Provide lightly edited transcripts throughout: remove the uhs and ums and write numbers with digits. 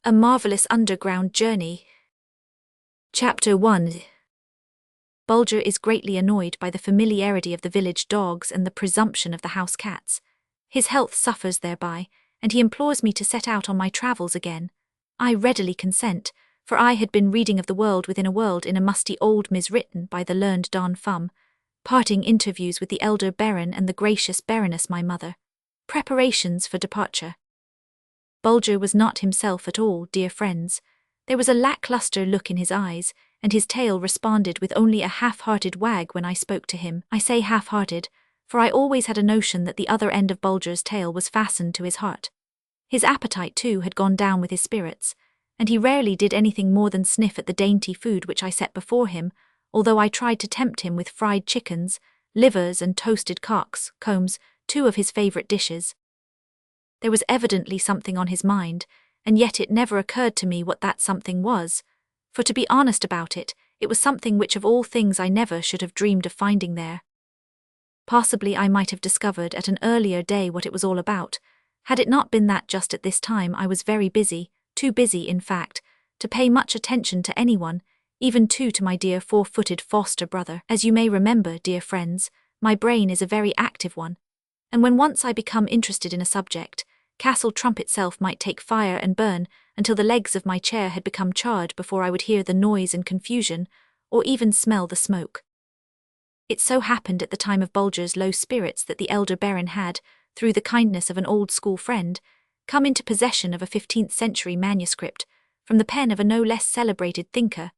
A Marvellous Underground Journey. Chapter 1. Bulger is greatly annoyed by the familiarity of the village dogs and the presumption of the house cats. His health suffers thereby, and he implores me to set out on my travels again. I readily consent, for I had been reading of the world within a world in a musty old mis written by the learned Don Fum, parting interviews with the elder Baron and the gracious Baroness my mother. Preparations for departure. Bulger was not himself at all, dear friends. There was a lackluster look in his eyes, and his tail responded with only a half-hearted wag when I spoke to him. I say half-hearted, for I always had a notion that the other end of Bulger's tail was fastened to his heart. His appetite, too, had gone down with his spirits, and he rarely did anything more than sniff at the dainty food which I set before him, although I tried to tempt him with fried chickens, livers and toasted cocks, combs, two of his favourite dishes. There was evidently something on his mind, and yet it never occurred to me what that something was, for to be honest about it, it was something which of all things I never should have dreamed of finding there. Possibly I might have discovered at an earlier day what it was all about, had it not been that just at this time I was very busy, too busy, in fact, to pay much attention to anyone, even to my dear four-footed foster brother. As you may remember, dear friends, my brain is a very active one, and when once I become interested in a subject, Castle Troomp itself might take fire and burn until the legs of my chair had become charred before I would hear the noise and confusion, or even smell the smoke. It so happened at the time of Bulger's low spirits that the elder Baron had, through the kindness of an old school friend, come into possession of a 15th-century manuscript from the pen of a no less celebrated thinker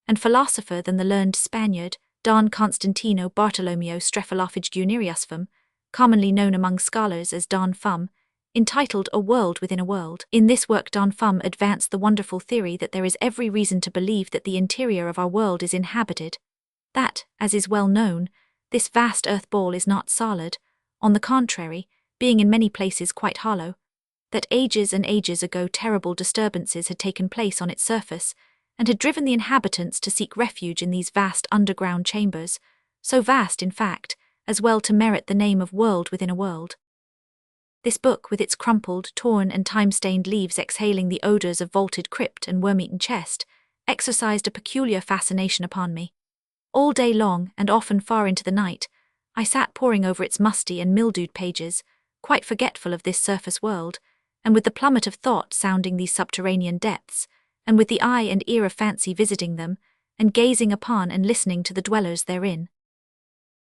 and philosopher than the learned Spaniard, Don Constantino Bartolomeo Strephalofage Guneriusfum, commonly known among scholars as Don Fum, entitled A World Within a World. In this work Don Fum advanced the wonderful theory that there is every reason to believe that the interior of our world is inhabited, that, as is well known, this vast earth ball is not solid, on the contrary, being in many places quite hollow, that ages and ages ago terrible disturbances had taken place on its surface, and had driven the inhabitants to seek refuge in these vast underground chambers, so vast, in fact, as well to merit the name of World Within a World. This book, with its crumpled, torn and time-stained leaves exhaling the odours of vaulted crypt and worm-eaten chest, exercised a peculiar fascination upon me. All day long, and often far into the night, I sat poring over its musty and mildewed pages, quite forgetful of this surface world, and with the plummet of thought sounding these subterranean depths, and with the eye and ear of fancy visiting them, and gazing upon and listening to the dwellers therein.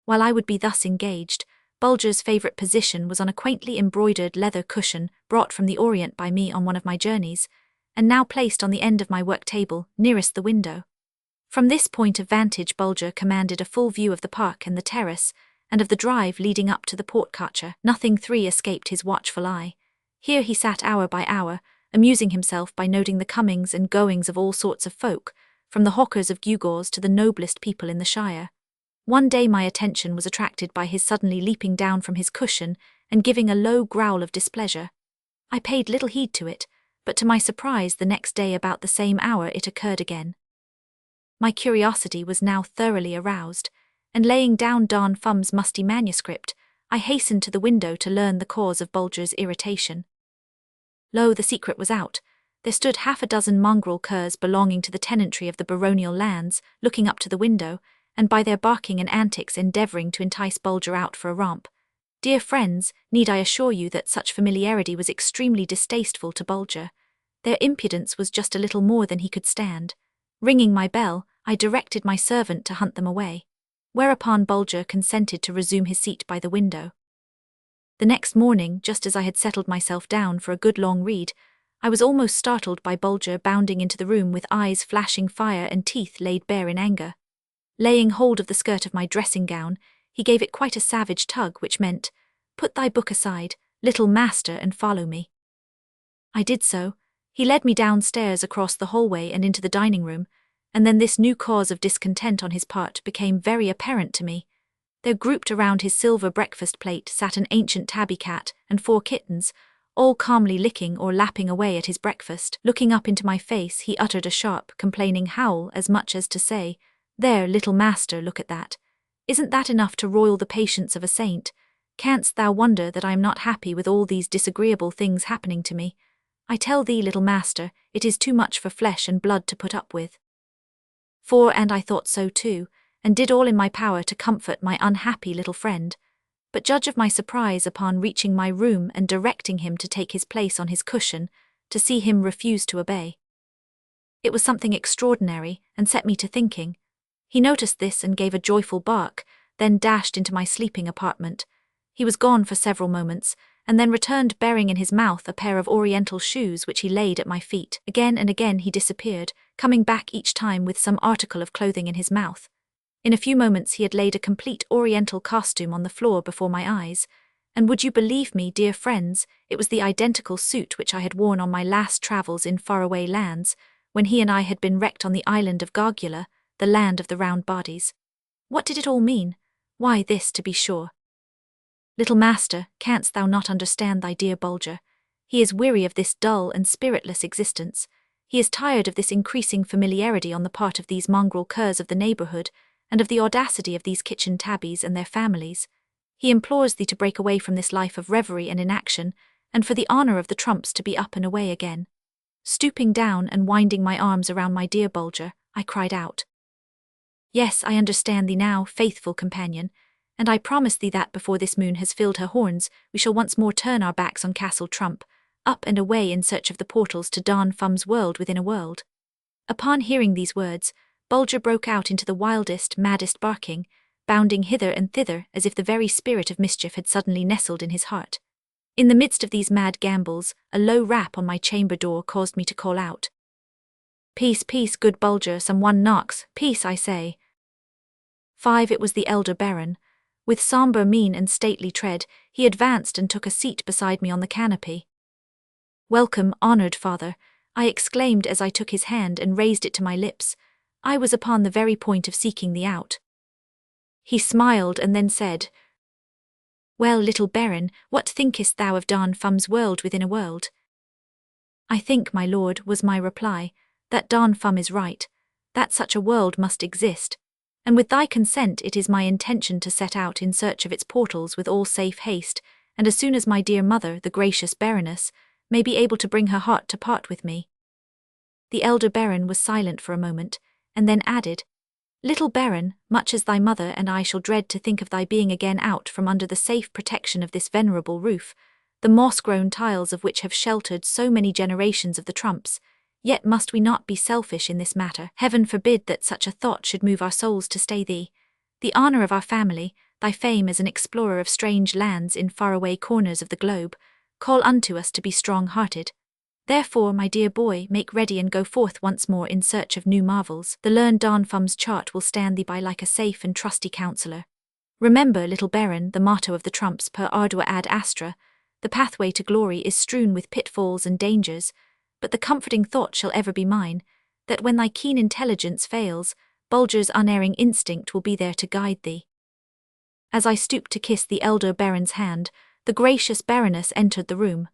While I would be thus engaged, Bulger's favourite position was on a quaintly embroidered leather cushion brought from the Orient by me on one of my journeys, and now placed on the end of my work table, nearest the window. From this point of vantage Bulger commanded a full view of the park and the terrace, and of the drive leading up to the portculture. Nothing escaped his watchful eye. Here he sat hour by hour, amusing himself by noting the comings and goings of all sorts of folk, from the hawkers of gewgaws to the noblest people in the shire. One day my attention was attracted by his suddenly leaping down from his cushion and giving a low growl of displeasure. I paid little heed to it, but to my surprise the next day about the same hour it occurred again. My curiosity was now thoroughly aroused, and laying down Don Fum's musty manuscript, I hastened to the window to learn the cause of Bulger's irritation. Lo, the secret was out. There stood 6 mongrel curs belonging to the tenantry of the baronial lands, looking up to the window, and by their barking and antics endeavouring to entice Bulger out for a romp. Dear friends, need I assure you that such familiarity was extremely distasteful to Bulger. Their impudence was just a little more than he could stand. Ringing my bell, I directed my servant to hunt them away, whereupon Bulger consented to resume his seat by the window. The next morning, just as I had settled myself down for a good long read, I was almost startled by Bulger bounding into the room with eyes flashing fire and teeth laid bare in anger. Laying hold of the skirt of my dressing-gown, he gave it quite a savage tug, which meant, "Put thy book aside, little master, and follow me." I did so. He led me downstairs across the hallway and into the dining-room, and then this new cause of discontent on his part became very apparent to me. There grouped around his silver breakfast plate sat an ancient tabby cat and 4 kittens, all calmly licking or lapping away at his breakfast. Looking up into my face, he uttered a sharp, complaining howl, as much as to say, "There, little master, look at that. Isn't that enough to roil the patience of a saint? Canst thou wonder that I am not happy with all these disagreeable things happening to me? I tell thee, little master, it is too much for flesh and blood to put up with. And I thought so too, and did all in my power to comfort my unhappy little friend. But judge of my surprise upon reaching my room and directing him to take his place on his cushion, to see him refuse to obey. It was something extraordinary, and set me to thinking. He noticed this and gave a joyful bark, then dashed into my sleeping apartment. He was gone for several moments, and then returned bearing in his mouth a pair of oriental shoes which he laid at my feet. Again and again he disappeared, coming back each time with some article of clothing in his mouth. In a few moments he had laid a complete oriental costume on the floor before my eyes, and would you believe me, dear friends, it was the identical suit which I had worn on my last travels in faraway lands, when he and I had been wrecked on the island of Gargula, the land of the round bodies. What did it all mean? Why, this, to be sure. Little master, canst thou not understand thy dear Bulger? He is weary of this dull and spiritless existence. He is tired of this increasing familiarity on the part of these mongrel curs of the neighbourhood, and of the audacity of these kitchen tabbies and their families. He implores thee to break away from this life of reverie and inaction, and for the honour of the Troomps to be up and away again. Stooping down and winding my arms around my dear Bulger, I cried out. Yes, I understand thee now, faithful companion, and I promise thee that before this moon has filled her horns, we shall once more turn our backs on Castle Troomp, up and away in search of the portals to Don Fum's world within a world. Upon hearing these words, Bulger broke out into the wildest, maddest barking, bounding hither and thither as if the very spirit of mischief had suddenly nestled in his heart. In the midst of these mad gambols, a low rap on my chamber door caused me to call out. Peace, peace, good Bulger, someone knocks, peace, I say. 5. It was the elder Baron. With sombre mien and stately tread, he advanced and took a seat beside me on the canopy. Welcome, honoured father, I exclaimed as I took his hand and raised it to my lips. I was upon the very point of seeking thee out. He smiled and then said, Well, little Baron, what thinkest thou of Don Fum's world within a world? I think, my lord, was my reply, that Don Fum is right, that such a world must exist, and with thy consent it is my intention to set out in search of its portals with all safe haste, and as soon as my dear mother, the gracious Baroness, may be able to bring her heart to part with me. The elder Baron was silent for a moment, and then added, Little Baron, much as thy mother and I shall dread to think of thy being again out from under the safe protection of this venerable roof, the moss-grown tiles of which have sheltered so many generations of the Troomps, yet must we not be selfish in this matter. Heaven forbid that such a thought should move our souls to stay thee. The honour of our family, thy fame as an explorer of strange lands in faraway corners of the globe, call unto us to be strong-hearted. Therefore, my dear boy, make ready and go forth once more in search of new marvels. The learned Don Fum's chart will stand thee by like a safe and trusty counsellor. Remember, little Baron, the motto of the Troomps per ardua ad astra, the pathway to glory is strewn with pitfalls and dangers, but the comforting thought shall ever be mine, that when thy keen intelligence fails, Bulger's unerring instinct will be there to guide thee. As I stooped to kiss the elder Baron's hand, the gracious Baroness entered the room.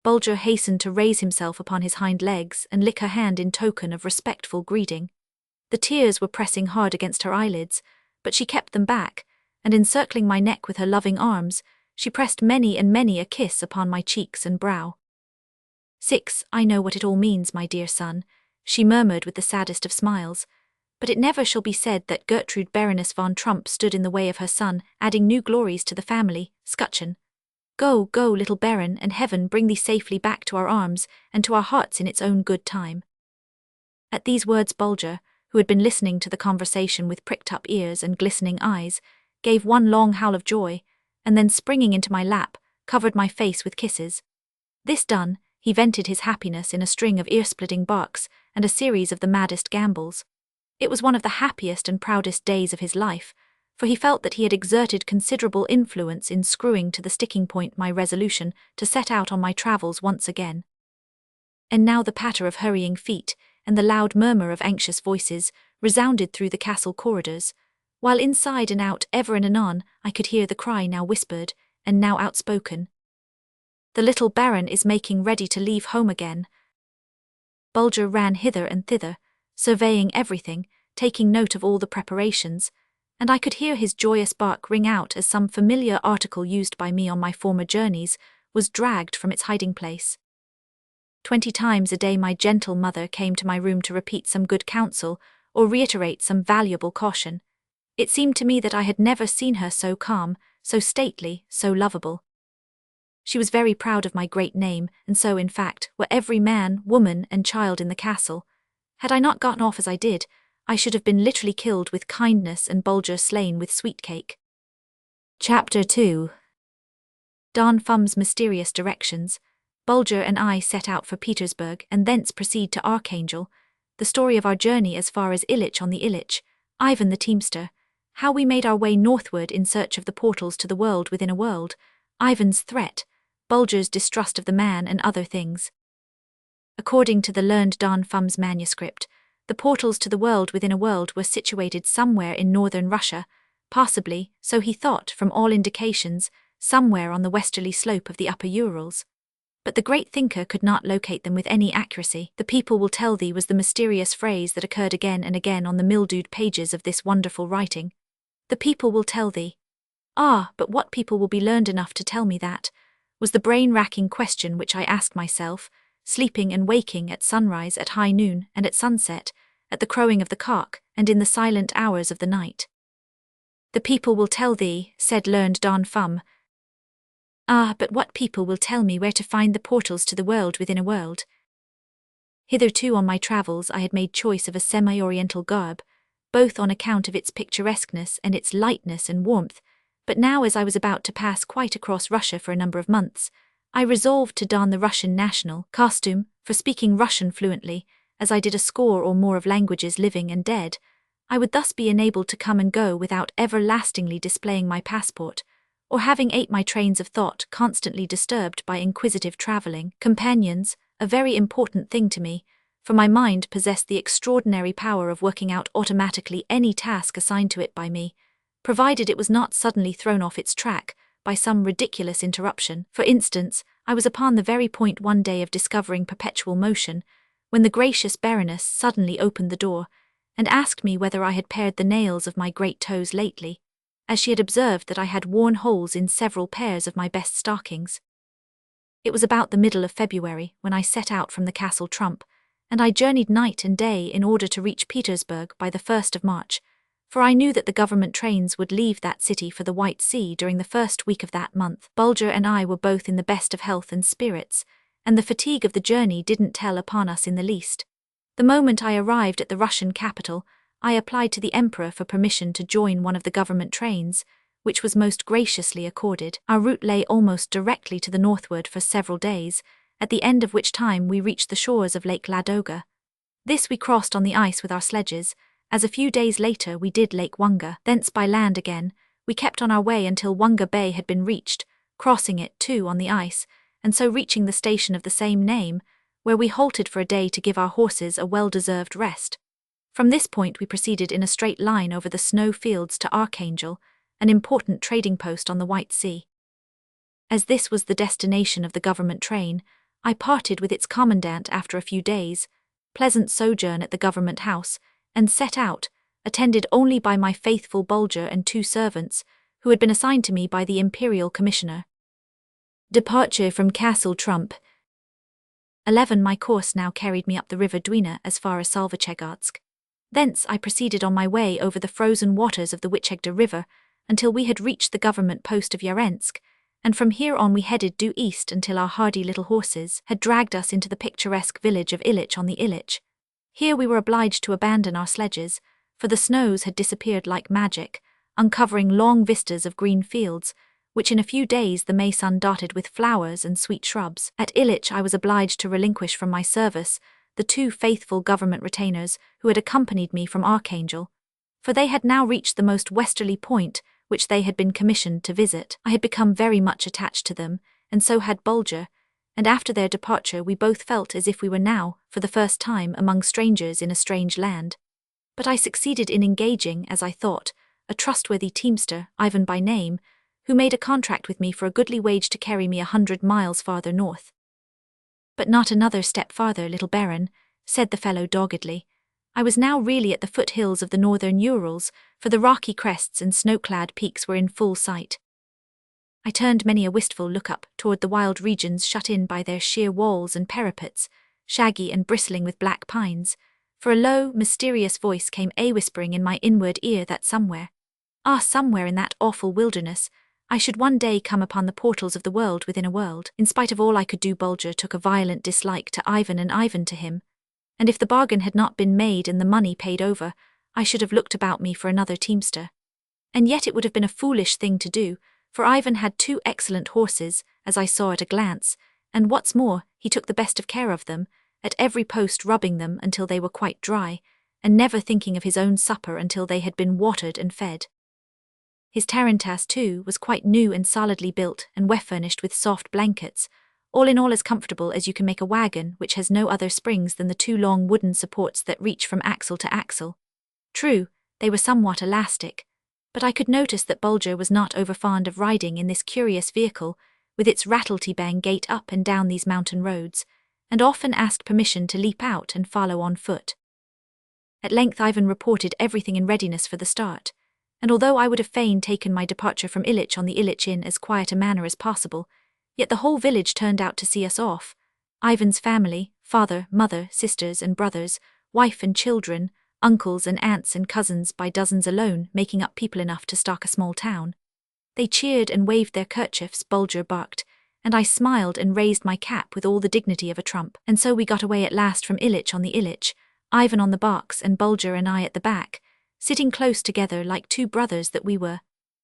Bulger hastened to raise himself upon his hind legs and lick her hand in token of respectful greeting. The tears were pressing hard against her eyelids, but she kept them back, and encircling my neck with her loving arms, she pressed many and many a kiss upon my cheeks and brow. 6. I know what it all means, my dear son, she murmured with the saddest of smiles, but it never shall be said that Gertrude Baroness von Troomp stood in the way of her son, adding new glories to the family. Scutcheon. Go, go, little Baron, and heaven bring thee safely back to our arms and to our hearts in its own good time. At these words Bulger, who had been listening to the conversation with pricked-up ears and glistening eyes, gave one long howl of joy, and then springing into my lap, covered my face with kisses. This done, he vented his happiness in a string of ear-splitting barks and a series of the maddest gambols. It was one of the happiest and proudest days of his life, for he felt that he had exerted considerable influence in screwing to the sticking point my resolution to set out on my travels once again. And now the patter of hurrying feet and the loud murmur of anxious voices resounded through the castle corridors, while inside and out ever and anon I could hear the cry now whispered and now outspoken. The little Baron is making ready to leave home again. Bulger ran hither and thither, surveying everything, taking note of all the preparations, and I could hear his joyous bark ring out as some familiar article used by me on my former journeys was dragged from its hiding place. 20 times a day my gentle mother came to my room to repeat some good counsel or reiterate some valuable caution. It seemed to me that I had never seen her so calm, so stately, so lovable. She was very proud of my great name, and so, in fact, were every man, woman, and child in the castle. Had I not gotten off as I did, I should have been literally killed with kindness and Bulger slain with sweet cake. Chapter 2. Don Fum's mysterious directions. Bulger and I set out for Petersburg and thence proceed to Archangel. The story of our journey as far as Illich on the Illich, Ivan the teamster, how we made our way northward in search of the portals to the world within a world, Ivan's threat, Bulger's distrust of the man and other things. According to the learned Don Fum's manuscript, the portals to the world within a world were situated somewhere in northern Russia, possibly, so he thought from all indications, somewhere on the westerly slope of the upper Urals. But the great thinker could not locate them with any accuracy. The people will tell thee was the mysterious phrase that occurred again and again on the mildewed pages of this wonderful writing. The people will tell thee. Ah, but what people will be learned enough to tell me that? Was the brain-racking question which I asked myself, sleeping and waking at sunrise, at high noon, and at sunset, at the crowing of the cock, and in the silent hours of the night. The people will tell thee, said learned Don Fum. Ah, but what people will tell me where to find the portals to the world within a world? Hitherto on my travels I had made choice of a semi-oriental garb, both on account of its picturesqueness and its lightness and warmth, but now as I was about to pass quite across Russia for a number of months, I resolved to don the Russian national costume, for speaking Russian fluently, as I did a score or more of languages living and dead, I would thus be enabled to come and go without everlastingly displaying my passport, or having ate my trains of thought constantly disturbed by inquisitive travelling companions, a very important thing to me, for my mind possessed the extraordinary power of working out automatically any task assigned to it by me, provided it was not suddenly thrown off its track by some ridiculous interruption. For instance, I was upon the very point one day of discovering perpetual motion, when the gracious Baroness suddenly opened the door, and asked me whether I had pared the nails of my great toes lately, as she had observed that I had worn holes in several pairs of my best stockings. It was about the middle of February when I set out from the castle Troomp, and I journeyed night and day in order to reach Petersburg by the 1st of March, for I knew that the government trains would leave that city for the White Sea during the first week of that month. Bulger and I were both in the best of health and spirits, and the fatigue of the journey didn't tell upon us in the least. The moment I arrived at the Russian capital, I applied to the Emperor for permission to join one of the government trains, which was most graciously accorded. Our route lay almost directly to the northward for several days, at the end of which time we reached the shores of Lake Ladoga. This we crossed on the ice with our sledges, as a few days later we did Lake Wonga. Thence by land again, we kept on our way until Wonga Bay had been reached, crossing it too on the ice, and so reaching the station of the same name, where we halted for a day to give our horses a well-deserved rest. From this point we proceeded in a straight line over the snow fields to Archangel, an important trading post on the White Sea. As this was the destination of the government train, I parted with its commandant after a few days, pleasant sojourn at the government house, and set out, attended only by my faithful Bulger and 2 servants, who had been assigned to me by the Imperial Commissioner. Departure from Castle Troomp. 11. My course now carried me up the river Dwina as far as Salvachegodsk. Thence I proceeded on my way over the frozen waters of the Wichegda River until we had reached the government post of Yarensk, and from here on we headed due east until our hardy little horses had dragged us into the picturesque village of Illich on the Illich. Here we were obliged to abandon our sledges, for the snows had disappeared like magic, uncovering long vistas of green fields, which in a few days the May sun dotted with flowers and sweet shrubs. At Illich I was obliged to relinquish from my service the 2 faithful government retainers who had accompanied me from Archangel, for they had now reached the most westerly point which they had been commissioned to visit. I had become very much attached to them, and so had Bulger, and after their departure we both felt as if we were now, for the first time, among strangers in a strange land. But I succeeded in engaging, as I thought, a trustworthy teamster, Ivan by name, who made a contract with me for a goodly wage to carry me 100 miles farther north. But not another step farther, little Baron, said the fellow doggedly. I was now really at the foothills of the northern Urals, for the rocky crests and snow-clad peaks were in full sight. I turned many a wistful look up toward the wild regions shut in by their sheer walls and parapets, shaggy and bristling with black pines, for a low, mysterious voice came whispering in my inward ear that somewhere in that awful wilderness, I should one day come upon the portals of the world within a world. In spite of all I could do, Bulger took a violent dislike to Ivan and Ivan to him, and if the bargain had not been made and the money paid over, I should have looked about me for another teamster. And yet it would have been a foolish thing to do, for Ivan had 2 excellent horses, as I saw at a glance, and what's more, he took the best of care of them, at every post rubbing them until they were quite dry, and never thinking of his own supper until they had been watered and fed. His tarantass, too, was quite new and solidly built and well-furnished with soft blankets, all in all as comfortable as you can make a wagon which has no other springs than the 2 long wooden supports that reach from axle to axle. True, they were somewhat elastic, but I could notice that Bulger was not over-fond of riding in this curious vehicle, with its rattle-bang gait up and down these mountain roads, and often asked permission to leap out and follow on foot. At length Ivan reported everything in readiness for the start, and although I would have fain taken my departure from Illich on the Illich in as quiet a manner as possible, yet the whole village turned out to see us off. Ivan's family, father, mother, sisters and brothers, wife and children, uncles and aunts and cousins by dozens alone, making up people enough to stock a small town. They cheered and waved their kerchiefs, Bulger barked, and I smiled and raised my cap with all the dignity of a trump. And so we got away at last from Illich on the Illich, Ivan on the box and Bulger and I at the back, sitting close together like 2 brothers that we were,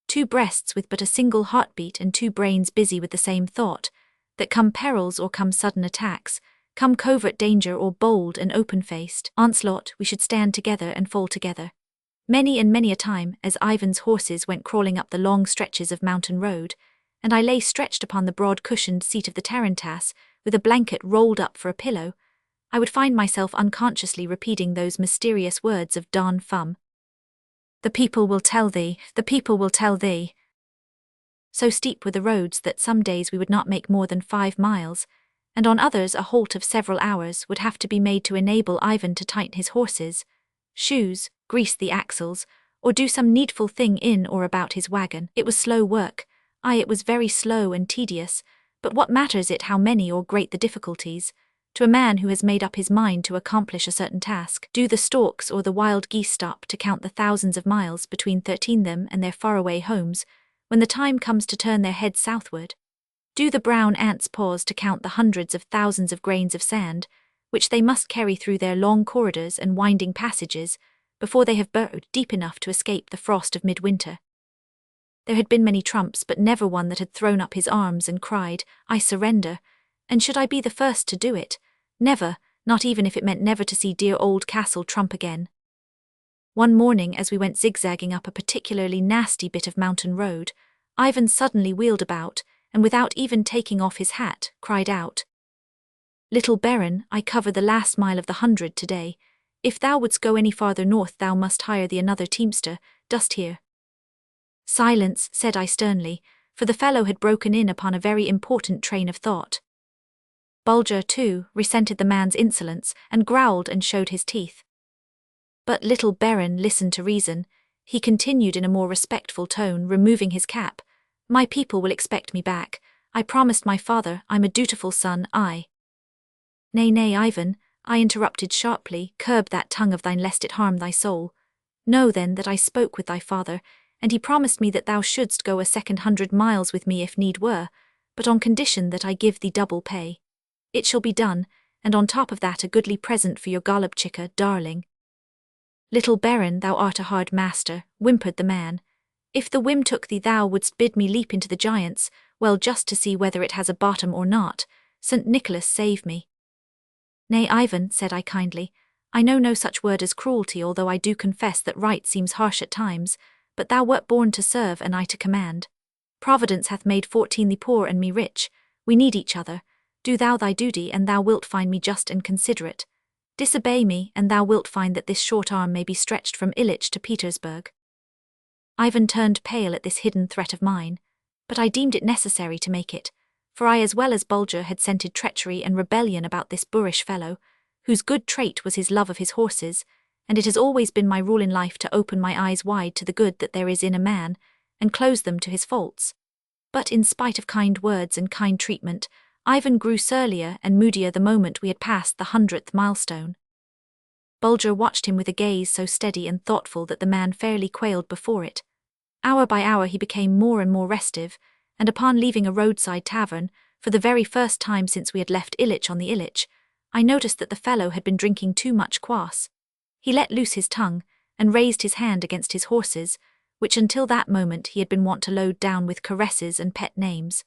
2 breasts with but a single heartbeat and 2 brains busy with the same thought, that come perils or come sudden attacks, come covert danger or bold and open-faced onslaught, we should stand together and fall together. Many and many a time, as Ivan's horses went crawling up the long stretches of mountain road, and I lay stretched upon the broad cushioned seat of the tarantass, with a blanket rolled up for a pillow, I would find myself unconsciously repeating those mysterious words of Don Fum. The people will tell thee, the people will tell thee. So steep were the roads that some days we would not make more than 5 miles, and on others a halt of several hours would have to be made to enable Ivan to tighten his horses' shoes, grease the axles, or do some needful thing in or about his wagon. It was slow work, it was very slow and tedious, but what matters it how many or great the difficulties? To a man who has made up his mind to accomplish a certain task, do the storks or the wild geese stop to count the thousands of miles between them and their faraway homes, when the time comes to turn their heads southward? Do the brown ants pause to count the hundreds of thousands of grains of sand, which they must carry through their long corridors and winding passages, before they have burrowed deep enough to escape the frost of midwinter? There had been many Troomps, but never one that had thrown up his arms and cried, "I surrender," and should I be the first to do it? Never, not even if it meant never to see dear old Castle Troomp again. One morning as we went zigzagging up a particularly nasty bit of mountain road, Ivan suddenly wheeled about, and without even taking off his hat, cried out, "Little Baron, I cover the last mile of the 100 today. If thou wouldst go any farther north thou must hire thee another teamster, dost hear?" "Silence," said I sternly, for the fellow had broken in upon a very important train of thought. Bulger, too, resented the man's insolence, and growled and showed his teeth. But little Baron listened to reason. He continued in a more respectful tone, removing his cap, "My people will expect me back. I promised my father, I'm a dutiful son, I—" "Nay, nay, Ivan," I interrupted sharply, "curb that tongue of thine lest it harm thy soul. Know then that I spoke with thy father, and he promised me that thou shouldst go a second 100 miles with me if need were, but on condition that I give thee double pay. It shall be done, and on top of that a goodly present for your golubchika, darling." "Little Baron, thou art a hard master," whimpered the man. "If the whim took thee thou wouldst bid me leap into the giants, well, just to see whether it has a bottom or not. St. Nicholas save me." "Nay, Ivan," said I kindly, "I know no such word as cruelty, although I do confess that right seems harsh at times, but thou wert born to serve and I to command. Providence hath made 14 thee poor and me rich. We need each other. Do thou thy duty, and thou wilt find me just and considerate. Disobey me, and thou wilt find that this short arm may be stretched from Illich to Petersburg." Ivan turned pale at this hidden threat of mine, but I deemed it necessary to make it, for I as well as Bulger had scented treachery and rebellion about this boorish fellow, whose good trait was his love of his horses, and it has always been my rule in life to open my eyes wide to the good that there is in a man, and close them to his faults. But in spite of kind words and kind treatment, Ivan grew surlier and moodier the moment we had passed the 100th milestone. Bulger watched him with a gaze so steady and thoughtful that the man fairly quailed before it. Hour by hour he became more and more restive, and upon leaving a roadside tavern, for the very first time since we had left Illich on the Illich, I noticed that the fellow had been drinking too much kvass. He let loose his tongue, and raised his hand against his horses, which until that moment he had been wont to load down with caresses and pet names.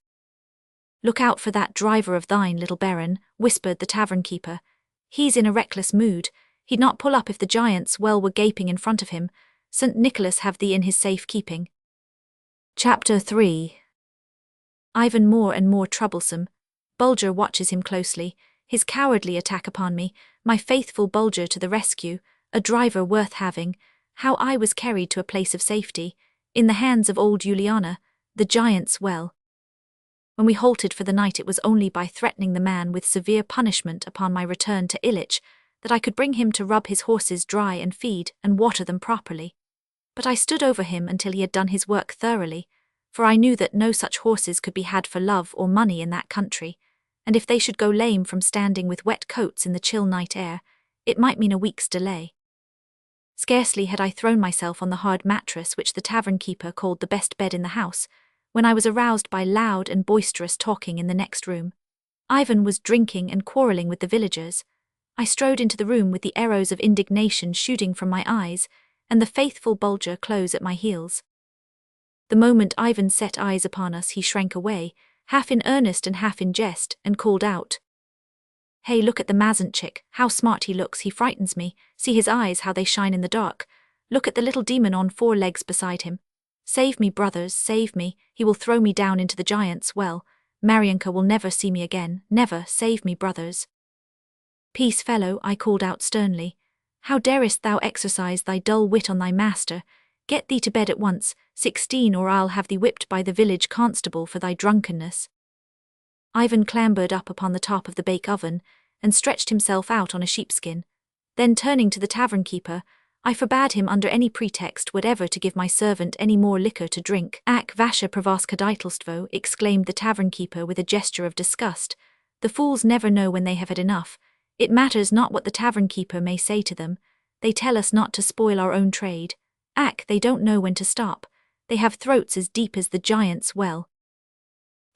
"Look out for that driver of thine, little Baron," whispered the tavern-keeper. "He's in a reckless mood. He'd not pull up if the giants well were gaping in front of him. St. Nicholas have thee in his safe keeping." Chapter 3. Ivan more and more troublesome. Bulger watches him closely, his cowardly attack upon me, my faithful Bulger to the rescue, a driver worth having, how I was carried to a place of safety, in the hands of old Juliana, the giant's well. When we halted for the night it was only by threatening the man with severe punishment upon my return to Illich that I could bring him to rub his horses dry and feed and water them properly. But I stood over him until he had done his work thoroughly, for I knew that no such horses could be had for love or money in that country, and if they should go lame from standing with wet coats in the chill night air, it might mean a week's delay. Scarcely had I thrown myself on the hard mattress which the tavern-keeper called the best bed in the house, when I was aroused by loud and boisterous talking in the next room. Ivan was drinking and quarrelling with the villagers. I strode into the room with the arrows of indignation shooting from my eyes, and the faithful Bulger close at my heels. The moment Ivan set eyes upon us he shrank away, half in earnest and half in jest, and called out, "Hey, look at the mazanchik, how smart he looks, he frightens me, see his eyes how they shine in the dark, look at the little demon on 4 legs beside him. Save me, brothers, save me, he will throw me down into the giant's well, Maryanka will never see me again, never, save me, brothers." "Peace, fellow," I called out sternly. "How darest thou exercise thy dull wit on thy master? Get thee to bed at once, 16, or I'll have thee whipped by the village constable for thy drunkenness." Ivan clambered up upon the top of the bake oven, and stretched himself out on a sheepskin. Then turning to the tavern-keeper, I forbade him under any pretext whatever to give my servant any more liquor to drink. "Ak vasha pravoskaditelstvo," exclaimed the tavern-keeper with a gesture of disgust. "The fools never know when they have had enough. It matters not what the tavern-keeper may say to them. They tell us not to spoil our own trade. Ak, they don't know when to stop. They have throats as deep as the giant's well."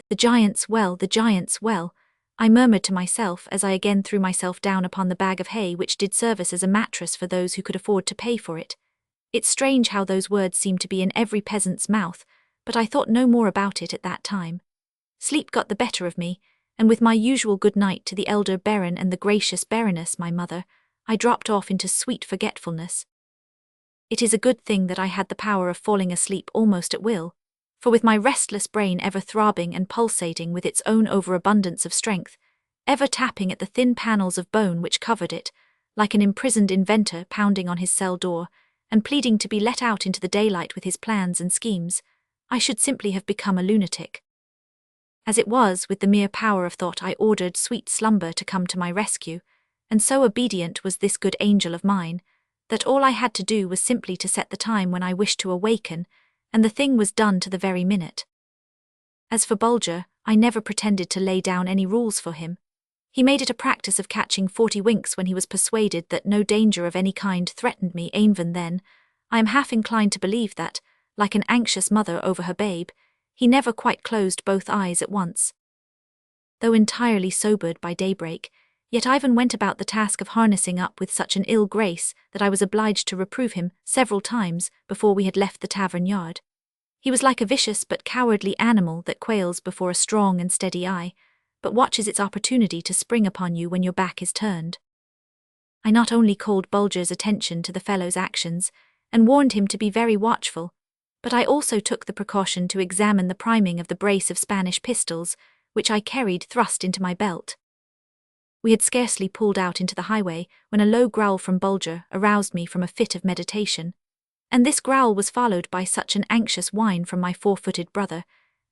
"The giant's well, the giant's well," I murmured to myself as I again threw myself down upon the bag of hay which did service as a mattress for those who could afford to pay for it. It's strange how those words seem to be in every peasant's mouth, but I thought no more about it at that time. Sleep got the better of me, and with my usual good night to the elder Baron and the gracious Baroness, my mother, I dropped off into sweet forgetfulness. It is a good thing that I had the power of falling asleep almost at will, for with my restless brain ever throbbing and pulsating with its own overabundance of strength, ever tapping at the thin panels of bone which covered it, like an imprisoned inventor pounding on his cell door, and pleading to be let out into the daylight with his plans and schemes, I should simply have become a lunatic. As it was, with the mere power of thought I ordered sweet slumber to come to my rescue, and so obedient was this good angel of mine, that all I had to do was simply to set the time when I wished to awaken, and the thing was done to the very minute. As for Bulger, I never pretended to lay down any rules for him. He made it a practice of catching 40 winks when he was persuaded that no danger of any kind threatened me. Even then, I am half inclined to believe that, like an anxious mother over her babe, he never quite closed both eyes at once. Though entirely sobered by daybreak, yet Ivan went about the task of harnessing up with such an ill grace that I was obliged to reprove him several times before we had left the tavern yard. He was like a vicious but cowardly animal that quails before a strong and steady eye, but watches its opportunity to spring upon you when your back is turned. I not only called Bulger's attention to the fellow's actions, and warned him to be very watchful, but I also took the precaution to examine the priming of the brace of Spanish pistols, which I carried thrust into my belt. We had scarcely pulled out into the highway when a low growl from Bulger aroused me from a fit of meditation, and this growl was followed by such an anxious whine from my 4-footed brother,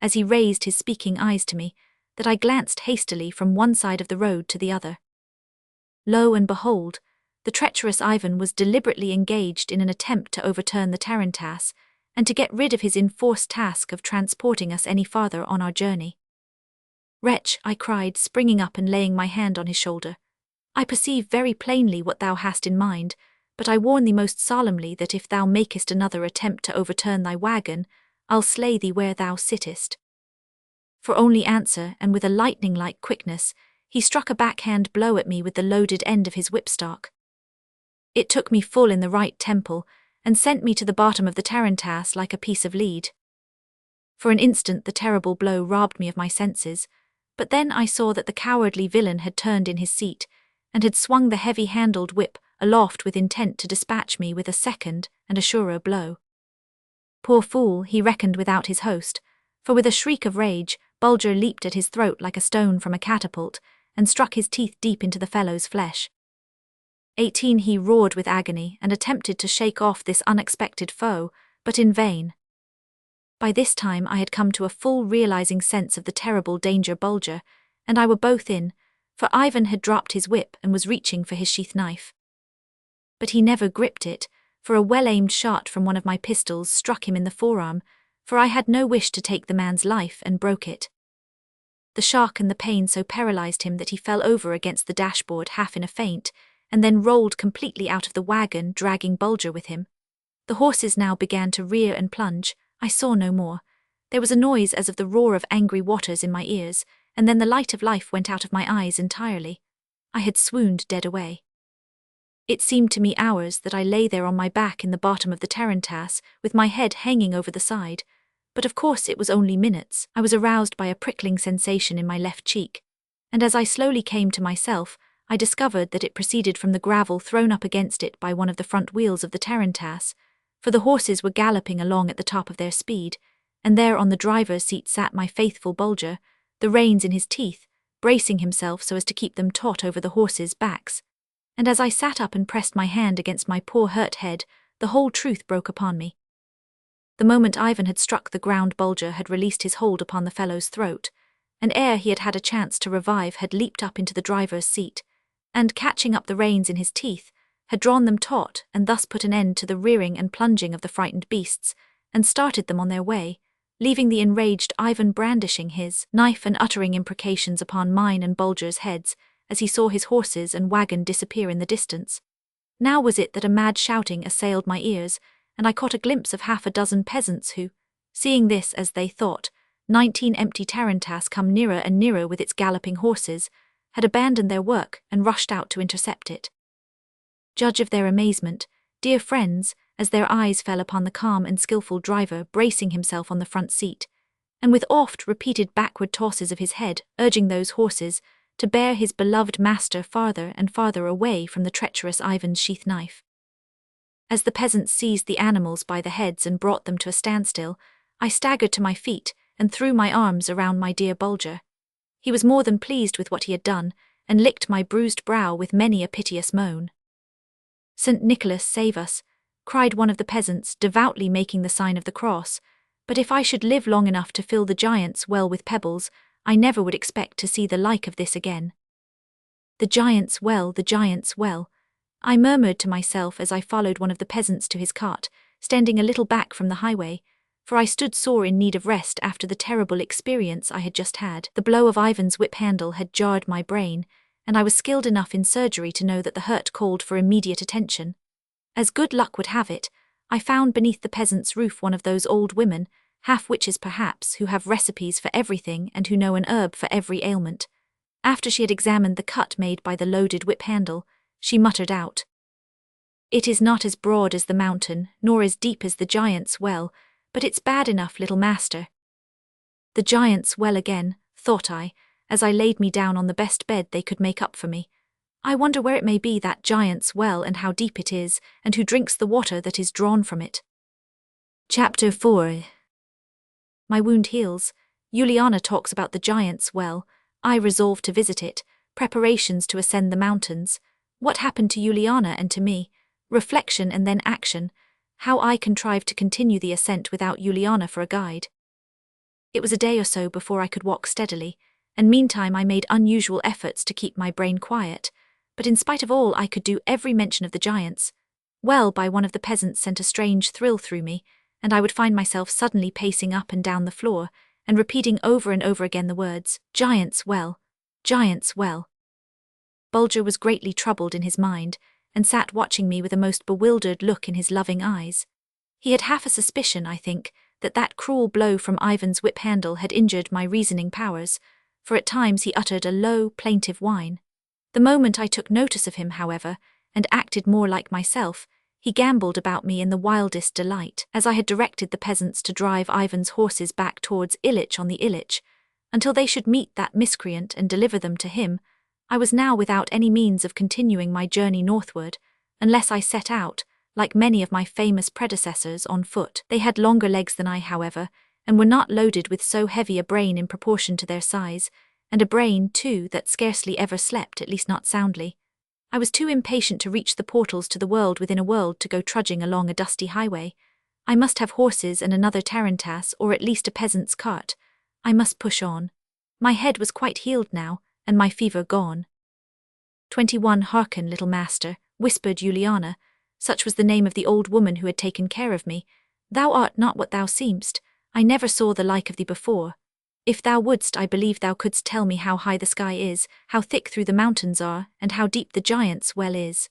as he raised his speaking eyes to me, that I glanced hastily from one side of the road to the other. Lo and behold, the treacherous Ivan was deliberately engaged in an attempt to overturn the tarantass, and to get rid of his enforced task of transporting us any farther on our journey. "Wretch," I cried, springing up and laying my hand on his shoulder, "I perceive very plainly what thou hast in mind, but I warn thee most solemnly that if thou makest another attempt to overturn thy wagon, I'll slay thee where thou sittest." For only answer, and with a lightning-like quickness, he struck a backhand blow at me with the loaded end of his whipstock. It took me full in the right temple, and sent me to the bottom of the tarantass like a piece of lead. For an instant the terrible blow robbed me of my senses, but then I saw that the cowardly villain had turned in his seat, and had swung the heavy-handled whip aloft with intent to dispatch me with a second and a surer blow. Poor fool, he reckoned without his host, for with a shriek of rage, Bulger leaped at his throat like a stone from a catapult, and struck his teeth deep into the fellow's flesh. 18 He roared with agony, and attempted to shake off this unexpected foe, but in vain. By this time I had come to a full realizing sense of the terrible danger Bulger and I were both in, for Ivan had dropped his whip and was reaching for his sheath knife. But he never gripped it, for a well-aimed shot from one of my pistols struck him in the forearm, for I had no wish to take the man's life, and broke it. The shock and the pain so paralyzed him that he fell over against the dashboard half in a faint, and then rolled completely out of the wagon, dragging Bulger with him. The horses now began to rear and plunge. I saw no more. There was a noise as of the roar of angry waters in my ears, and then the light of life went out of my eyes entirely. I had swooned dead away. It seemed to me hours that I lay there on my back in the bottom of the tarantass, with my head hanging over the side, but of course it was only minutes. I was aroused by a prickling sensation in my left cheek, and as I slowly came to myself, I discovered that it proceeded from the gravel thrown up against it by one of the front wheels of the tarantass, for the horses were galloping along at the top of their speed, and there on the driver's seat sat my faithful Bulger, the reins in his teeth, bracing himself so as to keep them taut over the horses' backs. And as I sat up and pressed my hand against my poor hurt head, the whole truth broke upon me. The moment Ivan had struck the ground, Bulger had released his hold upon the fellow's throat, and ere he had had a chance to revive had leaped up into the driver's seat, and, catching up the reins in his teeth, had drawn them taut and thus put an end to the rearing and plunging of the frightened beasts, and started them on their way, leaving the enraged Ivan brandishing his knife and uttering imprecations upon mine and Bulger's heads, as he saw his horses and wagon disappear in the distance. Now was it that a mad shouting assailed my ears, and I caught a glimpse of half a dozen peasants who, seeing this as they thought, 19 empty tarantass come nearer and nearer with its galloping horses, had abandoned their work and rushed out to intercept it. Judge of their amazement, dear friends, as their eyes fell upon the calm and skillful driver bracing himself on the front seat, and with oft-repeated backward tosses of his head urging those horses to bear his beloved master farther and farther away from the treacherous Ivan's sheath knife. As the peasants seized the animals by the heads and brought them to a standstill, I staggered to my feet and threw my arms around my dear Bulger. He was more than pleased with what he had done, and licked my bruised brow with many a piteous moan. "St. Nicholas, save us," cried one of the peasants, devoutly making the sign of the cross, "but if I should live long enough to fill the giant's well with pebbles, I never would expect to see the like of this again." The giant's well, the giant's well, I murmured to myself as I followed one of the peasants to his cart, standing a little back from the highway, for I stood sore in need of rest after the terrible experience I had just had. The blow of Ivan's whip handle had jarred my brain, and I was skilled enough in surgery to know that the hurt called for immediate attention. As good luck would have it, I found beneath the peasant's roof one of those old women, half-witches perhaps, who have recipes for everything and who know an herb for every ailment. After she had examined the cut made by the loaded whip handle, she muttered out, "It is not as broad as the mountain, nor as deep as the giant's well, but it's bad enough, little master." The giant's well again, thought I, as I laid me down on the best bed they could make up for me. I wonder where it may be, that giant's well, and how deep it is, and who drinks the water that is drawn from it. Chapter 4. My wound heals. Juliana talks about the giant's well. I resolve to visit it. Preparations to ascend the mountains. What happened to Juliana and to me? Reflection and then action. How I contrived to continue the ascent without Juliana for a guide. It was a day or so before I could walk steadily, and meantime I made unusual efforts to keep my brain quiet, but in spite of all I could do every mention of the giants. Well, by one of the peasants sent a strange thrill through me, and I would find myself suddenly pacing up and down the floor, and repeating over and over again the words, "Giant's Well, Giant's Well." Bulger was greatly troubled in his mind, and sat watching me with a most bewildered look in his loving eyes. He had half a suspicion, I think, that cruel blow from Ivan's whip handle had injured my reasoning powers, for at times he uttered a low, plaintive whine. The moment I took notice of him, however, and acted more like myself, he gambolled about me in the wildest delight, as I had directed the peasants to drive Ivan's horses back towards Illich on the Illich, until they should meet that miscreant and deliver them to him. I was now without any means of continuing my journey northward, unless I set out, like many of my famous predecessors, on foot. They had longer legs than I, however, and were not loaded with so heavy a brain in proportion to their size, and a brain, too, that scarcely ever slept, at least not soundly. I was too impatient to reach the portals to the world within a world to go trudging along a dusty highway. I must have horses and another tarantass, or at least a peasant's cart. I must push on. My head was quite healed now, and my fever gone. 21 Hearken, little master, whispered Juliana, such was the name of the old woman who had taken care of me. Thou art not what thou seemst. I never saw the like of thee before. If thou wouldst, I believe thou couldst tell me how high the sky is, how thick through the mountains are, and how deep the Giant's Well is.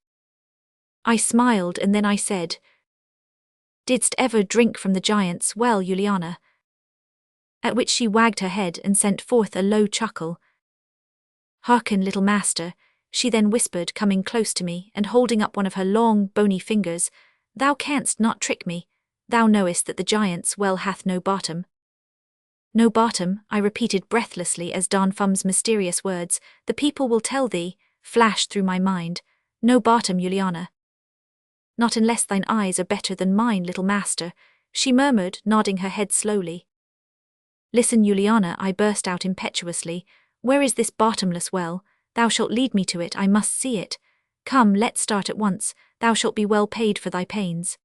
I smiled, and then I said, Didst ever drink from the Giant's Well, Juliana? At which she wagged her head and sent forth a low chuckle. Hearken, little master, she then whispered, coming close to me and holding up one of her long, bony fingers, thou canst not trick me. Thou knowest that the Giant's Well hath no bottom. No bottom, I repeated breathlessly as Don Fum's mysterious words, the people will tell thee, flashed through my mind. No bottom, Juliana. Not unless thine eyes are better than mine, little master, she murmured, nodding her head slowly. Listen, Juliana, I burst out impetuously. Where is this bottomless well? Thou shalt lead me to it, I must see it. Come, let's start at once, thou shalt be well paid for thy pains.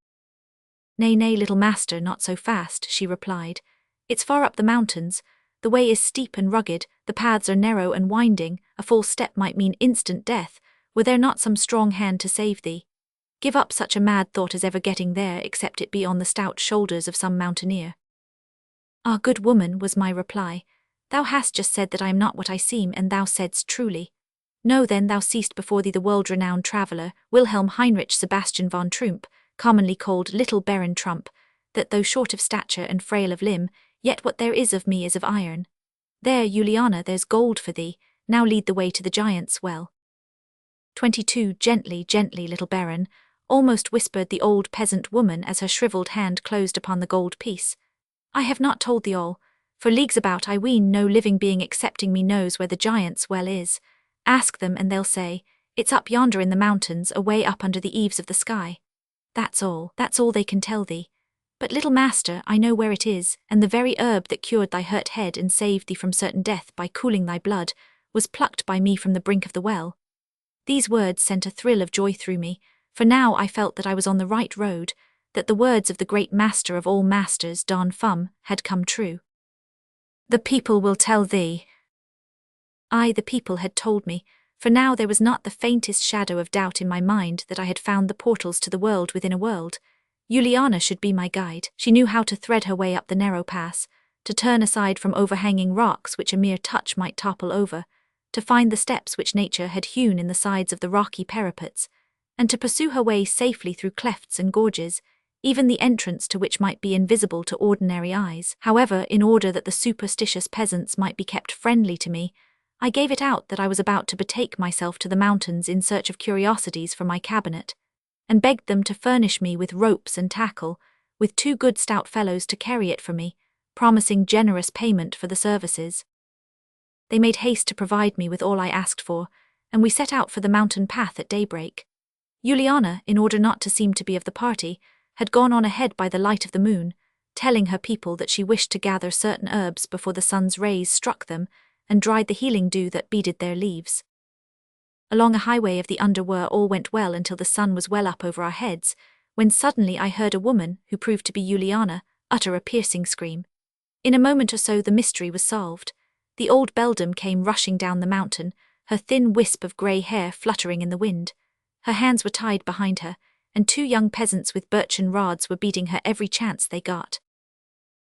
Nay, nay, little master, not so fast, she replied. It's far up the mountains, the way is steep and rugged, the paths are narrow and winding, a false step might mean instant death, were there not some strong hand to save thee. Give up such a mad thought as ever getting there, except it be on the stout shoulders of some mountaineer. Ah, good woman, was my reply, thou hast just said that I am not what I seem, and thou saidst truly. Know then thou seest before thee the world-renowned traveller, Wilhelm Heinrich Sebastian von Troomp, commonly called Little Baron Trump, that though short of stature and frail of limb, yet what there is of me is of iron. There, Juliana, there's gold for thee, now lead the way to the Giant's Well. 22 Gently, gently, little baron, almost whispered the old peasant woman as her shriveled hand closed upon the gold piece. I have not told thee all, for leagues about I ween no living being excepting me knows where the Giant's Well is. Ask them and they'll say, it's up yonder in the mountains, away up under the eaves of the sky. That's all they can tell thee. But little master, I know where it is, and the very herb that cured thy hurt head and saved thee from certain death by cooling thy blood, was plucked by me from the brink of the well. These words sent a thrill of joy through me, for now I felt that I was on the right road, that the words of the great master of all masters, Don Fum, had come true. The people will tell thee. Aye, the people had told me, for now there was not the faintest shadow of doubt in my mind that I had found the portals to the world within a world. Juliana should be my guide. She knew how to thread her way up the narrow pass, to turn aside from overhanging rocks which a mere touch might topple over, to find the steps which nature had hewn in the sides of the rocky parapets, and to pursue her way safely through clefts and gorges, even the entrance to which might be invisible to ordinary eyes. However, in order that the superstitious peasants might be kept friendly to me, I gave it out that I was about to betake myself to the mountains in search of curiosities for my cabinet, and begged them to furnish me with ropes and tackle, with 2 good stout fellows to carry it for me, promising generous payment for the services. They made haste to provide me with all I asked for, and we set out for the mountain path at daybreak. Juliana, in order not to seem to be of the party, had gone on ahead by the light of the moon, telling her people that she wished to gather certain herbs before the sun's rays struck them, and dried the healing dew that beaded their leaves. Along a highway of the underworld all went well until the sun was well up over our heads, when suddenly I heard a woman, who proved to be Juliana, utter a piercing scream. In a moment or so the mystery was solved. The old beldam came rushing down the mountain, her thin wisp of grey hair fluttering in the wind. Her hands were tied behind her, and 2 young peasants with birchen rods were beating her every chance they got.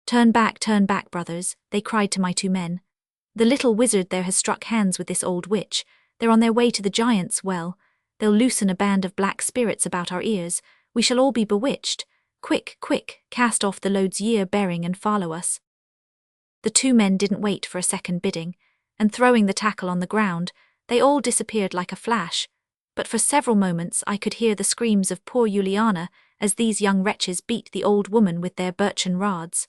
Turn back, brothers," they cried to my 2 men. "The little wizard there has struck hands with this old witch. They're on their way to the giant's well. They'll loosen a band of black spirits about our ears. We shall all be bewitched. Quick, quick, cast off the loads ye're bearing and follow us." The 2 men didn't wait for a second bidding, and throwing the tackle on the ground, they all disappeared like a flash. But for several moments I could hear the screams of poor Juliana as these young wretches beat the old woman with their birchen rods.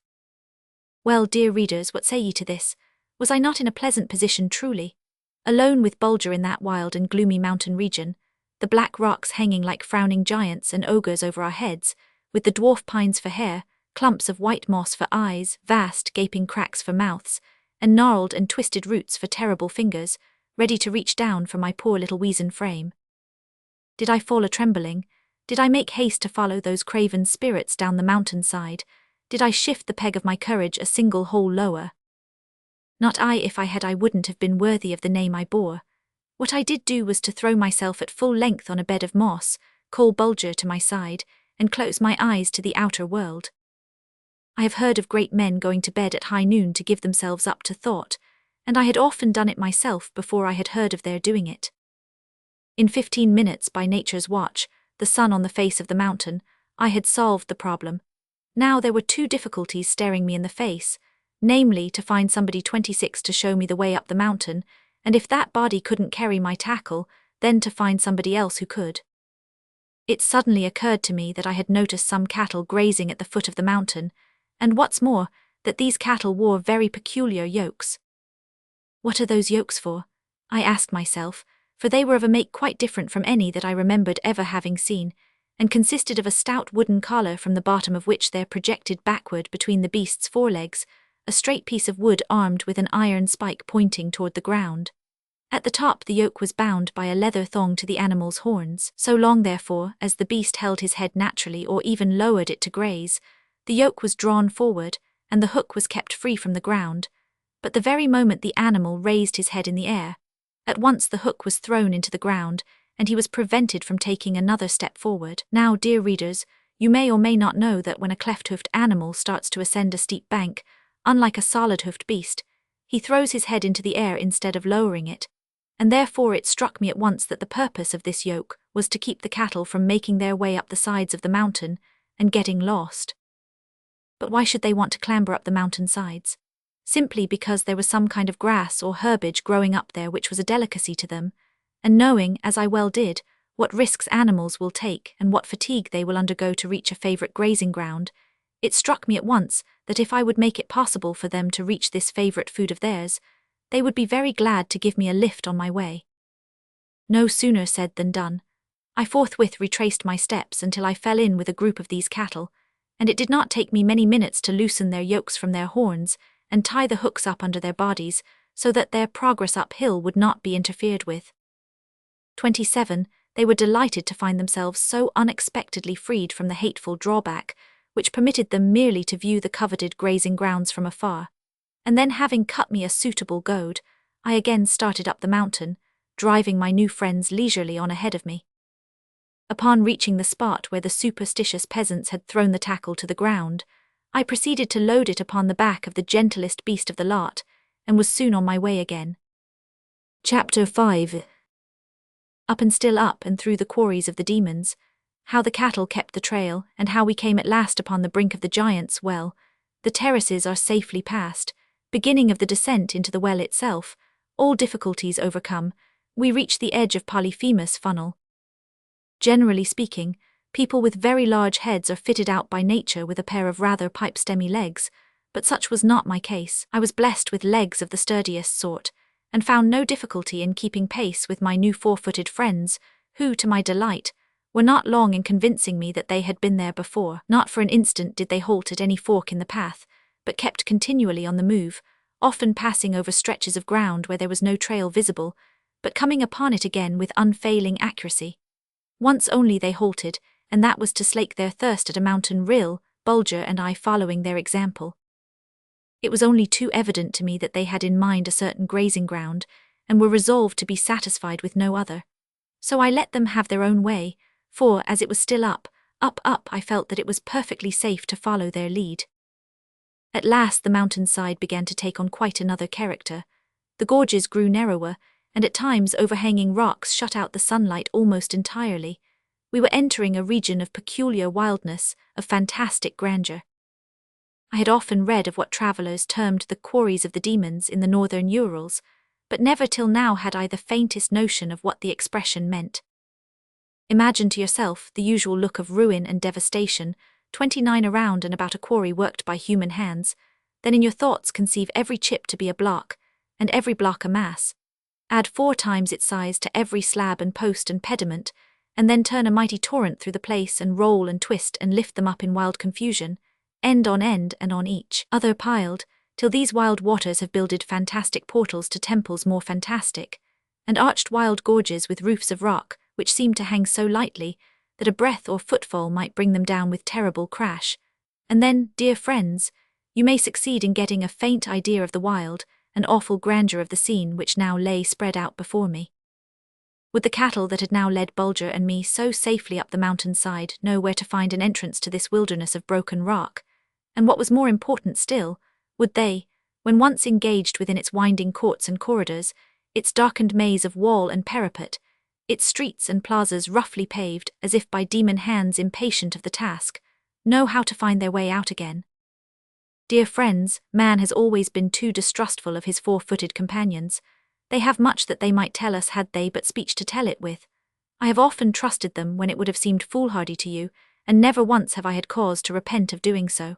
Well, dear readers, what say ye to this? Was I not in a pleasant position truly? Alone with Bulger in that wild and gloomy mountain region, the black rocks hanging like frowning giants and ogres over our heads, with the dwarf pines for hair, clumps of white moss for eyes, vast gaping cracks for mouths, and gnarled and twisted roots for terrible fingers, ready to reach down for my poor little weazen frame. Did I fall a-trembling? Did I make haste to follow those craven spirits down the mountain-side? Did I shift the peg of my courage a single hole lower? Not I. If I had, I wouldn't have been worthy of the name I bore. What I did do was to throw myself at full length on a bed of moss, call Bulger to my side, and close my eyes to the outer world. I have heard of great men going to bed at high noon to give themselves up to thought, and I had often done it myself before I had heard of their doing it. In 15 minutes by nature's watch, the sun on the face of the mountain, I had solved the problem. Now there were 2 difficulties staring me in the face, namely to find somebody 26 to show me the way up the mountain, and if that body couldn't carry my tackle, then to find somebody else who could. It suddenly occurred to me that I had noticed some cattle grazing at the foot of the mountain, and what's more, that these cattle wore very peculiar yokes. What are those yokes for? I asked myself, for they were of a make quite different from any that I remembered ever having seen, and consisted of a stout wooden collar from the bottom of which there projected backward between the beast's forelegs, a straight piece of wood armed with an iron spike pointing toward the ground. At the top the yoke was bound by a leather thong to the animal's horns. So long, therefore, as the beast held his head naturally or even lowered it to graze, the yoke was drawn forward, and the hook was kept free from the ground. But the very moment the animal raised his head in the air, at once the hook was thrown into the ground, and he was prevented from taking another step forward. Now, dear readers, you may or may not know that when a cleft-hoofed animal starts to ascend a steep bank, unlike a solid-hoofed beast, he throws his head into the air instead of lowering it, and therefore it struck me at once that the purpose of this yoke was to keep the cattle from making their way up the sides of the mountain and getting lost. But why should they want to clamber up the mountain sides? Simply because there was some kind of grass or herbage growing up there which was a delicacy to them, and knowing, as I well did, what risks animals will take and what fatigue they will undergo to reach a favourite grazing ground, it struck me at once that if I would make it possible for them to reach this favourite food of theirs, they would be very glad to give me a lift on my way. No sooner said than done. I forthwith retraced my steps until I fell in with a group of these cattle, and it did not take me many minutes to loosen their yokes from their horns and tie the hooks up under their bodies so that their progress uphill would not be interfered with. 27, they were delighted to find themselves so unexpectedly freed from the hateful drawback, which permitted them merely to view the coveted grazing grounds from afar, and then having cut me a suitable goad, I again started up the mountain, driving my new friends leisurely on ahead of me. Upon reaching the spot where the superstitious peasants had thrown the tackle to the ground, I proceeded to load it upon the back of the gentlest beast of the lot, and was soon on my way again. Chapter 5. Up and still up and through the quarries of the demons, how the cattle kept the trail, and how we came at last upon the brink of the giant's well. The terraces are safely passed, beginning of the descent into the well itself, all difficulties overcome, we reach the edge of Polyphemus funnel. Generally speaking, people with very large heads are fitted out by nature with a pair of rather pipe-stemmy legs, but such was not my case. I was blessed with legs of the sturdiest sort, and found no difficulty in keeping pace with my new four-footed friends, who, to my delight, were not long in convincing me that they had been there before. Not for an instant did they halt at any fork in the path, but kept continually on the move, often passing over stretches of ground where there was no trail visible, but coming upon it again with unfailing accuracy. Once only they halted, and that was to slake their thirst at a mountain rill, Bulger and I following their example. It was only too evident to me that they had in mind a certain grazing ground, and were resolved to be satisfied with no other. So I let them have their own way, for, as it was still up, I felt that it was perfectly safe to follow their lead. At last the mountainside began to take on quite another character. The gorges grew narrower, and at times overhanging rocks shut out the sunlight almost entirely. We were entering a region of peculiar wildness, of fantastic grandeur. I had often read of what travellers termed the quarries of the demons in the northern Urals, but never till now had I the faintest notion of what the expression meant. Imagine to yourself the usual look of ruin and devastation, 29 around and about a quarry worked by human hands, then in your thoughts conceive every chip to be a block, and every block a mass. Add 4 times its size to every slab and post and pediment, and then turn a mighty torrent through the place and roll and twist and lift them up in wild confusion, end on end and on each other piled, till these wild waters have builded fantastic portals to temples more fantastic, and arched wild gorges with roofs of rock, which seem to hang so lightly that a breath or footfall might bring them down with terrible crash. And then, dear friends, you may succeed in getting a faint idea of the wild and awful grandeur of the scene which now lay spread out before me. Would the cattle that had now led Bulger and me so safely up the mountainside know where to find an entrance to this wilderness of broken rock? And what was more important still, would they, when once engaged within its winding courts and corridors, its darkened maze of wall and parapet, its streets and plazas roughly paved as if by demon hands impatient of the task, know how to find their way out again? Dear friends, man has always been too distrustful of his 4-footed companions. They have much that they might tell us had they but speech to tell it with. I have often trusted them when it would have seemed foolhardy to you, and never once have I had cause to repent of doing so.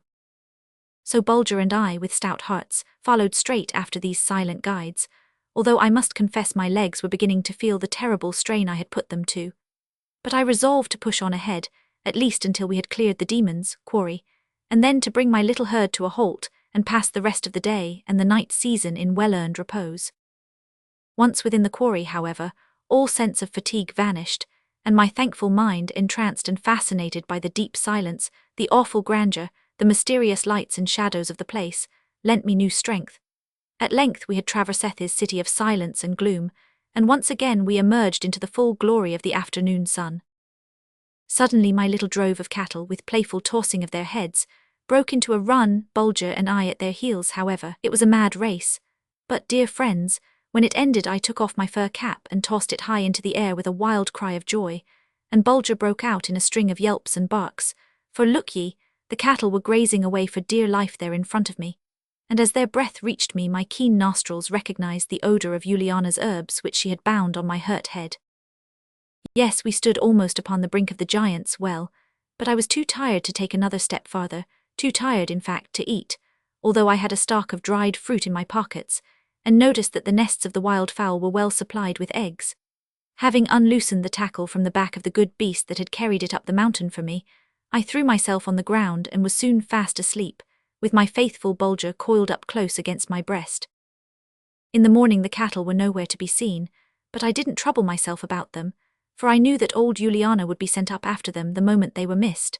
So Bulger and I, with stout hearts, followed straight after these silent guides, although I must confess my legs were beginning to feel the terrible strain I had put them to. But I resolved to push on ahead, at least until we had cleared the demons' quarry, and then to bring my little herd to a halt and pass the rest of the day and the night season in well-earned repose. Once within the quarry, however, all sense of fatigue vanished, and my thankful mind, entranced and fascinated by the deep silence, the awful grandeur, the mysterious lights and shadows of the place, lent me new strength. At length we had traversed this city of silence and gloom, and once again we emerged into the full glory of the afternoon sun. Suddenly my little drove of cattle, with playful tossing of their heads, broke into a run, Bulger and I at their heels. However, it was a mad race. But, dear friends, when it ended I took off my fur cap and tossed it high into the air with a wild cry of joy, and Bulger broke out in a string of yelps and barks, for look ye, the cattle were grazing away for dear life there in front of me, and as their breath reached me my keen nostrils recognized the odor of Juliana's herbs which she had bound on my hurt head. Yes, we stood almost upon the brink of the giant's well, but I was too tired to take another step farther, too tired, in fact, to eat, although I had a stock of dried fruit in my pockets, and noticed that the nests of the wild fowl were well supplied with eggs. Having unloosened the tackle from the back of the good beast that had carried it up the mountain for me, I threw myself on the ground and was soon fast asleep, with my faithful Bulger coiled up close against my breast. In the morning the cattle were nowhere to be seen, but I didn't trouble myself about them, for I knew that old Juliana would be sent up after them the moment they were missed.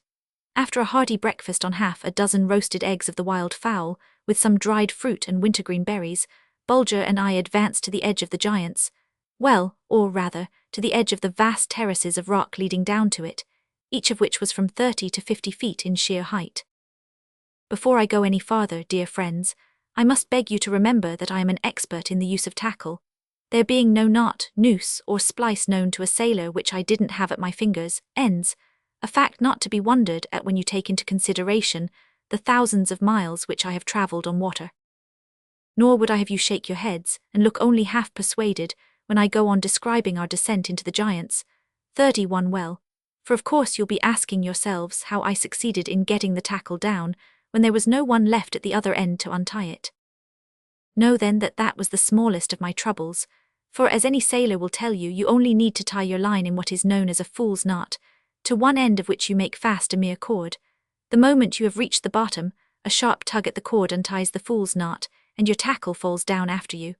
After a hearty breakfast on half a dozen roasted eggs of the wild fowl, with some dried fruit and wintergreen berries, Bulger and I advanced to the edge of the giant's well, or rather, to the edge of the vast terraces of rock leading down to it, each of which was from 30 to 50 feet in sheer height. Before I go any farther, dear friends, I must beg you to remember that I am an expert in the use of tackle, there being no knot, noose, or splice known to a sailor which I didn't have at my fingers' ends, a fact not to be wondered at when you take into consideration the thousands of miles which I have travelled on water. Nor would I have you shake your heads and look only half persuaded when I go on describing our descent into the giant's 31 well, for of course you'll be asking yourselves how I succeeded in getting the tackle down when there was no one left at the other end to untie it. Know then that that was the smallest of my troubles, for as any sailor will tell you, you only need to tie your line in what is known as a fool's knot, to one end of which you make fast a mere cord. The moment you have reached the bottom, a sharp tug at the cord unties the fool's knot, and your tackle falls down after you.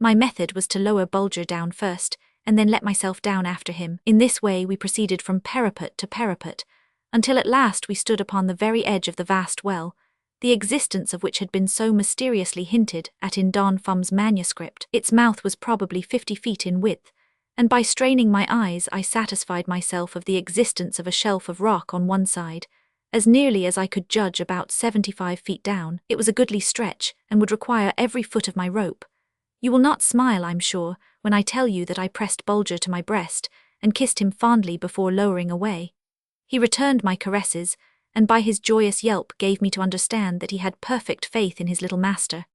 My method was to lower Bulger down first, and then let myself down after him. In this way we proceeded from parapet to parapet, until at last we stood upon the very edge of the vast well, the existence of which had been so mysteriously hinted at in Don Fum's manuscript. Its mouth was probably 50 feet in width, and by straining my eyes I satisfied myself of the existence of a shelf of rock on one side, as nearly as I could judge about 75 feet down. It was a goodly stretch, and would require every foot of my rope. You will not smile, I'm sure, when I tell you that I pressed Bulger to my breast, and kissed him fondly before lowering away. He returned my caresses, and by his joyous yelp gave me to understand that he had perfect faith in his little master.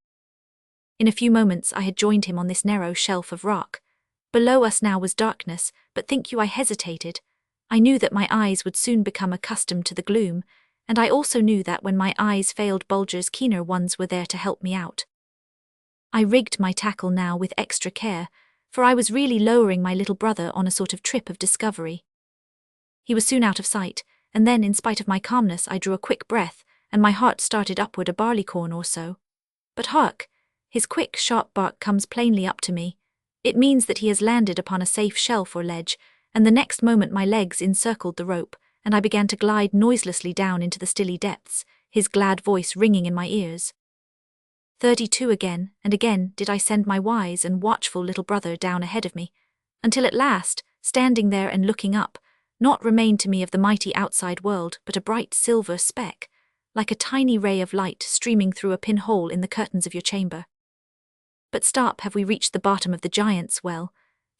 In a few moments I had joined him on this narrow shelf of rock. Below us now was darkness, but think you I hesitated? I knew that my eyes would soon become accustomed to the gloom, and I also knew that when my eyes failed Bulger's keener ones were there to help me out. I rigged my tackle now with extra care, for I was really lowering my little brother on a sort of trip of discovery. He was soon out of sight, and then, in spite of my calmness, I drew a quick breath, and my heart started upward a barleycorn or so. But hark! His quick, sharp bark comes plainly up to me. It means that he has landed upon a safe shelf or ledge, and the next moment my legs encircled the rope, and I began to glide noiselessly down into the stilly depths, his glad voice ringing in my ears. 32 again, and again did I send my wise and watchful little brother down ahead of me, until at last, standing there and looking up, naught remained to me of the mighty outside world but a bright silver speck, like a tiny ray of light streaming through a pinhole in the curtains of your chamber. But stop, have we reached the bottom of the giant's well?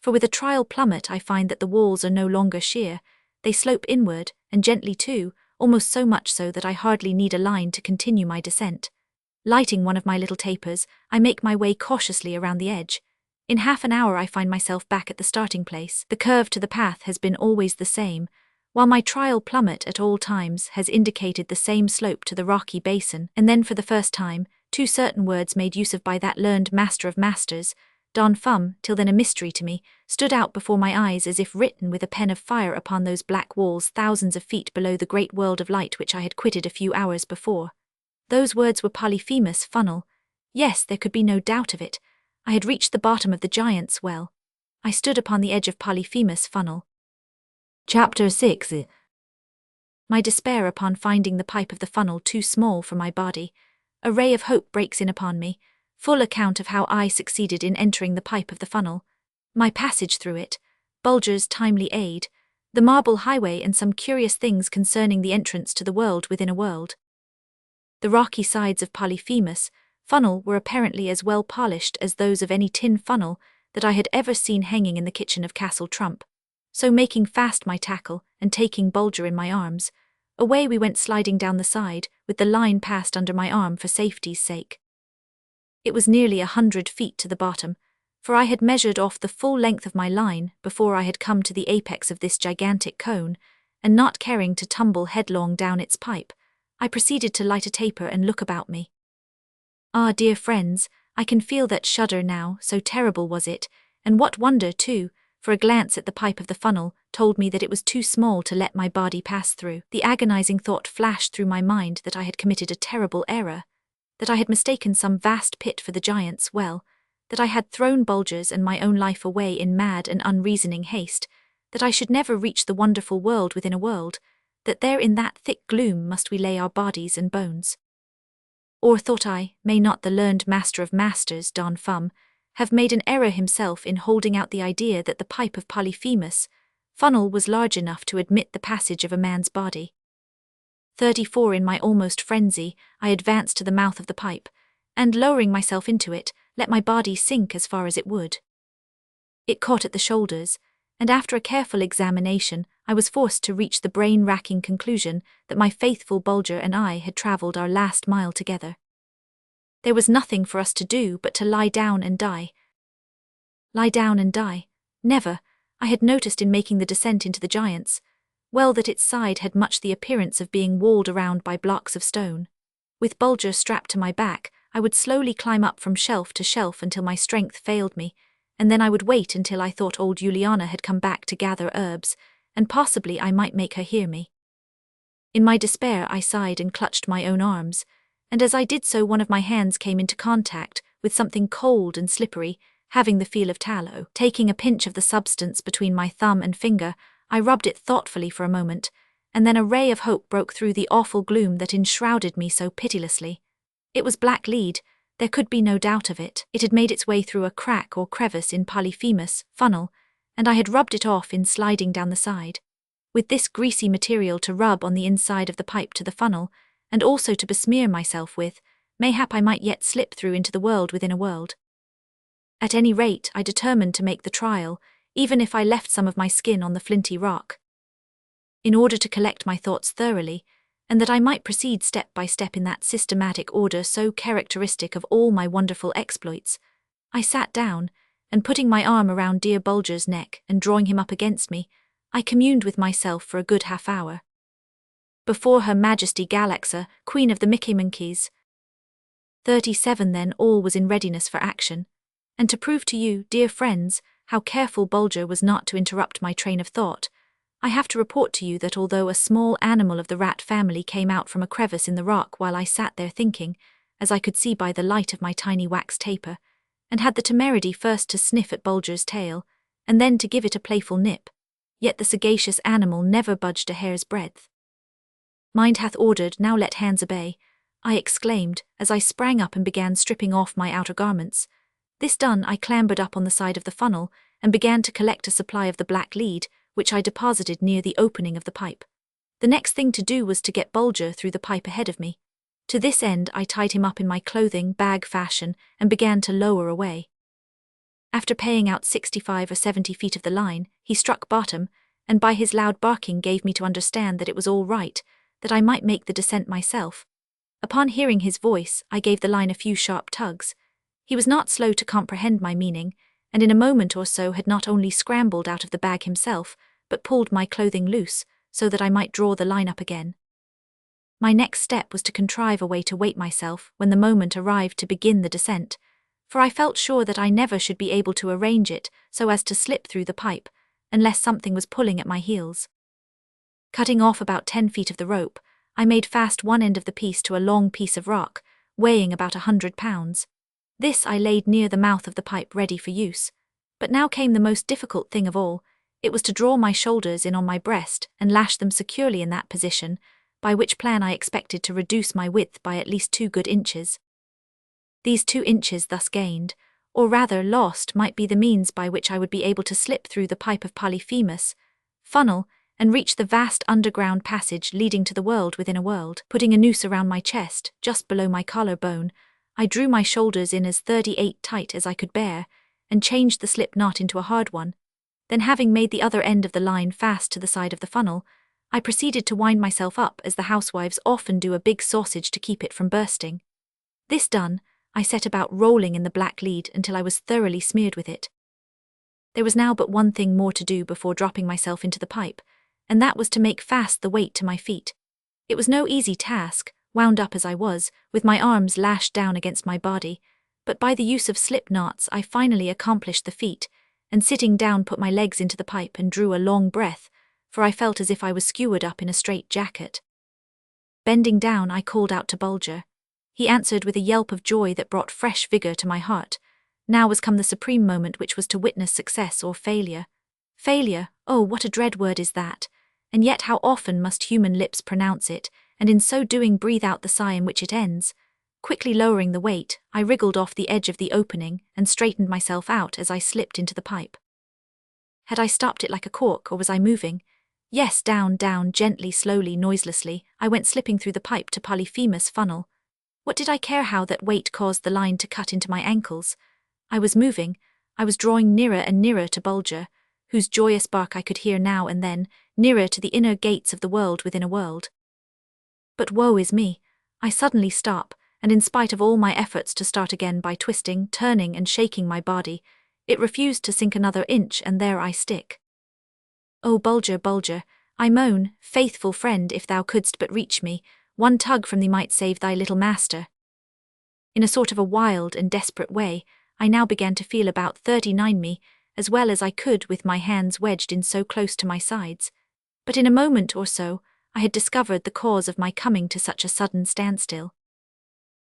For with a trial plummet I find that the walls are no longer sheer, they slope inward, and gently too, almost so much so that I hardly need a line to continue my descent. Lighting one of my little tapers, I make my way cautiously around the edge. In half an hour I find myself back at the starting place. The curve to the path has been always the same, while my trial plummet at all times has indicated the same slope to the rocky basin, and then for the first time, two certain words made use of by that learned master of masters, Don Fum, till then a mystery to me, stood out before my eyes as if written with a pen of fire upon those black walls thousands of feet below the great world of light which I had quitted a few hours before. Those words were Polyphemus funnel. Yes, there could be no doubt of it. I had reached the bottom of the giant's well. I stood upon the edge of Polyphemus funnel. Chapter 6. My despair upon finding the pipe of the funnel too small for my body. A ray of hope breaks in upon me. Full account of how I succeeded in entering the pipe of the funnel. My passage through it. Bulger's timely aid. The marble highway and some curious things concerning the entrance to the world within a world. The rocky sides of Polyphemus funnel were apparently as well polished as those of any tin funnel that I had ever seen hanging in the kitchen of Castle Troomp. So making fast my tackle, and taking Bulger in my arms, away we went sliding down the side, with the line passed under my arm for safety's sake. It was nearly 100 feet to the bottom, for I had measured off the full length of my line before I had come to the apex of this gigantic cone, and not caring to tumble headlong down its pipe, I proceeded to light a taper and look about me. Ah, dear friends, I can feel that shudder now, so terrible was it, and what wonder, too, for a glance at the pipe of the funnel told me that it was too small to let my body pass through. The agonizing thought flashed through my mind that I had committed a terrible error, that I had mistaken some vast pit for the giant's well, that I had thrown Bulger's and my own life away in mad and unreasoning haste, that I should never reach the wonderful world within a world, that there in that thick gloom must we lay our bodies and bones. Or, thought I, may not the learned master of masters, Don Fum, have made an error himself in holding out the idea that the pipe of Polyphemus funnel was large enough to admit the passage of a man's body. 34 in my almost frenzy, I advanced to the mouth of the pipe, and lowering myself into it, let my body sink as far as it would. It caught at the shoulders, and after a careful examination, I was forced to reach the brain-racking conclusion that my faithful Bulger and I had travelled our last mile together. There was nothing for us to do but to lie down and die. Lie down and die. Never, I had noticed in making the descent into the giant's well that its side had much the appearance of being walled around by blocks of stone. With Bulger strapped to my back, I would slowly climb up from shelf to shelf until my strength failed me, and then I would wait until I thought old Juliana had come back to gather herbs, and possibly I might make her hear me. In my despair I sighed and clutched my own arms, and as I did so one of my hands came into contact with something cold and slippery, having the feel of tallow. Taking a pinch of the substance between my thumb and finger, I rubbed it thoughtfully for a moment, and then a ray of hope broke through the awful gloom that enshrouded me so pitilessly. It was black lead, there could be no doubt of it. It had made its way through a crack or crevice in Polyphemus funnel, and I had rubbed it off in sliding down the side. With this greasy material to rub on the inside of the pipe to the funnel, and also to besmear myself with, mayhap I might yet slip through into the world within a world. At any rate, I determined to make the trial, even if I left some of my skin on the flinty rock. In order to collect my thoughts thoroughly, and that I might proceed step by step in that systematic order so characteristic of all my wonderful exploits, I sat down, and putting my arm around dear Bulger's neck and drawing him up against me, I communed with myself for a good half-hour. Before Her Majesty Galaxa, Queen of the Mickey Monkeys. 37 then all was in readiness for action, and to prove to you, dear friends, how careful Bulger was not to interrupt my train of thought, I have to report to you that although a small animal of the rat family came out from a crevice in the rock while I sat there thinking, as I could see by the light of my tiny wax taper, and had the temerity first to sniff at Bulger's tail, and then to give it a playful nip, yet the sagacious animal never budged a hair's breadth. Mind hath ordered, now let hands obey, I exclaimed, as I sprang up and began stripping off my outer garments. This done, I clambered up on the side of the funnel, and began to collect a supply of the black lead, which I deposited near the opening of the pipe. The next thing to do was to get Bulger through the pipe ahead of me. To this end I tied him up in my clothing, bag fashion, and began to lower away. After paying out 65 or 70 feet of the line, he struck bottom, and by his loud barking gave me to understand that it was all right, that I might make the descent myself. Upon hearing his voice, I gave the line a few sharp tugs. He was not slow to comprehend my meaning, and in a moment or so had not only scrambled out of the bag himself, but pulled my clothing loose, so that I might draw the line up again. My next step was to contrive a way to weight myself when the moment arrived to begin the descent, for I felt sure that I never should be able to arrange it so as to slip through the pipe, unless something was pulling at my heels. Cutting off about 10 feet of the rope, I made fast one end of the piece to a long piece of rock, weighing about 100 pounds. This I laid near the mouth of the pipe ready for use. But now came the most difficult thing of all. It was to draw my shoulders in on my breast and lash them securely in that position, by which plan I expected to reduce my width by at least 2 good inches. These 2 inches thus gained, or rather lost, might be the means by which I would be able to slip through the pipe of Polyphemus, funnel, and reach the vast underground passage leading to the world within a world. Putting a noose around my chest, just below my collarbone, I drew my shoulders in as 38 tight as I could bear, and changed the slip knot into a hard one. Then, having made the other end of the line fast to the side of the funnel, I proceeded to wind myself up as the housewives often do a big sausage to keep it from bursting. This done, I set about rolling in the black lead until I was thoroughly smeared with it. There was now but one thing more to do before dropping myself into the pipe, and that was to make fast the weight to my feet. It was no easy task, wound up as I was, with my arms lashed down against my body, but by the use of slip knots I finally accomplished the feat, and sitting down put my legs into the pipe and drew a long breath, for I felt as if I was skewered up in a straight jacket. Bending down, I called out to Bulger. He answered with a yelp of joy that brought fresh vigour to my heart. Now was come the supreme moment, which was to witness success or failure. Failure, oh, what a dread word is that! And yet how often must human lips pronounce it, and in so doing breathe out the sigh in which it ends. Quickly lowering the weight, I wriggled off the edge of the opening and straightened myself out as I slipped into the pipe. Had I stopped it like a cork, or was I moving? Yes, down, down, gently, slowly, noiselessly, I went slipping through the pipe to Polyphemus funnel. What did I care how that weight caused the line to cut into my ankles? I was moving, I was drawing nearer and nearer to Bulger, whose joyous bark I could hear now and then, nearer to the inner gates of the world within a world. But woe is me, I suddenly stop, and in spite of all my efforts to start again by twisting, turning and shaking my body, it refused to sink another inch, and there I stick. Oh, Bulger, Bulger, I moan, faithful friend, if thou couldst but reach me, one tug from thee might save thy little master. In a sort of a wild and desperate way, I now began to feel about 39 me, as well as I could with my hands wedged in so close to my sides. But in a moment or so, I had discovered the cause of my coming to such a sudden standstill.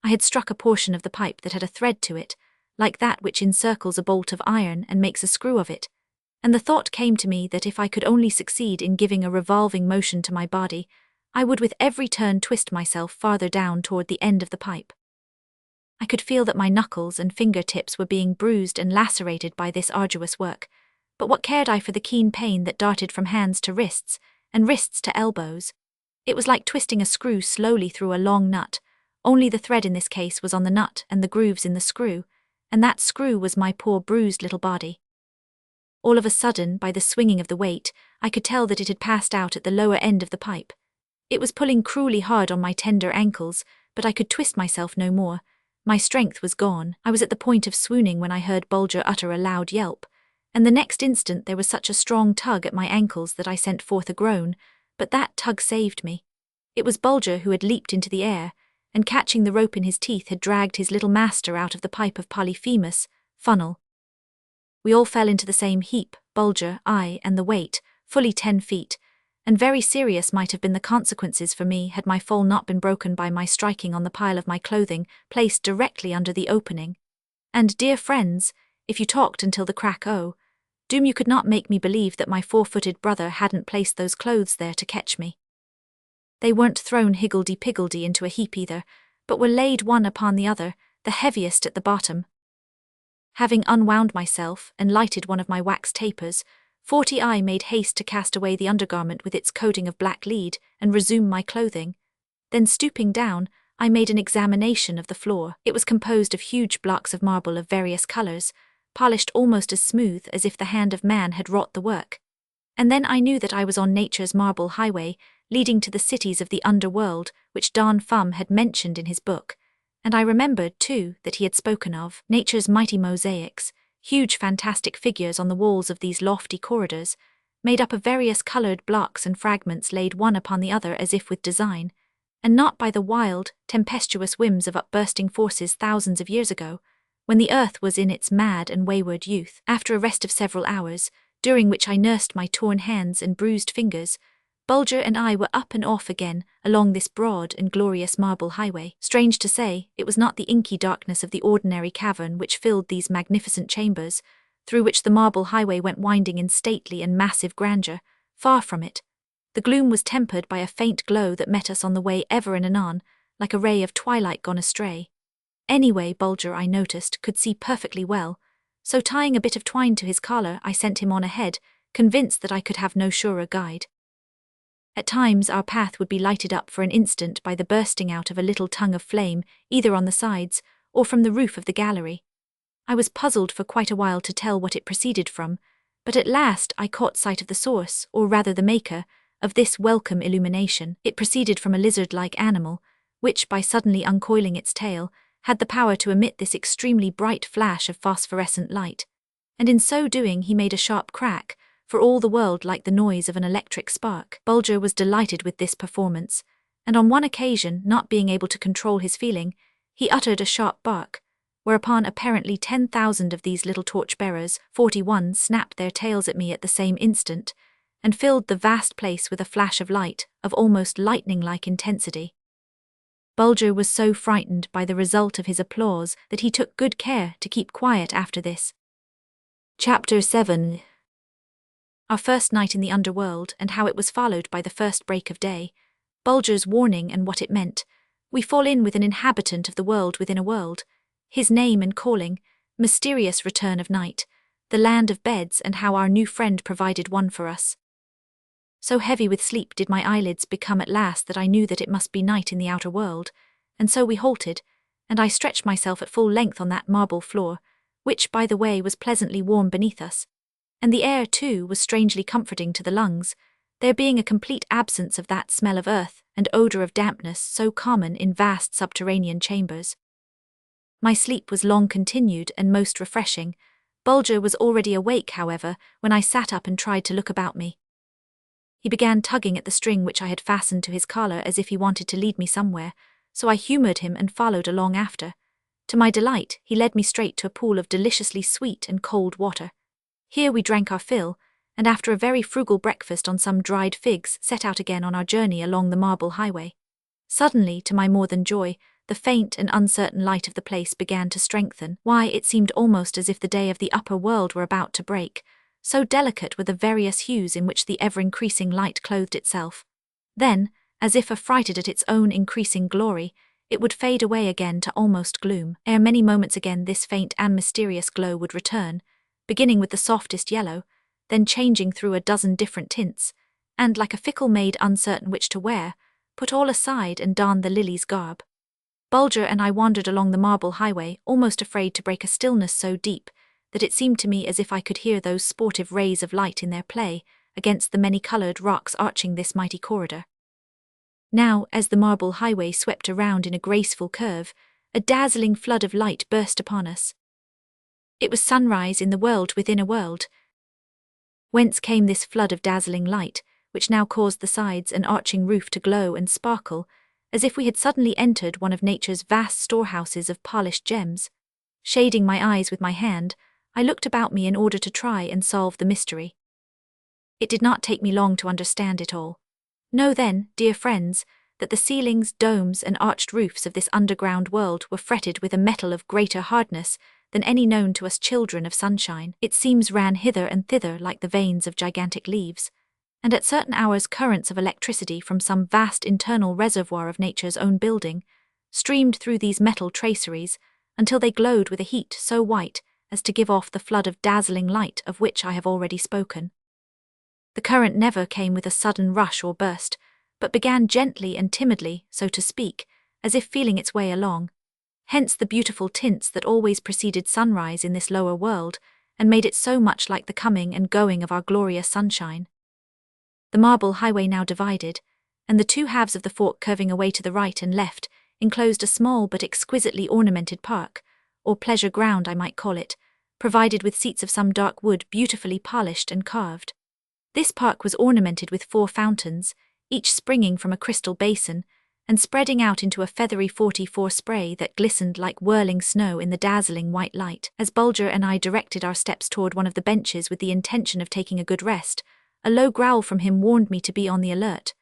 I had struck a portion of the pipe that had a thread to it, like that which encircles a bolt of iron and makes a screw of it, and the thought came to me that if I could only succeed in giving a revolving motion to my body, I would with every turn twist myself farther down toward the end of the pipe. I could feel that my knuckles and finger tips were being bruised and lacerated by this arduous work, But what cared I for the keen pain that darted from hands to wrists, and wrists to elbows? It was like twisting a screw slowly through a long nut, only the thread in this case was on the nut and the grooves in the screw, and that screw was my poor bruised little body. All of a sudden, by the swinging of the weight, I could tell that it had passed out at the lower end of the pipe. It was pulling cruelly hard on my tender ankles, but I could twist myself no more. My strength was gone. I was at the point of swooning when I heard Bulger utter a loud yelp, and the next instant there was such a strong tug at my ankles that I sent forth a groan, but that tug saved me. It was Bulger who had leaped into the air, and catching the rope in his teeth had dragged his little master out of the pipe of Polyphemus, funnel. We all fell into the same heap, Bulger, I, and the weight, fully 10 feet, and very serious might have been the consequences for me had my fall not been broken by my striking on the pile of my clothing, placed directly under the opening. And, dear friends, if you talked until the crack doom, you could not make me believe that my 4-footed brother hadn't placed those clothes there to catch me. They weren't thrown higgledy-piggledy into a heap either, but were laid one upon the other, the heaviest at the bottom. Having unwound myself and lighted one of my wax tapers, 40 made haste to cast away the undergarment with its coating of black lead and resume my clothing. Then stooping down, I made an examination of the floor. It was composed of huge blocks of marble of various colors, polished almost as smooth as if the hand of man had wrought the work. And then I knew that I was on nature's marble highway, leading to the cities of the underworld, which Don Fum had mentioned in his book. And I remembered, too, that he had spoken of nature's mighty mosaics, huge fantastic figures on the walls of these lofty corridors, made up of various coloured blocks and fragments laid one upon the other as if with design, and not by the wild, tempestuous whims of upbursting forces thousands of years ago, when the earth was in its mad and wayward youth. After a rest of several hours, during which I nursed my torn hands and bruised fingers, Bulger and I were up and off again along this broad and glorious marble highway. Strange to say, it was not the inky darkness of the ordinary cavern which filled these magnificent chambers, through which the marble highway went winding in stately and massive grandeur. Far from it. The gloom was tempered by a faint glow that met us on the way ever and anon, like a ray of twilight gone astray. Anyway, Bulger, I noticed, could see perfectly well, so tying a bit of twine to his collar, I sent him on ahead, convinced that I could have no surer guide. At times our path would be lighted up for an instant by the bursting out of a little tongue of flame, either on the sides, or from the roof of the gallery. I was puzzled for quite a while to tell what it proceeded from, but at last I caught sight of the source, or rather the maker, of this welcome illumination. It proceeded from a lizard-like animal, which, by suddenly uncoiling its tail, had the power to emit this extremely bright flash of phosphorescent light, and in so doing he made a sharp crack, for all the world like the noise of an electric spark. Bulger was delighted with this performance, and on one occasion, not being able to control his feeling, he uttered a sharp bark, whereupon apparently 10,000 of these little torch-bearers, 41, snapped their tails at me at the same instant, and filled the vast place with a flash of light of almost lightning-like intensity. Bulger was so frightened by the result of his applause that he took good care to keep quiet after this. Chapter 7. Our first night in the underworld, and how it was followed by the first break of day, Bulger's warning and what it meant. We fall in with an inhabitant of the world within a world, his name and calling, mysterious return of night, the land of beds, and how our new friend provided one for us. So heavy with sleep did my eyelids become at last that I knew that it must be night in the outer world, and so we halted, and I stretched myself at full length on that marble floor, which, by the way, was pleasantly warm beneath us. And the air, too, was strangely comforting to the lungs, there being a complete absence of that smell of earth and odour of dampness so common in vast subterranean chambers. My sleep was long continued and most refreshing. Bulger was already awake, however, when I sat up and tried to look about me. He began tugging at the string which I had fastened to his collar as if he wanted to lead me somewhere, so I humoured him and followed along after. To my delight, he led me straight to a pool of deliciously sweet and cold water. Here we drank our fill, and after a very frugal breakfast on some dried figs, set out again on our journey along the marble highway. Suddenly, to my more than joy, the faint and uncertain light of the place began to strengthen. Why, it seemed almost as if the day of the upper world were about to break, so delicate were the various hues in which the ever-increasing light clothed itself. Then, as if affrighted at its own increasing glory, it would fade away again to almost gloom. Ere many moments again this faint and mysterious glow would return, beginning with the softest yellow, then changing through a dozen different tints, and, like a fickle maid uncertain which to wear, put all aside and donned the lily's garb. Bulger and I wandered along the marble highway, almost afraid to break a stillness so deep that it seemed to me as if I could hear those sportive rays of light in their play against the many-coloured rocks arching this mighty corridor. Now, as the marble highway swept around in a graceful curve, a dazzling flood of light burst upon us. It was sunrise in the world within a world. Whence came this flood of dazzling light, which now caused the sides and arching roof to glow and sparkle, as if we had suddenly entered one of nature's vast storehouses of polished gems? Shading my eyes with my hand, I looked about me in order to try and solve the mystery. It did not take me long to understand it all. Know then, dear friends, that the ceilings, domes, and arched roofs of this underground world were fretted with a metal of greater hardness than any known to us children of sunshine. It seems ran hither and thither like the veins of gigantic leaves, and at certain hours currents of electricity from some vast internal reservoir of nature's own building streamed through these metal traceries until they glowed with a heat so white as to give off the flood of dazzling light of which I have already spoken. The current never came with a sudden rush or burst, but began gently and timidly, so to speak, as if feeling its way along. Hence the beautiful tints that always preceded sunrise in this lower world, and made it so much like the coming and going of our glorious sunshine. The marble highway now divided, and the two halves of the fork curving away to the right and left enclosed a small but exquisitely ornamented park, or pleasure ground I might call it, provided with seats of some dark wood beautifully polished and carved. This park was ornamented with 4 fountains, each springing from a crystal basin, and spreading out into a feathery 44 spray that glistened like whirling snow in the dazzling white light. As Bulger and I directed our steps toward one of the benches with the intention of taking a good rest, a low growl from him warned me to be on the alert.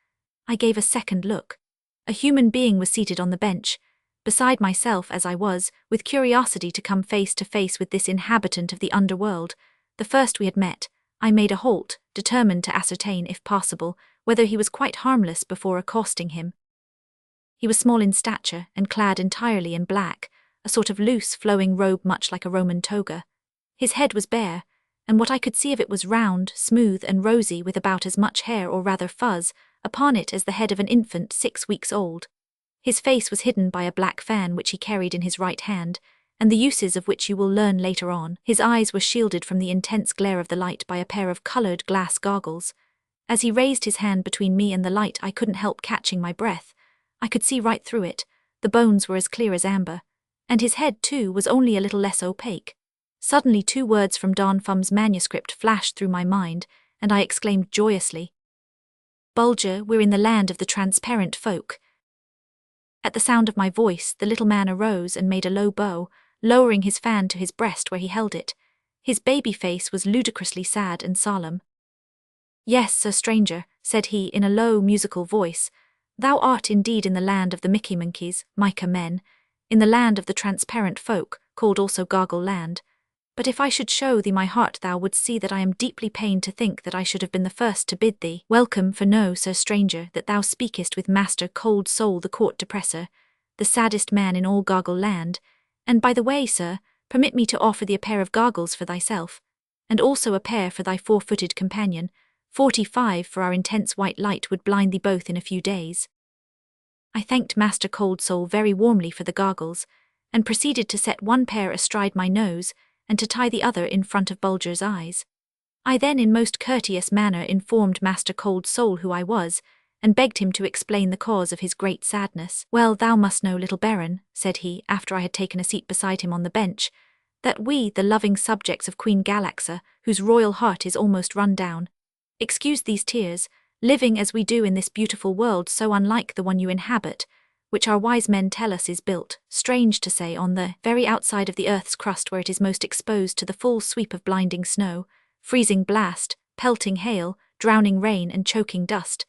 I gave a second look. A human being was seated on the bench, beside myself as I was, with curiosity to come face to face with this inhabitant of the underworld, the first we had met. I made a halt, determined to ascertain, if possible, whether he was quite harmless before accosting him. He was small in stature and clad entirely in black, a sort of loose, flowing robe much like a Roman toga. His head was bare, and what I could see of it was round, smooth, and rosy, with about as much hair, or rather fuzz, upon it as the head of an infant 6 weeks old. His face was hidden by a black fan which he carried in his right hand, and the uses of which you will learn later on. His eyes were shielded from the intense glare of the light by a pair of coloured glass goggles. As he raised his hand between me and the light, I couldn't help catching my breath. I could see right through it. The bones were as clear as amber, and his head, too, was only a little less opaque. Suddenly 2 words from Don Fum's manuscript flashed through my mind, and I exclaimed joyously, "Bulger, we're in the land of the transparent folk." At the sound of my voice, the little man arose and made a low bow, lowering his fan to his breast where he held it. His baby face was ludicrously sad and solemn. "Yes, Sir Stranger," said he in a low, musical voice, "thou art indeed in the land of the Mickey Monkeys, Mica men, in the land of the transparent folk, called also Goggle Land. But if I should show thee my heart, thou wouldst see that I am deeply pained to think that I should have been the first to bid thee welcome, for know, Sir Stranger, that thou speakest with Master Cold Soul, the court depressor, the saddest man in all Goggle Land. And by the way, sir, permit me to offer thee a pair of goggles for thyself, and also a pair for thy 4-footed companion. 45 for our intense white light would blind thee both in a few days." I thanked Master Cold Soul very warmly for the goggles, and proceeded to set one pair astride my nose and to tie the other in front of Bulger's eyes. I then in most courteous manner informed Master Cold Soul who I was, and begged him to explain the cause of his great sadness. "Well, thou must know, little Baron," said he, after I had taken a seat beside him on the bench, "that we, the loving subjects of Queen Galaxa, whose royal heart is almost run down, excuse these tears, living as we do in this beautiful world so unlike the one you inhabit, which our wise men tell us is built, strange to say, on the very outside of the earth's crust, where it is most exposed to the full sweep of blinding snow, freezing blast, pelting hail, drowning rain, and choking dust.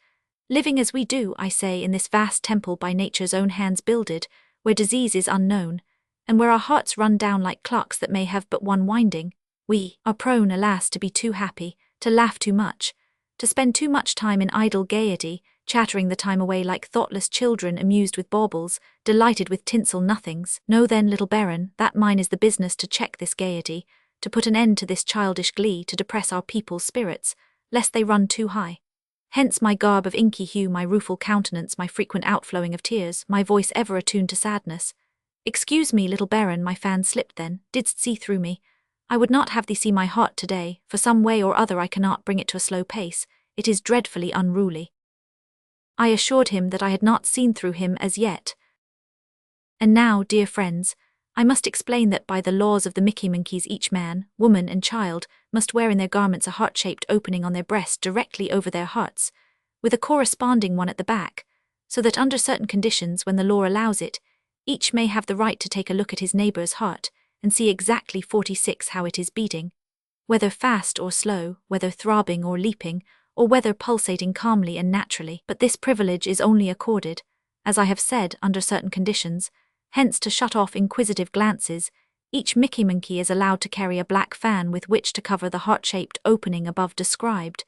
Living as we do, I say, in this vast temple by nature's own hands builded, where disease is unknown, and where our hearts run down like clocks that may have but one winding, we are prone, alas, to be too happy, to laugh too much, to spend too much time in idle gaiety, chattering the time away like thoughtless children amused with baubles, delighted with tinsel nothings. Know then, little Baron, that mine is the business to check this gaiety, to put an end to this childish glee, to depress our people's spirits, lest they run too high. Hence my garb of inky hue, my rueful countenance, my frequent outflowing of tears, my voice ever attuned to sadness. Excuse me, little baron, my fan slipped then, didst see through me. I would not have thee see my heart today, for some way or other I cannot bring it to a slow pace, it is dreadfully unruly. I assured him that I had not seen through him as yet. And now, dear friends, I must explain that by the laws of the Mickey-Monkeys each man, woman and child must wear in their garments a heart-shaped opening on their breast directly over their hearts, with a corresponding one at the back, so that under certain conditions, when the law allows it, each may have the right to take a look at his neighbour's heart and see exactly 46 how it is beating, whether fast or slow, whether throbbing or leaping, or whether pulsating calmly and naturally. But this privilege is only accorded, as I have said, under certain conditions. Hence, to shut off inquisitive glances, each Mickey-Monkey is allowed to carry a black fan with which to cover the heart-shaped opening above described,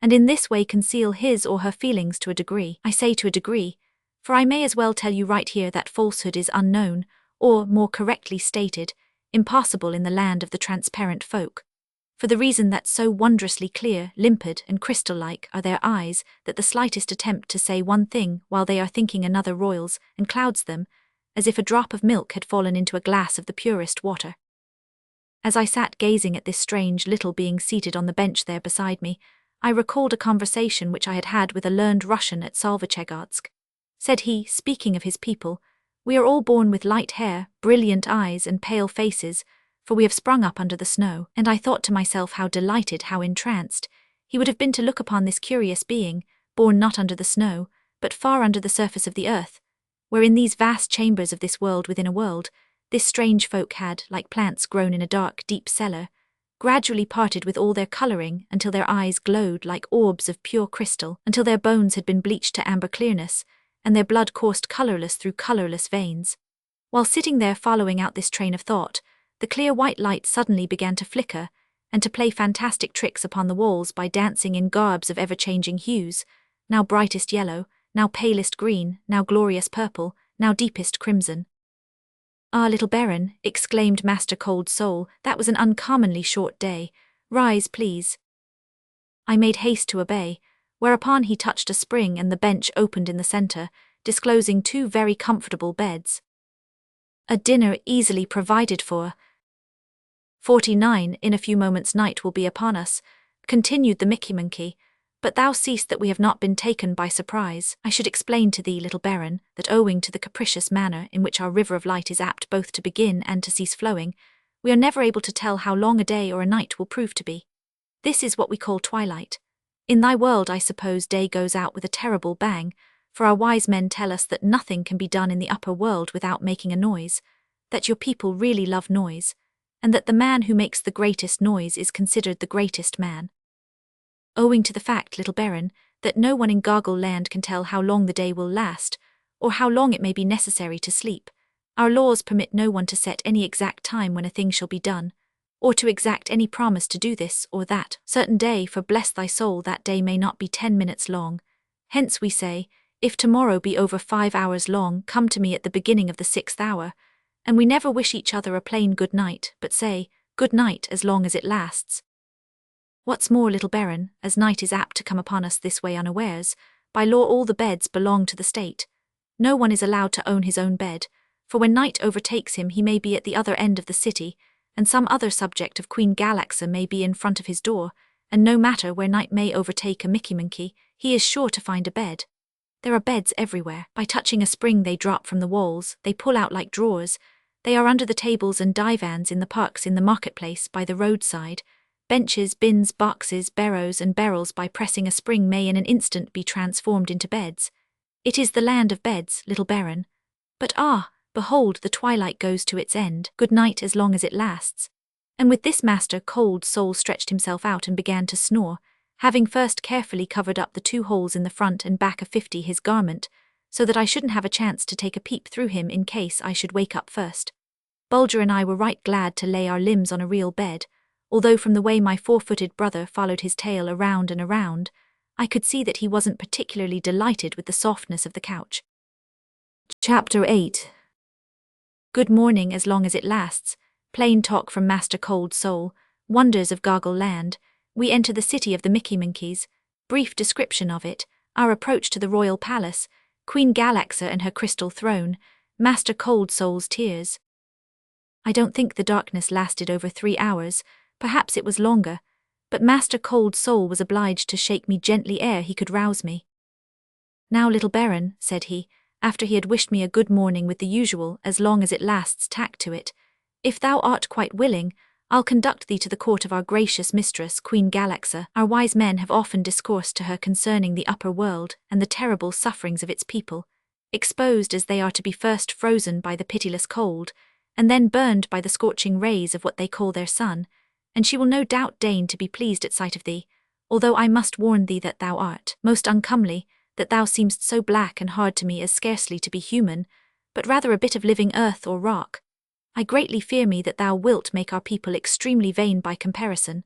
and in this way conceal his or her feelings to a degree. I say to a degree, for I may as well tell you right here that falsehood is unknown, or, more correctly stated, impossible in the land of the transparent folk, for the reason that so wondrously clear, limpid, and crystal-like are their eyes that the slightest attempt to say one thing while they are thinking another roils and clouds them, as if a drop of milk had fallen into a glass of the purest water. As I sat gazing at this strange little being seated on the bench there beside me, I recalled a conversation which I had had with a learned Russian at Solvechegardsk. Said he, speaking of his people, "We are all born with light hair, brilliant eyes, and pale faces, for we have sprung up under the snow." And I thought to myself how delighted, how entranced he would have been to look upon this curious being, born not under the snow, but far under the surface of the earth, where in these vast chambers of this world within a world, this strange folk had, like plants grown in a dark, deep cellar, gradually parted with all their colouring until their eyes glowed like orbs of pure crystal, until their bones had been bleached to amber clearness, and their blood coursed colourless through colourless veins. While sitting there following out this train of thought, the clear white light suddenly began to flicker, and to play fantastic tricks upon the walls by dancing in garbs of ever-changing hues, now brightest yellow, now palest green, now glorious purple, now deepest crimson. "Ah, little baron," exclaimed Master Cold Soul, "that was an uncommonly short day. Rise, please." I made haste to obey, whereupon he touched a spring and the bench opened in the centre, disclosing 2 very comfortable beds. "A dinner easily provided for." 49 In a few moments night will be upon us, continued the Mickey-Monkey, "but thou seest that we have not been taken by surprise. I should explain to thee, little baron, that owing to the capricious manner in which our river of light is apt both to begin and to cease flowing, we are never able to tell how long a day or a night will prove to be. This is what we call twilight. In thy world, I suppose, day goes out with a terrible bang, for our wise men tell us that nothing can be done in the upper world without making a noise, that your people really love noise, and that the man who makes the greatest noise is considered the greatest man. Owing to the fact, little baron, that no one in Gargle Land can tell how long the day will last, or how long it may be necessary to sleep, our laws permit no one to set any exact time when a thing shall be done, or to exact any promise to do this or that certain day, for bless thy soul, that day may not be 10 minutes long. Hence we say, if tomorrow be over 5 hours long, come to me at the beginning of the 6th hour, and we never wish each other a plain good night, but say, good night as long as it lasts. What's more, little baron, as night is apt to come upon us this way unawares, by law all the beds belong to the state. No one is allowed to own his own bed, for when night overtakes him he may be at the other end of the city, and some other subject of Queen Galaxa may be in front of his door, and no matter where night may overtake a Mickey-Monkey, he is sure to find a bed. There are beds everywhere. By touching a spring they drop from the walls, they pull out like drawers, they are under the tables and divans in the parks, in the marketplace, by the roadside. Benches, bins, boxes, barrows and barrels by pressing a spring may in an instant be transformed into beds. It is the land of beds, little baron. But ah, behold, the twilight goes to its end, good night as long as it lasts. And with this Master Cold Soul stretched himself out and began to snore, having first carefully covered up the 2 holes in the front and back of 50 his garment, so that I shouldn't have a chance to take a peep through him in case I should wake up first. Bulger and I were right glad to lay our limbs on a real bed, although from the way my 4-footed brother followed his tail around and around, I could see that he wasn't particularly delighted with the softness of the couch. Chapter 8. Good morning as long as it lasts. Plain talk from Master Cold Soul, Wonders of Goggle Land. We enter the city of the Mickey-Minkies. Brief description of it. Our approach to the royal palace. Queen Galaxa and her crystal throne. Master Cold Soul's tears. I don't think the darkness lasted over 3 hours, perhaps it was longer, but Master Cold Soul was obliged to shake me gently ere he could rouse me. Now, little Baron, said he, after he had wished me a good morning with the usual as long as it lasts tact to it, if thou art quite willing, I'll conduct thee to the court of our gracious mistress, Queen Galaxa. Our wise men have often discoursed to her concerning the upper world and the terrible sufferings of its people, exposed as they are to be first frozen by the pitiless cold, and then burned by the scorching rays of what they call their sun, and she will no doubt deign to be pleased at sight of thee, although I must warn thee that thou art most uncomely, that thou seemst so black and hard to me as scarcely to be human, but rather a bit of living earth or rock. I greatly fear me that thou wilt make our people extremely vain by comparison.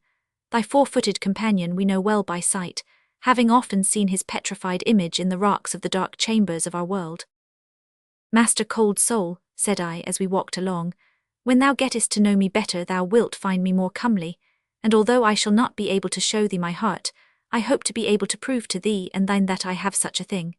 Thy 4-footed companion we know well by sight, having often seen his petrified image in the rocks of the dark chambers of our world. Master Cold Soul, said I as we walked along, when thou gettest to know me better thou wilt find me more comely, and although I shall not be able to show thee my heart, I hope to be able to prove to thee and thine that I have such a thing.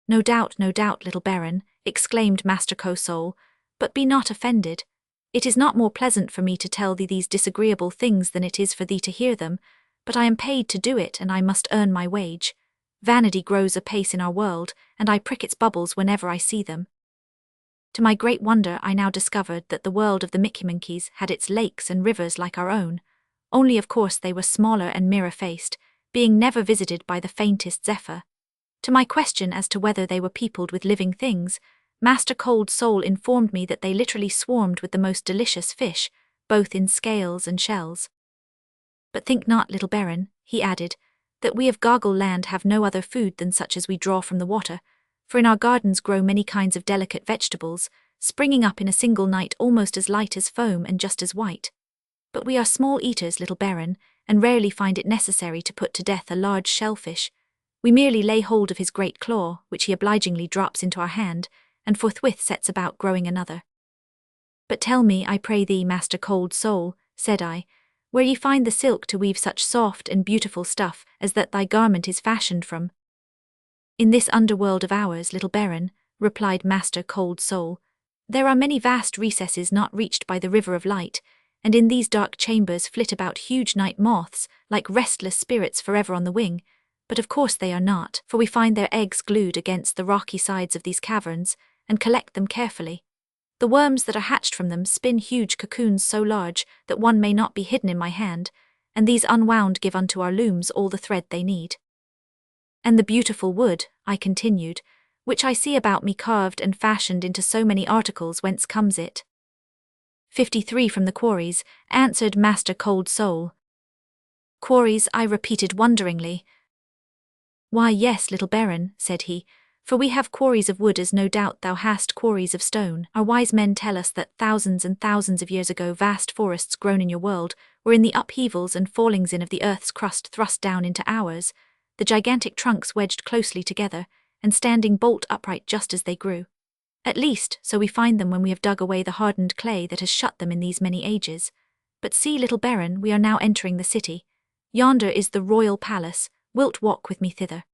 No doubt, little Baron, exclaimed Master Cold Soul, but be not offended. It is not more pleasant for me to tell thee these disagreeable things than it is for thee to hear them, but I am paid to do it and I must earn my wage. Vanity grows apace in our world, and I prick its bubbles whenever I see them. To my great wonder I now discovered that the world of the Mickey-Minkies had its lakes and rivers like our own, only of course they were smaller and mirror-faced, being never visited by the faintest zephyr. To my question as to whether they were peopled with living things, Master Cold Soul informed me that they literally swarmed with the most delicious fish, both in scales and shells. But think not, little Baron, he added, that we of Goggle Land have no other food than such as we draw from the water, for in our gardens grow many kinds of delicate vegetables, springing up in a single night almost as light as foam and just as white. But we are small eaters, little Baron, and rarely find it necessary to put to death a large shellfish. We merely lay hold of his great claw, which he obligingly drops into our hand, and forthwith sets about growing another. But tell me, I pray thee, Master Cold Soul, said I, where ye find the silk to weave such soft and beautiful stuff as that thy garment is fashioned from. In this underworld of ours, little Baron, replied Master Cold Soul, there are many vast recesses not reached by the river of light, and in these dark chambers flit about huge night moths, like restless spirits forever on the wing, but of course they are not, for we find their eggs glued against the rocky sides of these caverns, and collect them carefully. The worms that are hatched from them spin huge cocoons so large that one may not be hidden in my hand, and these unwound give unto our looms all the thread they need. And the beautiful wood, I continued, which I see about me carved and fashioned into so many articles, whence comes it? 53 from the quarries, answered Master Cold Soul. Quarries, I repeated wonderingly. Why, yes, little Baron, said he, for we have quarries of wood as no doubt thou hast quarries of stone. Our wise men tell us that thousands and thousands of years ago vast forests grown in your world were in the upheavals and fallings in of the earth's crust thrust down into ours, the gigantic trunks wedged closely together, and standing bolt upright just as they grew. At least, so we find them when we have dug away the hardened clay that has shut them in these many ages. But see, little Baron, we are now entering the city. Yonder is the royal palace, wilt walk with me thither?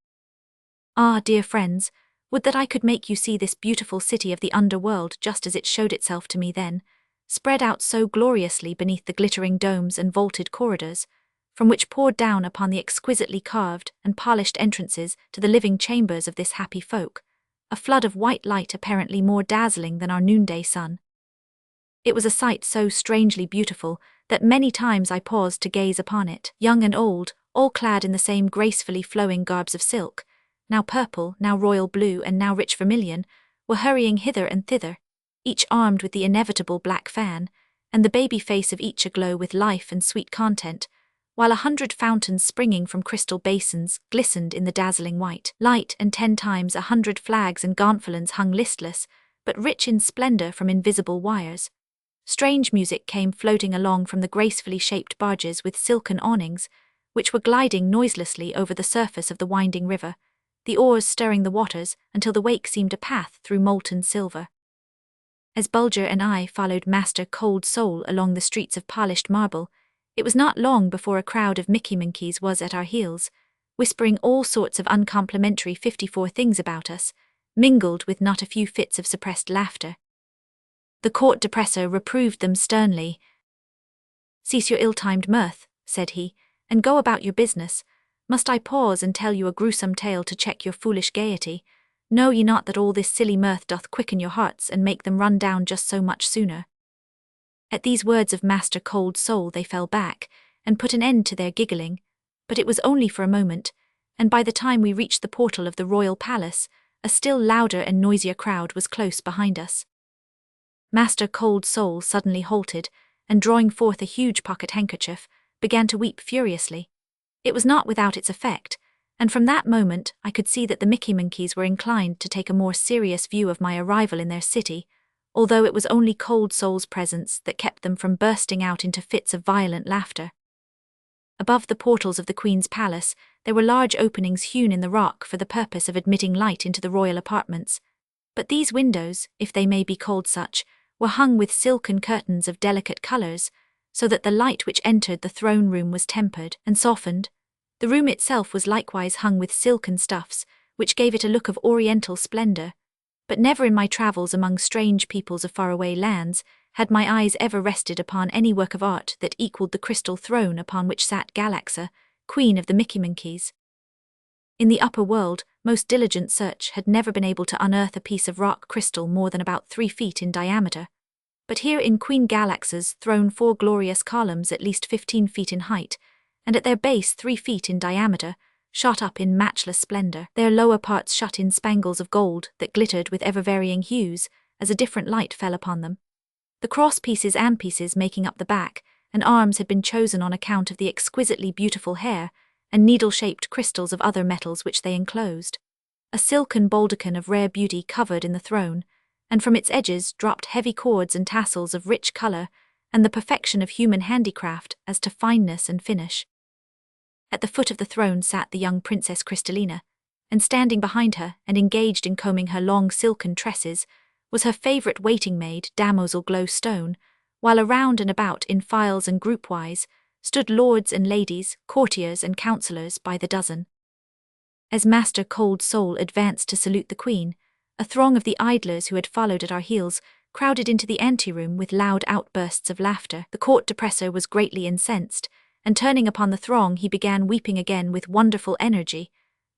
Ah, dear friends, would that I could make you see this beautiful city of the underworld just as it showed itself to me then, spread out so gloriously beneath the glittering domes and vaulted corridors, from which poured down upon the exquisitely carved and polished entrances to the living chambers of this happy folk, a flood of white light apparently more dazzling than our noonday sun. It was a sight so strangely beautiful that many times I paused to gaze upon it. Young and old, all clad in the same gracefully flowing garbs of silk, now purple, now royal blue, and now rich vermilion, were hurrying hither and thither, each armed with the inevitable black fan, and the baby face of each aglow with life and sweet content, while 100 fountains springing from crystal basins glistened in the dazzling white light, and 10 times 100 flags and gonfalons hung listless, but rich in splendor from invisible wires. Strange music came floating along from the gracefully shaped barges with silken awnings, which were gliding noiselessly over the surface of the winding river, the oars stirring the waters until the wake seemed a path through molten silver. As Bulger and I followed Master Cold Soul along the streets of polished marble, It was not long before a crowd of Mickey monkeys was at our heels, whispering all sorts of uncomplimentary 54 things about us, mingled with not a few fits of suppressed laughter. The court depressor reproved them sternly. "Cease your ill-timed mirth," said he, "and go about your business. Must I pause and tell you a gruesome tale to check your foolish gaiety? Know ye not that all this silly mirth doth quicken your hearts and make them run down just so much sooner?" At these words of Master Cold Soul they fell back, and put an end to their giggling, but it was only for a moment, and by the time we reached the portal of the royal palace, a still louder and noisier crowd was close behind us. Master Cold Soul suddenly halted, and drawing forth a huge pocket handkerchief, began to weep furiously. It was not without its effect, and from that moment I could see that the Mickey monkeys were inclined to take a more serious view of my arrival in their city, although it was only Cold Soul's presence that kept them from bursting out into fits of violent laughter. Above the portals of the Queen's palace there were large openings hewn in the rock for the purpose of admitting light into the royal apartments, but these windows, if they may be called such, were hung with silken curtains of delicate colours, so that the light which entered the throne room was tempered and softened. The room itself was likewise hung with silken stuffs, which gave it a look of oriental splendour, but never in my travels among strange peoples of faraway lands had my eyes ever rested upon any work of art that equalled the crystal throne upon which sat Galaxa, Queen of the Mickey monkeys. In the upper world, most diligent search had never been able to unearth a piece of rock crystal more than about 3 feet in diameter, but here in Queen Galaxa's throne 4 glorious columns at least 15 feet in height, and at their base 3 feet in diameter, shot up in matchless splendour, their lower parts shut in spangles of gold that glittered with ever-varying hues as a different light fell upon them. The cross-pieces and pieces making up the back and arms had been chosen on account of the exquisitely beautiful hair and needle-shaped crystals of other metals which they enclosed. A silken baldachin of rare beauty covered in the throne, and from its edges dropped heavy cords and tassels of rich colour and the perfection of human handicraft as to fineness and finish. At the foot of the throne sat the young Princess Crystallina, and standing behind her and engaged in combing her long silken tresses was her favourite waiting maid, Damoiselle Glowstone, while around and about in files and group-wise stood lords and ladies, courtiers and councillors by the dozen. As Master Cold Soul advanced to salute the Queen, a throng of the idlers who had followed at our heels crowded into the anteroom with loud outbursts of laughter. The court depressor was greatly incensed, and turning upon the throng he began weeping again with wonderful energy,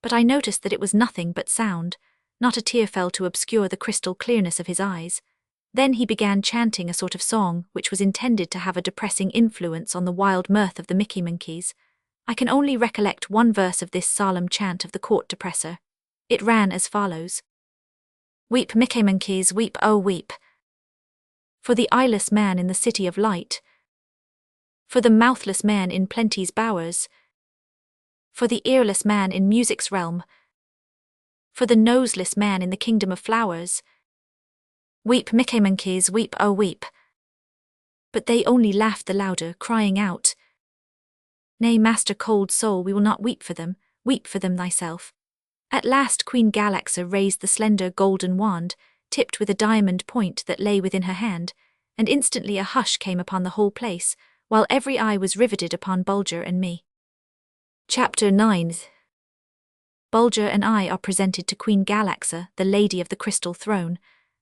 but I noticed that it was nothing but sound. Not a tear fell to obscure the crystal clearness of his eyes. Then he began chanting a sort of song which was intended to have a depressing influence on the wild mirth of the Mickey monkeys. I can only recollect one verse of this solemn chant of the court depressor. It ran as follows: "Weep, Mickey monkeys, weep, oh weep, for the eyeless man in the city of light, for the mouthless man in plenty's bowers, for the earless man in music's realm, for the noseless man in the kingdom of flowers. Weep, Mickey monkeys, weep, oh weep." But they only laughed the louder, crying out, "Nay, Master Cold Soul, we will not weep for them thyself." At last Queen Galaxa raised the slender golden wand, tipped with a diamond point that lay within her hand, and instantly a hush came upon the whole place, while every eye was riveted upon Bulger and me. Chapter 9. Bulger and I are presented to Queen Galaxa, the Lady of the Crystal Throne.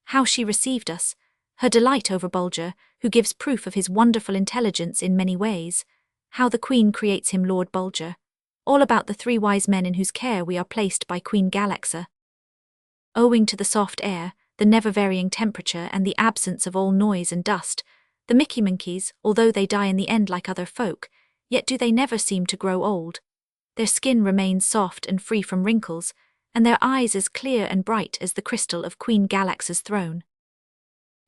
How she received us, her delight over Bulger, who gives proof of his wonderful intelligence in many ways, how the Queen creates him Lord Bulger, all about the 3 wise men in whose care we are placed by Queen Galaxa. Owing to the soft air, the never-varying temperature and the absence of all noise and dust, the Mickey monkeys, although they die in the end like other folk, yet do they never seem to grow old. Their skin remains soft and free from wrinkles, and their eyes as clear and bright as the crystal of Queen Galaxa's throne.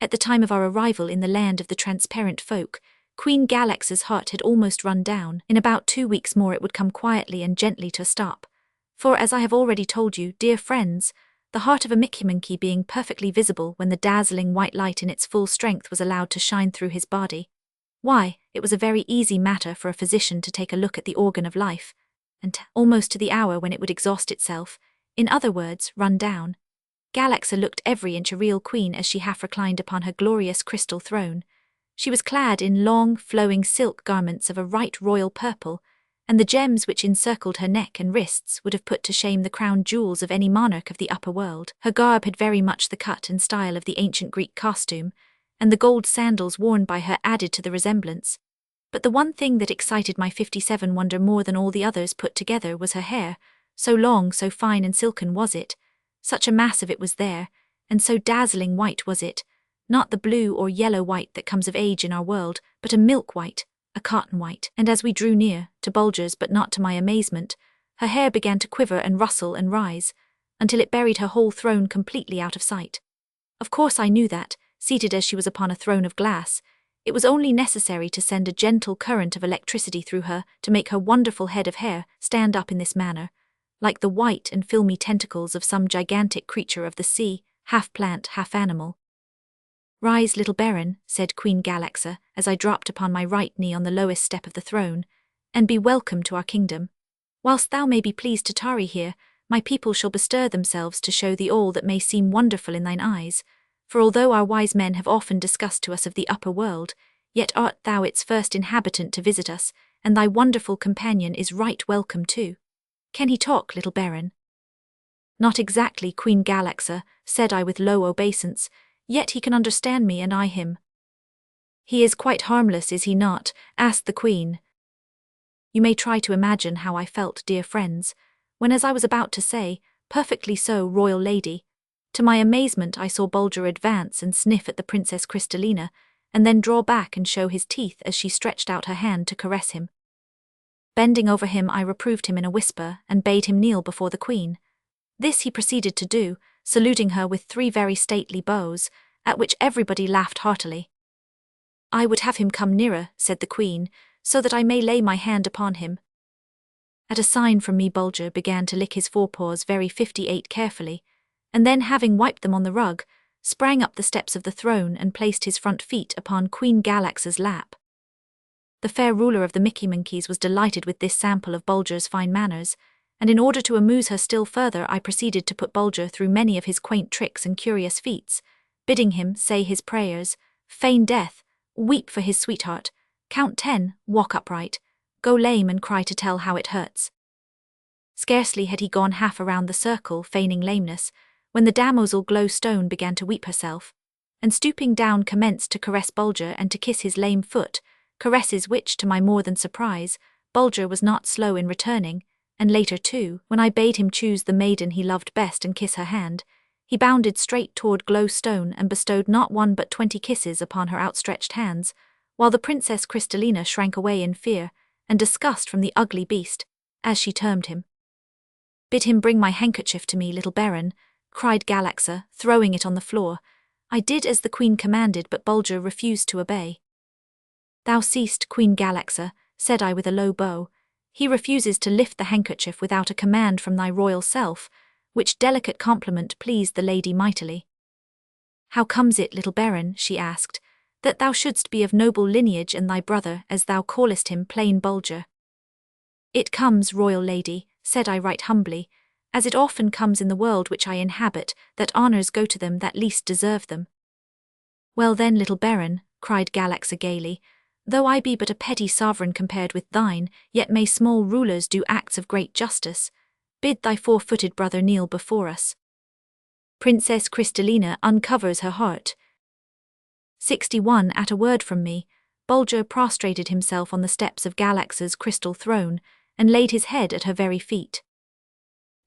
At the time of our arrival in the land of the transparent folk, Queen Galaxa's heart had almost run down. In about 2 weeks more it would come quietly and gently to a stop. For, as I have already told you, dear friends, the heart of a Mickey monkey being perfectly visible when the dazzling white light in its full strength was allowed to shine through his body, why, it was a very easy matter for a physician to take a look at the organ of life, and, almost to the hour when it would exhaust itself, in other words, run down, Galaxa looked every inch a real queen as she half reclined upon her glorious crystal throne. She was clad in long, flowing silk garments of a right royal purple, and the gems which encircled her neck and wrists would have put to shame the crown jewels of any monarch of the upper world. Her garb had very much the cut and style of the ancient Greek costume, and the gold sandals worn by her added to the resemblance. But the one thing that excited my 57 wonder more than all the others put together was her hair. So long, so fine and silken was it, such a mass of it was there, and so dazzling white was it, not the blue or yellow white that comes of age in our world, but a milk white, a cotton white. And as we drew near, to Bulger's but not to my amazement, her hair began to quiver and rustle and rise, until it buried her whole throne completely out of sight. Of course I knew that, seated as she was upon a throne of glass, it was only necessary to send a gentle current of electricity through her to make her wonderful head of hair stand up in this manner, like the white and filmy tentacles of some gigantic creature of the sea, half plant, half animal. "Rise, little Baron," said Queen Galaxa, as I dropped upon my right knee on the lowest step of the throne, "and be welcome to our kingdom. Whilst thou may be pleased to tarry here, my people shall bestir themselves to show thee all that may seem wonderful in thine eyes, for although our wise men have often discussed to us of the upper world, yet art thou its first inhabitant to visit us, and thy wonderful companion is right welcome too. Can he talk, little Baron?" "Not exactly, Queen Galaxa," said I with low obeisance, "yet he can understand me and I him." "He is quite harmless, is he not?" asked the Queen. You may try to imagine how I felt, dear friends, when, as I was about to say, "Perfectly so, royal lady," to my amazement I saw Bulger advance and sniff at the Princess Crystallina, and then draw back and show his teeth as she stretched out her hand to caress him. Bending over him, I reproved him in a whisper and bade him kneel before the Queen. This he proceeded to do, saluting her with 3 very stately bows, at which everybody laughed heartily. "I would have him come nearer," said the Queen, "so that I may lay my hand upon him." At a sign from me, Bulger began to lick his forepaws very 58 carefully, and then, having wiped them on the rug, sprang up the steps of the throne and placed his front feet upon Queen Galaxa's lap. The fair ruler of the Mickey Monkeys was delighted with this sample of Bulger's fine manners, and in order to amuse her still further I proceeded to put Bulger through many of his quaint tricks and curious feats, bidding him say his prayers, feign death, weep for his sweetheart, count 10, walk upright, go lame and cry to tell how it hurts. Scarcely had he gone half around the circle, feigning lameness, when the damozel Glowstone began to weep herself, and stooping down commenced to caress Bulger and to kiss his lame foot, caresses which, to my more than surprise, Bulger was not slow in returning, and later too, when I bade him choose the maiden he loved best and kiss her hand, he bounded straight toward Glowstone and bestowed not 1 but 20 kisses upon her outstretched hands, while the Princess Crystallina shrank away in fear and disgust from the ugly beast, as she termed him. "Bid him bring my handkerchief to me, little Baron," cried Galaxa, throwing it on the floor. I did as the Queen commanded, but Bulger refused to obey. "Thou seest, Queen Galaxa," said I with a low bow. "He refuses to lift the handkerchief without a command from thy royal self," which delicate compliment pleased the lady mightily. "How comes it, little Baron," she asked, "that thou shouldst be of noble lineage and thy brother, as thou callest him, plain Bulger?" "It comes, royal lady," said I right humbly, "as it often comes in the world which I inhabit, that honours go to them that least deserve them." "Well then, little Baron," cried Galaxa gaily, "though I be but a petty sovereign compared with thine, yet may small rulers do acts of great justice. Bid thy 4-footed brother kneel before us." Princess Crystallina uncovers her heart. 61. At a word from me, Bulger prostrated himself on the steps of Galaxa's crystal throne and laid his head at her very feet.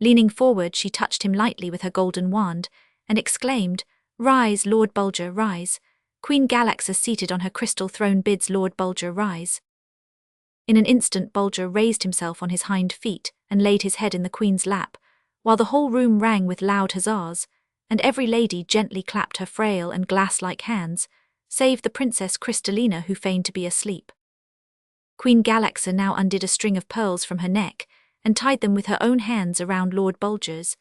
Leaning forward, she touched him lightly with her golden wand and exclaimed, "Rise, Lord Bulger, rise. Queen Galaxa seated on her crystal throne bids Lord Bulger rise." In an instant Bulger raised himself on his hind feet and laid his head in the Queen's lap, while the whole room rang with loud huzzas, and every lady gently clapped her frail and glass-like hands, save the Princess Crystallina, who feigned to be asleep. Queen Galaxa now undid a string of pearls from her neck and tied them with her own hands around Lord Bulger's,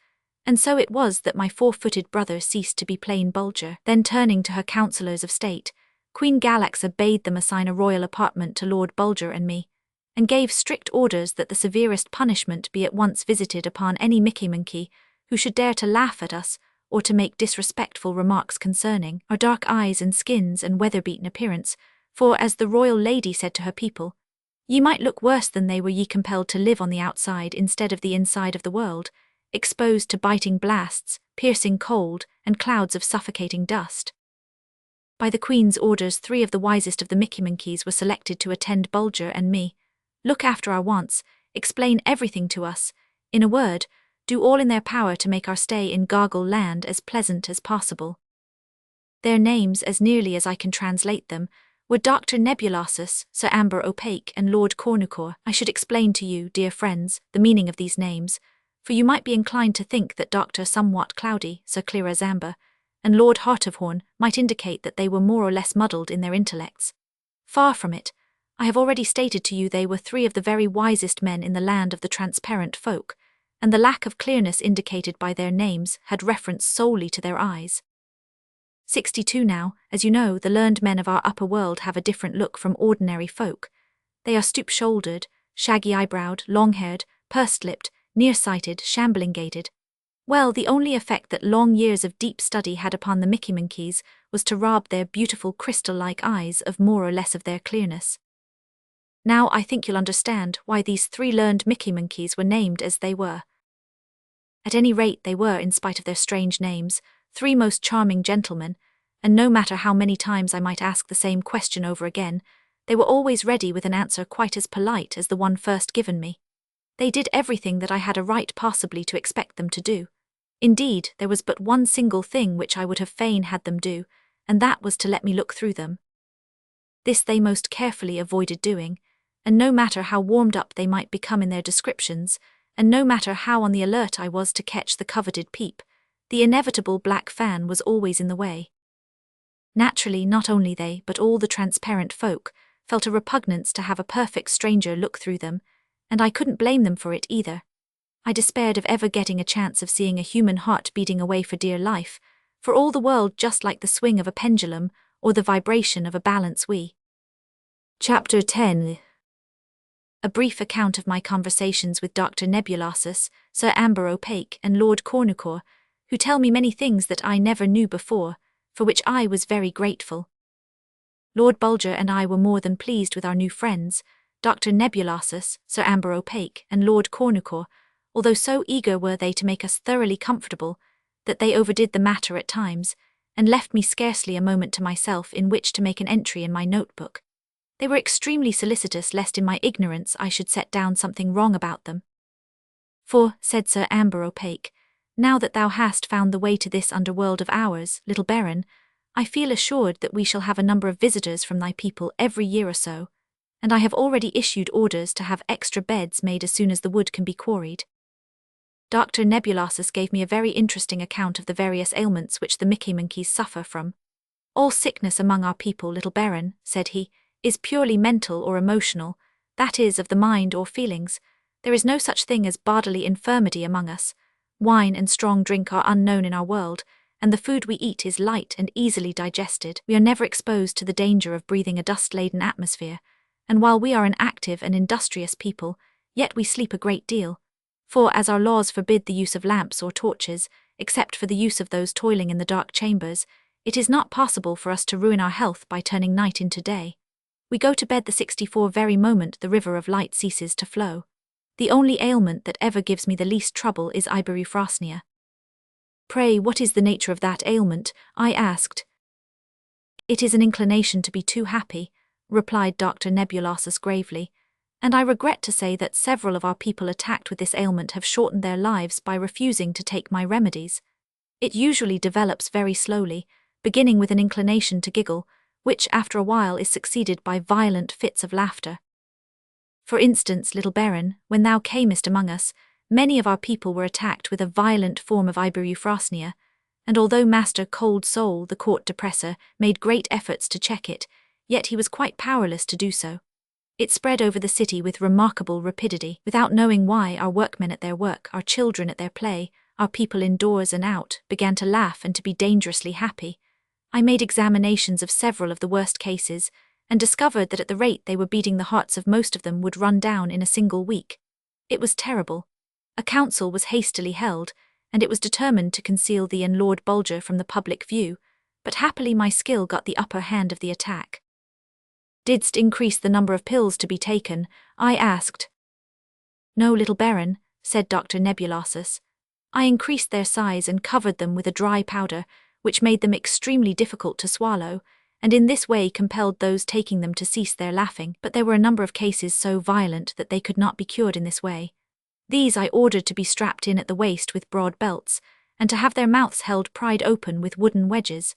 and so it was that my 4-footed brother ceased to be plain Bulger. Then turning to her councillors of state, Queen Galaxa bade them assign a royal apartment to Lord Bulger and me, and gave strict orders that the severest punishment be at once visited upon any Mickey Monkey who should dare to laugh at us or to make disrespectful remarks concerning our dark eyes and skins and weather-beaten appearance, For, as the royal lady said to her people, "Ye might look worse than they were ye compelled to live on the outside instead of the inside of the world, exposed to biting blasts, piercing cold, and clouds of suffocating dust." By the Queen's orders, 3 of the wisest of the Mickeymonkeys were selected to attend Bulger and me, look after our wants, explain everything to us, in a word, do all in their power to make our stay in Gargle Land as pleasant as possible. Their names, as nearly as I can translate them, were Dr. Nebulosus, Sir Amber Opaque, and Lord Cornucore. I should explain to you, dear friends, the meaning of these names, for you might be inclined to think that Dr. Somewhat Cloudy, Sir Clear as Amber, and Lord Heart of Horn might indicate that they were more or less muddled in their intellects. Far from it. I have already stated to you they were 3 of the very wisest men in the land of the transparent folk, and the lack of clearness indicated by their names had reference solely to their eyes. 62 now, as you know, the learned men of our upper world have a different look from ordinary folk. They are stoop-shouldered, shaggy-eyebrowed, long-haired, pursed-lipped, near-sighted, shambling-gaited. Well, the only effect that long years of deep study had upon the Mickeymonkeys was to rob their beautiful crystal-like eyes of more or less of their clearness. Now I think you'll understand why these 3 learned Mickeymonkeys were named as they were. At any rate, they were, in spite of their strange names, 3 most charming gentlemen, and no matter how many times I might ask the same question over again, they were always ready with an answer quite as polite as the one first given me. They did everything that I had a right possibly to expect them to do. Indeed, there was but one single thing which I would have fain had them do, and that was to let me look through them. This they most carefully avoided doing, and no matter how warmed up they might become in their descriptions, and no matter how on the alert I was to catch the coveted peep, the inevitable black fan was always in the way. Naturally, not only they, but all the transparent folk, felt a repugnance to have a perfect stranger look through them, and I couldn't blame them for it either. I despaired of ever getting a chance of seeing a human heart beating away for dear life, for all the world just like the swing of a pendulum or the vibration of a balance wheel. Chapter 10. A brief account of my conversations with Dr. Nebulosus, Sir Amber Opaque, and Lord Cornucore, who tell me many things that I never knew before, for which I was very grateful. Lord Bulger and I were more than pleased with our new friends, Dr. Nebulosus, Sir Amber Opaque, and Lord Cornucore, although so eager were they to make us thoroughly comfortable, that they overdid the matter at times, and left me scarcely a moment to myself in which to make an entry in my notebook. They were extremely solicitous lest in my ignorance I should set down something wrong about them. "For," said Sir Amber Opaque, "now that thou hast found the way to this underworld of ours, little baron, I feel assured that we shall have a number of visitors from thy people every year or so, and I have already issued orders to have extra beds made as soon as the wood can be quarried." Dr. Nebulosus gave me a very interesting account of the various ailments which the Mickeymonkeys suffer from. "All sickness among our people, little baron," said he, "is purely mental or emotional, that is, of the mind or feelings. There is no such thing as bodily infirmity among us. Wine and strong drink are unknown in our world, and the food we eat is light and easily digested. We are never exposed to the danger of breathing a dust-laden atmosphere, and while we are an active and industrious people, yet we sleep a great deal. For, as our laws forbid the use of lamps or torches, except for the use of those toiling in the dark chambers, it is not possible for us to ruin our health by turning night into day. We go to bed the 64 very moment the river of light ceases to flow. The only ailment that ever gives me the least trouble is ibuprofenia." "Pray, what is the nature of that ailment?" I asked. "It is an inclination to be too happy," replied Dr. Nebulosus gravely, "and I regret to say that several of our people attacked with this ailment have shortened their lives by refusing to take my remedies. It usually develops very slowly, beginning with an inclination to giggle, which after a while is succeeded by violent fits of laughter. For instance, little baron, when thou camest among us, many of our people were attacked with a violent form of ibuprofenia, and although Master Cold Soul, the court depressor, made great efforts to check it, yet he was quite powerless to do so. It spread over the city with remarkable rapidity. Without knowing why, our workmen at their work, our children at their play, our people indoors and out, began to laugh and to be dangerously happy. I made examinations of several of the worst cases, and discovered that at the rate they were beating the hearts of most of them would run down in a single week. It was terrible. A council was hastily held, and it was determined to conceal thee and Lord Bulger from the public view, but happily my skill got the upper hand of the attack. Didst increase the number of pills to be taken? I asked. No, little baron, said Dr. Nebulosus. I increased their size and covered them with a dry powder, which made them extremely difficult to swallow, and in this way compelled those taking them to cease their laughing. But there were a number of cases so violent that they could not be cured in this way. These I ordered to be strapped in at the waist with broad belts, and to have their mouths held pried open with wooden wedges.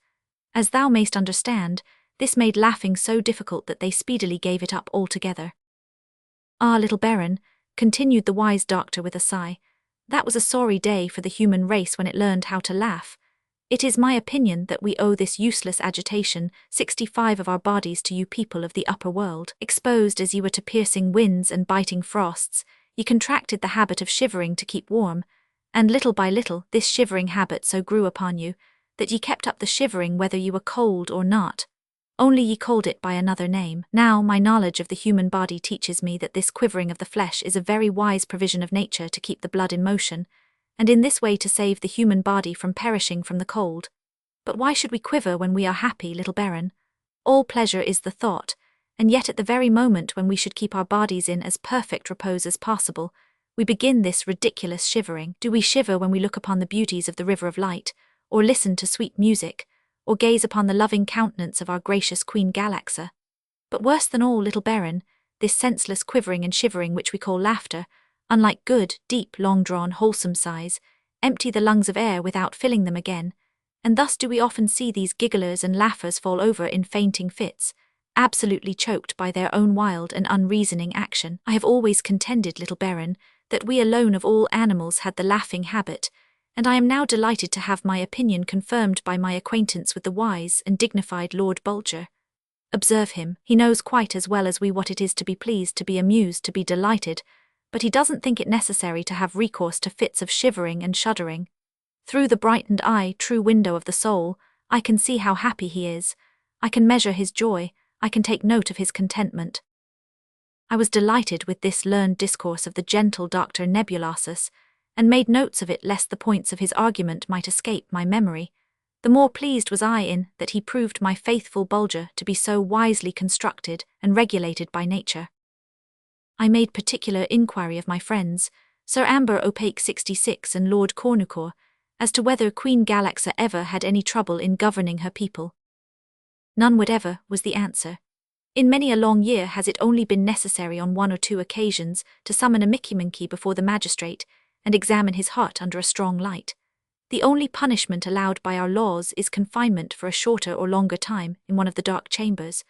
As thou mayst understand, this made laughing so difficult that they speedily gave it up altogether. Ah, little baron, continued the wise doctor with a sigh, that was a sorry day for the human race when it learned how to laugh. It is my opinion that we owe this useless agitation 65 of our bodies to you people of the upper world. Exposed as ye were to piercing winds and biting frosts, ye contracted the habit of shivering to keep warm, and little by little this shivering habit so grew upon you, that ye kept up the shivering whether ye were cold or not. Only ye called it by another name. Now my knowledge of the human body teaches me that this quivering of the flesh is a very wise provision of nature to keep the blood in motion, and in this way to save the human body from perishing from the cold. But why should we quiver when we are happy, little baron? All pleasure is the thought, and yet at the very moment when we should keep our bodies in as perfect repose as possible, we begin this ridiculous shivering. Do we shiver when we look upon the beauties of the river of light, or listen to sweet music, or gaze upon the loving countenance of our gracious Queen Galaxa? But worse than all, little baron, this senseless quivering and shivering which we call laughter, unlike good, deep, long-drawn, wholesome sighs, empty the lungs of air without filling them again, and thus do we often see these gigglers and laughers fall over in fainting fits, absolutely choked by their own wild and unreasoning action. I have always contended, little baron, that we alone of all animals had the laughing habit, and I am now delighted to have my opinion confirmed by my acquaintance with the wise and dignified Lord Bulger. Observe him, he knows quite as well as we what it is to be pleased, to be amused, to be delighted, but he doesn't think it necessary to have recourse to fits of shivering and shuddering. Through the brightened eye, true window of the soul, I can see how happy he is, I can measure his joy, I can take note of his contentment. I was delighted with this learned discourse of the gentle Dr. Nebulosus, and made notes of it lest the points of his argument might escape my memory. The more pleased was I in that he proved my faithful Bulger to be so wisely constructed and regulated by nature. I made particular inquiry of my friends, Sir Amber Opaque 66 and Lord Cornucore, as to whether Queen Galaxa ever had any trouble in governing her people. None whatever, was the answer. In many a long year has it only been necessary on 1 or 2 occasions to summon a Mickey-Monkey before the magistrate, and examine his heart under a strong light. The only punishment allowed by our laws is confinement for a shorter or longer time in one of the dark chambers.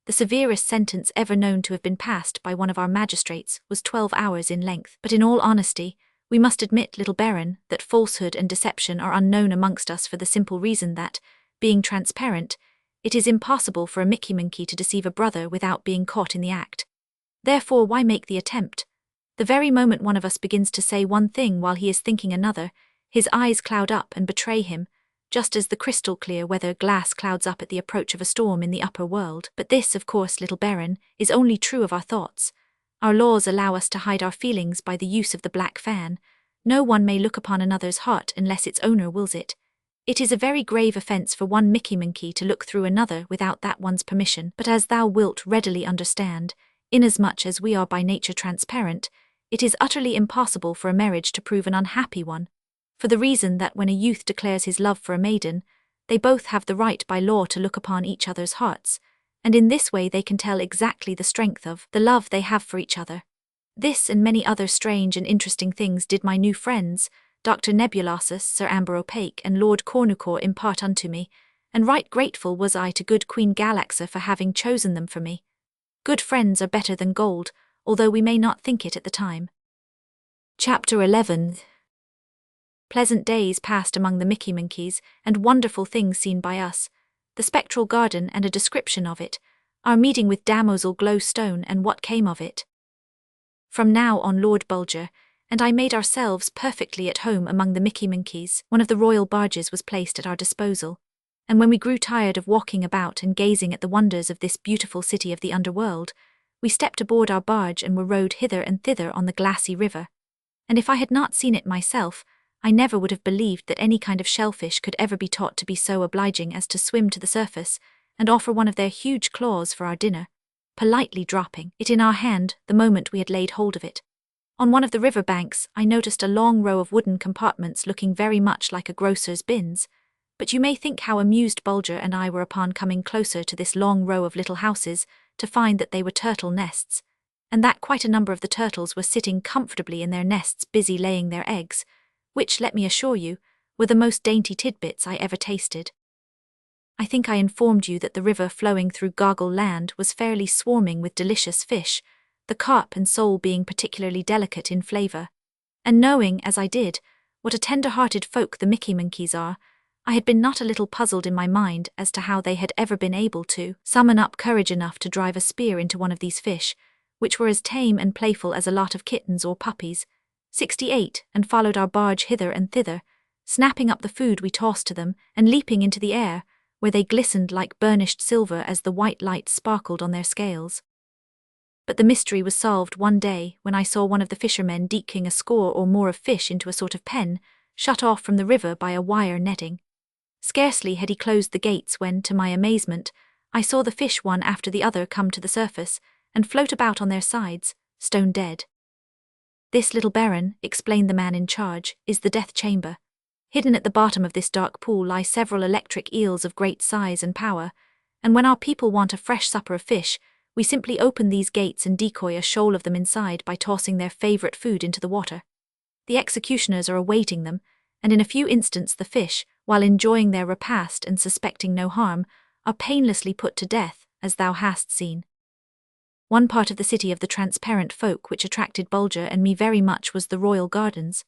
The severest sentence ever known to have been passed by one of our magistrates was 12 hours in length. But in all honesty, we must admit, little baron, that falsehood and deception are unknown amongst us for the simple reason that, being transparent, it is impossible for a Mickey-Monkey to deceive a brother without being caught in the act. Therefore, why make the attempt? The very moment one of us begins to say one thing while he is thinking another, his eyes cloud up and betray him, just as the crystal-clear weather glass clouds up at the approach of a storm in the upper world. But this, of course, little baron, is only true of our thoughts. Our laws allow us to hide our feelings by the use of the black fan. No one may look upon another's heart unless its owner wills it. It is a very grave offence for one Mickey-Monkey to look through another without that one's permission. But as thou wilt readily understand, inasmuch as we are by nature transparent, it is utterly impossible for a marriage to prove an unhappy one, for the reason that when a youth declares his love for a maiden, they both have the right by law to look upon each other's hearts, and in this way they can tell exactly the strength of the love they have for each other. This and many other strange and interesting things did my new friends, Dr. Nebulosus, Sir Amber Opaque, and Lord Cornucore impart unto me, and right grateful was I to good Queen Galaxa for having chosen them for me. Good friends are better than gold, although we may not think it at the time. Chapter 11. Pleasant days passed among the Mickey-Monkeys, and wonderful things seen by us, the spectral garden and a description of it, our meeting with Damoiselle Glowstone and what came of it. From now on Lord Bulger and I made ourselves perfectly at home among the Mickey-Monkeys. One of the royal barges was placed at our disposal, and when we grew tired of walking about and gazing at the wonders of this beautiful city of the underworld, we stepped aboard our barge and were rowed hither and thither on the glassy river. And if I had not seen it myself, I never would have believed that any kind of shellfish could ever be taught to be so obliging as to swim to the surface and offer one of their huge claws for our dinner. politely dropping it in our hand the moment we had laid hold of it. On one of the river banks, I noticed a long row of wooden compartments looking very much like a grocer's bins, but you may think how amused Bulger and I were upon coming closer to this long row of little houses to find that they were turtle nests, and that quite a number of the turtles were sitting comfortably in their nests busy laying their eggs, which, let me assure you, were the most dainty tidbits I ever tasted. I think I informed you that the river flowing through Goggle Land was fairly swarming with delicious fish, the carp and sole being particularly delicate in flavour. And knowing, as I did, what a tender-hearted folk the Mickey Monkeys are, I had been not a little puzzled in my mind as to how they had ever been able to summon up courage enough to drive a spear into one of these fish, which were as tame and playful as a lot of kittens or puppies. 68, and followed our barge hither and thither, snapping up the food we tossed to them and leaping into the air, where they glistened like burnished silver as the white light sparkled on their scales. But the mystery was solved one day when I saw one of the fishermen deking a score or more of fish into a sort of pen, shut off from the river by a wire netting. Scarcely had he closed the gates when, to my amazement, I saw the fish one after the other come to the surface and float about on their sides, stone dead. This little baron, explained the man in charge, is the death chamber. Hidden at the bottom of this dark pool lie several electric eels of great size and power, and when our people want a fresh supper of fish, we simply open these gates and decoy a shoal of them inside by tossing their favourite food into the water. The executioners are awaiting them, and in a few instants the fish, while enjoying their repast and suspecting no harm, are painlessly put to death, as thou hast seen. One part of the city of the transparent folk which attracted Bulger and me very much was the Royal Gardens.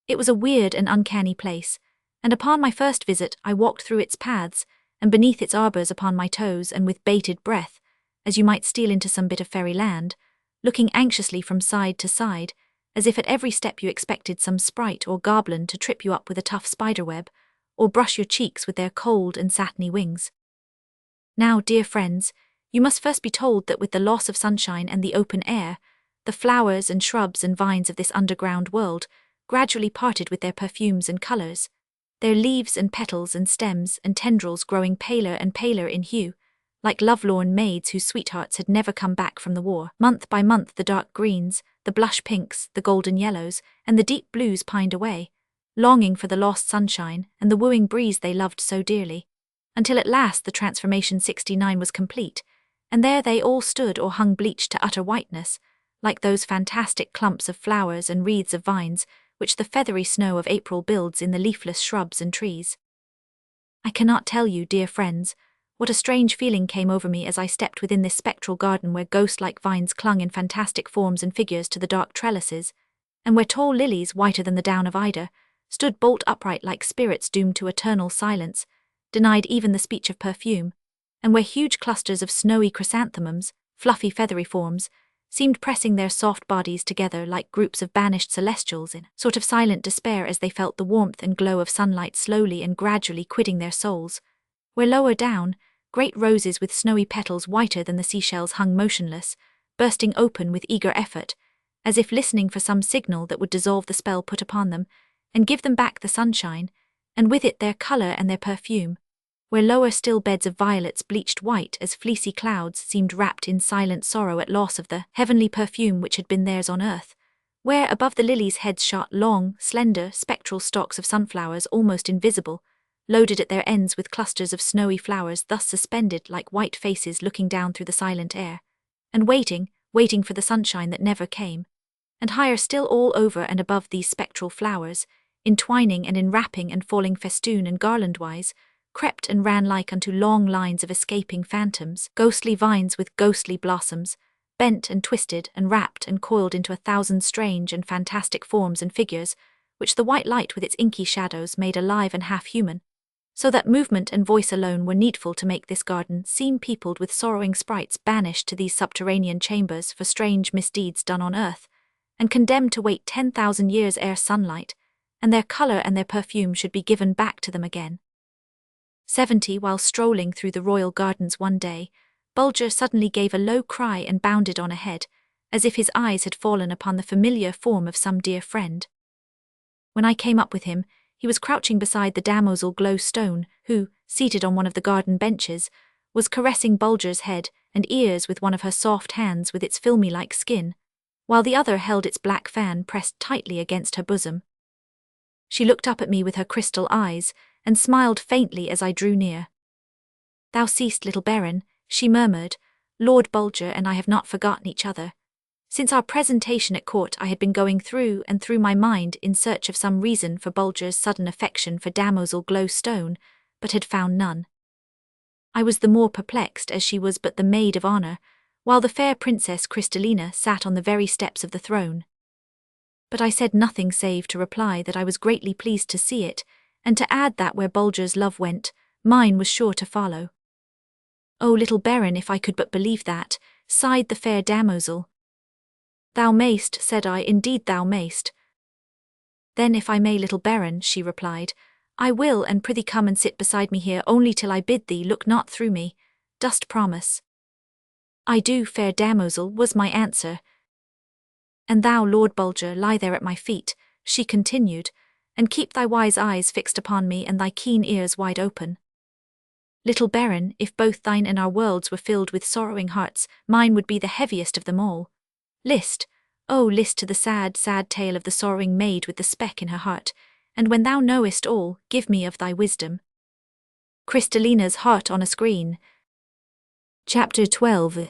It was a weird and uncanny place, and upon my first visit I walked through its paths, and beneath its arbours upon my toes and with bated breath, as you might steal into some bit of fairyland, looking anxiously from side to side, as if at every step you expected some sprite or goblin to trip you up with a tough spiderweb, or brush your cheeks with their cold and satiny wings. Now, dear friends, you must first be told that with the loss of sunshine and the open air, the flowers and shrubs and vines of this underground world gradually parted with their perfumes and colours, their leaves and petals and stems and tendrils growing paler and paler in hue, like lovelorn maids whose sweethearts had never come back from the war. Month by month the dark greens, the blush pinks, the golden yellows, and the deep blues pined away, longing for the lost sunshine and the wooing breeze they loved so dearly, until at last the transformation 69 was complete, and there they all stood or hung bleached to utter whiteness, like those fantastic clumps of flowers and wreaths of vines which the feathery snow of April builds in the leafless shrubs and trees. I cannot tell you, dear friends, what a strange feeling came over me as I stepped within this spectral garden where ghost-like vines clung in fantastic forms and figures to the dark trellises, and where tall lilies, whiter than the down of Ida, stood bolt upright like spirits doomed to eternal silence, denied even the speech of perfume, and where huge clusters of snowy chrysanthemums, fluffy feathery forms, seemed pressing their soft bodies together like groups of banished celestials in sort of silent despair as they felt the warmth and glow of sunlight slowly and gradually quitting their souls, where lower down, great roses with snowy petals whiter than the seashells hung motionless, bursting open with eager effort, as if listening for some signal that would dissolve the spell put upon them, and give them back the sunshine, and with it their colour and their perfume, where lower still beds of violets bleached white as fleecy clouds seemed wrapped in silent sorrow at loss of the heavenly perfume which had been theirs on earth, where above the lilies' heads shot long, slender, spectral stalks of sunflowers almost invisible, loaded at their ends with clusters of snowy flowers thus suspended like white faces looking down through the silent air, and waiting for the sunshine that never came, and higher still all over and above these spectral flowers, entwining and enwrapping and falling festoon and garland-wise, crept and ran like unto long lines of escaping phantoms, ghostly vines with ghostly blossoms, bent and twisted and wrapped and coiled into 1,000 strange and fantastic forms and figures, which the white light with its inky shadows made alive and half-human, so that movement and voice alone were needful to make this garden seem peopled with sorrowing sprites banished to these subterranean chambers for strange misdeeds done on earth, and condemned to wait 10,000 years ere sunlight, and their colour and their perfume should be given back to them again. 70. While strolling through the royal gardens one day, Bulger suddenly gave a low cry and bounded on ahead, as if his eyes had fallen upon the familiar form of some dear friend. When I came up with him, he was crouching beside the damozel Glowstone, who, seated on one of the garden benches, was caressing Bulger's head and ears with one of her soft hands with its filmy-like skin, while the other held its black fan pressed tightly against her bosom. She looked up at me with her crystal eyes, and smiled faintly as I drew near. "Thou seest, little Baron," she murmured, "Lord Bulger and I have not forgotten each other. Since our presentation at court I had been going through and through my mind in search of some reason for Bulger's sudden affection for Damozel Glowstone, but had found none. I was the more perplexed as she was but the maid of honour, while the fair Princess Crystallina sat on the very steps of the throne. But I said nothing save to reply that I was greatly pleased to see it, and to add that where Bulger's love went, mine was sure to follow. "Oh, little Baron, if I could but believe that," sighed the fair damozel. "Thou mayst," said I, "indeed thou mayst." "Then if I may, little Baron," she replied, "I will, and prithee come and sit beside me here only till I bid thee look not through me. Dost promise?" "I do, fair damozel," was my answer. "And thou, Lord Bulger, lie there at my feet," she continued, "and keep thy wise eyes fixed upon me and thy keen ears wide open. Little Baron, if both thine and our worlds were filled with sorrowing hearts, mine would be the heaviest of them all. List, oh list to the sad, sad tale of the sorrowing maid with the speck in her heart, and when thou knowest all, give me of thy wisdom." Crystallina's Heart on a Screen. Chapter 12.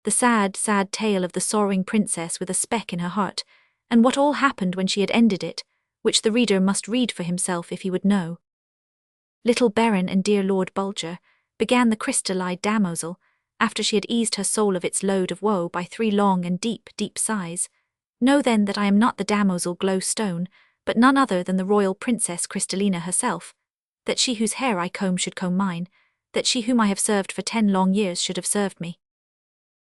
The sad, sad tale of the sorrowing princess with a speck in her heart, and what all happened when she had ended it, which the reader must read for himself if he would know. "Little Baron and dear Lord Bulger," began the crystal-eyed damozel, after she had eased her soul of its load of woe by 3 long and deep, deep sighs, "know then that I am not the Damozel Glowstone, but none other than the royal Princess Crystallina herself, that she whose hair I comb should comb mine, that she whom I have served for 10 long years should have served me.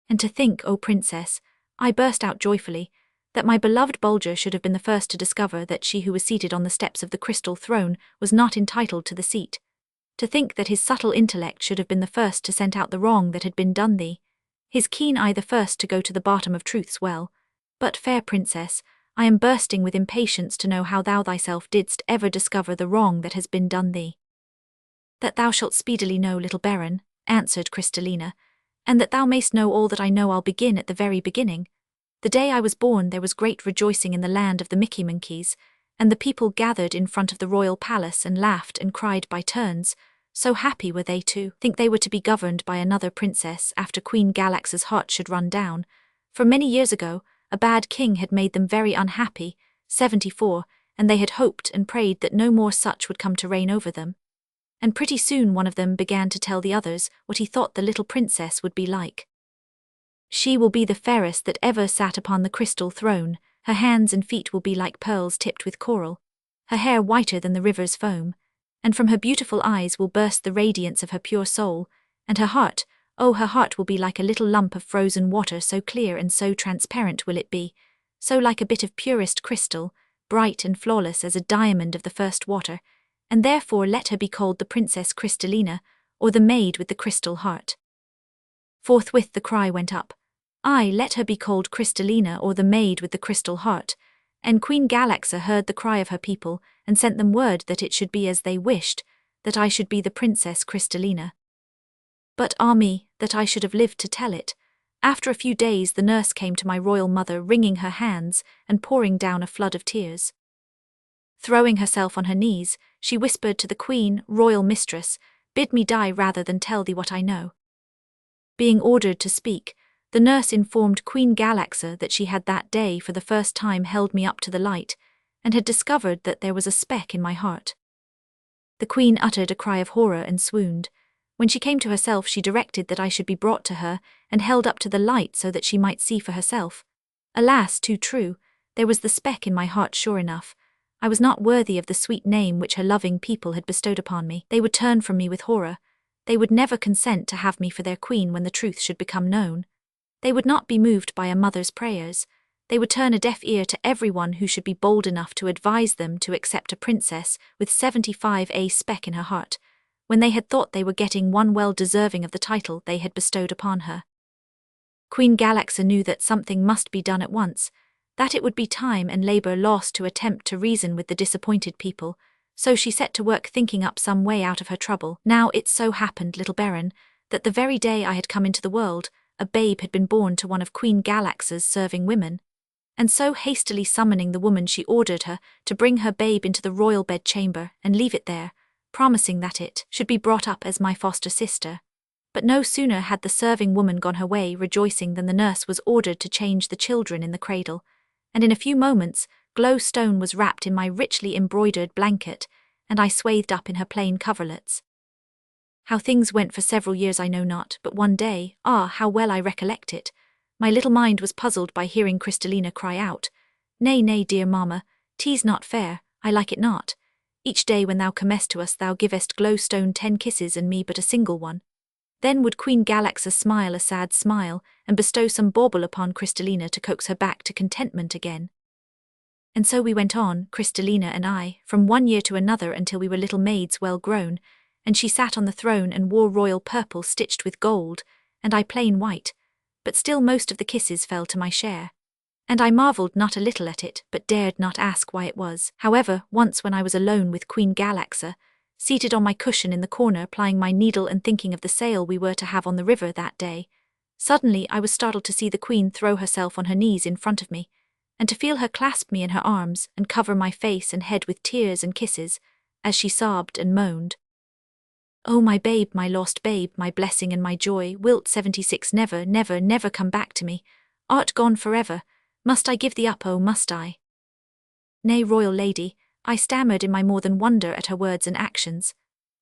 And to think, O Princess," I burst out joyfully, "that my beloved Bulger should have been the first to discover that she who was seated on the steps of the crystal throne was not entitled to the seat. To think that his subtle intellect should have been the first to scent out the wrong that had been done thee, his keen eye the first to go to the bottom of truth's well. But, fair Princess, I am bursting with impatience to know how thou thyself didst ever discover the wrong that has been done thee." "That thou shalt speedily know, little Baron," answered Crystallina, "and that thou mayst know all that I know, I'll begin at the very beginning. The day I was born there was great rejoicing in the land of the Mickey Monkeys, and the people gathered in front of the royal palace and laughed and cried by turns. So happy were they to think they were to be governed by another princess after Queen Galax's heart should run down. For many years ago, a bad king had made them very unhappy, 74, and they had hoped and prayed that no more such would come to reign over them. And pretty soon one of them began to tell the others what he thought the little princess would be like. "She will be the fairest that ever sat upon the crystal throne. Her hands and feet will be like pearls tipped with coral, her hair whiter than the river's foam, and from her beautiful eyes will burst the radiance of her pure soul, and her heart, oh, her heart will be like a little lump of frozen water, so clear and so transparent will it be, so like a bit of purest crystal, bright and flawless as a diamond of the first water, and therefore let her be called the Princess Crystallina, or the Maid with the Crystal Heart." Forthwith the cry went up, "Aye, let her be called Crystallina, or the Maid with the Crystal Heart," and Queen Galaxa heard the cry of her people, and sent them word that it should be as they wished, that I should be the Princess Crystallina. But ah me, that I should have lived to tell it. After a few days the nurse came to my royal mother wringing her hands and pouring down a flood of tears. Throwing herself on her knees, she whispered to the Queen, "Royal mistress, bid me die rather than tell thee what I know." Being ordered to speak, the nurse informed Queen Galaxa that she had that day for the first time held me up to the light, and had discovered that there was a speck in my heart. The Queen uttered a cry of horror and swooned. When she came to herself she directed that I should be brought to her and held up to the light so that she might see for herself. Alas, too true, there was the speck in my heart sure enough. I was not worthy of the sweet name which her loving people had bestowed upon me. They would turn from me with horror. They would never consent to have me for their queen when the truth should become known. They would not be moved by a mother's prayers. They would turn a deaf ear to everyone who should be bold enough to advise them to accept a princess with 75 speck in her heart, when they had thought they were getting one well deserving of the title they had bestowed upon her. Queen Galaxa knew that something must be done at once, that it would be time and labor lost to attempt to reason with the disappointed people, so she set to work thinking up some way out of her trouble. Now it so happened, little Baron, that the very day I had come into the world, a babe had been born to one of Queen Galaxa's serving women, and so hastily summoning the woman she ordered her to bring her babe into the royal bedchamber and leave it there, promising that it should be brought up as my foster sister. But no sooner had the serving woman gone her way rejoicing than the nurse was ordered to change the children in the cradle, and in a few moments Glowstone was wrapped in my richly embroidered blanket, and I swathed up in her plain coverlets. How things went for several years I know not, but one day, how well I recollect it, my little mind was puzzled by hearing Crystallina cry out, "Nay, nay, dear mamma, 'tis not fair, I like it not. Each day when thou comest to us thou givest Glowstone 10 kisses and me but a single one." Then would Queen Galaxa smile a sad smile and bestow some bauble upon Crystallina to coax her back to contentment again. And so we went on, Crystallina and I, from one year to another until we were little maids well grown, and she sat on the throne and wore royal purple stitched with gold, and I plain white, but still most of the kisses fell to my share. And I marvelled not a little at it, but dared not ask why it was. However, once when I was alone with Queen Galaxa, seated on my cushion in the corner plying my needle and thinking of the sail we were to have on the river that day, suddenly I was startled to see the Queen throw herself on her knees in front of me, and to feel her clasp me in her arms and cover my face and head with tears and kisses, as she sobbed and moaned, "Oh, my babe, my lost babe, my blessing and my joy, wilt 76 never, never, never come back to me? Art gone forever? Must I give thee up, oh, must I?" "Nay, royal lady," I stammered in my more than wonder at her words and actions.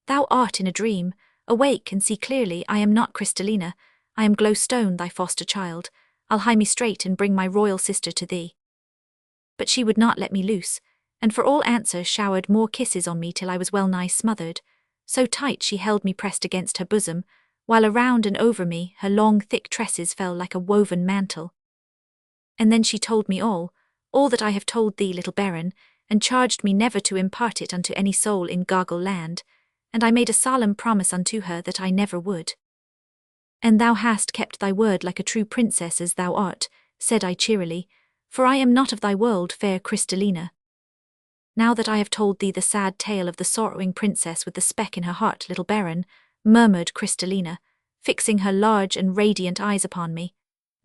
"Thou art in a dream. Awake and see clearly, I am not Crystallina. I am Glowstone, thy foster child. I'll hie me straight and bring my royal sister to thee." But she would not let me loose, and for all answer showered more kisses on me till I was well nigh smothered. So tight she held me pressed against her bosom, while around and over me her long thick tresses fell like a woven mantle. And then she told me all that I have told thee, little baron, and charged me never to impart it unto any soul in Gargle land, and I made a solemn promise unto her that I never would. "And thou hast kept thy word like a true princess as thou art," said I cheerily, "for I am not of thy world, fair Crystallina." "Now that I have told thee the sad tale of the sorrowing princess with the speck in her heart, little baron," murmured Crystallina, fixing her large and radiant eyes upon me,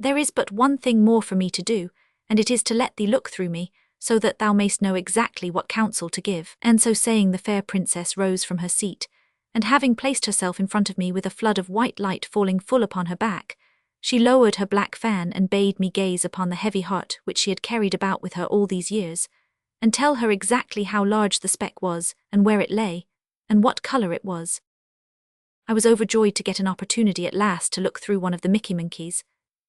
"there is but one thing more for me to do, and it is to let thee look through me, so that thou mayst know exactly what counsel to give." And so saying, the fair princess rose from her seat, and having placed herself in front of me with a flood of white light falling full upon her back, she lowered her black fan and bade me gaze upon the heavy heart which she had carried about with her all these years, and tell her exactly how large the speck was, and where it lay, and what colour it was. I was overjoyed to get an opportunity at last to look through one of the Mickey-Monkeys,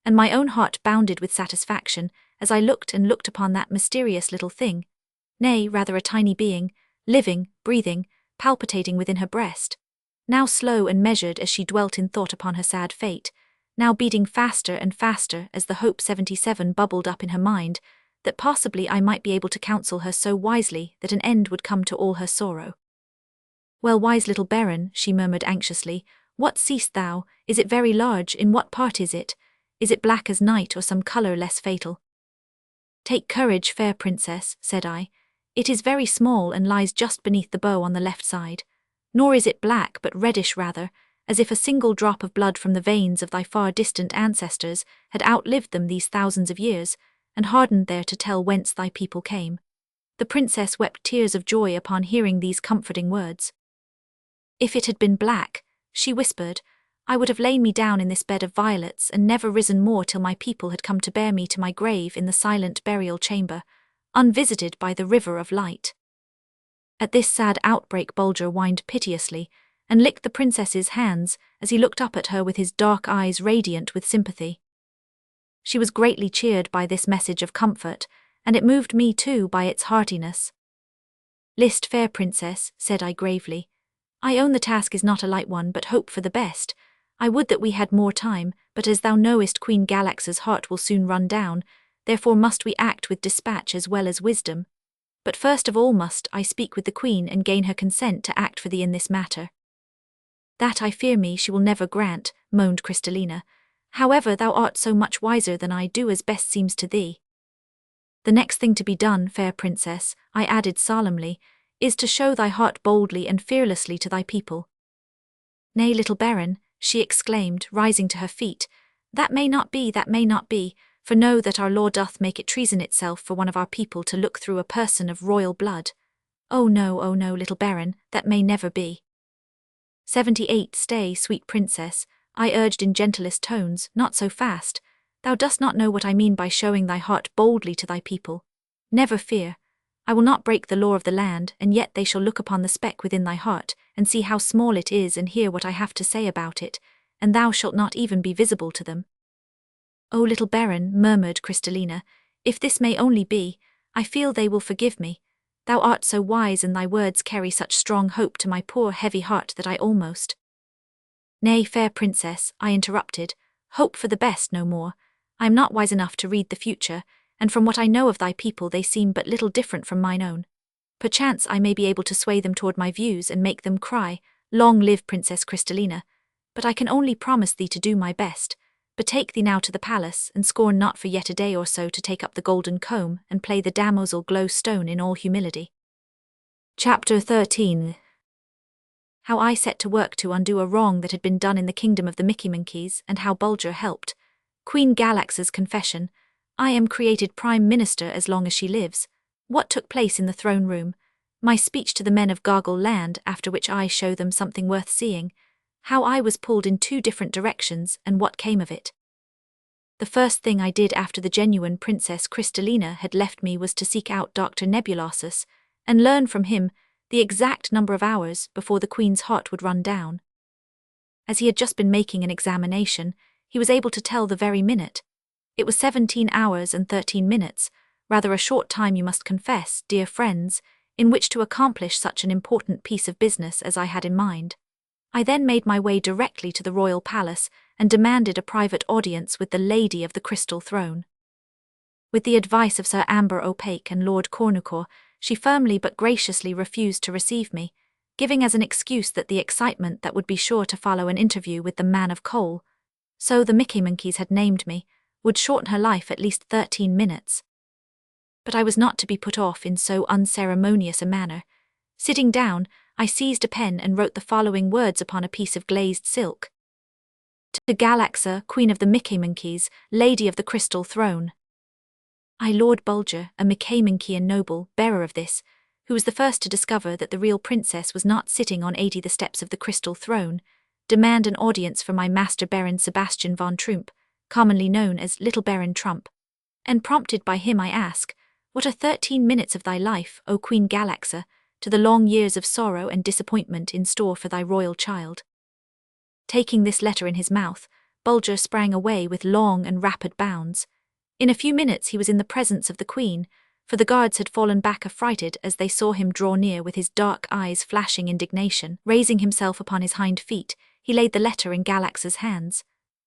and my own heart bounded with satisfaction as I looked and looked upon that mysterious little thing, nay, rather a tiny being, living, breathing, palpitating within her breast, now slow and measured as she dwelt in thought upon her sad fate, now beating faster and faster as the hope 77 bubbled up in her mind, that possibly I might be able to counsel her so wisely that an end would come to all her sorrow. "Well, wise little baron," she murmured anxiously, "what seest thou? Is it very large? In what part is it? Is it black as night or some colour less fatal?" "Take courage, fair princess," said I. "It is very small and lies just beneath the bow on the left side. Nor is it black but reddish rather, as if a single drop of blood from the veins of thy far distant ancestors had outlived them these thousands of years, and hardened there to tell whence thy people came." The princess wept tears of joy upon hearing these comforting words. "If it had been black," she whispered, "I would have lain me down in this bed of violets and never risen more till my people had come to bear me to my grave in the silent burial chamber, unvisited by the river of light." At this sad outbreak Bulger whined piteously, and licked the princess's hands as he looked up at her with his dark eyes radiant with sympathy. She was greatly cheered by this message of comfort, and it moved me too by its heartiness. "List, fair princess," said I gravely. "I own the task is not a light one, but hope for the best. I would that we had more time, but as thou knowest Queen Galaxa's heart will soon run down, therefore must we act with dispatch as well as wisdom. But first of all must I speak with the Queen and gain her consent to act for thee in this matter." "That I fear me she will never grant," moaned Crystallina. "However, thou art so much wiser than I, do as best seems to thee." "The next thing to be done, fair princess," I added solemnly, "is to show thy heart boldly and fearlessly to thy people." "Nay, little baron," she exclaimed, rising to her feet. That may not be, for know that our law doth make it treason itself for one of our people to look through a person of royal blood. Oh no, little baron, that may never be. 78 Stay, sweet princess, I urged in gentlest tones, not so fast. Thou dost not know what I mean by showing thy heart boldly to thy people. Never fear. I will not break the law of the land, and yet they shall look upon the speck within thy heart, and see how small it is and hear what I have to say about it, and thou shalt not even be visible to them. O little baron, murmured Crystallina, if this may only be, I feel they will forgive me. Thou art so wise and thy words carry such strong hope to my poor heavy heart that I almost— Nay, fair princess, I interrupted, hope for the best no more. I am not wise enough to read the future, and from what I know of thy people they seem but little different from mine own. Perchance I may be able to sway them toward my views and make them cry, Long live Princess Crystallina, but I can only promise thee to do my best. Betake thee now to the palace, and scorn not for yet a day or so to take up the golden comb and play the damozel glow stone in all humility. Chapter 13. How I set to work to undo a wrong that had been done in the kingdom of the Mickeymonkeys, and how Bulger helped. Queen Galaxa's confession. I am created Prime Minister as long as she lives. What took place in the throne room. My speech to the men of Gargle Land, after which I show them something worth seeing. How I was pulled in 2 different directions, and what came of it. The first thing I did after the genuine Princess Crystallina had left me was to seek out Dr. Nebulosus, and learn from him the exact number of hours before the Queen's heart would run down. As he had just been making an examination, he was able to tell the very minute. It was 17 hours and 13 minutes, rather a short time you must confess, dear friends, in which to accomplish such an important piece of business as I had in mind. I then made my way directly to the royal palace and demanded a private audience with the Lady of the Crystal Throne. With the advice of Sir Amber Opaque and Lord Cornucore, she firmly but graciously refused to receive me, giving as an excuse that the excitement that would be sure to follow an interview with the Man of Coal, so the Mickeymonkeys had named me, would shorten her life at least 13 minutes. But I was not to be put off in so unceremonious a manner. Sitting down, I seized a pen and wrote the following words upon a piece of glazed silk. To Galaxa, Queen of the Mickeymonkeys, Lady of the Crystal Throne. I, Lord Bulger, a Mickeymonkeyan noble, bearer of this, who was the first to discover that the real princess was not sitting on 80 the steps of the crystal throne, demand an audience for my master Baron Sebastian von Troomp, commonly known as Little Baron Trump. And prompted by him I ask, what are 13 minutes of thy life, O Queen Galaxa, to the long years of sorrow and disappointment in store for thy royal child? Taking this letter in his mouth, Bulger sprang away with long and rapid bounds. In a few minutes he was in the presence of the Queen, for the guards had fallen back affrighted as they saw him draw near with his dark eyes flashing indignation. Raising himself upon his hind feet, he laid the letter in Galaxa's hands.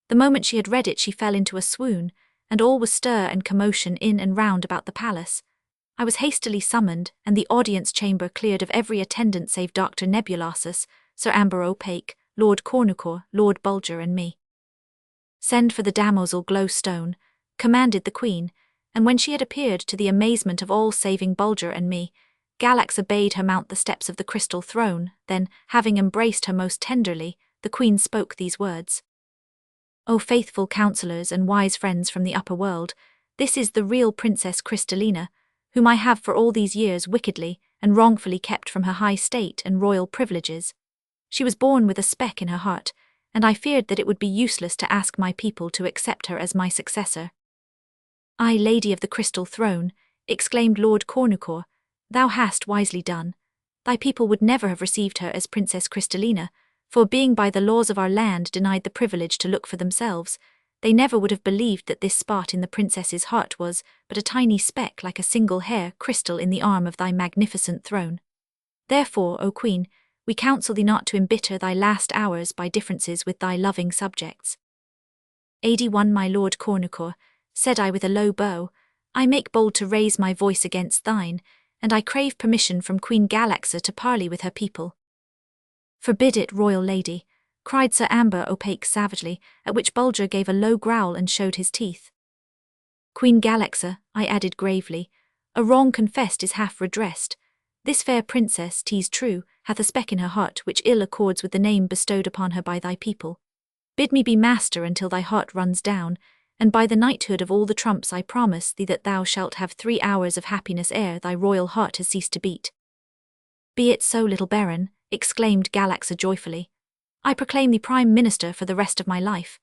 The moment she had read it she fell into a swoon, and all was stir and commotion in and round about the palace. I was hastily summoned, and the audience chamber cleared of every attendant save Dr. Nebulosus, Sir Amber Opaque, Lord Cornucore, Lord Bulger and me. Send for the damozel Glowstone, commanded the Queen, and when she had appeared to the amazement of all saving Bulger and me, Galaxa bade her mount the steps of the crystal throne. Then, having embraced her most tenderly, the Queen spoke these words. O faithful counsellors and wise friends from the upper world, this is the real Princess Crystallina, whom I have for all these years wickedly and wrongfully kept from her high state and royal privileges. She was born with a speck in her heart, and I feared that it would be useless to ask my people to accept her as my successor. I, Lady of the Crystal Throne, exclaimed Lord Cornucore, thou hast wisely done. Thy people would never have received her as Princess Crystallina, for being by the laws of our land denied the privilege to look for themselves, they never would have believed that this spot in the princess's heart was but a tiny speck like a single hair crystal in the arm of thy magnificent throne. Therefore, O Queen, we counsel thee not to embitter thy last hours by differences with thy loving subjects. 81 My Lord Cornucore, said I with a low bow, I make bold to raise my voice against thine, and I crave permission from Queen Galaxa to parley with her people. Forbid it, royal lady, cried Sir Amber Opaque savagely, at which Bulger gave a low growl and showed his teeth. Queen Galaxa, I added gravely, a wrong confessed is half redressed. This fair princess, 'tis true, hath a speck in her heart which ill accords with the name bestowed upon her by thy people. Bid me be master until thy heart runs down, and by the knighthood of all the trumps I promise thee that thou shalt have 3 hours of happiness ere thy royal heart has ceased to beat." "Be it so, little baron," exclaimed Galaxa joyfully. "I proclaim thee prime minister for the rest of my life."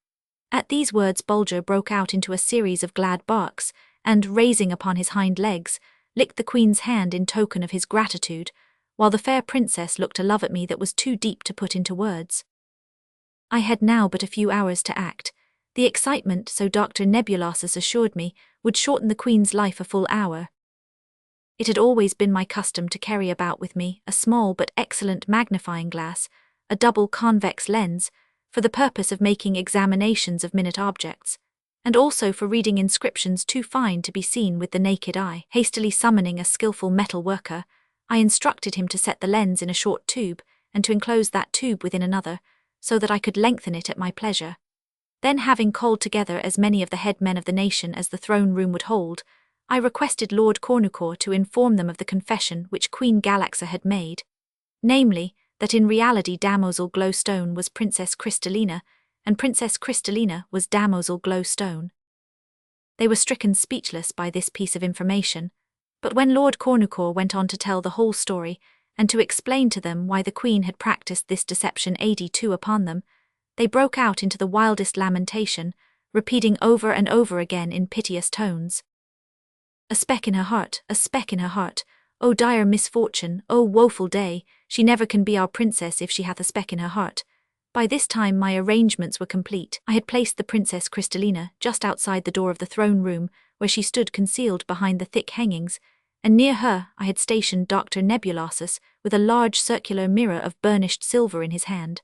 At these words Bulger broke out into a series of glad barks, and, raising upon his hind legs, licked the queen's hand in token of his gratitude, while the fair princess looked a love at me that was too deep to put into words. I had now but a few hours to act. The excitement, so Dr. Nebulosus assured me, would shorten the queen's life a full hour. It had always been my custom to carry about with me a small but excellent magnifying glass, a double convex lens, for the purpose of making examinations of minute objects, and also for reading inscriptions too fine to be seen with the naked eye. Hastily summoning a skillful metal worker, I instructed him to set the lens in a short tube, and to enclose that tube within another, so that I could lengthen it at my pleasure. Then, having called together as many of the head men of the nation as the throne room would hold, I requested Lord Cornucore to inform them of the confession which Queen Galaxa had made, namely, that in reality Damosel Glowstone was Princess Crystallina, and Princess Crystallina was Damosel Glowstone. They were stricken speechless by this piece of information, but when Lord Cornucore went on to tell the whole story, and to explain to them why the Queen had practiced this deception AD2 upon them, they broke out into the wildest lamentation, repeating over and over again in piteous tones, "A speck in her heart, a speck in her heart, O dire misfortune, O woeful day, she never can be our princess if she hath a speck in her heart." By this time my arrangements were complete. I had placed the Princess Crystallina just outside the door of the throne room, where she stood concealed behind the thick hangings, and near her I had stationed Dr. Nebulosus with a large circular mirror of burnished silver in his hand.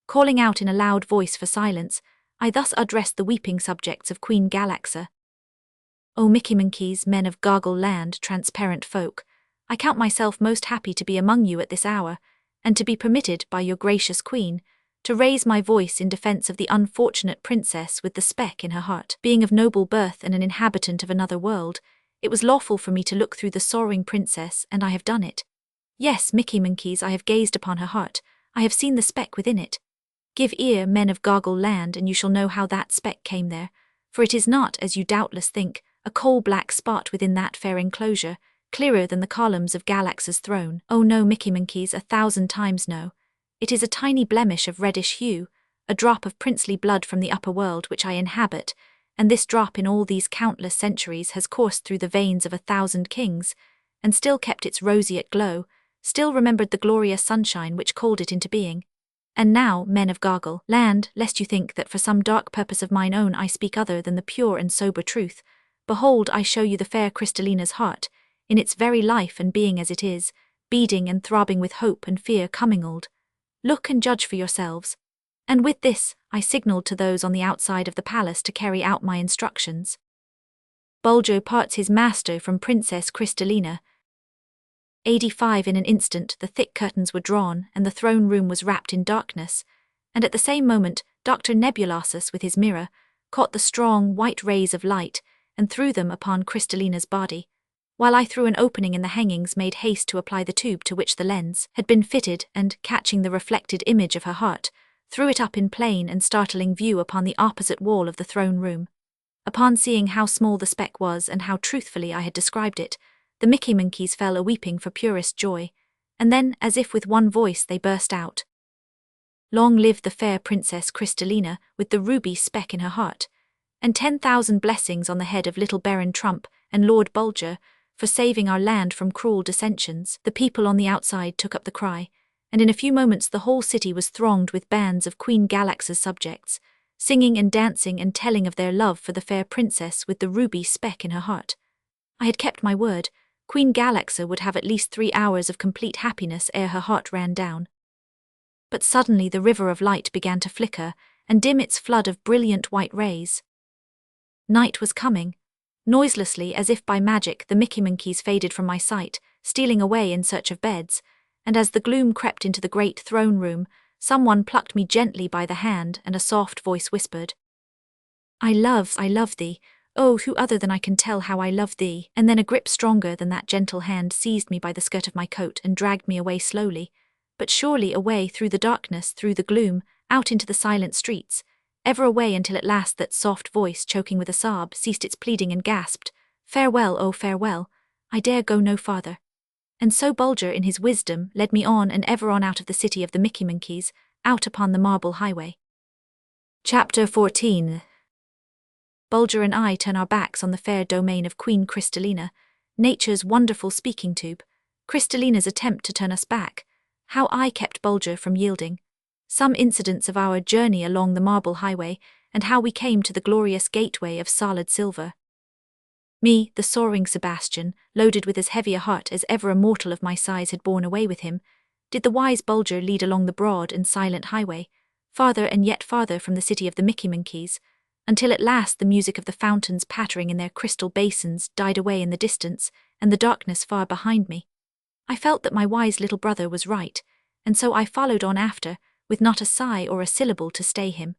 Calling out in a loud voice for silence, I thus addressed the weeping subjects of Queen Galaxa. "O Mickey Monkeys, men of Gargle Land, transparent folk, I count myself most happy to be among you at this hour, and to be permitted by your gracious queen to raise my voice in defense of the unfortunate princess with the speck in her heart. Being of noble birth and an inhabitant of another world, it was lawful for me to look through the soaring princess, and I have done it. Yes, Mickey Monkeys, I have gazed upon her heart, I have seen the speck within it. Give ear, men of Gargle Land, and you shall know how that speck came there, for it is not, as you doubtless think, a coal-black spot within that fair enclosure, clearer than the columns of Galaxa's throne. Oh no, Mickey Monkeys, 1,000 times no. It is a tiny blemish of reddish hue, a drop of princely blood from the upper world which I inhabit, and this drop in all these countless centuries has coursed through the veins of 1,000 kings, and still kept its roseate glow, still remembered the glorious sunshine which called it into being. And now, men of Gargle Land, lest you think that for some dark purpose of mine own I speak other than the pure and sober truth, behold, I show you the fair Crystallina's heart, in its very life and being as it is, beating and throbbing with hope and fear commingled. Look and judge for yourselves." And with this, I signalled to those on the outside of the palace to carry out my instructions. Bulger parts his master from Princess Crystallina. 85 in an instant the thick curtains were drawn, and the throne room was wrapped in darkness, and at the same moment Dr. Nebulosus with his mirror caught the strong white rays of light and threw them upon Crystallina's body, while I through an opening in the hangings made haste to apply the tube to which the lens had been fitted, and, catching the reflected image of her heart, threw it up in plain and startling view upon the opposite wall of the throne room. Upon seeing how small the speck was and how truthfully I had described it, the Mickey Monkeys fell a-weeping for purest joy, and then, as if with one voice, they burst out, "Long live the fair Princess Crystallina with the ruby speck in her heart, and 10,000 blessings on the head of little Baron Troomp and Lord Bulger for saving our land from cruel dissensions." The people on the outside took up the cry, and in a few moments the whole city was thronged with bands of Queen Galaxa's subjects, singing and dancing and telling of their love for the fair princess with the ruby speck in her heart. I had kept my word. Queen Galaxa would have at least 3 hours of complete happiness ere her heart ran down. But suddenly the river of light began to flicker and dim its flood of brilliant white rays. Night was coming. Noiselessly, as if by magic, the Mickey Monkeys faded from my sight, stealing away in search of beds, and as the gloom crept into the great throne room, someone plucked me gently by the hand, and a soft voice whispered, I love thee. Oh, who other than I can tell how I love thee?" And then a grip stronger than that gentle hand seized me by the skirt of my coat and dragged me away slowly, but surely away through the darkness, through the gloom, out into the silent streets, ever away until at last that soft voice, choking with a sob, ceased its pleading and gasped, "Farewell, oh farewell, I dare go no farther." And so Bulger, in his wisdom, led me on and ever on out of the city of the Mickeymonkeys, out upon the marble highway. Chapter 14. Bulger and I turn our backs on the fair domain of Queen Crystallina, nature's wonderful speaking tube. Crystallina's attempt to turn us back, how I kept Bulger from yielding, some incidents of our journey along the marble highway, and how we came to the glorious gateway of solid silver. Me, the soaring Sebastian, loaded with as heavy a heart as ever a mortal of my size had borne away with him, did the wise Bulger lead along the broad and silent highway, farther and yet farther from the city of the Mickeymonkeys, until at last the music of the fountains pattering in their crystal basins died away in the distance, and the darkness far behind me. I felt that my wise little brother was right, and so I followed on after, with not a sigh or a syllable to stay him.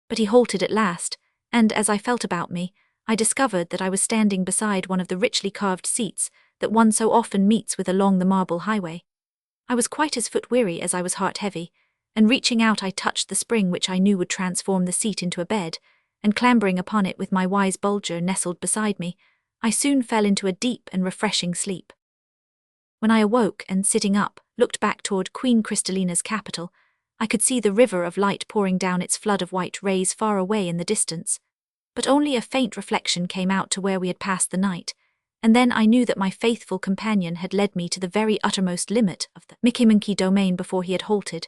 But he halted at last, and as I felt about me, I discovered that I was standing beside one of the richly carved seats that one so often meets with along the marble highway. I was quite as foot-weary as I was heart-heavy, and reaching out I touched the spring which I knew would transform the seat into a bed, and clambering upon it with my wise Bulger nestled beside me, I soon fell into a deep and refreshing sleep. When I awoke and, sitting up, looked back toward Queen Crystallina's capital, I could see the river of light pouring down its flood of white rays far away in the distance. But only a faint reflection came out to where we had passed the night, and then I knew that my faithful companion had led me to the very uttermost limit of the Mickeymonkey domain before he had halted.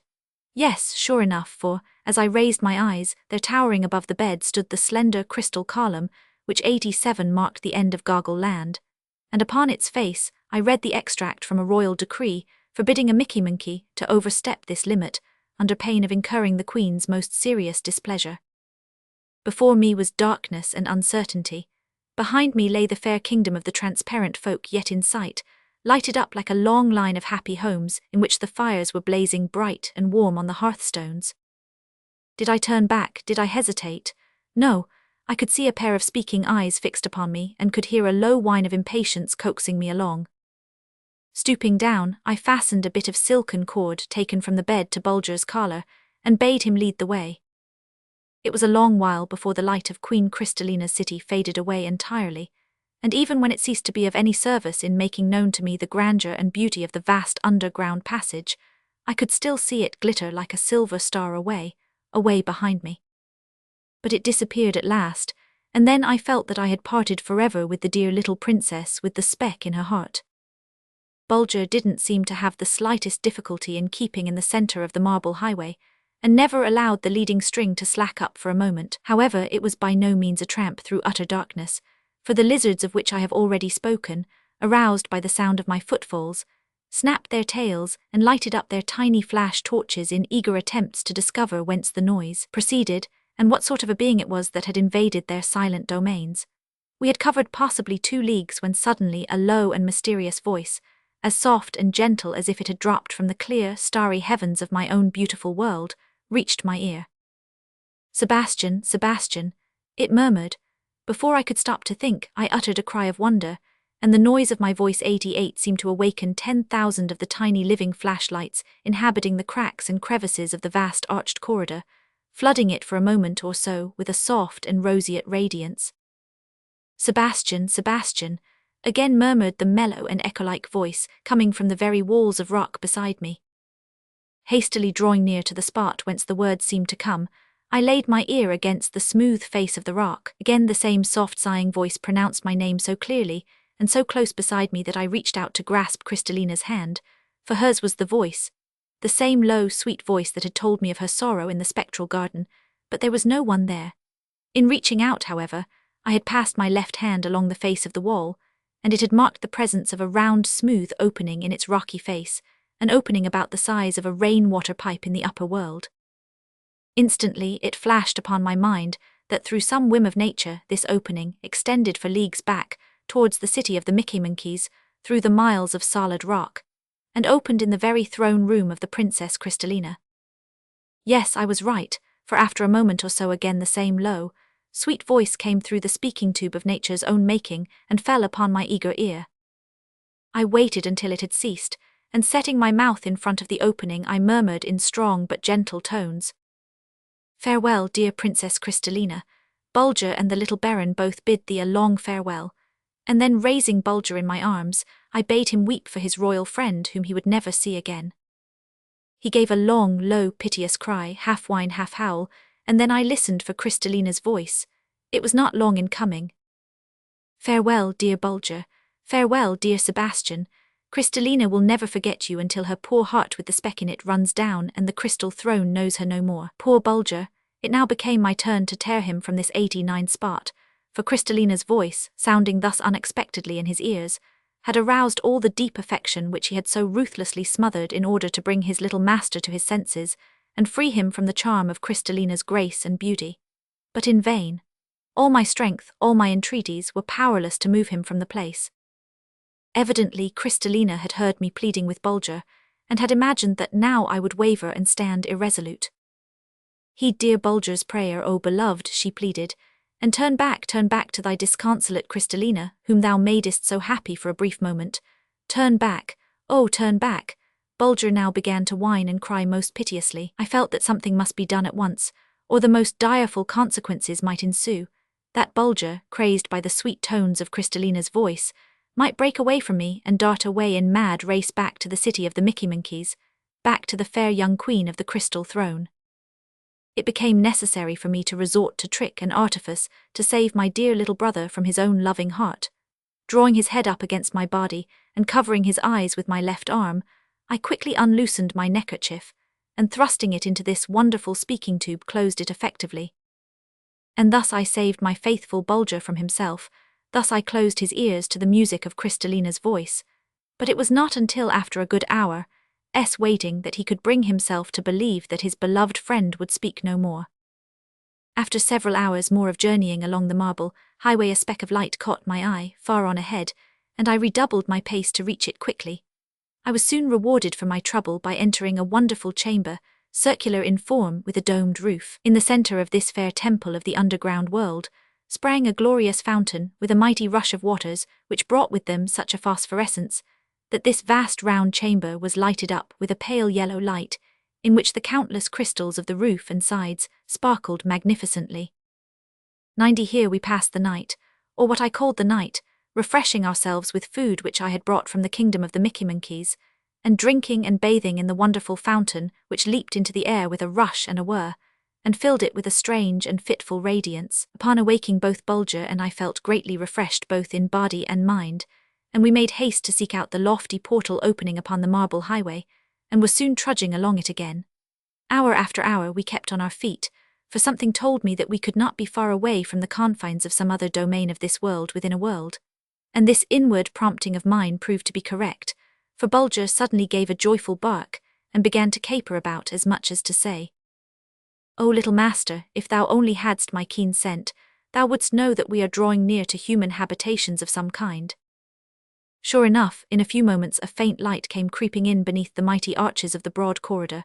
Yes, sure enough, for, as I raised my eyes, there towering above the bed stood the slender crystal column, which 87 marked the end of Goggle Land, and upon its face I read the extract from a royal decree forbidding a Mickeymonkey to overstep this limit, under pain of incurring the Queen's most serious displeasure. Before me was darkness and uncertainty. Behind me lay the fair kingdom of the transparent folk yet in sight, lighted up like a long line of happy homes in which the fires were blazing bright and warm on the hearthstones. Did I turn back? Did I hesitate? No, I could see a pair of speaking eyes fixed upon me and could hear a low whine of impatience coaxing me along. Stooping down, I fastened a bit of silken cord taken from the bed to Bulger's collar and bade him lead the way. It was a long while before the light of Queen Crystallina's city faded away entirely, and even when it ceased to be of any service in making known to me the grandeur and beauty of the vast underground passage, I could still see it glitter like a silver star away behind me. But it disappeared at last, and then I felt that I had parted forever with the dear little princess with the speck in her heart. Bulger didn't seem to have the slightest difficulty in keeping in the center of the marble highway, and never allowed the leading string to slack up for a moment. However, it was by no means a tramp through utter darkness, for the lizards of which I have already spoken, aroused by the sound of my footfalls, snapped their tails and lighted up their tiny flash torches in eager attempts to discover whence the noise proceeded and what sort of a being it was that had invaded their silent domains. We had covered possibly 2 leagues when suddenly a low and mysterious voice, as soft and gentle as if it had dropped from the clear, starry heavens of my own beautiful world, reached my ear. "Sebastian, Sebastian," it murmured. Before I could stop to think, I uttered a cry of wonder, and the noise of my voice 88 seemed to awaken 10,000 of the tiny living flashlights inhabiting the cracks and crevices of the vast arched corridor, flooding it for a moment or so with a soft and roseate radiance. "Sebastian, Sebastian," again murmured the mellow and echo-like voice coming from the very walls of rock beside me. Hastily drawing near to the spot whence the words seemed to come, I laid my ear against the smooth face of the rock. Again the same soft sighing voice pronounced my name so clearly and so close beside me that I reached out to grasp Crystallina's hand, for hers was the voice, the same low, sweet voice that had told me of her sorrow in the spectral garden, but there was no one there. In reaching out, however, I had passed my left hand along the face of the wall, and it had marked the presence of a round, smooth opening in its rocky face, an opening about the size of a rain-water pipe in the upper world. Instantly it flashed upon my mind that through some whim of nature this opening extended for leagues back towards the city of the Mickeymonkeys through the miles of solid rock, and opened in the very throne room of the Princess Crystallina. Yes, I was right, for after a moment or so again the same low, sweet voice came through the speaking tube of nature's own making and fell upon my eager ear. I waited until it had ceased, and setting my mouth in front of the opening I murmured in strong but gentle tones, Farewell, dear Princess Crystallina. Bulger and the little Baron both bid thee a long farewell. And then raising Bulger in my arms, I bade him weep for his royal friend whom he would never see again. He gave a long, low, piteous cry, half whine, half howl, and then I listened for Crystallina's voice. It was not long in coming. Farewell, dear Bulger. Farewell, dear Sebastian. Crystallina will never forget you until her poor heart with the speck in it runs down and the crystal throne knows her no more. Poor Bulger. It now became my turn to tear him from this 89 spot, for Crystallina's voice, sounding thus unexpectedly in his ears, had aroused all the deep affection which he had so ruthlessly smothered in order to bring his little master to his senses and free him from the charm of Crystallina's grace and beauty. But in vain. All my strength, all my entreaties were powerless to move him from the place. Evidently Crystallina had heard me pleading with Bulger, and had imagined that now I would waver and stand irresolute. Heed dear Bulger's prayer, O beloved, she pleaded, and turn back to thy disconsolate Crystallina, whom thou madest so happy for a brief moment. Turn back, oh, turn back. Bulger now began to whine and cry most piteously. I felt that something must be done at once, or the most direful consequences might ensue. That Bulger, crazed by the sweet tones of Crystallina's voice, might break away from me and dart away in mad race back to the city of the Mickey-Minkies, back to the fair young queen of the crystal throne. It became necessary for me to resort to trick and artifice to save my dear little brother from his own loving heart. Drawing his head up against my body and covering his eyes with my left arm, I quickly unloosened my neckerchief, and thrusting it into this wonderful speaking tube closed it effectively. And thus I saved my faithful Bulger from himself, thus I closed his ears to the music of Crystallina's voice, but it was not until after a good hour's waiting that he could bring himself to believe that his beloved friend would speak no more. After several hours more of journeying along the marble highway, a speck of light caught my eye, far on ahead, and I redoubled my pace to reach it quickly. I was soon rewarded for my trouble by entering a wonderful chamber, circular in form with a domed roof. In the center of this fair temple of the underground world sprang a glorious fountain with a mighty rush of waters which brought with them such a phosphorescence that this vast round chamber was lighted up with a pale yellow light, in which the countless crystals of the roof and sides sparkled magnificently. 90 Here we passed the night, or what I called the night, refreshing ourselves with food which I had brought from the kingdom of the Mickey-Minkies, and drinking and bathing in the wonderful fountain which leaped into the air with a rush and a whir, and filled it with a strange and fitful radiance. Upon awaking, both Bulger and I felt greatly refreshed both in body and mind, and we made haste to seek out the lofty portal opening upon the marble highway, and were soon trudging along it again. Hour after hour we kept on our feet, for something told me that we could not be far away from the confines of some other domain of this world within a world. And this inward prompting of mine proved to be correct, for Bulger suddenly gave a joyful bark, and began to caper about as much as to say, "O little master, if thou only hadst my keen scent, thou wouldst know that we are drawing near to human habitations of some kind." Sure enough, in a few moments a faint light came creeping in beneath the mighty arches of the broad corridor,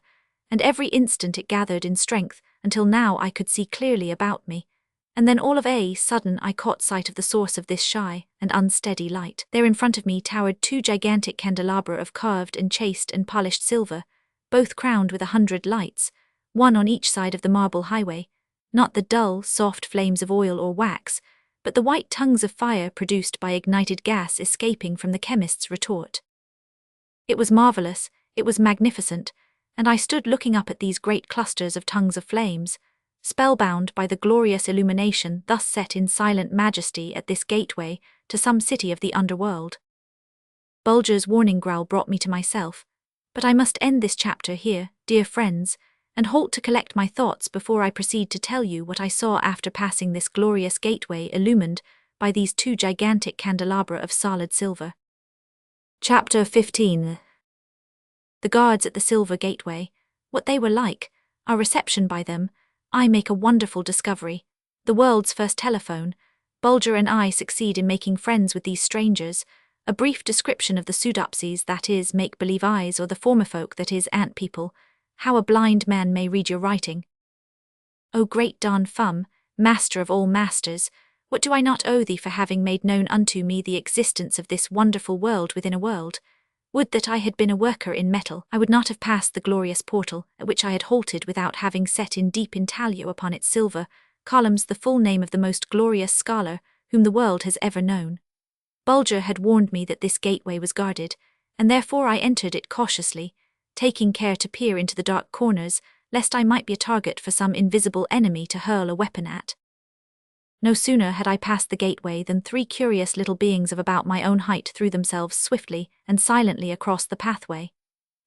and every instant it gathered in strength until now I could see clearly about me, and then all of a sudden I caught sight of the source of this shy and unsteady light. There in front of me towered 2 gigantic candelabra of carved and chased and polished silver, both crowned with 100 lights, one on each side of the marble highway, not the dull, soft flames of oil or wax, but the white tongues of fire produced by ignited gas escaping from the chemist's retort. It was marvellous, it was magnificent, and I stood looking up at these great clusters of tongues of flames, spellbound by the glorious illumination thus set in silent majesty at this gateway to some city of the underworld. Bulger's warning growl brought me to myself, but I must end this chapter here, dear friends, and halt to collect my thoughts before I proceed to tell you what I saw after passing this glorious gateway illumined by these 2 gigantic candelabra of solid silver. Chapter 15. The guards at the silver gateway, what they were like, our reception by them, I make a wonderful discovery, the world's first telephone, Bulger and I succeed in making friends with these strangers, a brief description of the pseudopsies, that is, make-believe eyes, or the formerfolk, that is, ant people, how a blind man may read your writing. O great Don Fum, master of all masters, what do I not owe thee for having made known unto me the existence of this wonderful world within a world? Would that I had been a worker in metal, I would not have passed the glorious portal at which I had halted without having set in deep intaglio upon its silver columns the full name of the most glorious scholar whom the world has ever known. Bulger had warned me that this gateway was guarded, and therefore I entered it cautiously, taking care to peer into the dark corners, lest I might be a target for some invisible enemy to hurl a weapon at. No sooner had I passed the gateway than 3 curious little beings of about my own height threw themselves swiftly and silently across the pathway.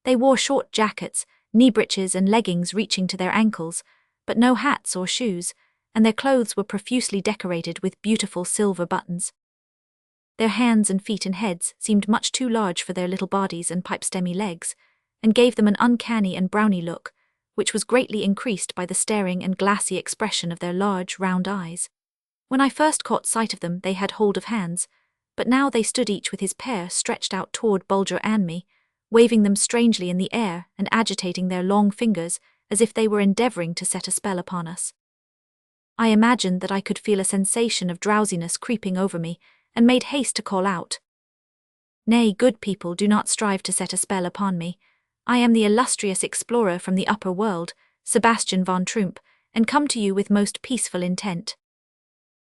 They wore short jackets, knee breeches and leggings reaching to their ankles, but no hats or shoes, and their clothes were profusely decorated with beautiful silver buttons. Their hands and feet and heads seemed much too large for their little bodies and pipe-stemmy legs, and gave them an uncanny and browny look, which was greatly increased by the staring and glassy expression of their large, round eyes. When I first caught sight of them, they had hold of hands, but now they stood each with his pair stretched out toward Bulger and me, waving them strangely in the air and agitating their long fingers as if they were endeavoring to set a spell upon us. I imagined that I could feel a sensation of drowsiness creeping over me, and made haste to call out, "Nay, good people, do not strive to set a spell upon me. I am the illustrious explorer from the upper world, Sebastian von Troomp, and come to you with most peaceful intent."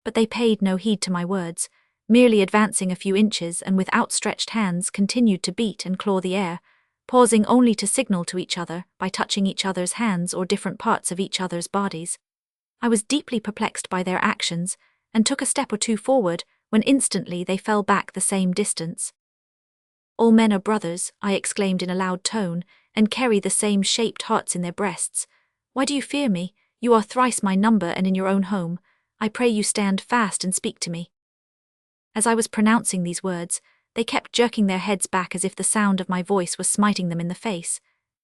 But they paid no heed to my words, merely advancing a few inches and with outstretched hands continued to beat and claw the air, pausing only to signal to each other by touching each other's hands or different parts of each other's bodies. I was deeply perplexed by their actions, and took a step or two forward, when instantly they fell back the same distance. "All men are brothers," I exclaimed in a loud tone, "and carry the same shaped hearts in their breasts. Why do you fear me? You are thrice my number and in your own home. I pray you stand fast and speak to me." As I was pronouncing these words, they kept jerking their heads back as if the sound of my voice was smiting them in the face.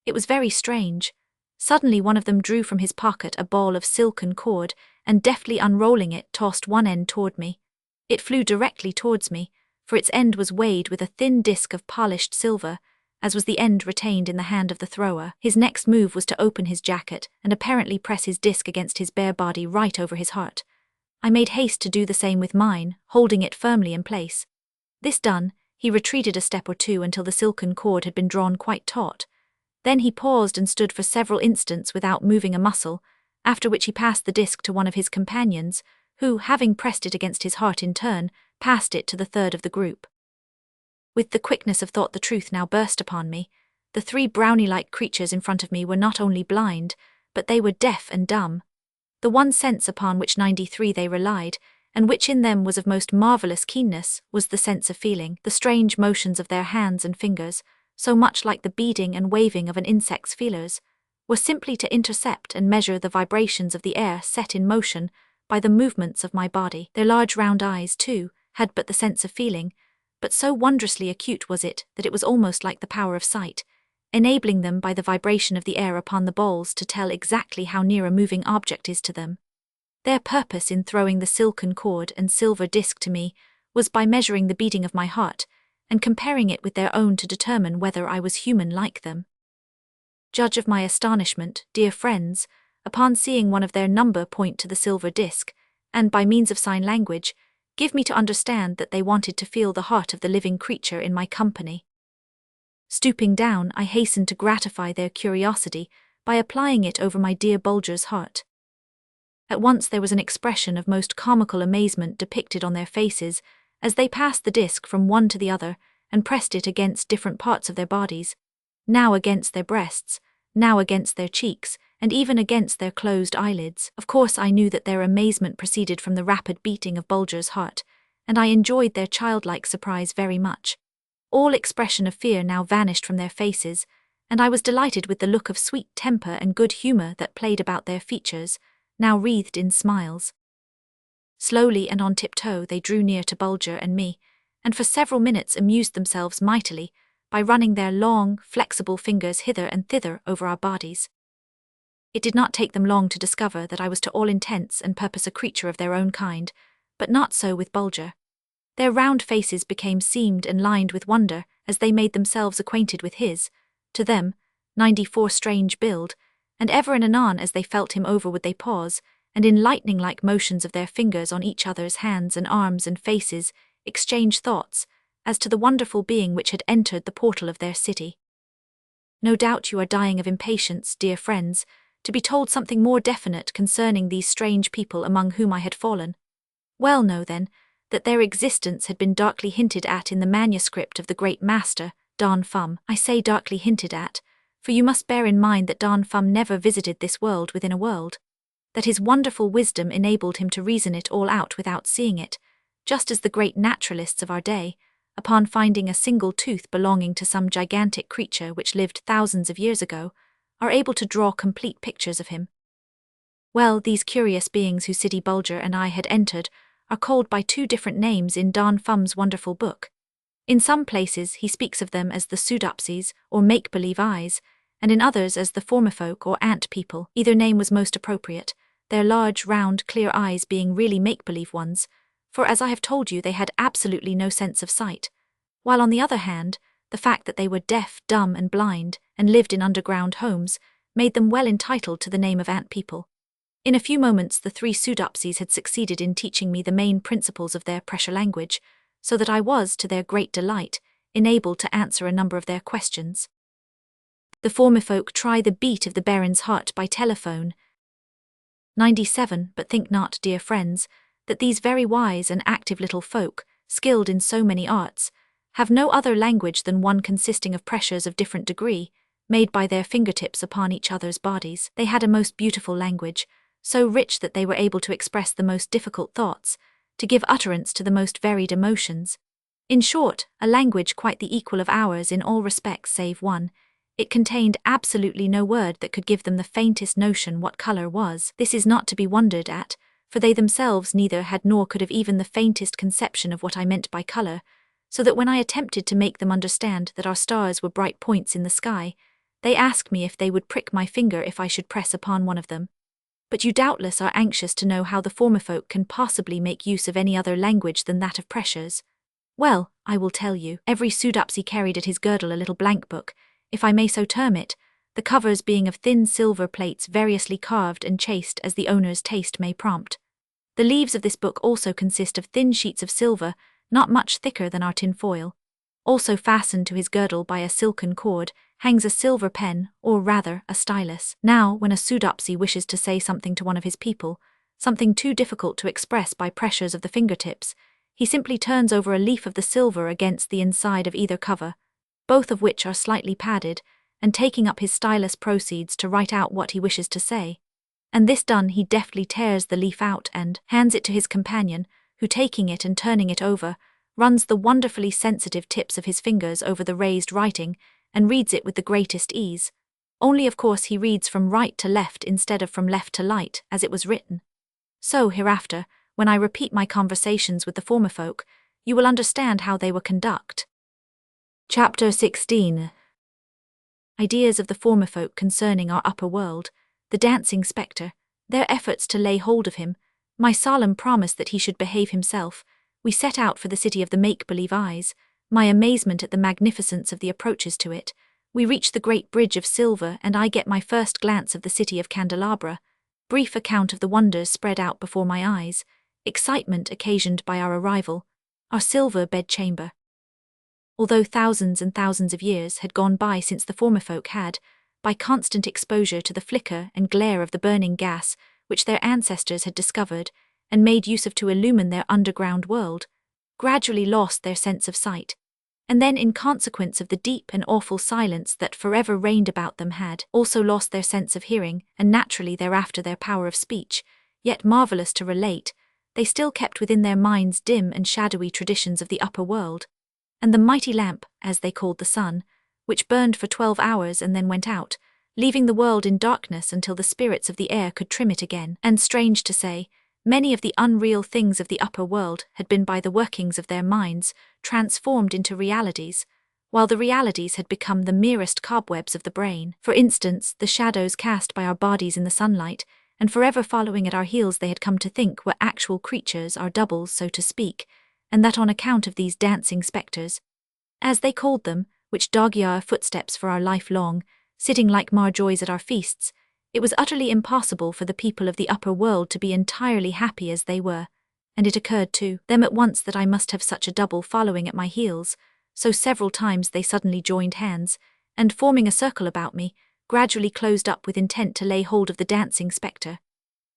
It was very strange. Suddenly one of them drew from his pocket a ball of silken cord, and deftly unrolling it, tossed one end toward me. It flew directly towards me, for its end was weighted with a thin disc of polished silver, as was the end retained in the hand of the thrower. His next move was to open his jacket and apparently press his disc against his bare body right over his heart. I made haste to do the same with mine, holding it firmly in place. This done, he retreated a step or two until the silken cord had been drawn quite taut. Then he paused and stood for several instants without moving a muscle, after which he passed the disc to one of his companions, who, having pressed it against his heart in turn, passed it to the third of the group. With the quickness of thought the truth now burst upon me. The 3 brownie-like creatures in front of me were not only blind, but they were deaf and dumb. The one sense upon which 93 they relied, and which in them was of most marvellous keenness, was the sense of feeling. The strange motions of their hands and fingers, so much like the beating and waving of an insect's feelers, were simply to intercept and measure the vibrations of the air set in motion by the movements of my body. Their large round eyes, too, had but the sense of feeling, but so wondrously acute was it that it was almost like the power of sight, enabling them by the vibration of the air upon the balls to tell exactly how near a moving object is to them. Their purpose in throwing the silken cord and silver disc to me was by measuring the beating of my heart and comparing it with their own to determine whether I was human like them. Judge of my astonishment, dear friends, upon seeing one of their number point to the silver disc, and by means of sign language, give me to understand that they wanted to feel the heart of the living creature in my company. Stooping down, I hastened to gratify their curiosity by applying it over my dear Bulger's heart. At once there was an expression of most comical amazement depicted on their faces as they passed the disc from one to the other and pressed it against different parts of their bodies, now against their breasts, now against their cheeks, and even against their closed eyelids. Of course I knew that their amazement proceeded from the rapid beating of Bulger's heart, and I enjoyed their childlike surprise very much. All expression of fear now vanished from their faces, and I was delighted with the look of sweet temper and good humour that played about their features, now wreathed in smiles. Slowly and on tiptoe they drew near to Bulger and me, and for several minutes amused themselves mightily by running their long, flexible fingers hither and thither over our bodies. It did not take them long to discover that I was to all intents and purpose a creature of their own kind, but not so with Bulger. Their round faces became seamed and lined with wonder as they made themselves acquainted with his, to them, 94 strange build, and ever and anon as they felt him over would they pause, and in lightning-like motions of their fingers on each other's hands and arms and faces, exchange thoughts, as to the wonderful being which had entered the portal of their city. No doubt you are dying of impatience, dear friends, to be told something more definite concerning these strange people among whom I had fallen. Well, know then, that their existence had been darkly hinted at in the manuscript of the great master, Don Fum. I say darkly hinted at, for you must bear in mind that Don Fum never visited this world within a world, that his wonderful wisdom enabled him to reason it all out without seeing it, just as the great naturalists of our day, upon finding a single tooth belonging to some gigantic creature which lived thousands of years ago, are able to draw complete pictures of him. Well, these curious beings whose city Bulger and I had entered are called by two different names in Don Fum's wonderful book. In some places he speaks of them as the pseudopsies, or make-believe eyes, and in others as the formifolk or ant people. Either name was most appropriate, their large, round, clear eyes being really make-believe ones, for as I have told you they had absolutely no sense of sight, while on the other hand, the fact that they were deaf, dumb, and blind, and lived in underground homes, made them well entitled to the name of ant people. In a few moments the three pseudopsies had succeeded in teaching me the main principles of their pressure language, so that I was, to their great delight, enabled to answer a number of their questions. The formifolk try the beat of the baron's heart by telephone. 97. But think not, dear friends, that these very wise and active little folk, skilled in so many arts, have no other language than one consisting of pressures of different degree, made by their fingertips upon each other's bodies. They had a most beautiful language, so rich that they were able to express the most difficult thoughts, to give utterance to the most varied emotions. In short, a language quite the equal of ours in all respects save one. It contained absolutely no word that could give them the faintest notion what colour was. This is not to be wondered at, for they themselves neither had nor could have even the faintest conception of what I meant by colour, so that when I attempted to make them understand that our stars were bright points in the sky, they asked me if they would prick my finger if I should press upon one of them. But you doubtless are anxious to know how the formifolk can possibly make use of any other language than that of pressures. Well, I will tell you. Every pseudopsy carried at his girdle a little blank book, if I may so term it, the covers being of thin silver plates variously carved and chased as the owner's taste may prompt. The leaves of this book also consist of thin sheets of silver, not much thicker than our tin foil. Also fastened to his girdle by a silken cord, hangs a silver pen, or rather, a stylus. Now, when a pseudopsy wishes to say something to one of his people, something too difficult to express by pressures of the fingertips, he simply turns over a leaf of the silver against the inside of either cover, both of which are slightly padded, and taking up his stylus proceeds to write out what he wishes to say. And this done, he deftly tears the leaf out and hands it to his companion, who, taking it and turning it over, runs the wonderfully sensitive tips of his fingers over the raised writing and reads it with the greatest ease. Only of course he reads from right to left instead of from left to right, as it was written. So hereafter, when I repeat my conversations with the formifolk, you will understand how they were conduct. Chapter 16. Ideas of the formifolk concerning our upper world, the dancing spectre, their efforts to lay hold of him, my solemn promise that he should behave himself. We set out for the city of the make-believe eyes, my amazement at the magnificence of the approaches to it. We reach the great bridge of silver and I get my first glance of the city of candelabra, brief account of the wonders spread out before my eyes, excitement occasioned by our arrival, our silver bedchamber. Although thousands and thousands of years had gone by since the formifolk had, by constant exposure to the flicker and glare of the burning gas which their ancestors had discovered and made use of to illumine their underground world, gradually lost their sense of sight, and then in consequence of the deep and awful silence that forever reigned about them had also lost their sense of hearing, and naturally thereafter their power of speech. Yet marvellous to relate, they still kept within their minds dim and shadowy traditions of the upper world, and the mighty lamp, as they called the sun, which burned for 12 hours and then went out, leaving the world in darkness until the spirits of the air could trim it again. And strange to say, many of the unreal things of the upper world had been by the workings of their minds transformed into realities, while the realities had become the merest cobwebs of the brain. For instance, the shadows cast by our bodies in the sunlight, and forever following at our heels they had come to think were actual creatures, our doubles, so to speak, and that on account of these dancing spectres, as they called them, which dog our footsteps for our life long, sitting like marjoys at our feasts, it was utterly impossible for the people of the upper world to be entirely happy as they were, and it occurred to them at once that I must have such a double following at my heels, so several times they suddenly joined hands, and forming a circle about me, gradually closed up with intent to lay hold of the dancing spectre.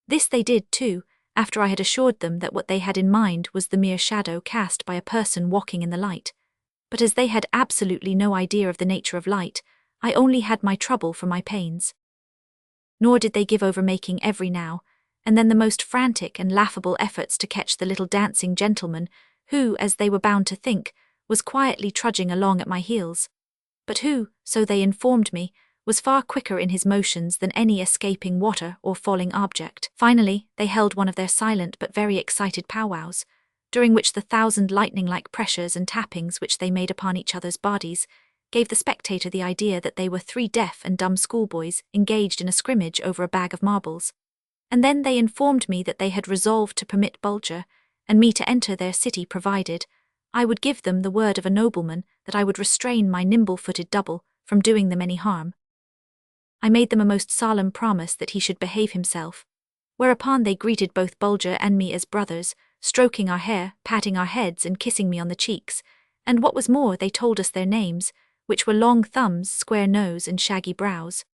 This they did, too, after I had assured them that what they had in mind was the mere shadow cast by a person walking in the light. But as they had absolutely no idea of the nature of light, I only had my trouble for my pains. Nor did they give over making every now and then the most frantic and laughable efforts to catch the little dancing gentleman who, as they were bound to think, was quietly trudging along at my heels, but who, so they informed me, was far quicker in his motions than any escaping water or falling object. Finally, they held one of their silent but very excited powwows, during which the 1,000 lightning-like pressures and tappings which they made upon each other's bodies gave the spectator the idea that they were 3 deaf and dumb schoolboys engaged in a scrimmage over a bag of marbles. And then they informed me that they had resolved to permit Bulger and me to enter their city provided I would give them the word of a nobleman that I would restrain my nimble-footed double from doing them any harm. I made them a most solemn promise that he should behave himself, whereupon they greeted both Bulger and me as brothers, stroking our hair, patting our heads and kissing me on the cheeks, and what was more, they told us their names, which were Long Thumbs, Square Nose and Shaggy Brows.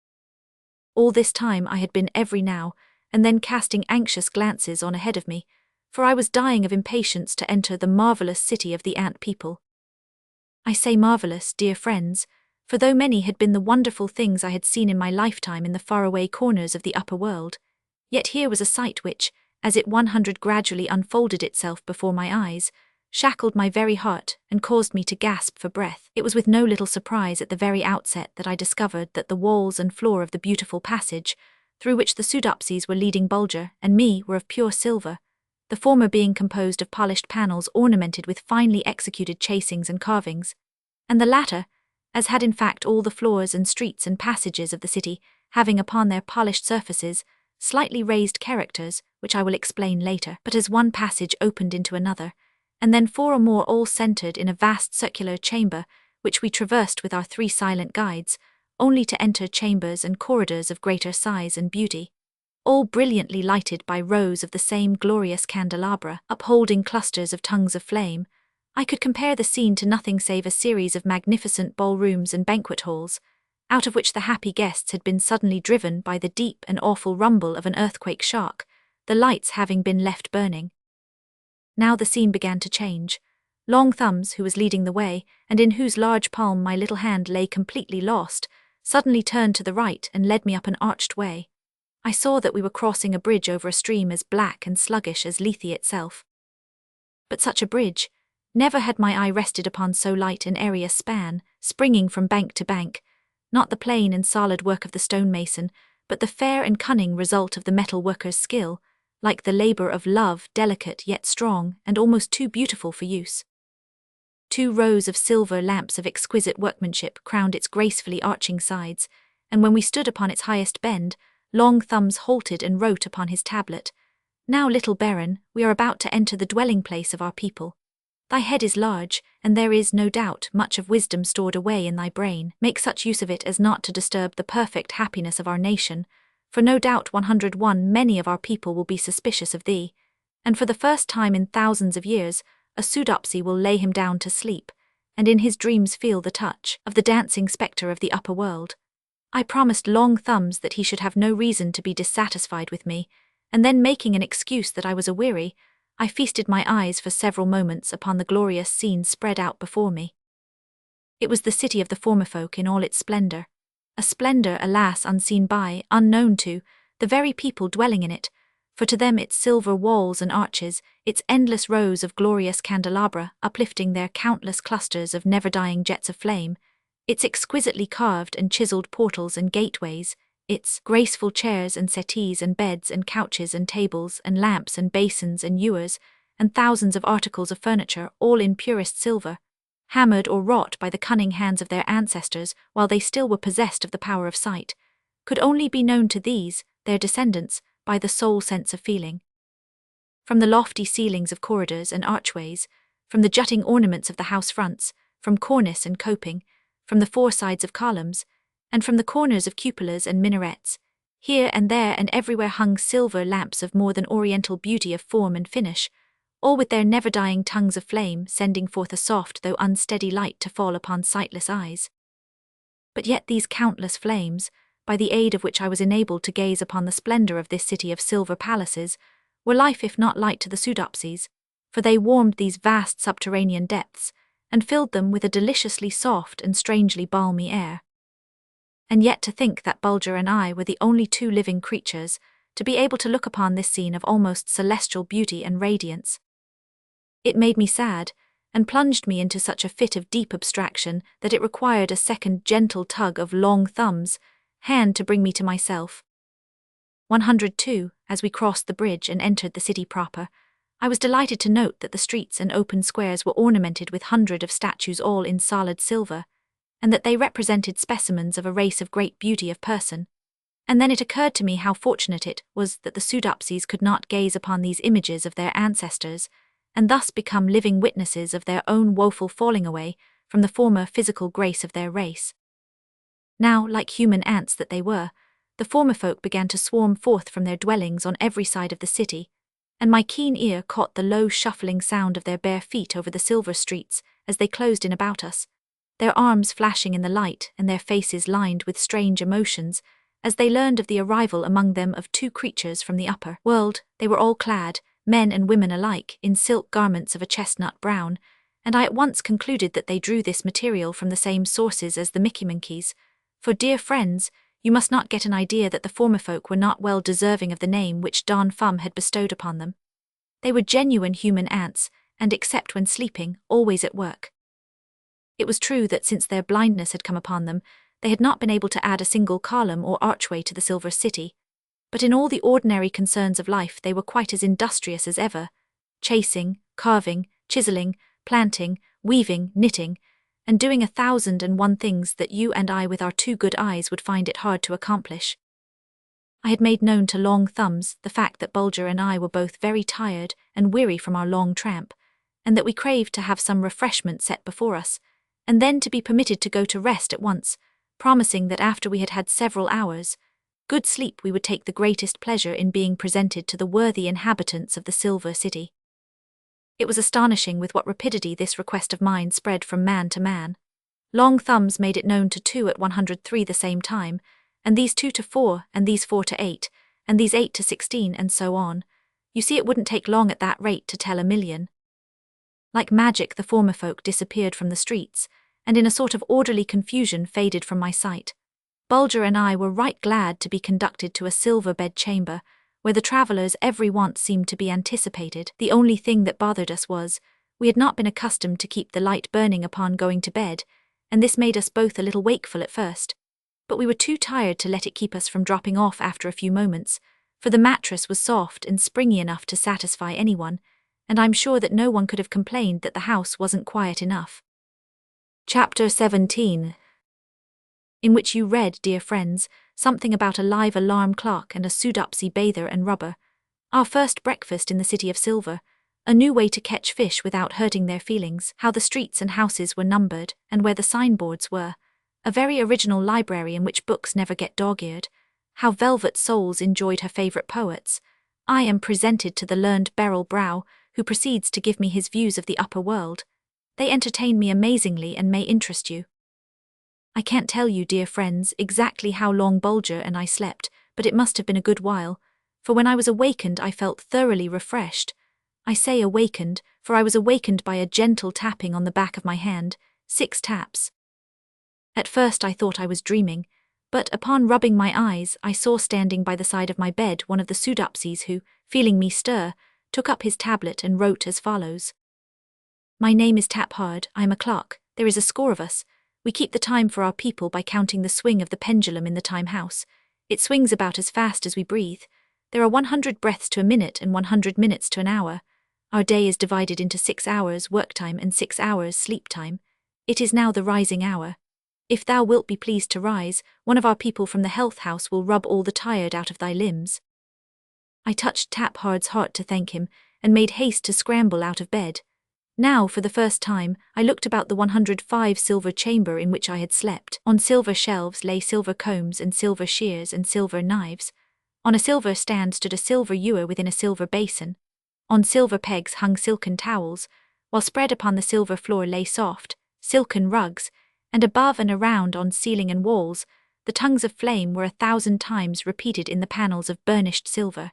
All this time I had been every now and then casting anxious glances on ahead of me, for I was dying of impatience to enter the marvellous city of the ant people. I say marvellous, dear friends, for though many had been the wonderful things I had seen in my lifetime in the faraway corners of the upper world, yet here was a sight which, as it 100 gradually unfolded itself before my eyes, shackled my very heart and caused me to gasp for breath. It was with no little surprise at the very outset that I discovered that the walls and floor of the beautiful passage, through which the Pseudopsies were leading Bulger and me, were of pure silver, the former being composed of polished panels ornamented with finely executed chasings and carvings, and the latter, as had in fact all the floors and streets and passages of the city, having upon their polished surfaces slightly raised characters, which I will explain later. But as one passage opened into another, and then 4 or more all centered in a vast circular chamber, which we traversed with our 3 silent guides, only to enter chambers and corridors of greater size and beauty, all brilliantly lighted by rows of the same glorious candelabra, upholding clusters of tongues of flame, I could compare the scene to nothing save a series of magnificent ballrooms and banquet halls, out of which the happy guests had been suddenly driven by the deep and awful rumble of an earthquake shock, the lights having been left burning. Now the scene began to change. Long Thumbs, who was leading the way, and in whose large palm my little hand lay completely lost, suddenly turned to the right and led me up an arched way. I saw that we were crossing a bridge over a stream as black and sluggish as Lethe itself. But such a bridge, never had my eye rested upon so light and airy a span, springing from bank to bank, not the plain and solid work of the stonemason, but the fair and cunning result of the metal worker's skill, like the labour of love, delicate yet strong, and almost too beautiful for use. 2 rows of silver lamps of exquisite workmanship crowned its gracefully arching sides, and when we stood upon its highest bend, Long Thumbs halted and wrote upon his tablet, "Now, little Baron, we are about to enter the dwelling place of our people. Thy head is large, and there is, no doubt, much of wisdom stored away in thy brain. Make such use of it as not to disturb the perfect happiness of our nation, for no doubt 101 many of our people will be suspicious of thee, and for the first time in thousands of years, a Pseudopsy will lay him down to sleep, and in his dreams feel the touch of the dancing spectre of the upper world." I promised Long Thumbs that he should have no reason to be dissatisfied with me, and then making an excuse that I was aweary, I feasted my eyes for several moments upon the glorious scene spread out before me. It was the city of the Formifolk in all its splendour, a splendour, alas, unseen by, unknown to, the very people dwelling in it, for to them its silver walls and arches, its endless rows of glorious candelabra uplifting their countless clusters of never-dying jets of flame, its exquisitely carved and chiselled portals and gateways, its graceful chairs and settees and beds and couches and tables and lamps and basins and ewers, and thousands of articles of furniture, all in purest silver, hammered or wrought by the cunning hands of their ancestors while they still were possessed of the power of sight, could only be known to these, their descendants, by the sole sense of feeling. From the lofty ceilings of corridors and archways, from the jutting ornaments of the house fronts, from cornice and coping, from the 4 sides of columns, and from the corners of cupolas and minarets, here and there and everywhere hung silver lamps of more than oriental beauty of form and finish, all with their never-dying tongues of flame sending forth a soft though unsteady light to fall upon sightless eyes. But yet these countless flames, by the aid of which I was enabled to gaze upon the splendor of this city of silver palaces, were life if not light to the pseudopsies, for they warmed these vast subterranean depths, and filled them with a deliciously soft and strangely balmy air. And yet to think that Bulger and I were the only two living creatures to be able to look upon this scene of almost celestial beauty and radiance. It made me sad, and plunged me into such a fit of deep abstraction that it required a second gentle tug of Long Thumb's hand to bring me to myself. 102. As we crossed the bridge and entered the city proper, I was delighted to note that the streets and open squares were ornamented with hundreds of statues all in solid silver, and that they represented specimens of a race of great beauty of person. And then it occurred to me how fortunate it was that the pseudopsies could not gaze upon these images of their ancestors, and thus become living witnesses of their own woeful falling away from the former physical grace of their race. Now, like human ants that they were, the former folk began to swarm forth from their dwellings on every side of the city, and my keen ear caught the low shuffling sound of their bare feet over the silver streets as they closed in about us, their arms flashing in the light and their faces lined with strange emotions as they learned of the arrival among them of two creatures from the upper world. They were all clad, men and women alike, in silk garments of a chestnut brown, and I at once concluded that they drew this material from the same sources as the Mickeymonkeys, for, dear friends, you must not get an idea that the former folk were not well deserving of the name which Don Fum had bestowed upon them. They were genuine human ants, and except when sleeping, always at work. It was true that since their blindness had come upon them, they had not been able to add a single column or archway to the Silver City, but in all the ordinary concerns of life they were quite as industrious as ever, chasing, carving, chiseling, planting, weaving, knitting, and doing 1,001 things that you and I with our two good eyes would find it hard to accomplish. I had made known to Long Thumbs the fact that Bulger and I were both very tired and weary from our long tramp, and that we craved to have some refreshment set before us, and then to be permitted to go to rest at once, promising that after we had had several hours' good sleep we would take the greatest pleasure in being presented to the worthy inhabitants of the Silver City. It was astonishing with what rapidity this request of mine spread from man to man. Long Thumbs made it known to 2 at 103 the same time, and these 2 to 4, and these 4 to 8, and these 8 to 16, and so on. You see, it wouldn't take long at that rate to tell 1,000,000. Like magic the former folk disappeared from the streets, and in a sort of orderly confusion faded from my sight. Bulger and I were right glad to be conducted to a silver bed chamber, where the travellers' every want seemed to be anticipated. The only thing that bothered us was, we had not been accustomed to keep the light burning upon going to bed, and this made us both a little wakeful at first. But we were too tired to let it keep us from dropping off after a few moments, for the mattress was soft and springy enough to satisfy anyone, and I'm sure that no one could have complained that the house wasn't quiet enough. Chapter 17, in which you read, dear friends, something about a live alarm clock and a pseudopsy bather and rubber, our first breakfast in the City of Silver, a new way to catch fish without hurting their feelings, how the streets and houses were numbered, and where the signboards were, a very original library in which books never get dog-eared, how Velvet Souls enjoyed her favourite poets. I am presented to the learned Beryl Brow, who proceeds to give me his views of the upper world. They entertain me amazingly and may interest you. I can't tell you, dear friends, exactly how long Bulger and I slept, but it must have been a good while, for when I was awakened I felt thoroughly refreshed. I say awakened, for I was awakened by a gentle tapping on the back of my hand, 6 taps. At first I thought I was dreaming, but upon rubbing my eyes I saw standing by the side of my bed one of the pseudopsies who, feeling me stir, took up his tablet and wrote as follows. My name is Taphard, I am a clerk, there is a score of us. We keep the time for our people by counting the swing of the pendulum in the time house. It swings about as fast as we breathe. There are 100 breaths to a minute and 100 minutes to an hour. Our day is divided into 6 hours work time and 6 hours sleep time. It is now the rising hour. If thou wilt be pleased to rise, one of our people from the health house will rub all the tired out of thy limbs. I touched Taphard's heart to thank him, and made haste to scramble out of bed. Now, for the first time, I looked about the 105 silver chamber in which I had slept. On silver shelves lay silver combs and silver shears and silver knives. On a silver stand stood a silver ewer within a silver basin. On silver pegs hung silken towels, while spread upon the silver floor lay soft, silken rugs, and above and around on ceiling and walls, the tongues of flame were 1,000 times repeated in the panels of burnished silver.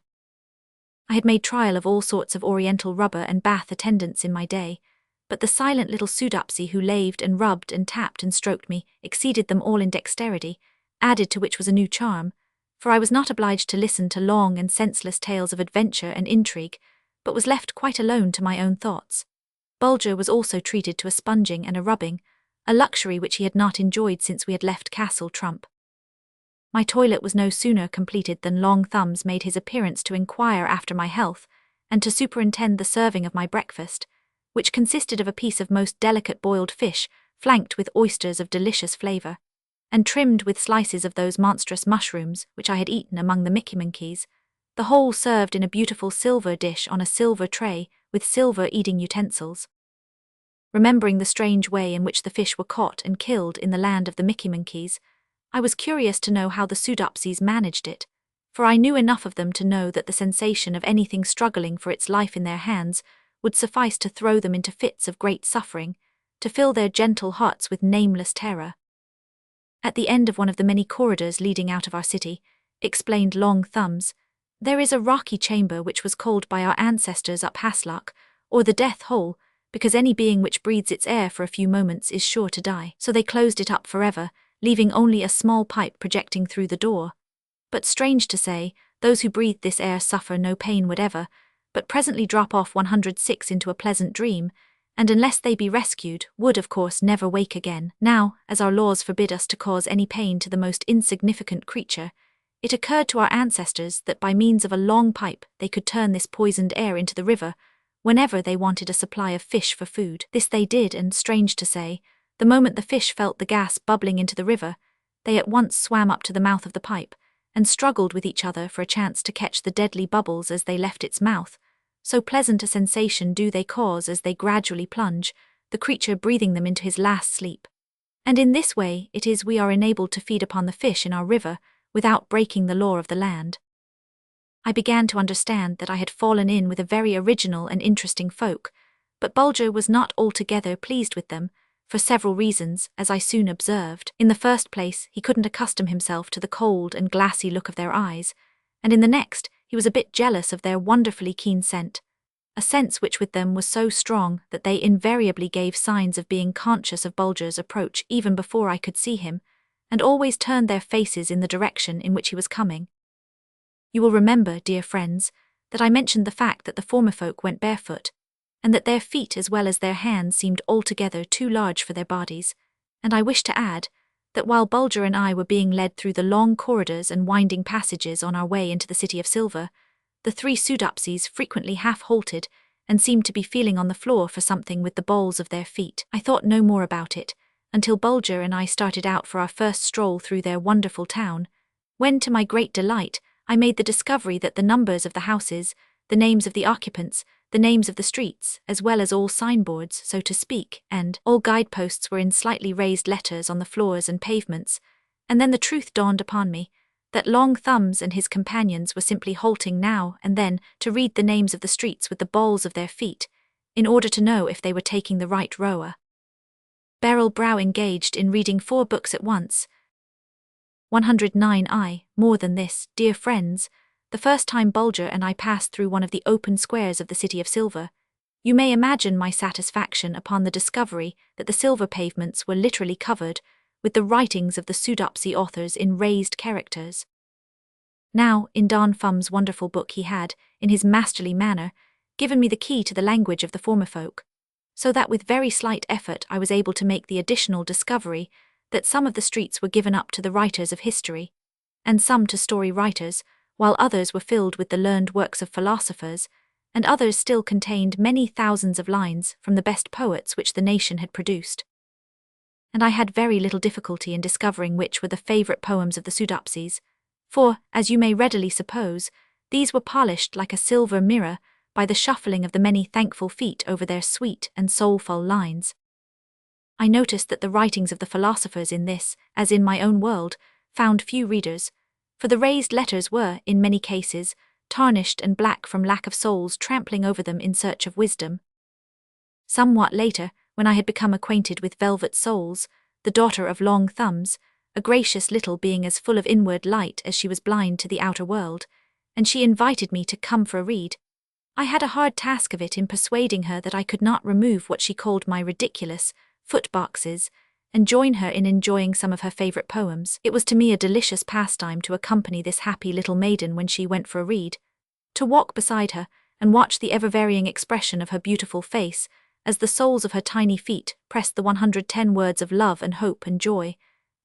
I had made trial of all sorts of oriental rubber and bath attendants in my day, but the silent little Sudopsy who laved and rubbed and tapped and stroked me exceeded them all in dexterity, added to which was a new charm, for I was not obliged to listen to long and senseless tales of adventure and intrigue, but was left quite alone to my own thoughts. Bulger was also treated to a sponging and a rubbing, a luxury which he had not enjoyed since we had left Castle Troomp. My toilet was no sooner completed than Long Thumbs made his appearance to inquire after my health, and to superintend the serving of my breakfast, which consisted of a piece of most delicate boiled fish, flanked with oysters of delicious flavour, and trimmed with slices of those monstrous mushrooms which I had eaten among the Mickey-monkeys, the whole served in a beautiful silver dish on a silver tray with silver eating utensils. Remembering the strange way in which the fish were caught and killed in the land of the Mickey-monkeys, I was curious to know how the Sudopsies managed it, for I knew enough of them to know that the sensation of anything struggling for its life in their hands would suffice to throw them into fits of great suffering, to fill their gentle hearts with nameless terror. At the end of one of the many corridors leading out of our city, explained Long Thumbs, there is a rocky chamber which was called by our ancestors up Haslock, or the death hole, because any being which breathes its air for a few moments is sure to die. So they closed it up forever, leaving only a small pipe projecting through the door. But strange to say, those who breathe this air suffer no pain whatever, but presently drop off 106 into a pleasant dream, and unless they be rescued, would of course never wake again. Now, as our laws forbid us to cause any pain to the most insignificant creature, it occurred to our ancestors that by means of a long pipe they could turn this poisoned air into the river, whenever they wanted a supply of fish for food. This they did, and strange to say, the moment the fish felt the gas bubbling into the river, they at once swam up to the mouth of the pipe, and struggled with each other for a chance to catch the deadly bubbles as they left its mouth. So pleasant a sensation do they cause as they gradually plunge, the creature breathing them into his last sleep. And in this way it is we are enabled to feed upon the fish in our river, without breaking the law of the land. I began to understand that I had fallen in with a very original and interesting folk, but Bulger was not altogether pleased with them, for several reasons, as I soon observed. In the first place, he couldn't accustom himself to the cold and glassy look of their eyes, and in the next, he was a bit jealous of their wonderfully keen scent, a sense which with them was so strong that they invariably gave signs of being conscious of Bulger's approach even before I could see him, and always turned their faces in the direction in which he was coming. You will remember, dear friends, that I mentioned the fact that the former folk went barefoot, and that their feet as well as their hands seemed altogether too large for their bodies, and I wish to add that while Bulger and I were being led through the long corridors and winding passages on our way into the City of Silver, the three Sudopsies frequently half-halted and seemed to be feeling on the floor for something with the balls of their feet. I thought no more about it, until Bulger and I started out for our first stroll through their wonderful town, when to my great delight I made the discovery that the numbers of the houses, the names of the occupants, the names of the streets, as well as all signboards, so to speak, and all guideposts were in slightly raised letters on the floors and pavements, and then the truth dawned upon me, that Long Thumbs and his companions were simply halting now and then to read the names of the streets with the balls of their feet, in order to know if they were taking the right rower. Beryl Brow engaged in reading 4 books at once. 109 more than this, dear friends, the first time Bulger and I passed through one of the open squares of the City of Silver. You may imagine my satisfaction upon the discovery that the silver pavements were literally covered with the writings of the Sudopsy authors in raised characters. Now, in Don Fum's wonderful book he had, in his masterly manner, given me the key to the language of the former folk, so that with very slight effort I was able to make the additional discovery that some of the streets were given up to the writers of history, and some to story writers, while others were filled with the learned works of philosophers, and others still contained many thousands of lines from the best poets which the nation had produced. And I had very little difficulty in discovering which were the favourite poems of the Sudopsies, for, as you may readily suppose, these were polished like a silver mirror by the shuffling of the many thankful feet over their sweet and soulful lines. I noticed that the writings of the philosophers in this, as in my own world, found few readers, for the raised letters were, in many cases, tarnished and black from lack of souls trampling over them in search of wisdom. Somewhat later, when I had become acquainted with Velvet Souls, the daughter of Long Thumbs, a gracious little being as full of inward light as she was blind to the outer world, and she invited me to come for a read, I had a hard task of it in persuading her that I could not remove what she called my ridiculous footboxes, and join her in enjoying some of her favourite poems. It was to me a delicious pastime to accompany this happy little maiden when she went for a read, to walk beside her and watch the ever-varying expression of her beautiful face as the soles of her tiny feet pressed the 110 words of love and hope and joy,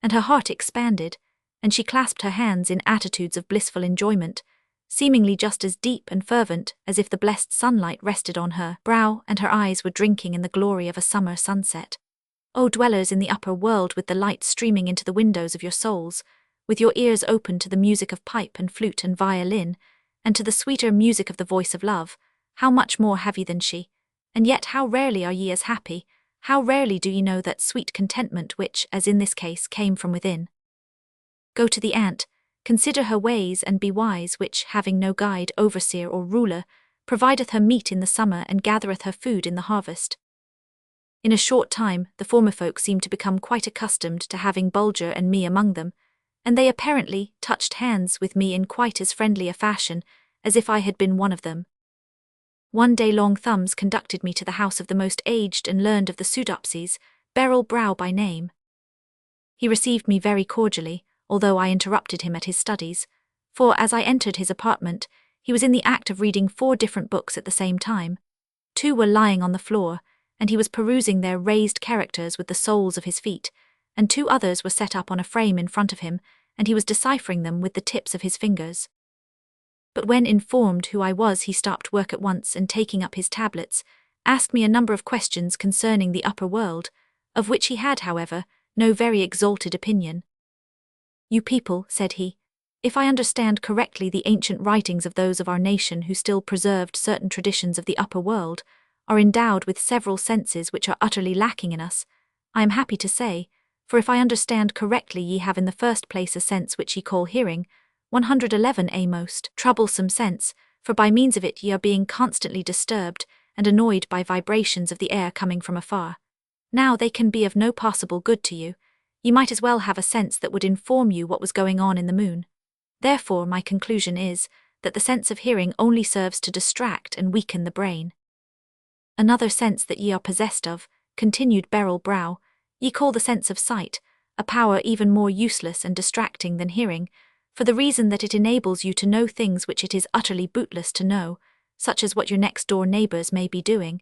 and her heart expanded, and she clasped her hands in attitudes of blissful enjoyment, seemingly just as deep and fervent as if the blessed sunlight rested on her brow and her eyes were drinking in the glory of a summer sunset. O dwellers in the upper world, with the light streaming into the windows of your souls, with your ears open to the music of pipe and flute and violin, and to the sweeter music of the voice of love, how much more have ye than she? And yet how rarely are ye as happy, how rarely do ye know that sweet contentment which, as in this case, came from within? Go to the ant, consider her ways and be wise, which, having no guide, overseer, or ruler, provideth her meat in the summer and gathereth her food in the harvest. In a short time, the former folk seemed to become quite accustomed to having Bulger and me among them, and they apparently touched hands with me in quite as friendly a fashion as if I had been one of them. One day Long Thumbs conducted me to the house of the most aged and learned of the Pseudopsies, Beryl Brow by name. He received me very cordially, although I interrupted him at his studies, for as I entered his apartment, he was in the act of reading 4 different books at the same time. 2 were lying on the floor, and he was perusing their raised characters with the soles of his feet, and 2 others were set up on a frame in front of him, and he was deciphering them with the tips of his fingers. But when informed who I was, he stopped work at once and, taking up his tablets, asked me a number of questions concerning the upper world, of which he had, however, no very exalted opinion. You people, said he, if I understand correctly the ancient writings of those of our nation who still preserved certain traditions of the upper world, are endowed with several senses which are utterly lacking in us, I am happy to say, for if I understand correctly, ye have in the first place a sense which ye call hearing, 111 a most troublesome sense, for by means of it ye are being constantly disturbed and annoyed by vibrations of the air coming from afar. Now they can be of no possible good to you. Ye might as well have a sense that would inform you what was going on in the moon. Therefore my conclusion is that the sense of hearing only serves to distract and weaken the brain. Another sense that ye are possessed of, continued Beryl Brow, ye call the sense of sight, a power even more useless and distracting than hearing, for the reason that it enables you to know things which it is utterly bootless to know, such as what your next-door neighbours may be doing,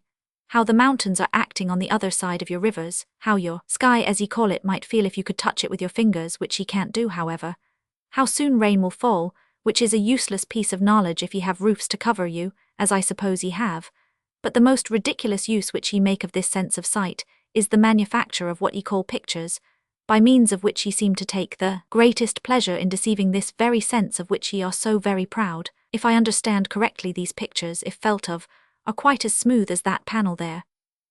how the mountains are acting on the other side of your rivers, how your sky, as ye call it, might feel if you could touch it with your fingers, which ye can't do, however, how soon rain will fall, which is a useless piece of knowledge if ye have roofs to cover you, as I suppose ye have. But the most ridiculous use which ye make of this sense of sight is the manufacture of what ye call pictures, by means of which ye seem to take the greatest pleasure in deceiving this very sense of which ye are so very proud. If I understand correctly, these pictures, if felt of, are quite as smooth as that panel there.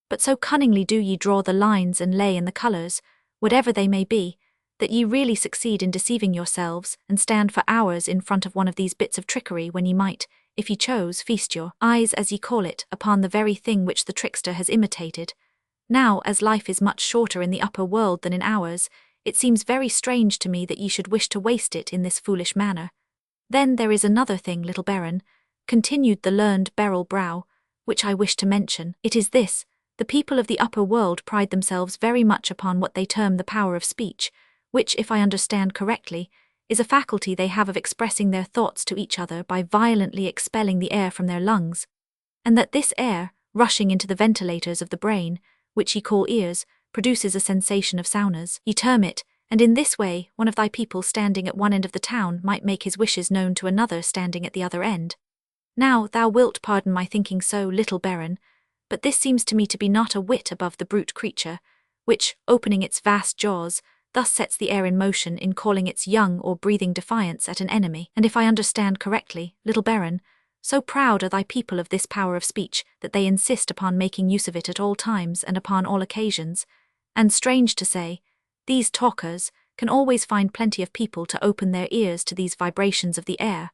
But so cunningly do ye draw the lines and lay in the colours, whatever they may be, that ye really succeed in deceiving yourselves, and stand for hours in front of one of these bits of trickery when ye might, if ye chose, feast your eyes, as ye call it, upon the very thing which the trickster has imitated. Now, as life is much shorter in the upper world than in ours, it seems very strange to me that ye should wish to waste it in this foolish manner. Then there is another thing, little Baron, continued the learned Beryl Brow, which I wish to mention. It is this: the people of the upper world pride themselves very much upon what they term the power of speech, which, if I understand correctly, is a faculty they have of expressing their thoughts to each other by violently expelling the air from their lungs, and that this air, rushing into the ventilators of the brain, which ye call ears, produces a sensation of soundness, ye term it, and in this way one of thy people standing at one end of the town might make his wishes known to another standing at the other end. Now thou wilt pardon my thinking so, little Baron, but this seems to me to be not a whit above the brute creature, which, opening its vast jaws, thus sets the air in motion in calling its young or breathing defiance at an enemy. And if I understand correctly, little Baron, so proud are thy people of this power of speech that they insist upon making use of it at all times and upon all occasions, and strange to say, these talkers can always find plenty of people to open their ears to these vibrations of the air,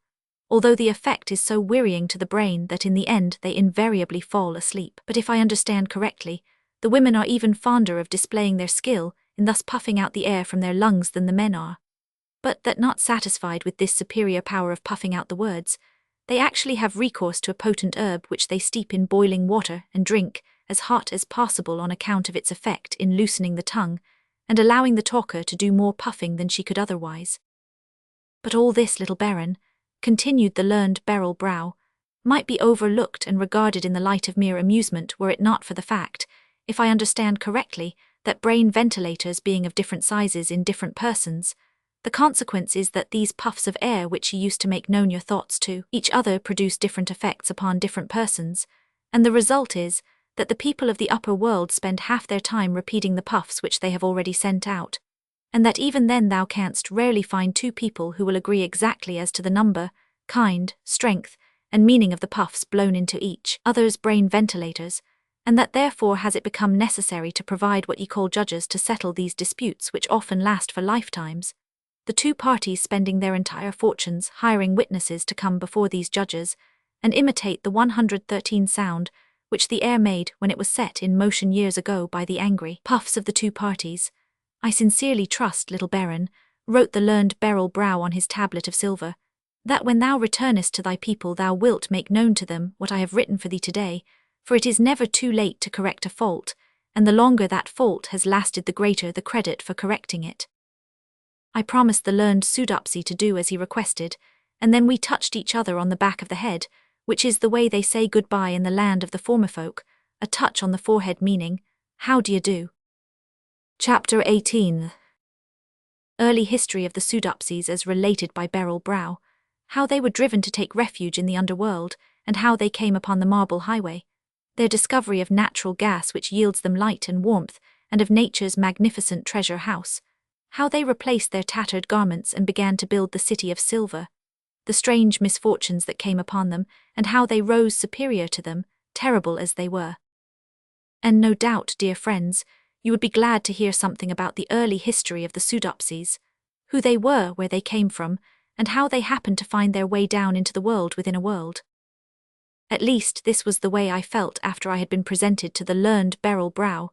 although the effect is so wearying to the brain that in the end they invariably fall asleep. But if I understand correctly, the women are even fonder of displaying their skill in thus puffing out the air from their lungs than the men are. But that not satisfied with this superior power of puffing out the words, they actually have recourse to a potent herb which they steep in boiling water and drink as hot as possible on account of its effect in loosening the tongue and allowing the talker to do more puffing than she could otherwise. But all this, little Baron, continued the learned beryl brow, might be overlooked and regarded in the light of mere amusement were it not for the fact, if I understand correctly, that brain ventilators being of different sizes in different persons, the consequence is that these puffs of air which you used to make known your thoughts to each other produce different effects upon different persons, and the result is that the people of the upper world spend half their time repeating the puffs which they have already sent out, and that even then thou canst rarely find two people who will agree exactly as to the number, kind, strength, and meaning of the puffs blown into each other's brain ventilators, and that therefore has it become necessary to provide what ye call judges to settle these disputes which often last for lifetimes, the two parties spending their entire fortunes hiring witnesses to come before these judges and imitate the 113 sound which the air made when it was set in motion years ago by the angry puffs of the two parties. I sincerely trust, little Baron, wrote the learned beryl brow on his tablet of silver, that when thou returnest to thy people thou wilt make known to them what I have written for thee today, for it is never too late to correct a fault, and the longer that fault has lasted the greater the credit for correcting it. I promised the learned Pseudopsy to do as he requested, and then we touched each other on the back of the head, which is the way they say goodbye in the land of the former folk, a touch on the forehead meaning, how do you do? Chapter 18. Early history of the Pseudopsies as related by Beryl Brow, how they were driven to take refuge in the underworld, and how they came upon the marble highway, their discovery of natural gas which yields them light and warmth, and of nature's magnificent treasure house, how they replaced their tattered garments and began to build the city of silver, the strange misfortunes that came upon them, and how they rose superior to them, terrible as they were. And no doubt, dear friends, you would be glad to hear something about the early history of the Pseudopsies, who they were, where they came from, and how they happened to find their way down into the world within a world. At least this was the way I felt after I had been presented to the learned Beryl Brow,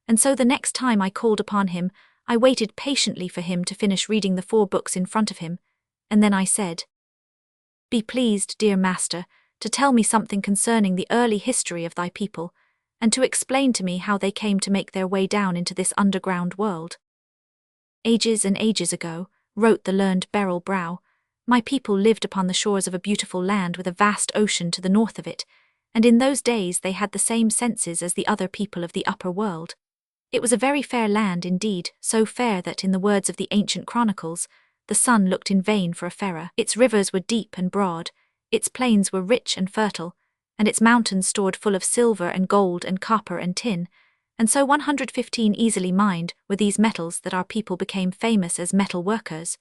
and so the next time I called upon him, I waited patiently for him to finish reading the 4 books in front of him, and then I said, "Be pleased, dear master, to tell me something concerning the early history of thy people, and to explain to me how they came to make their way down into this underground world." "Ages and ages ago," wrote the learned Beryl Brow, "my people lived upon the shores of a beautiful land with a vast ocean to the north of it, and in those days they had the same senses as the other people of the upper world. It was a very fair land indeed, so fair that, in the words of the ancient chronicles, the sun looked in vain for a fairer. Its rivers were deep and broad, its plains were rich and fertile, and its mountains stored full of silver and gold and copper and tin, and so 115 easily mined were these metals that our people became famous as metal workers,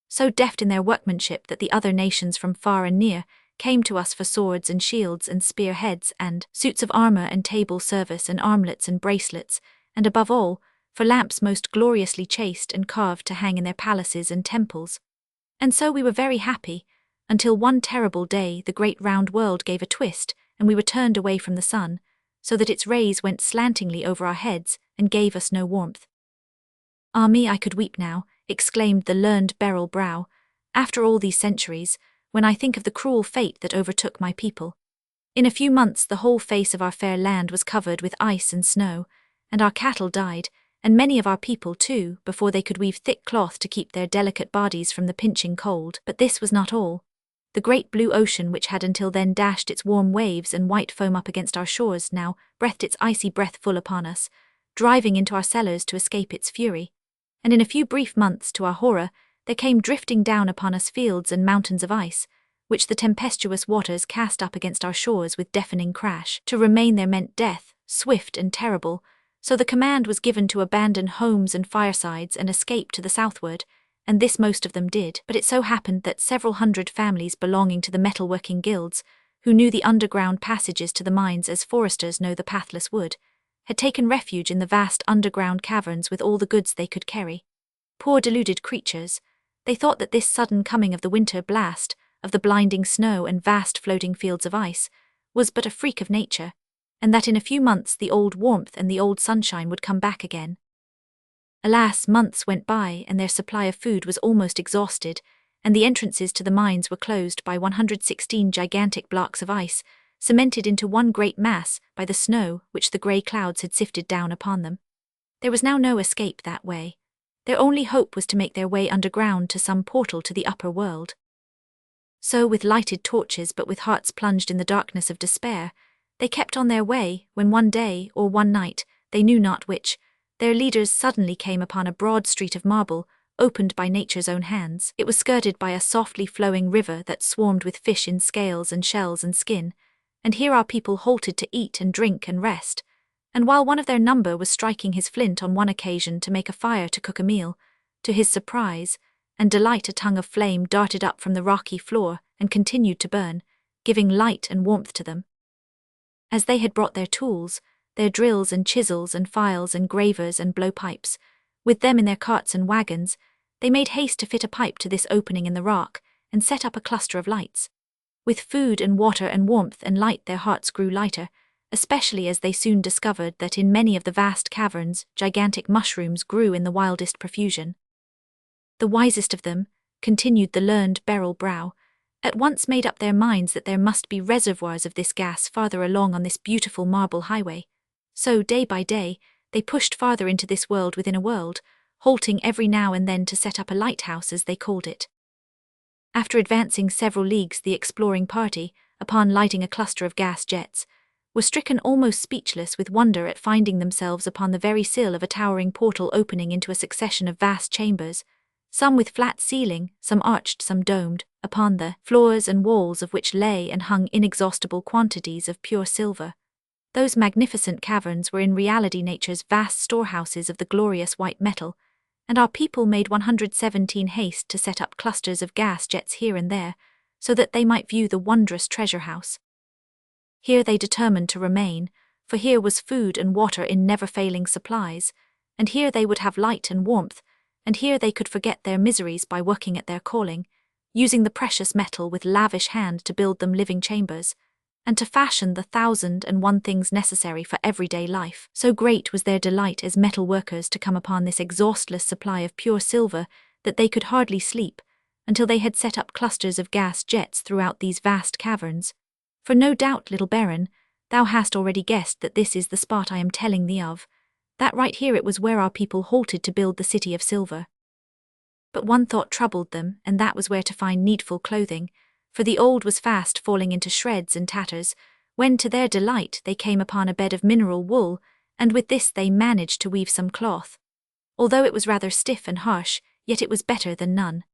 so deft in their workmanship that the other nations from far and near came to us for swords and shields and spear heads and suits of armor and table service and armlets and bracelets, and above all, for lamps most gloriously chased and carved to hang in their palaces and temples. And so we were very happy, until one terrible day the great round world gave a twist, and we were turned away from the sun, so that its rays went slantingly over our heads and gave us no warmth." "Ah me, I could weep now," exclaimed the learned Beryl Brow, "after all these centuries, when I think of the cruel fate that overtook my people. In a few months the whole face of our fair land was covered with ice and snow, and our cattle died, and many of our people too, before they could weave thick cloth to keep their delicate bodies from the pinching cold. But this was not all. The great blue ocean, which had until then dashed its warm waves and white foam up against our shores, now breathed its icy breath full upon us, driving into our cellars to escape its fury. And in a few brief months, to our horror, there came drifting down upon us fields and mountains of ice, which the tempestuous waters cast up against our shores with deafening crash. To remain there meant death, swift and terrible, so the command was given to abandon homes and firesides and escape to the southward, and this most of them did. But it so happened that several hundred families belonging to the metalworking guilds, who knew the underground passages to the mines as foresters know the pathless wood, had taken refuge in the vast underground caverns with all the goods they could carry. Poor deluded creatures, they thought that this sudden coming of the winter blast of the blinding snow and vast floating fields of ice, was but a freak of nature, and that in a few months the old warmth and the old sunshine would come back again. Alas, months went by and their supply of food was almost exhausted, and the entrances to the mines were closed by 116 gigantic blocks of ice, cemented into one great mass by the snow which the grey clouds had sifted down upon them. There was now no escape that way. Their only hope was to make their way underground to some portal to the upper world. So, with lighted torches but with hearts plunged in the darkness of despair, they kept on their way when one day, or one night, they knew not which, their leaders suddenly came upon a broad street of marble, opened by nature's own hands. It was skirted by a softly flowing river that swarmed with fish in scales and shells and skin, and here our people halted to eat and drink and rest, and while one of their number was striking his flint on one occasion to make a fire to cook a meal, to his surprise and delight a tongue of flame darted up from the rocky floor and continued to burn, giving light and warmth to them. As they had brought their tools, their drills and chisels and files and gravers and blowpipes, with them in their carts and wagons, they made haste to fit a pipe to this opening in the rock and set up a cluster of lights. With food and water and warmth and light their hearts grew lighter, especially as they soon discovered that in many of the vast caverns gigantic mushrooms grew in the wildest profusion. The wisest of them, continued the learned beryl brow, at once made up their minds that there must be reservoirs of this gas farther along on this beautiful marble highway. So, day by day, they pushed farther into this world within a world, halting every now and then to set up a lighthouse as they called it. After advancing several leagues, the exploring party, upon lighting a cluster of gas jets, were stricken almost speechless with wonder at finding themselves upon the very sill of a towering portal opening into a succession of vast chambers, some with flat ceiling, some arched, some domed, upon the floors and walls of which lay and hung inexhaustible quantities of pure silver. Those magnificent caverns were in reality nature's vast storehouses of the glorious white metal, and our people made 117 haste to set up clusters of gas jets here and there, so that they might view the wondrous treasure house. Here they determined to remain, for here was food and water in never-failing supplies, and here they would have light and warmth, and here they could forget their miseries by working at their calling, using the precious metal with lavish hand to build them living chambers, and to fashion the 1,001 things necessary for everyday life. So great was their delight as metal workers to come upon this exhaustless supply of pure silver that they could hardly sleep until they had set up clusters of gas jets throughout these vast caverns. For no doubt, little Baron, thou hast already guessed that this is the spot I am telling thee of, that right here it was where our people halted to build the city of silver. But one thought troubled them, and that was where to find needful clothing, for the old was fast falling into shreds and tatters, when to their delight they came upon a bed of mineral wool, and with this they managed to weave some cloth. Although it was rather stiff and harsh, yet it was better than none.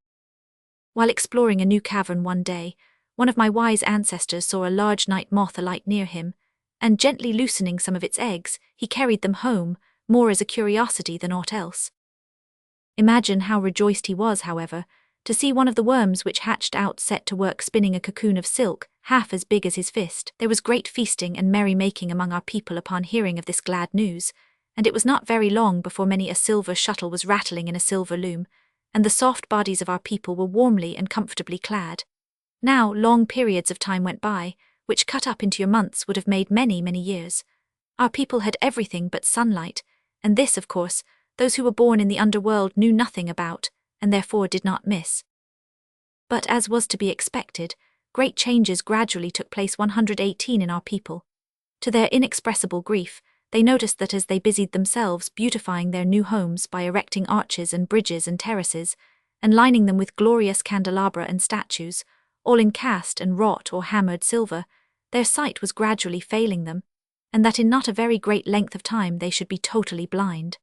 While exploring a new cavern one day, one of my wise ancestors saw a large night moth alight near him, and gently loosening some of its eggs, he carried them home, more as a curiosity than aught else. Imagine how rejoiced he was, however, to see one of the worms which hatched out set to work spinning a cocoon of silk, half as big as his fist. There was great feasting and merry-making among our people upon hearing of this glad news, and it was not very long before many a silver shuttle was rattling in a silver loom, and the soft bodies of our people were warmly and comfortably clad. Now long periods of time went by, which cut up into your months would have made many, many years. Our people had everything but sunlight, and this, of course, those who were born in the underworld knew nothing about, and therefore did not miss. But as was to be expected, great changes gradually took place 118 in our people. To their inexpressible grief, they noticed that as they busied themselves beautifying their new homes by erecting arches and bridges and terraces, and lining them with glorious candelabra and statues, all in cast and wrought or hammered silver, their sight was gradually failing them, and that in not a very great length of time they should be totally blind.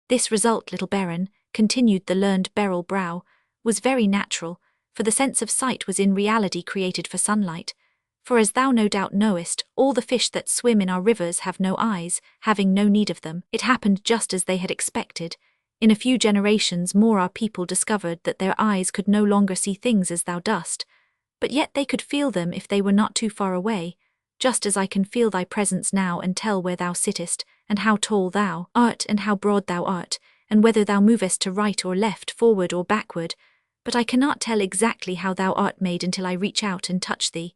This result, little Baron, continued the learned beryl brow, was very natural, for the sense of sight was in reality created for sunlight, for as thou no doubt knowest, all the fish that swim in our rivers have no eyes, having no need of them. It happened just as they had expected. In a few generations more our people discovered that their eyes could no longer see things as thou dost, but yet they could feel them if they were not too far away, just as I can feel thy presence now and tell where thou sittest, and how tall thou art and how broad thou art, and whether thou movest to right or left, forward or backward, But I cannot tell exactly how thou art made until I reach out and touch thee.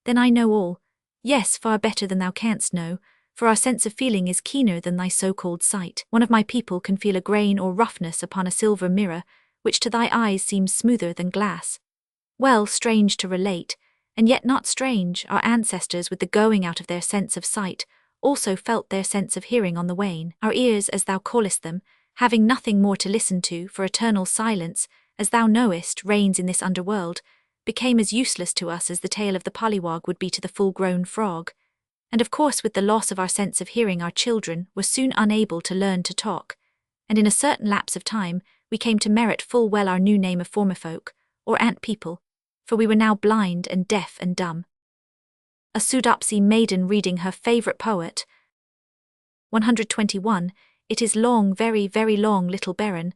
Then I know all. Yes, far better than thou canst know, for our sense of feeling is keener than thy so-called sight. One of my people can feel a grain or roughness upon a silver mirror, which to thy eyes seems smoother than glass. Well, strange to relate, and yet not strange, our ancestors with the going out of their sense of sight also felt their sense of hearing on the wane. Our ears, as thou callest them, having nothing more to listen to, for eternal silence, as thou knowest, reigns in this underworld, became as useless to us as the tail of the pollywog would be to the full-grown frog. And of course with the loss of our sense of hearing our children were soon unable to learn to talk, and in a certain lapse of time we came to merit full well our new name of formerfolk, or ant people, for we were now blind and deaf and dumb. A Sudopsy maiden reading her favourite poet. 121. It is long, very, very long, little baron,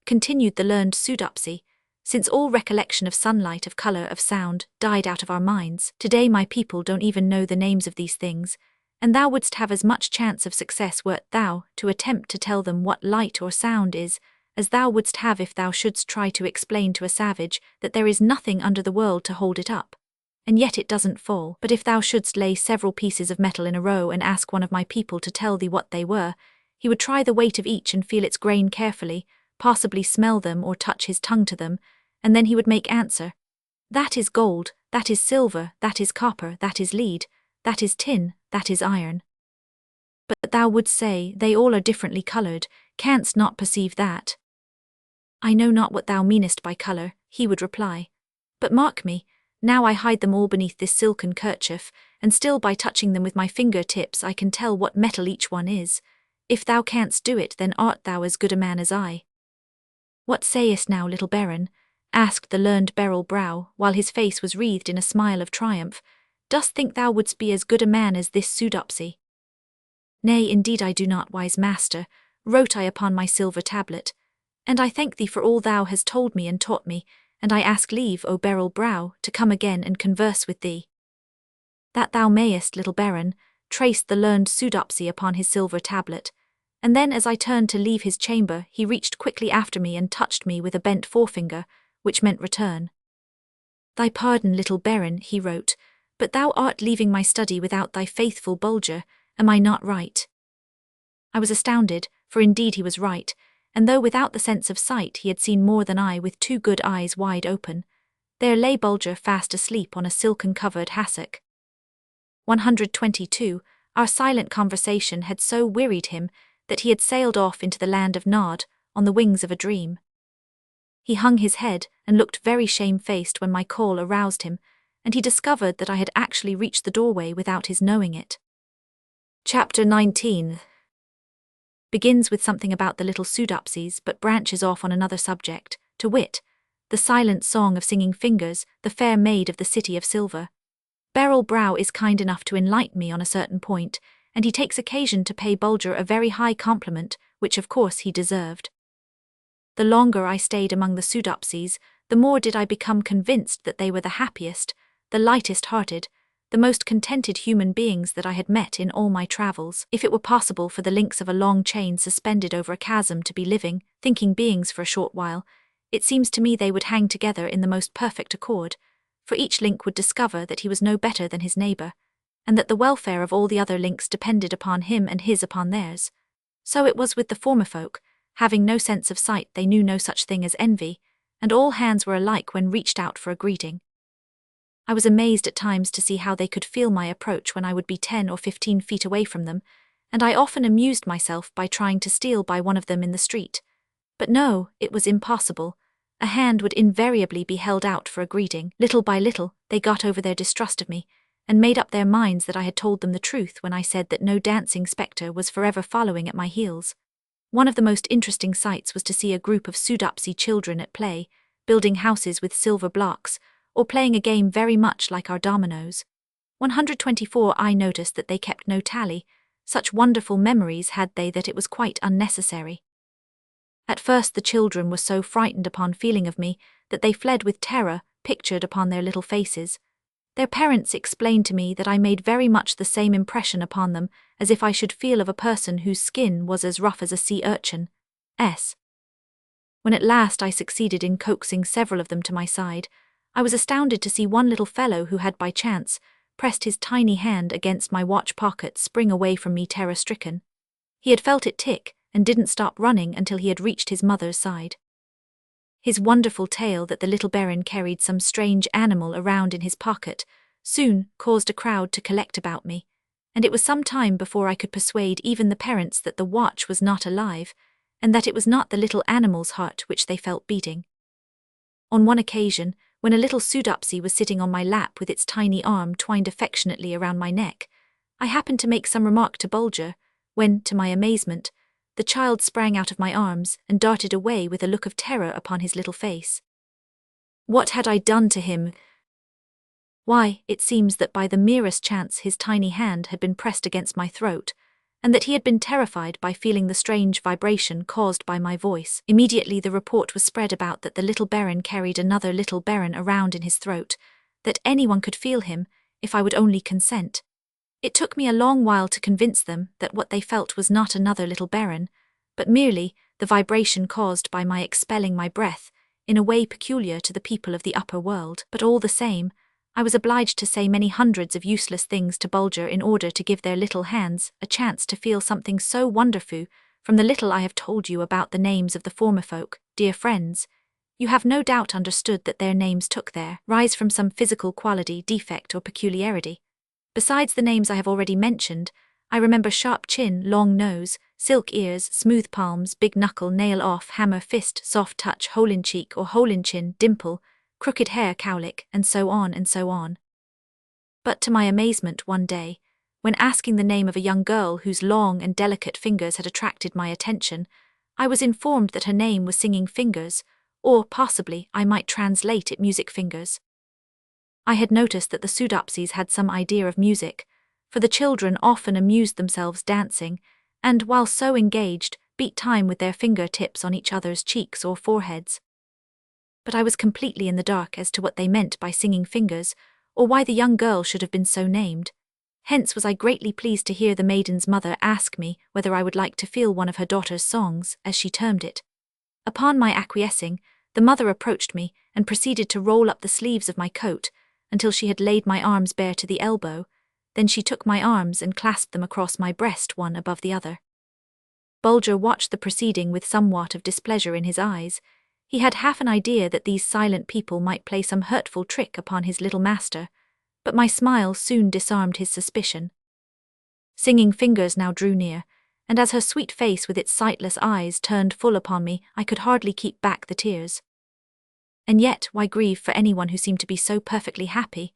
continued the learned Sudopsy, since all recollection of sunlight, of colour, of sound, died out of our minds. Today my people don't even know the names of these things, and thou wouldst have as much chance of success wert thou to attempt to tell them what light or sound is, as thou wouldst have if thou shouldst try to explain to a savage that there is nothing under the world to hold it up. And yet it doesn't fall. But if thou shouldst lay several pieces of metal in a row and ask one of my people to tell thee what they were, he would try the weight of each and feel its grain carefully, possibly smell them or touch his tongue to them, and then he would make answer, "That is gold, that is silver, that is copper, that is lead, that is tin, that is iron." But thou wouldst say, "They all are differently coloured, canst not perceive that?" "I know not what thou meanest by colour," he would reply. "But mark me, now I hide them all beneath this silken kerchief, and still by touching them with my finger-tips I can tell what metal each one is. If thou canst do it, then art thou as good a man as I." "What sayest now, little baron?" asked the learned beryl brow, while his face was wreathed in a smile of triumph. "Dost think thou wouldst be as good a man as this Sudopsy?" "Nay, indeed I do not, wise master," wrote I upon my silver tablet, "and I thank thee for all thou hast told me and taught me, and I ask leave, O beryl brow, to come again and converse with thee." "That thou mayest, little baron," traced the learned Sudopsy upon his silver tablet, and then as I turned to leave his chamber he reached quickly after me and touched me with a bent forefinger, which meant return. "Thy pardon, little baron," he wrote, "but thou art leaving my study without thy faithful Bulger, am I not right?" I was astounded, for indeed he was right, and though without the sense of sight he had seen more than I with two good eyes wide open. There lay Bulger fast asleep on a silken-covered hassock. 122. Our silent conversation had so wearied him that he had sailed off into the land of Nod, on the wings of a dream. He hung his head and looked very shamefaced when my call aroused him, and he discovered that I had actually reached the doorway without his knowing it. Chapter 19 begins with something about the little Sudopsies, but branches off on another subject, to wit, the silent song of singing fingers, the fair maid of the city of silver. Beryl Brow is kind enough to enlighten me on a certain point, and he takes occasion to pay Bulger a very high compliment, which of course he deserved. The longer I stayed among the Sudopsies, the more did I become convinced that they were the happiest, the lightest-hearted, the most contented human beings that I had met in all my travels. If it were possible for the links of a long chain suspended over a chasm to be living, thinking beings for a short while, it seems to me they would hang together in the most perfect accord, for each link would discover that he was no better than his neighbour, and that the welfare of all the other links depended upon him and his upon theirs. So it was with the former folk. Having no sense of sight, they knew no such thing as envy, and all hands were alike when reached out for a greeting. I was amazed at times to see how they could feel my approach when I would be 10 or 15 feet away from them, and I often amused myself by trying to steal by one of them in the street. But no, it was impossible. A hand would invariably be held out for a greeting. Little by little, they got over their distrust of me, and made up their minds that I had told them the truth when I said that no dancing spectre was forever following at my heels. One of the most interesting sights was to see a group of Sudopsy children at play, building houses with silver blocks, or playing a game very much like our dominoes. 124. I noticed that they kept no tally. Such wonderful memories had they that it was quite unnecessary. At first the children were so frightened upon feeling of me that they fled with terror pictured upon their little faces. Their parents explained to me that I made very much the same impression upon them as if I should feel of a person whose skin was as rough as a sea urchin. When at last I succeeded in coaxing several of them to my side, I was astounded to see one little fellow who had by chance pressed his tiny hand against my watch pocket spring away from me terror-stricken. He had felt it tick and didn't stop running until he had reached his mother's side. His wonderful tale that the little Baron carried some strange animal around in his pocket soon caused a crowd to collect about me, and it was some time before I could persuade even the parents that the watch was not alive, and that it was not the little animal's heart which they felt beating. On one occasion, when a little Sudopsy was sitting on my lap with its tiny arm twined affectionately around my neck, I happened to make some remark to Bulger, when, to my amazement, the child sprang out of my arms and darted away with a look of terror upon his little face. What had I done to him? Why, it seems that by the merest chance his tiny hand had been pressed against my throat, and that he had been terrified by feeling the strange vibration caused by my voice. Immediately the report was spread about that the little Baron carried another little Baron around in his throat, that anyone could feel him, if I would only consent. It took me a long while to convince them that what they felt was not another little Baron, but merely the vibration caused by my expelling my breath in a way peculiar to the people of the upper world. But all the same, I was obliged to say many hundreds of useless things to Bulger in order to give their little hands a chance to feel something so wonderful. From the little I have told you about the names of the former folk, dear friends, you have no doubt understood that their names took their rise from some physical quality, defect, or peculiarity. Besides the names I have already mentioned, I remember sharp chin, long nose, silk ears, smooth palms, big knuckle, nail off, hammer, fist, soft touch, hole in cheek or hole in chin, dimple, crooked hair, cowlick, and so on and so on. But to my amazement one day, when asking the name of a young girl whose long and delicate fingers had attracted my attention, I was informed that her name was Singing Fingers, or possibly I might translate it Music Fingers. I had noticed that the Sudopsies had some idea of music, for the children often amused themselves dancing, and while so engaged, beat time with their finger-tips on each other's cheeks or foreheads. But I was completely in the dark as to what they meant by Singing Fingers, or why the young girl should have been so named. Hence was I greatly pleased to hear the maiden's mother ask me whether I would like to feel one of her daughter's songs, as she termed it. Upon my acquiescing, the mother approached me and proceeded to roll up the sleeves of my coat until she had laid my arms bare to the elbow. Then she took my arms and clasped them across my breast one above the other. Bulger watched the proceeding with somewhat of displeasure in his eyes. He had half an idea that these silent people might play some hurtful trick upon his little master, but my smile soon disarmed his suspicion. Singing Fingers now drew near, and as her sweet face with its sightless eyes turned full upon me, I could hardly keep back the tears. And yet, why grieve for anyone who seemed to be so perfectly happy?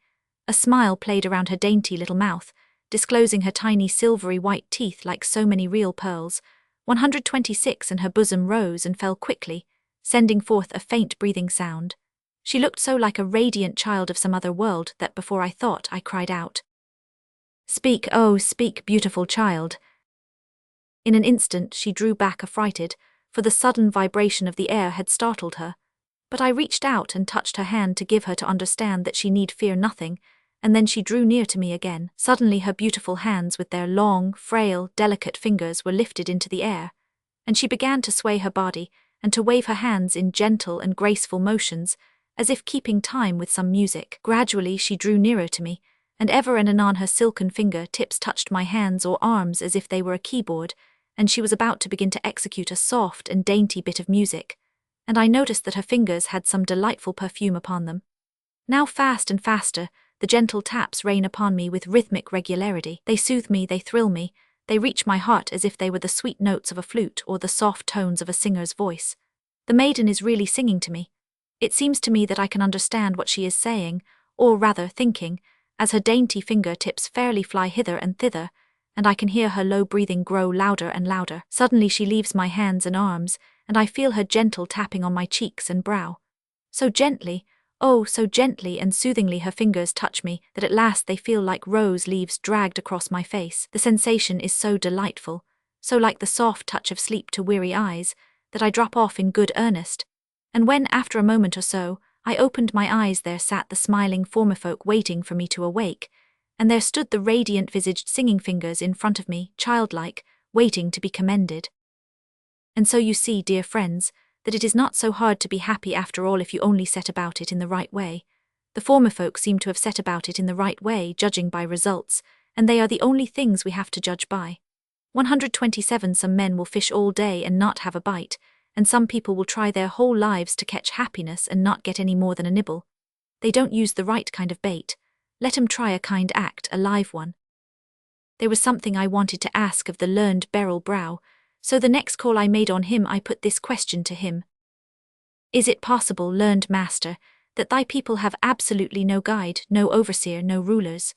A smile played around her dainty little mouth, disclosing her tiny silvery white teeth like so many real pearls. 126 and her bosom rose and fell quickly, sending forth a faint breathing sound. She looked so like a radiant child of some other world that before I thought, I cried out, "Speak, oh, speak, beautiful child." In an instant she drew back affrighted, for the sudden vibration of the air had startled her. But I reached out and touched her hand to give her to understand that she need fear nothing, and then she drew near to me again. Suddenly her beautiful hands with their long, frail, delicate fingers were lifted into the air, and she began to sway her body and to wave her hands in gentle and graceful motions, as if keeping time with some music. Gradually she drew nearer to me, and ever and anon her silken finger-tips touched my hands or arms as if they were a keyboard, and she was about to begin to execute a soft and dainty bit of music, and I noticed that her fingers had some delightful perfume upon them. Now fast and faster, the gentle taps rain upon me with rhythmic regularity. They soothe me, they thrill me, they reach my heart as if they were the sweet notes of a flute or the soft tones of a singer's voice. The maiden is really singing to me. It seems to me that I can understand what she is saying, or rather thinking, as her dainty finger-tips fairly fly hither and thither, and I can hear her low breathing grow louder and louder. Suddenly she leaves my hands and arms, and I feel her gentle tapping on my cheeks and brow. So gently, oh, so gently and soothingly her fingers touch me that at last they feel like rose leaves dragged across my face. The sensation is so delightful, so like the soft touch of sleep to weary eyes, that I drop off in good earnest. And when, after a moment or so, I opened my eyes, there sat the smiling formerfolk waiting for me to awake, and there stood the radiant-visaged Singing Fingers in front of me, childlike, waiting to be commended. And so you see, dear friends, that it is not so hard to be happy after all if you only set about it in the right way. The former folk seem to have set about it in the right way, judging by results, and they are the only things we have to judge by. 127 Some men will fish all day and not have a bite, and some people will try their whole lives to catch happiness and not get any more than a nibble. They don't use the right kind of bait. Let 'em try a kind act, a live one. There was something I wanted to ask of the learned beryl brow, so the next call I made on him I put this question to him. Is it possible, learned master, that thy people have absolutely no guide, no overseer, no rulers?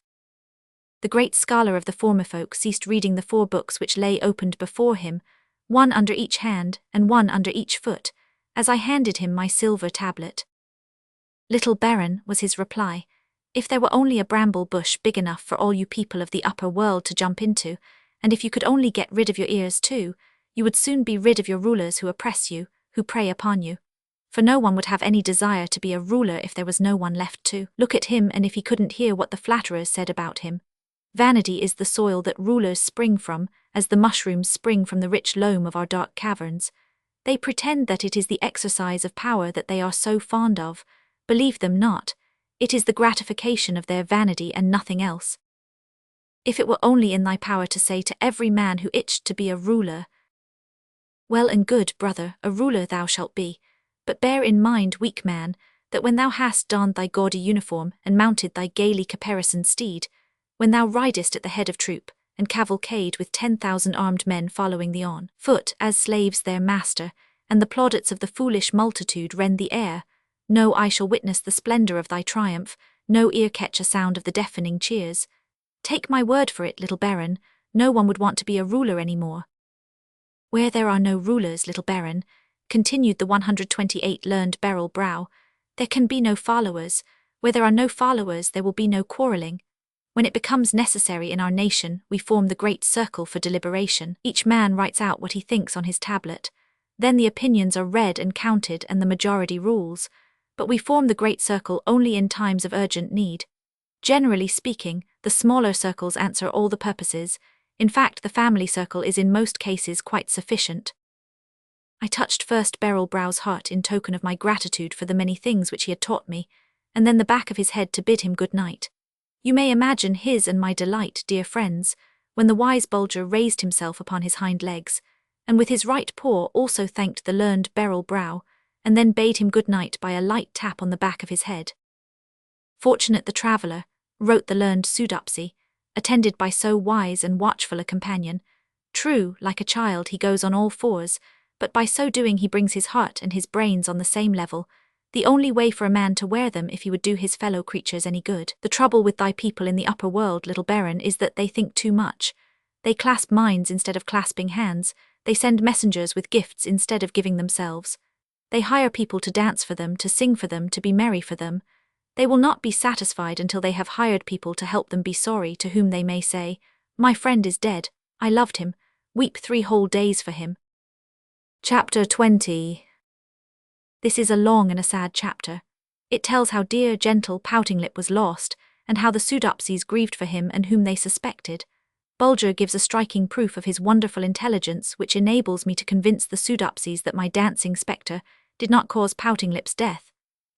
The great scholar of the former folk ceased reading the 4 books which lay opened before him, one under each hand and one under each foot, as I handed him my silver tablet. Little Baron, was his reply, if there were only a bramble bush big enough for all you people of the upper world to jump into, and if you could only get rid of your ears too, you would soon be rid of your rulers who oppress you, who prey upon you. For no one would have any desire to be a ruler if there was no one left to look at him, and if he couldn't hear what the flatterers said about him. Vanity is the soil that rulers spring from, as the mushrooms spring from the rich loam of our dark caverns. They pretend that it is the exercise of power that they are so fond of. Believe them not. It is the gratification of their vanity and nothing else. If it were only in thy power to say to every man who itched to be a ruler, well and good, brother, a ruler thou shalt be, but bear in mind, weak man, that when thou hast donned thy gaudy uniform and mounted thy gaily caparisoned steed, when thou ridest at the head of troop, and cavalcade with 10,000 armed men following thee on foot as slaves their master, and the plaudits of the foolish multitude rend the air, no eye shall witness the splendor of thy triumph, no ear catch a sound of the deafening cheers. Take my word for it, little Baron, no one would want to be a ruler any more. Where there are no rulers, little Baron, continued the 128 learned beryl brow, there can be no followers. Where there are no followers, there will be no quarreling. When it becomes necessary in our nation, we form the great circle for deliberation. Each man writes out what he thinks on his tablet. Then the opinions are read and counted and the majority rules. But we form the great circle only in times of urgent need. Generally speaking, the smaller circles answer all the purposes. In fact, the family circle is in most cases quite sufficient. I touched first Beryl Brow's heart in token of my gratitude for the many things which he had taught me, and then the back of his head to bid him good night. You may imagine his and my delight, dear friends, when the wise Bulger raised himself upon his hind legs, and with his right paw also thanked the learned Beryl Brow, and then bade him good night by a light tap on the back of his head. Fortunate the traveller, wrote the learned Soodopsy, attended by so wise and watchful a companion. True, like a child he goes on all fours, but by so doing he brings his heart and his brains on the same level, the only way for a man to wear them if he would do his fellow creatures any good. The trouble with thy people in the upper world, little Baron, is that they think too much. They clasp minds instead of clasping hands, they send messengers with gifts instead of giving themselves. They hire people to dance for them, to sing for them, to be merry for them. They will not be satisfied until they have hired people to help them be sorry, to whom they may say, "My friend is dead, I loved him, weep 3 whole days for him." Chapter 20. This is a long and a sad chapter. It tells how dear, gentle Pouting Lip was lost, and how the Soodopsies grieved for him and whom they suspected. Bulger gives a striking proof of his wonderful intelligence, which enables me to convince the Soodopsies that my dancing spectre did not cause Pouting Lip's death.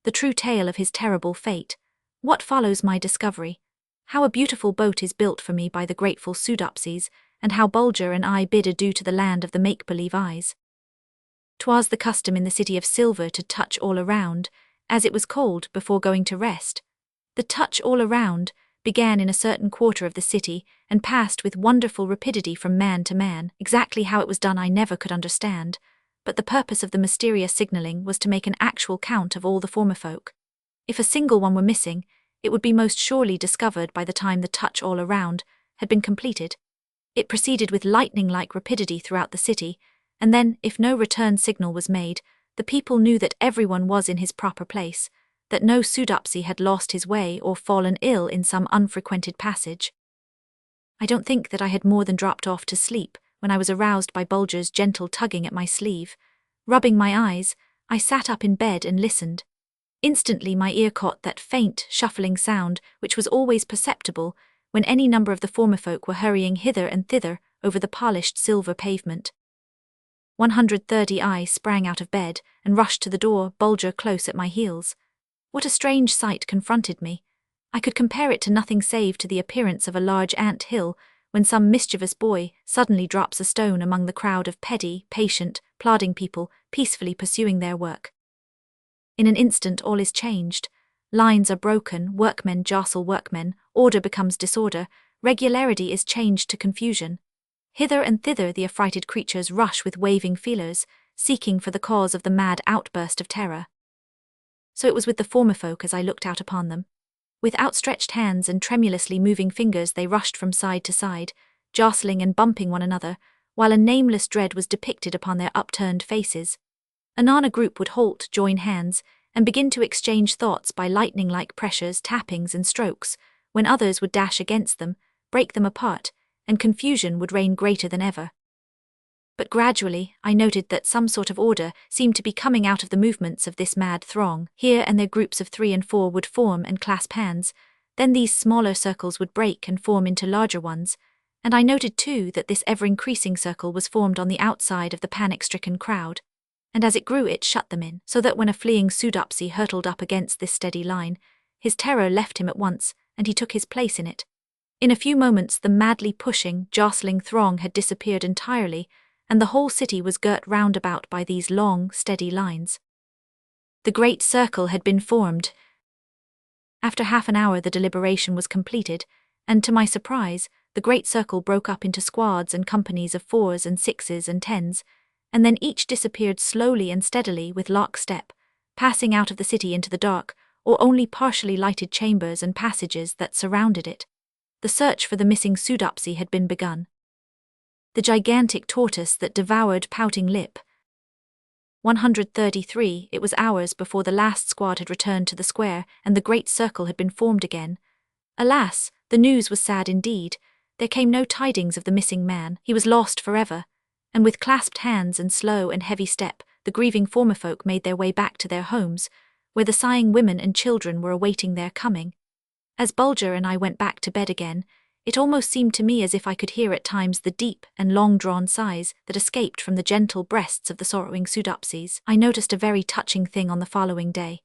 The true tale of his terrible fate. What follows my discovery? How a beautiful boat is built for me by the grateful Soodopsies, and how Bulger and I bid adieu to the land of the make-believe eyes. 'Twas the custom in the City of Silver to touch all around, as it was called, before going to rest. The touch all around began in a certain quarter of the city and passed with wonderful rapidity from man to man. Exactly how it was done I never could understand, but the purpose of the mysterious signalling was to make an actual count of all the former folk. If a single one were missing, it would be most surely discovered by the time the touch all around had been completed. It proceeded with lightning-like rapidity throughout the city, and then, if no return signal was made, the people knew that everyone was in his proper place, that no Soodopsy had lost his way or fallen ill in some unfrequented passage. I don't think that I had more than dropped off to sleep when I was aroused by Bulger's gentle tugging at my sleeve. Rubbing my eyes, I sat up in bed and listened. Instantly my ear caught that faint, shuffling sound which was always perceptible when any number of the former folk were hurrying hither and thither over the polished silver pavement. 130 I sprang out of bed and rushed to the door, Bulger close at my heels. What a strange sight confronted me. I could compare it to nothing save to the appearance of a large ant hill, when some mischievous boy suddenly drops a stone among the crowd of petty, patient, plodding people peacefully pursuing their work. In an instant all is changed. Lines are broken, workmen jostle workmen, order becomes disorder, regularity is changed to confusion. Hither and thither the affrighted creatures rush with waving feelers, seeking for the cause of the mad outburst of terror. So it was with the former folk as I looked out upon them. With outstretched hands and tremulously moving fingers they rushed from side to side, jostling and bumping one another, while a nameless dread was depicted upon their upturned faces. Anon a group would halt, join hands, and begin to exchange thoughts by lightning-like pressures, tappings, and strokes, when others would dash against them, break them apart, and confusion would reign greater than ever. But gradually, I noted that some sort of order seemed to be coming out of the movements of this mad throng. Here and there groups of 3 and 4 would form and clasp hands, then these smaller circles would break and form into larger ones, and I noted too that this ever-increasing circle was formed on the outside of the panic-stricken crowd, and as it grew it shut them in, so that when a fleeing Sudopsi hurtled up against this steady line, his terror left him at once, and he took his place in it. In a few moments the madly pushing, jostling throng had disappeared entirely, and the whole city was girt round about by these long, steady lines. The great circle had been formed. After half an hour the deliberation was completed, and to my surprise, the great circle broke up into squads and companies of 4s and 6s and 10s, and then each disappeared slowly and steadily with lockstep, passing out of the city into the dark, or only partially lighted chambers and passages that surrounded it. The search for the missing Sudopsi had been begun. The gigantic tortoise that devoured Pouting Lip. 133. It was hours before the last squad had returned to the square and the great circle had been formed again. Alas, the news was sad indeed. There came no tidings of the missing man. He was lost forever. And with clasped hands and slow and heavy step, the grieving former folk made their way back to their homes, where the sighing women and children were awaiting their coming. As Bulger and I went back to bed again, it almost seemed to me as if I could hear at times the deep and long-drawn sighs that escaped from the gentle breasts of the sorrowing Sudopsis. I noticed a very touching thing on the following day.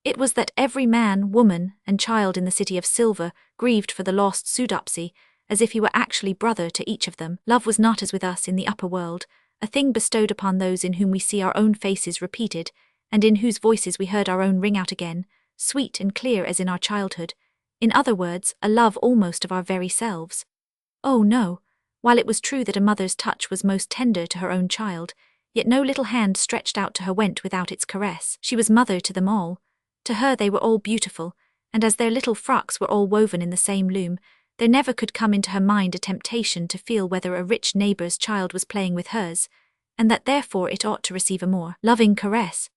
It was that every man, woman, and child in the city of Silver grieved for the lost Sudopsi, as if he were actually brother to each of them. Love was not as with us in the upper world, a thing bestowed upon those in whom we see our own faces repeated, and in whose voices we heard our own ring out again, sweet and clear as in our childhood. In other words, a love almost of our very selves. Oh no, while it was true that a mother's touch was most tender to her own child, yet no little hand stretched out to her went without its caress. She was mother to them all. To her they were all beautiful, and as their little frocks were all woven in the same loom, there never could come into her mind a temptation to feel whether a rich neighbour's child was playing with hers, and that therefore it ought to receive a more loving caress.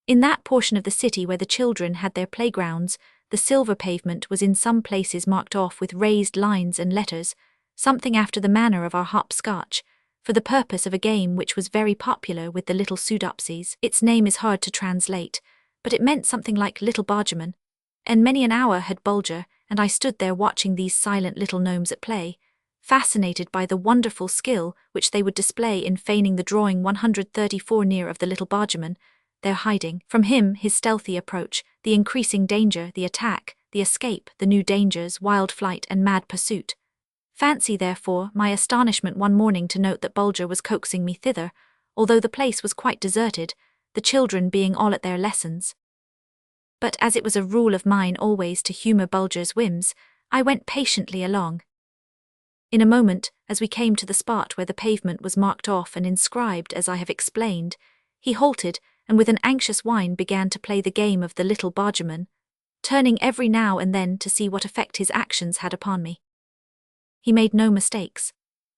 In that portion of the city where the children had their playgrounds, the silver pavement was in some places marked off with raised lines and letters, something after the manner of our hopscotch, for the purpose of a game which was very popular with the little Sudopsis. Its name is hard to translate, but it meant something like little bargeman, and many an hour had Bulger and I stood there watching these silent little gnomes at play, fascinated by the wonderful skill which they would display in feigning the drawing 134 near of the little bargeman, their hiding from him, his stealthy approach, the increasing danger, the attack, the escape, the new dangers, wild flight and mad pursuit. Fancy, therefore, my astonishment one morning to note that Bulger was coaxing me thither, although the place was quite deserted, the children being all at their lessons. But as it was a rule of mine always to humour Bulger's whims, I went patiently along. In a moment, as we came to the spot where the pavement was marked off and inscribed as I have explained, he halted and with an anxious whine began to play the game of the little bargeman, turning every now and then to see what effect his actions had upon me. He made no mistakes.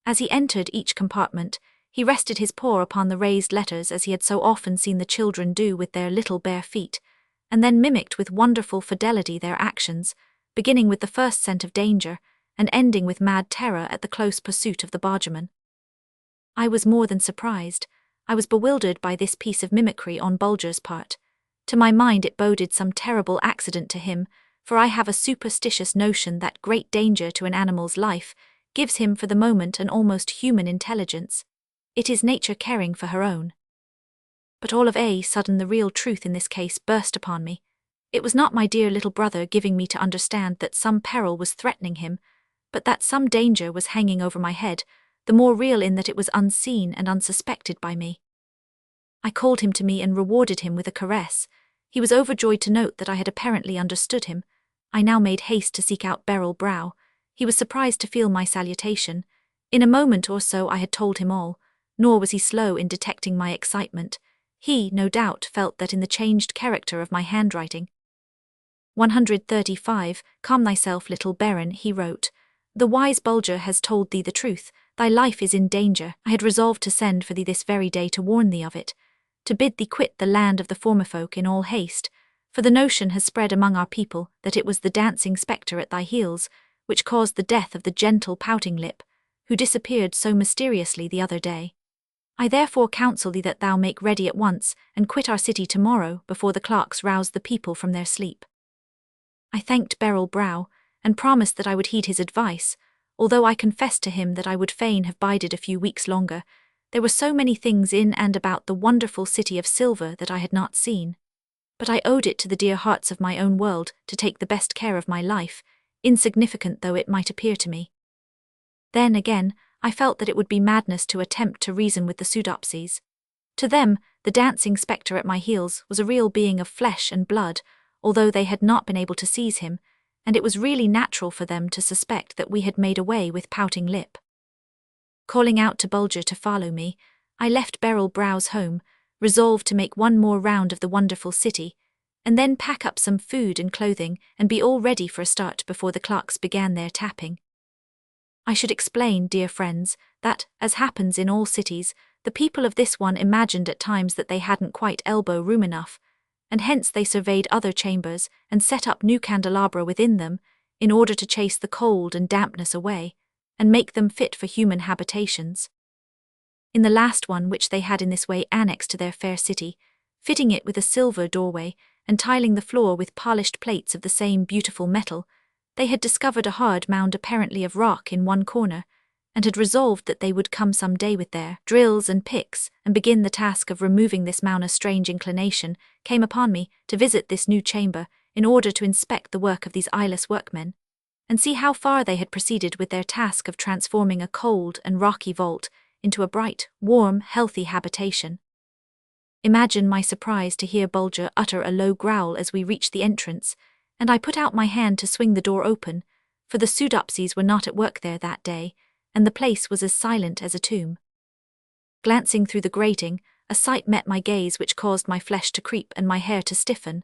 As he entered each compartment, he rested his paw upon the raised letters as he had so often seen the children do with their little bare feet, and then mimicked with wonderful fidelity their actions, beginning with the first scent of danger, and ending with mad terror at the close pursuit of the bargeman. I was more than surprised. I was bewildered by this piece of mimicry on Bulger's part. To my mind it boded some terrible accident to him, for I have a superstitious notion that great danger to an animal's life gives him for the moment an almost human intelligence. It is nature caring for her own. But all of a sudden the real truth in this case burst upon me. It was not my dear little brother giving me to understand that some peril was threatening him, but that some danger was hanging over my head, the more real in that it was unseen and unsuspected by me. I called him to me and rewarded him with a caress. He was overjoyed to note that I had apparently understood him. I now made haste to seek out Beryl Brow. He was surprised to feel my salutation. In a moment or so I had told him all, nor was he slow in detecting my excitement. He, no doubt, felt that in the changed character of my handwriting. 135, Calm thyself, little baron, he wrote. The wise Bulger has told thee the truth. Thy life is in danger. I had resolved to send for thee this very day to warn thee of it, to bid thee quit the land of the former folk in all haste, for the notion has spread among our people that it was the dancing spectre at thy heels which caused the death of the gentle pouting lip, who disappeared so mysteriously the other day. I therefore counsel thee that thou make ready at once and quit our city tomorrow before the clerks rouse the people from their sleep. I thanked Beryl Brow, and promised that I would heed his advice, although I confessed to him that I would fain have bided a few weeks longer. There were so many things in and about the wonderful city of silver that I had not seen. But I owed it to the dear hearts of my own world to take the best care of my life, insignificant though it might appear to me. Then again, I felt that it would be madness to attempt to reason with the pseudopsies. To them, the dancing spectre at my heels was a real being of flesh and blood, although they had not been able to seize him, and it was really natural for them to suspect that we had made away with pouting lip. Calling out to Bulger to follow me, I left Beryl Brow's home, resolved to make one more round of the wonderful city, and then pack up some food and clothing and be all ready for a start before the clerks began their tapping. I should explain, dear friends, that, as happens in all cities, the people of this one imagined at times that they hadn't quite elbow room enough, and hence they surveyed other chambers and set up new candelabra within them in order to chase the cold and dampness away, and make them fit for human habitations. In the last one which they had in this way annexed to their fair city, fitting it with a silver doorway and tiling the floor with polished plates of the same beautiful metal, they had discovered a hard mound apparently of rock in one corner, and had resolved that they would come some day with their drills and picks and begin the task of removing this mound. A strange inclination came upon me to visit this new chamber in order to inspect the work of these eyeless workmen, and see how far they had proceeded with their task of transforming a cold and rocky vault into a bright, warm, healthy habitation. Imagine my surprise to hear Bulger utter a low growl as we reached the entrance, and I put out my hand to swing the door open, for the pseudopsies were not at work there that day, and the place was as silent as a tomb. Glancing through the grating, a sight met my gaze which caused my flesh to creep and my hair to stiffen.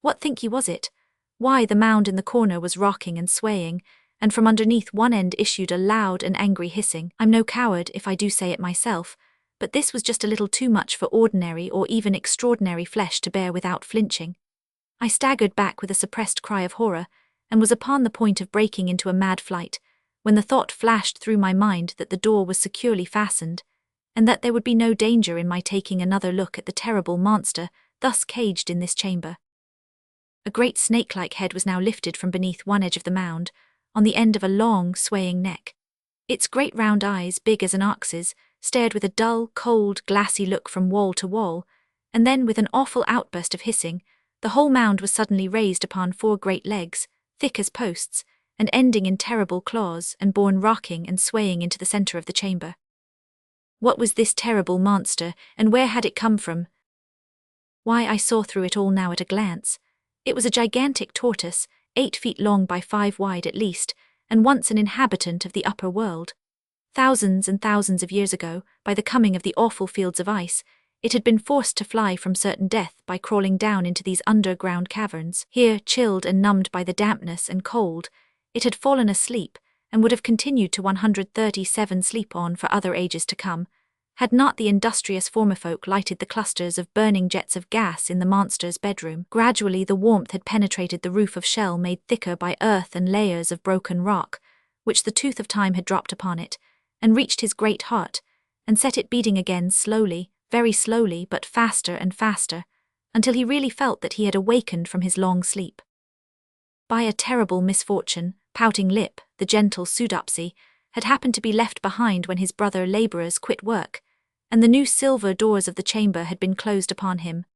What think ye was it? Why, the mound in the corner was rocking and swaying, and from underneath one end issued a loud and angry hissing. I'm no coward if I do say it myself, but this was just a little too much for ordinary or even extraordinary flesh to bear without flinching. I staggered back with a suppressed cry of horror, and was upon the point of breaking into a mad flight, when the thought flashed through my mind that the door was securely fastened, and that there would be no danger in my taking another look at the terrible monster thus caged in this chamber. A great snake-like head was now lifted from beneath one edge of the mound, on the end of a long, swaying neck. Its great round eyes, big as an ox's, stared with a dull, cold, glassy look from wall to wall, and then, with an awful outburst of hissing, the whole mound was suddenly raised upon 4 great legs, thick as posts, and ending in terrible claws, and borne rocking and swaying into the centre of the chamber. What was this terrible monster, and where had it come from? Why, I saw through it all now at a glance. It was a gigantic tortoise, 8 feet long by 5 wide at least, and once an inhabitant of the upper world. Thousands and thousands of years ago, by the coming of the awful fields of ice, it had been forced to fly from certain death by crawling down into these underground caverns. Here, chilled and numbed by the dampness and cold, it had fallen asleep, and would have continued to 137 sleep on for other ages to come, had not the industrious former folk lighted the clusters of burning jets of gas in the monster's bedroom. Gradually the warmth had penetrated the roof of shell made thicker by earth and layers of broken rock, which the tooth of time had dropped upon it, and reached his great heart, and set it beating again slowly, very slowly, but faster and faster, until he really felt that he had awakened from his long sleep. By a terrible misfortune, Pouting Lip, the gentle pseudopsy, had happened to be left behind when his brother labourers quit work, and the new silver doors of the chamber had been closed upon him.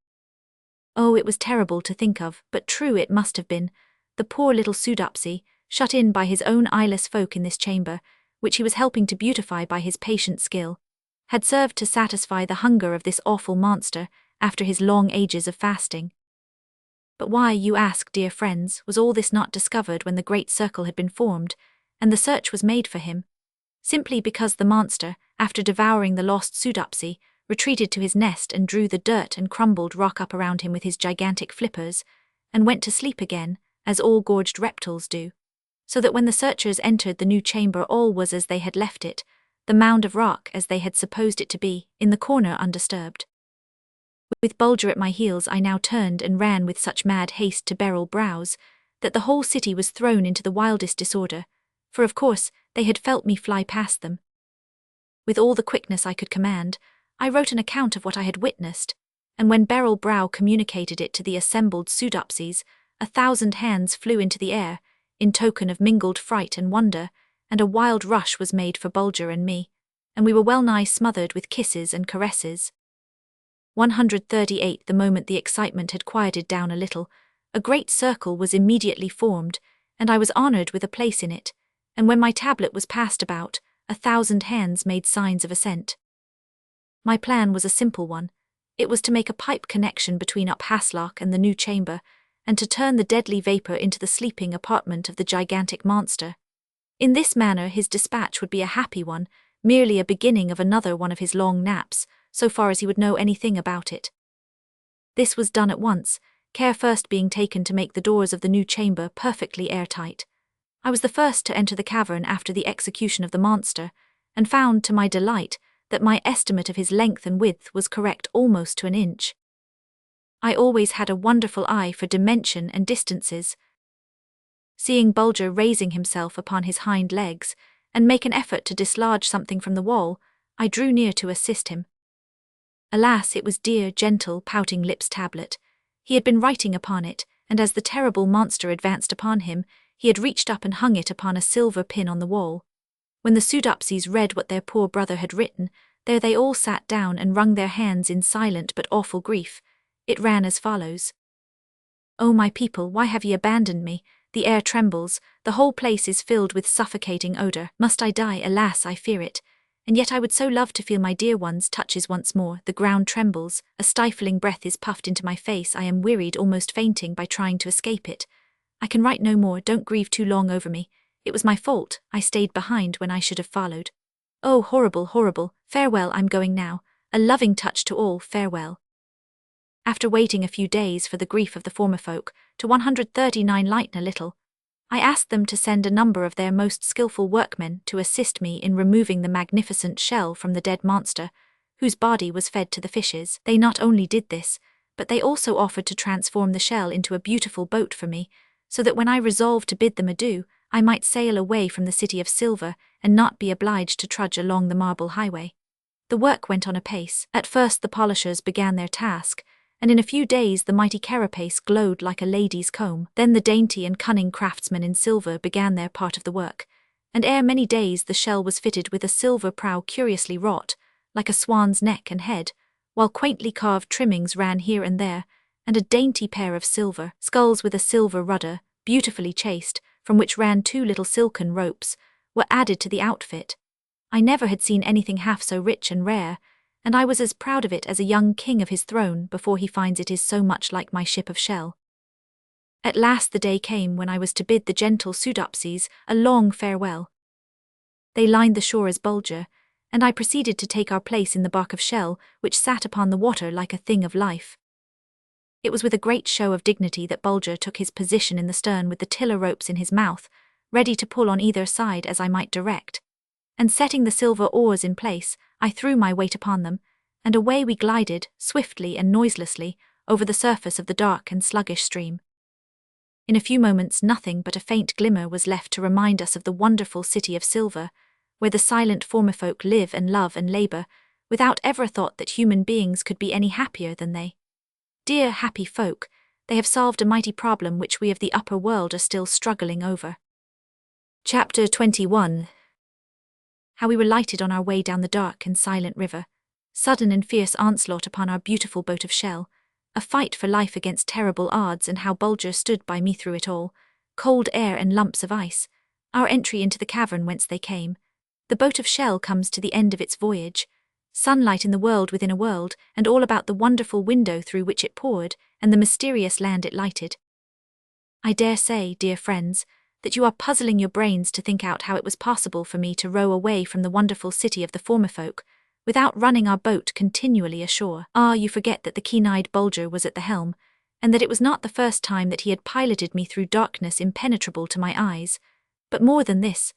Oh, it was terrible to think of, but true it must have been. The poor little Soodopsy, shut in by his own eyeless folk in this chamber, which he was helping to beautify by his patient skill, had served to satisfy the hunger of this awful monster after his long ages of fasting. But why, you ask, dear friends, was all this not discovered when the great circle had been formed, and the search was made for him? Simply because the monster, after devouring the lost Soodopsy, retreated to his nest and drew the dirt and crumbled rock up around him with his gigantic flippers, and went to sleep again, as all gorged reptiles do, so that when the searchers entered the new chamber all was as they had left it, the mound of rock as they had supposed it to be, in the corner undisturbed. With Bulger at my heels I now turned and ran with such mad haste to Beryl Brows, that the whole city was thrown into the wildest disorder, for of course they had felt me fly past them. With all the quickness I could command, I wrote an account of what I had witnessed, and when Beryl Brow communicated it to the assembled Soodopsies, 1,000 hands flew into the air, in token of mingled fright and wonder, and a wild rush was made for Bulger and me, and we were well nigh smothered with kisses and caresses. 138. The moment the excitement had quieted down a little, a great circle was immediately formed, and I was honoured with a place in it, and when my tablet was passed about, 1,000 hands made signs of assent. My plan was a simple one. It was to make a pipe connection between Uphaslock and the new chamber, and to turn the deadly vapour into the sleeping apartment of the gigantic monster. In this manner his dispatch would be a happy one, merely a beginning of another one of his long naps, so far as he would know anything about it. This was done at once, care first being taken to make the doors of the new chamber perfectly airtight. I was the first to enter the cavern after the execution of the monster, and found, to my delight, that my estimate of his length and width was correct almost to an inch. I always had a wonderful eye for dimension and distances. Seeing Bulger raising himself upon his hind legs, and make an effort to dislodge something from the wall, I drew near to assist him. Alas, it was dear, gentle, pouting lips' tablet. He had been writing upon it, and as the terrible monster advanced upon him, he had reached up and hung it upon a silver pin on the wall. When the Soodopsies read what their poor brother had written, there they all sat down and wrung their hands in silent but awful grief. It ran as follows. O my people, why have ye abandoned me? The air trembles, the whole place is filled with suffocating odour. Must I die? Alas, I fear it. And yet I would so love to feel my dear ones' touches once more. The ground trembles, a stifling breath is puffed into my face. I am wearied, almost fainting, by trying to escape it. I can write no more, don't grieve too long over me. It was my fault, I stayed behind when I should have followed. Oh, horrible, horrible, farewell, I'm going now. A loving touch to all, farewell. After waiting a few days for the grief of the former folk, to 139 lighten a little, I asked them to send a number of their most skilful workmen to assist me in removing the magnificent shell from the dead monster, whose body was fed to the fishes. They not only did this, but they also offered to transform the shell into a beautiful boat for me, so that when I resolved to bid them adieu, I might sail away from the city of silver and not be obliged to trudge along the marble highway. The work went on apace. At first the polishers began their task, and in a few days the mighty carapace glowed like a lady's comb. Then the dainty and cunning craftsmen in silver began their part of the work, and ere many days the shell was fitted with a silver prow curiously wrought, like a swan's neck and head, while quaintly carved trimmings ran here and there, and a dainty pair of silver sculls with a silver rudder, beautifully chased, from which ran 2 little silken ropes, were added to the outfit. I never had seen anything half so rich and rare, and I was as proud of it as a young king of his throne before he finds it is so much like my ship of shell. At last the day came when I was to bid the gentle Soodopsies a long farewell. They lined the shore as Bulger, and I proceeded to take our place in the bark of shell, which sat upon the water like a thing of life. It was with a great show of dignity that Bulger took his position in the stern with the tiller ropes in his mouth, ready to pull on either side as I might direct. And setting the silver oars in place, I threw my weight upon them, and away we glided, swiftly and noiselessly, over the surface of the dark and sluggish stream. In a few moments nothing but a faint glimmer was left to remind us of the wonderful city of silver, where the silent former folk live and love and labour, without ever a thought that human beings could be any happier than they. Dear happy folk, they have solved a mighty problem which we of the upper world are still struggling over. Chapter 21. How we were lighted on our way down the dark and silent river. sudden and fierce onslaught upon our beautiful boat of shell, a fight for life against terrible odds, and how Bulger stood by me through it all, cold air and lumps of ice, our entry into the cavern whence they came. The boat of shell comes to the end of its voyage, sunlight in the world within a world, and all about the wonderful window through which it poured, and the mysterious land it lighted. I dare say, dear friends, that you are puzzling your brains to think out how it was possible for me to row away from the wonderful city of the former folk, without running our boat continually ashore. Ah, you forget that the keen-eyed Bulger was at the helm, and that it was not the first time that he had piloted me through darkness impenetrable to my eyes. But more than this,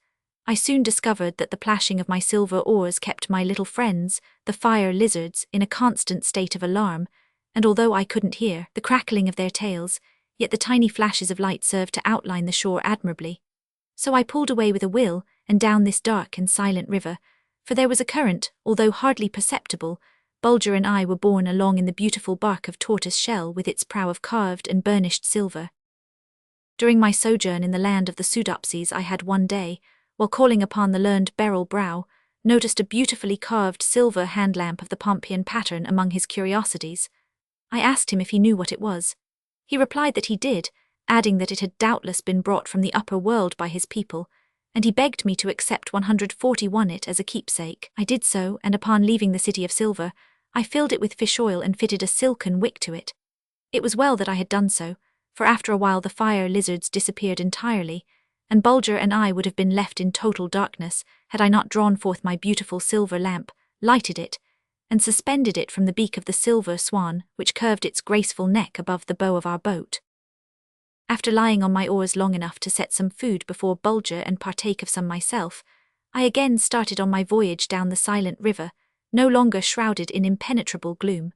I soon discovered that the plashing of my silver oars kept my little friends, the fire lizards, in a constant state of alarm, and although I couldn't hear the crackling of their tails, yet the tiny flashes of light served to outline the shore admirably. So I pulled away with a will, and down this dark and silent river, for there was a current, although hardly perceptible. Bulger and I were borne along in the beautiful bark of tortoise shell with its prow of carved and burnished silver. During my sojourn in the land of the Pseudopsies, I had one day, while calling upon the learned Beryl Brow, noticed a beautifully carved silver hand lamp of the Pompeian pattern among his curiosities. I asked him if he knew what it was. He replied that he did, adding that it had doubtless been brought from the upper world by his people, and he begged me to accept 141 it as a keepsake. I did so, and upon leaving the City of Silver, I filled it with fish oil and fitted a silken wick to it. It was well that I had done so, for after a while the fire lizards disappeared entirely, and Bulger and I would have been left in total darkness had I not drawn forth my beautiful silver lamp, lighted it, and suspended it from the beak of the silver swan which curved its graceful neck above the bow of our boat. After lying on my oars long enough to set some food before Bulger and partake of some myself, I again started on my voyage down the silent river, no longer shrouded in impenetrable gloom.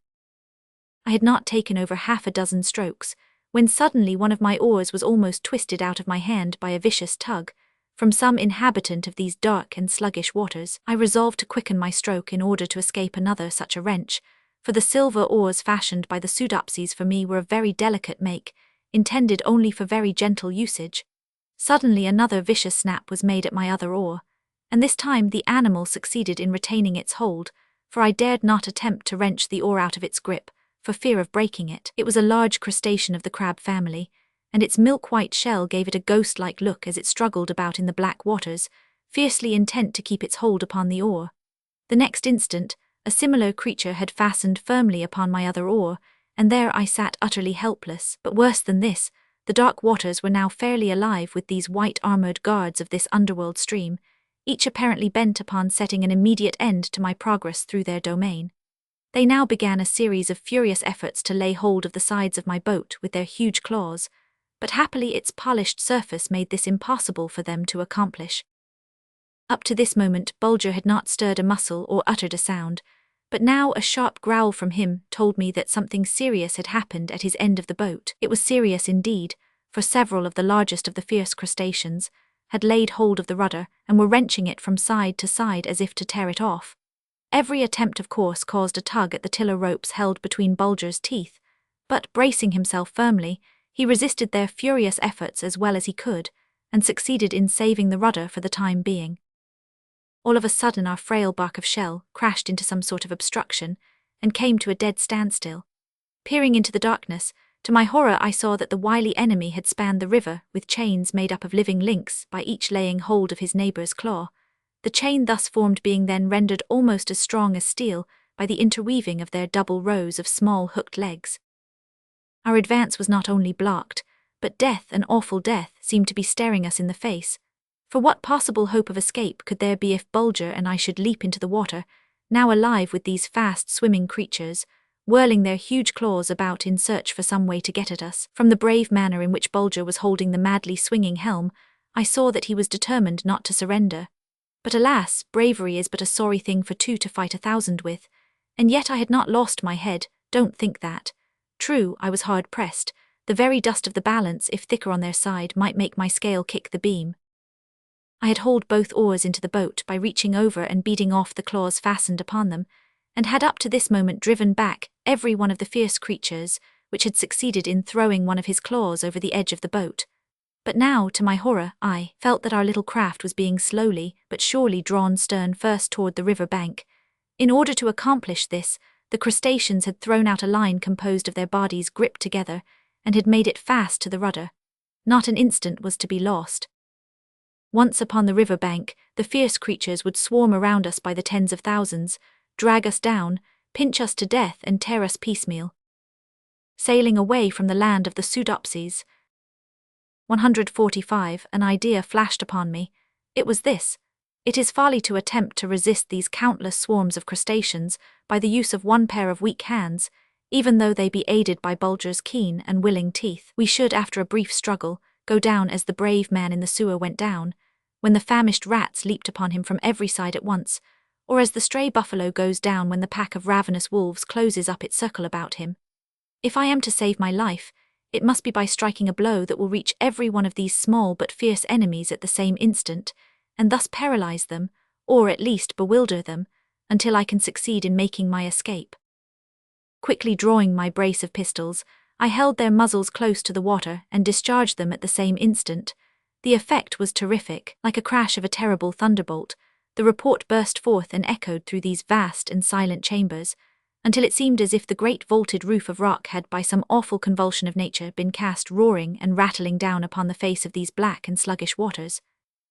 I had not taken over half a dozen strokes, when suddenly one of my oars was almost twisted out of my hand by a vicious tug, from some inhabitant of these dark and sluggish waters. I resolved to quicken my stroke in order to escape another such a wrench, for the silver oars fashioned by the Pseudopsies for me were of very delicate make, intended only for very gentle usage. Suddenly another vicious snap was made at my other oar, and this time the animal succeeded in retaining its hold, for I dared not attempt to wrench the oar out of its grip, for fear of breaking it. It was a large crustacean of the crab family, and its milk-white shell gave it a ghost-like look as it struggled about in the black waters, fiercely intent to keep its hold upon the oar. The next instant, a similar creature had fastened firmly upon my other oar, and there I sat utterly helpless. But worse than this, the dark waters were now fairly alive with these white-armored guards of this underworld stream, each apparently bent upon setting an immediate end to my progress through their domain. They now began a series of furious efforts to lay hold of the sides of my boat with their huge claws, but happily its polished surface made this impossible for them to accomplish. Up to this moment Bulger had not stirred a muscle or uttered a sound, but now a sharp growl from him told me that something serious had happened at his end of the boat. It was serious indeed, for several of the largest of the fierce crustaceans had laid hold of the rudder and were wrenching it from side to side as if to tear it off. Every attempt, of course, caused a tug at the tiller ropes held between Bulger's teeth, but, bracing himself firmly, he resisted their furious efforts as well as he could, and succeeded in saving the rudder for the time being. All of a sudden our frail bark of shell crashed into some sort of obstruction, and came to a dead standstill. Peering into the darkness, to my horror I saw that the wily enemy had spanned the river with chains made up of living links by each laying hold of his neighbour's claw, the chain thus formed being then rendered almost as strong as steel by the interweaving of their double rows of small hooked legs. Our advance was not only blocked, but death, an awful death, seemed to be staring us in the face. For what possible hope of escape could there be if Bulger and I should leap into the water, now alive with these fast-swimming creatures, whirling their huge claws about in search for some way to get at us? From the brave manner in which Bulger was holding the madly swinging helm, I saw that he was determined not to surrender. But alas, bravery is but a sorry thing for two to fight 1,000 with, and yet I had not lost my head, don't think that. True, I was hard pressed, the very dust of the balance, if thicker on their side, might make my scale kick the beam. I had hauled both oars into the boat by reaching over and beating off the claws fastened upon them, and had up to this moment driven back every one of the fierce creatures which had succeeded in throwing one of his claws over the edge of the boat. But now, to my horror, I felt that our little craft was being slowly but surely drawn stern first toward the river bank, In order to accomplish this, the crustaceans had thrown out a line composed of their bodies gripped together and had made it fast to the rudder. Not an instant was to be lost. Once upon the river bank, the fierce creatures would swarm around us by the tens of thousands, drag us down, pinch us to death and tear us piecemeal. Sailing away from the land of the pseudopsies. 145. An idea flashed upon me. It was this. It is folly to attempt to resist these countless swarms of crustaceans by the use of one pair of weak hands, even though they be aided by Bulger's keen and willing teeth. We should, after a brief struggle, go down as the brave man in the sewer went down, when the famished rats leaped upon him from every side at once, or as the stray buffalo goes down when the pack of ravenous wolves closes up its circle about him. If I am to save my life, it must be by striking a blow that will reach every one of these small but fierce enemies at the same instant, and thus paralyze them, or at least bewilder them, until I can succeed in making my escape. Quickly drawing my brace of pistols, I held their muzzles close to the water and discharged them at the same instant. The effect was terrific, like a crash of a terrible thunderbolt. The report burst forth and echoed through these vast and silent chambers, until it seemed as if the great vaulted roof of rock had, by some awful convulsion of nature, been cast roaring and rattling down upon the face of these black and sluggish waters.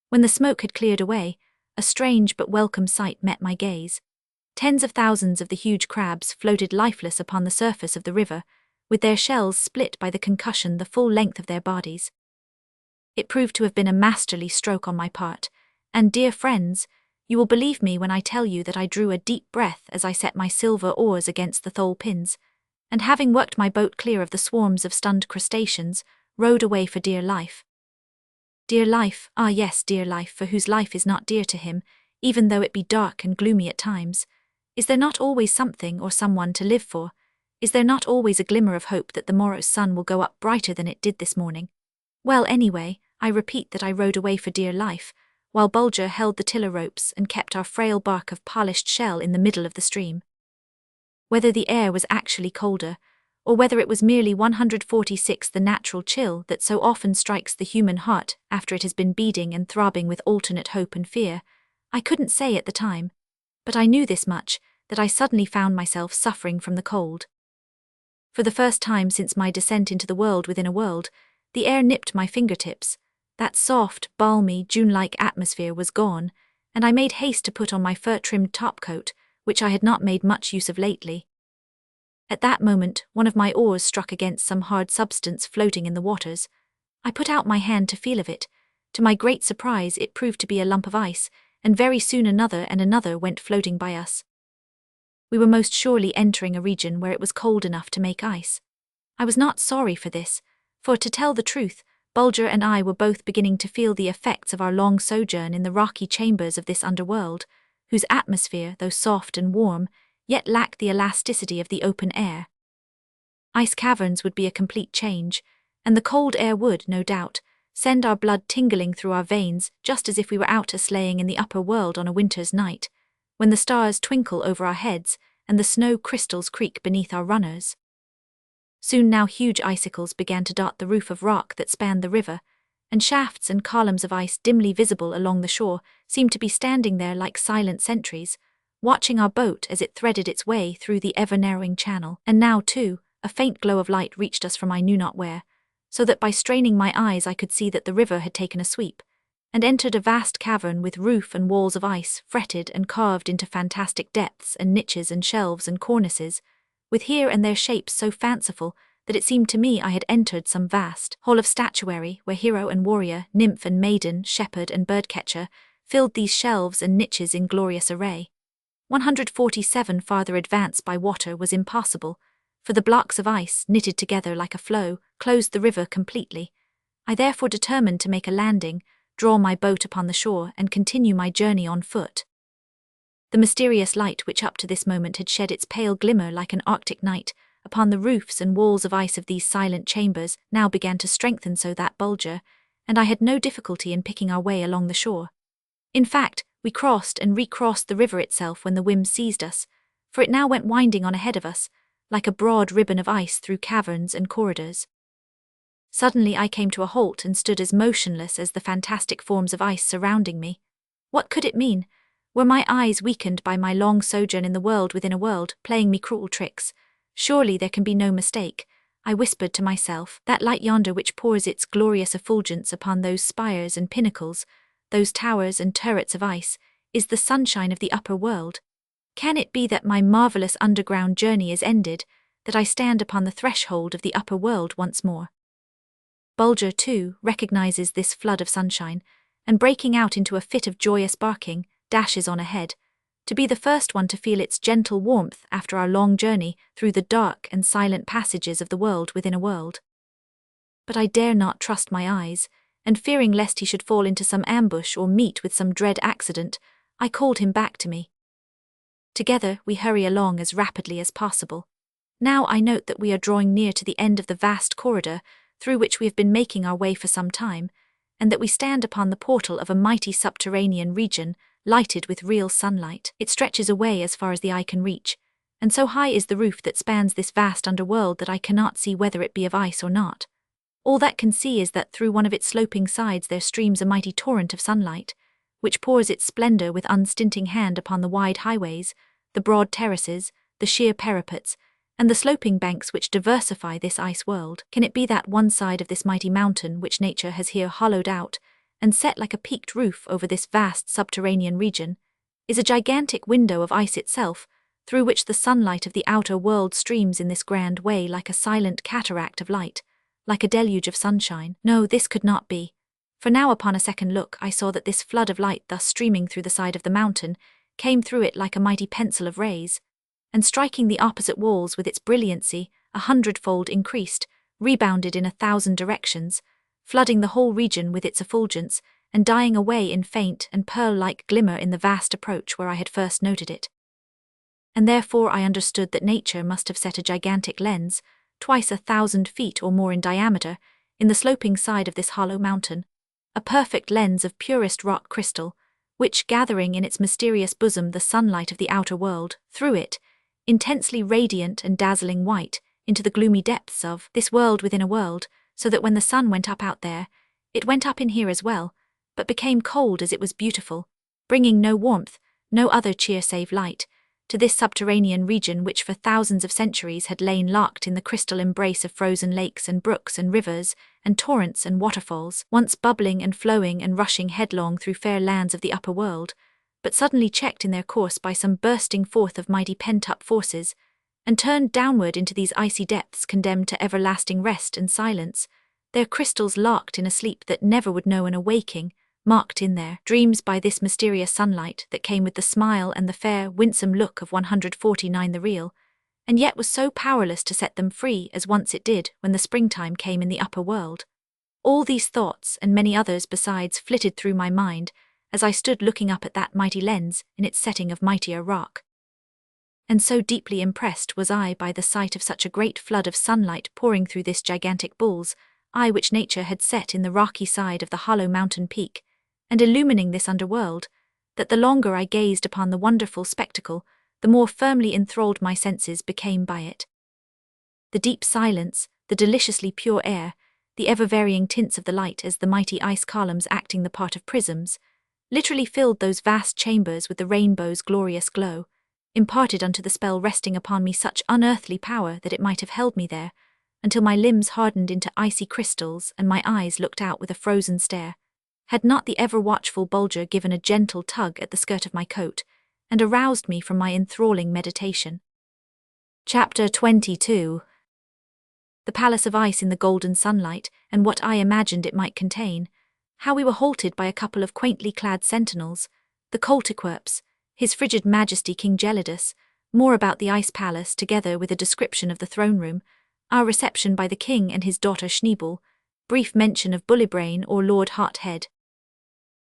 When the smoke had cleared away, a strange but welcome sight met my gaze. Tens of thousands of the huge crabs floated lifeless upon the surface of the river, with their shells split by the concussion the full length of their bodies. It proved to have been a masterly stroke on my part, and, dear friends, you will believe me when I tell you that I drew a deep breath as I set my silver oars against the thole pins, and having worked my boat clear of the swarms of stunned crustaceans, rowed away for dear life. Dear life, ah yes, dear life, for whose life is not dear to him, even though it be dark and gloomy at times. Is there not always something or someone to live for? Is there not always a glimmer of hope that the morrow's sun will go up brighter than it did this morning? Well, anyway, I repeat that I rowed away for dear life, while Bulger held the tiller ropes and kept our frail bark of polished shell in the middle of the stream. Whether the air was actually colder, or whether it was merely 146 the natural chill that so often strikes the human heart after it has been beating and throbbing with alternate hope and fear, I couldn't say at the time, but I knew this much, that I suddenly found myself suffering from the cold. For the first time since my descent into the world within a world, the air nipped my fingertips. That soft, balmy, June-like atmosphere was gone, and I made haste to put on my fur-trimmed topcoat, which I had not made much use of lately. At that moment, one of my oars struck against some hard substance floating in the waters. I put out my hand to feel of it. To my great surprise, it proved to be a lump of ice, and very soon another and another went floating by us. We were most surely entering a region where it was cold enough to make ice. I was not sorry for this, for, to tell the truth, Bulger and I were both beginning to feel the effects of our long sojourn in the rocky chambers of this underworld, whose atmosphere, though soft and warm, yet lacked the elasticity of the open air. Ice caverns would be a complete change, and the cold air would, no doubt, send our blood tingling through our veins just as if we were out a-sleighing in the upper world on a winter's night, when the stars twinkle over our heads and the snow crystals creak beneath our runners. Soon now huge icicles began to dot the roof of rock that spanned the river, and shafts and columns of ice dimly visible along the shore seemed to be standing there like silent sentries, watching our boat as it threaded its way through the ever-narrowing channel. And now, too, a faint glow of light reached us from I knew not where, so that by straining my eyes I could see that the river had taken a sweep, and entered a vast cavern with roof and walls of ice fretted and carved into fantastic depths and niches and shelves and cornices, with here and there shapes so fanciful that it seemed to me I had entered some vast hall of statuary where hero and warrior, nymph and maiden, shepherd and birdcatcher filled these shelves and niches in glorious array. 147 farther advance by water was impossible, for the blocks of ice, knitted together like a floe, closed the river completely. I therefore determined to make a landing, draw my boat upon the shore, and continue my journey on foot. The mysterious light which up to this moment had shed its pale glimmer like an Arctic night upon the roofs and walls of ice of these silent chambers now began to strengthen so that Bulger and I had no difficulty in picking our way along the shore. In fact, we crossed and recrossed the river itself when the whim seized us, for it now went winding on ahead of us, like a broad ribbon of ice through caverns and corridors. Suddenly I came to a halt and stood as motionless as the fantastic forms of ice surrounding me. What could it mean? Were my eyes weakened by my long sojourn in the world within a world, playing me cruel tricks? Surely there can be no mistake, I whispered to myself, that light yonder which pours its glorious effulgence upon those spires and pinnacles, those towers and turrets of ice, is the sunshine of the upper world. Can it be that my marvellous underground journey is ended, that I stand upon the threshold of the upper world once more? Bulger, too, recognizes this flood of sunshine, and breaking out into a fit of joyous barking, dashes on ahead, to be the first one to feel its gentle warmth after our long journey through the dark and silent passages of the world within a world. But I dare not trust my eyes, and fearing lest he should fall into some ambush or meet with some dread accident, I called him back to me. Together we hurry along as rapidly as possible. Now I note that we are drawing near to the end of the vast corridor through which we have been making our way for some time, and that we stand upon the portal of a mighty subterranean region, lighted with real sunlight. It stretches away as far as the eye can reach, and so high is the roof that spans this vast underworld that I cannot see whether it be of ice or not. All that can see is that through one of its sloping sides there streams a mighty torrent of sunlight, which pours its splendor with unstinting hand upon the wide highways, the broad terraces, the sheer parapets, and the sloping banks which diversify this ice world. Can it be that one side of this mighty mountain which nature has here hollowed out and set like a peaked roof over this vast subterranean region is a gigantic window of ice itself, through which the sunlight of the outer world streams in this grand way like a silent cataract of light, like a deluge of sunshine? No, this could not be, for now upon a second look I saw that this flood of light thus streaming through the side of the mountain came through it like a mighty pencil of rays, and striking the opposite walls with its brilliancy, 100-fold increased, rebounded in 1,000 directions, flooding the whole region with its effulgence, and dying away in faint and pearl-like glimmer in the vast approach where I had first noted it. And therefore I understood that nature must have set a gigantic lens, twice 1,000 feet or more in diameter, in the sloping side of this hollow mountain, a perfect lens of purest rock crystal, which, gathering in its mysterious bosom the sunlight of the outer world, threw it, intensely radiant and dazzling white, into the gloomy depths of this world within a world, so that when the sun went up out there, it went up in here as well, but became cold as it was beautiful, bringing no warmth, no other cheer save light, to this subterranean region which for thousands of centuries had lain locked in the crystal embrace of frozen lakes and brooks and rivers and torrents and waterfalls, once bubbling and flowing and rushing headlong through fair lands of the upper world, but suddenly checked in their course by some bursting forth of mighty pent-up forces, and turned downward into these icy depths condemned to everlasting rest and silence, their crystals locked in a sleep that never would know an awaking, marked in their dreams by this mysterious sunlight that came with the smile and the fair, winsome look of 149 the real, and yet was so powerless to set them free as once it did when the springtime came in the upper world. All these thoughts, and many others besides, flitted through my mind, as I stood looking up at that mighty lens in its setting of mightier rock. And so deeply impressed was I by the sight of such a great flood of sunlight pouring through this gigantic bull's eye which nature had set in the rocky side of the hollow mountain peak, and illumining this underworld, that the longer I gazed upon the wonderful spectacle, the more firmly enthralled my senses became by it. The deep silence, the deliciously pure air, the ever-varying tints of the light as the mighty ice columns acting the part of prisms, literally filled those vast chambers with the rainbow's glorious glow, imparted unto the spell resting upon me such unearthly power that it might have held me there, until my limbs hardened into icy crystals and my eyes looked out with a frozen stare, had not the ever-watchful Bulger given a gentle tug at the skirt of my coat, and aroused me from my enthralling meditation. Chapter 22. The palace of ice in the golden sunlight, and what I imagined it might contain. How we were halted by a couple of quaintly clad sentinels, the Coltiquerps, His Frigid Majesty King Gelidus, more about the ice palace together with a description of the throne room, our reception by the king and his daughter Schneebel, brief mention of Bullybrain or Lord Hothead.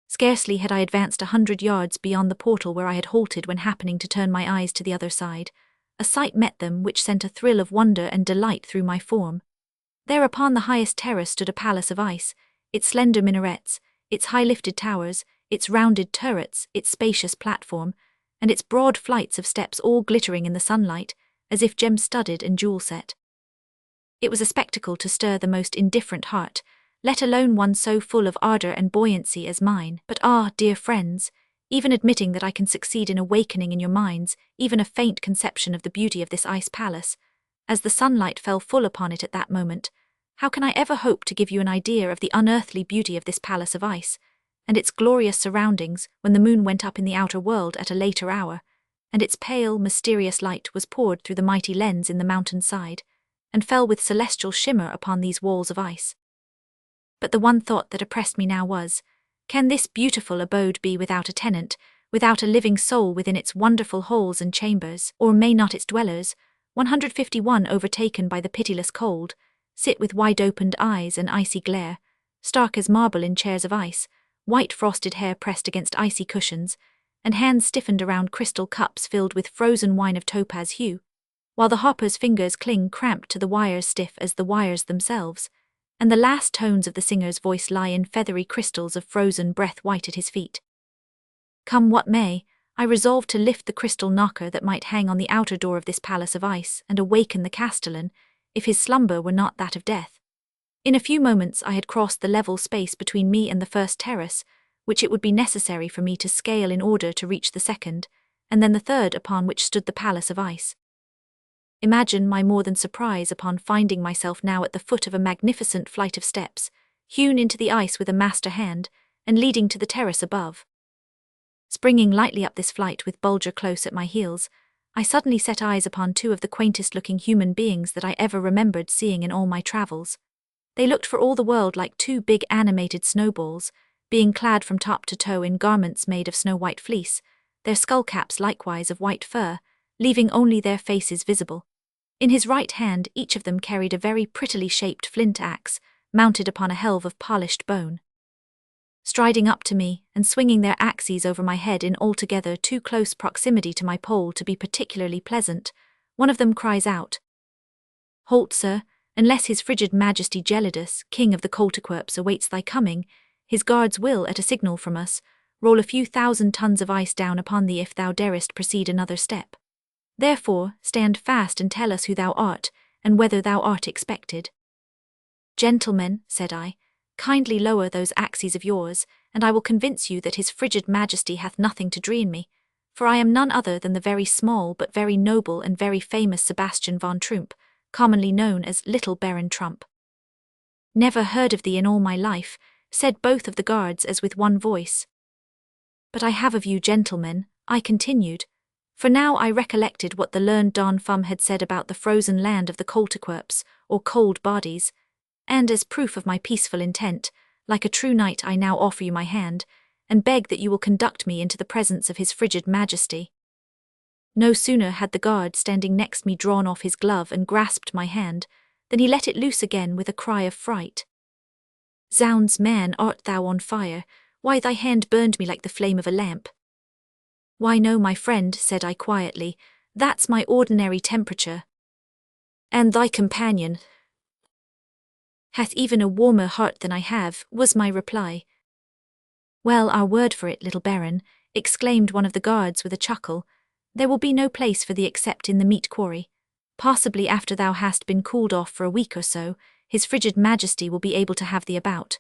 Scarcely had I advanced 100 yards beyond the portal where I had halted when happening to turn my eyes to the other side, a sight met them which sent a thrill of wonder and delight through my form. There upon the highest terrace stood a palace of ice, its slender minarets, its high-lifted towers, its rounded turrets, its spacious platform, and its broad flights of steps all glittering in the sunlight, as if gem-studded and jewel-set. It was a spectacle to stir the most indifferent heart, let alone one so full of ardour and buoyancy as mine. But ah, dear friends, even admitting that I can succeed in awakening in your minds even a faint conception of the beauty of this ice palace, as the sunlight fell full upon it at that moment, how can I ever hope to give you an idea of the unearthly beauty of this palace of ice, and its glorious surroundings when the moon went up in the outer world at a later hour, and its pale, mysterious light was poured through the mighty lens in the mountain side, and fell with celestial shimmer upon these walls of ice? But the one thought that oppressed me now was, can this beautiful abode be without a tenant, without a living soul within its wonderful halls and chambers, or may not its dwellers, 151 overtaken by the pitiless cold, sit with wide-opened eyes and icy glare, stark as marble in chairs of ice, white frosted hair pressed against icy cushions, and hands stiffened around crystal cups filled with frozen wine of topaz hue, while the hopper's fingers cling cramped to the wires stiff as the wires themselves, and the last tones of the singer's voice lie in feathery crystals of frozen breath white at his feet. Come what may, I resolved to lift the crystal knocker that might hang on the outer door of this palace of ice and awaken the castellan, if his slumber were not that of death. In a few moments I had crossed the level space between me and the first terrace, which it would be necessary for me to scale in order to reach the second, and then the third upon which stood the palace of ice. Imagine my more than surprise upon finding myself now at the foot of a magnificent flight of steps, hewn into the ice with a master hand, and leading to the terrace above. Springing lightly up this flight with Bulger close at my heels, I suddenly set eyes upon two of the quaintest-looking human beings that I ever remembered seeing in all my travels. They looked for all the world like two big animated snowballs, being clad from top to toe in garments made of snow-white fleece, their skull-caps likewise of white fur, leaving only their faces visible. In his right hand each of them carried a very prettily shaped flint axe, mounted upon a helve of polished bone. Striding up to me, and swinging their axes over my head in altogether too close proximity to my pole to be particularly pleasant, one of them cries out, "Halt, sir, unless his frigid majesty Gelidus, king of the Coltiquerps, awaits thy coming, his guards will, at a signal from us, roll a few thousand tons of ice down upon thee if thou darest proceed another step. Therefore, stand fast and tell us who thou art, and whether thou art expected." "Gentlemen," said I, "kindly lower those axes of yours, and I will convince you that his frigid majesty hath nothing to dream me, for I am none other than the very small but very noble and very famous Sebastian von Troomp, commonly known as Little Baron Trump." "Never heard of thee in all my life," said both of the guards as with one voice. "But I have of you, gentlemen," I continued, for now I recollected what the learned Don Fum had said about the frozen land of the Coltiquerps, or cold bodies, and as proof of my peaceful intent, like a true knight I now offer you my hand, and beg that you will conduct me into the presence of his frigid majesty. No sooner had the guard standing next me drawn off his glove and grasped my hand, than he let it loose again with a cry of fright. "Zounds, man, art thou on fire? Why, thy hand burned me like the flame of a lamp." "Why, no, my friend," said I quietly, "that's my ordinary temperature." "And thy companion hath even a warmer heart than I have," was my reply. "Well, our word for it, little Baron," exclaimed one of the guards with a chuckle, "there will be no place for thee except in the meat quarry. Possibly after thou hast been cooled off for a week or so, his frigid majesty will be able to have thee about."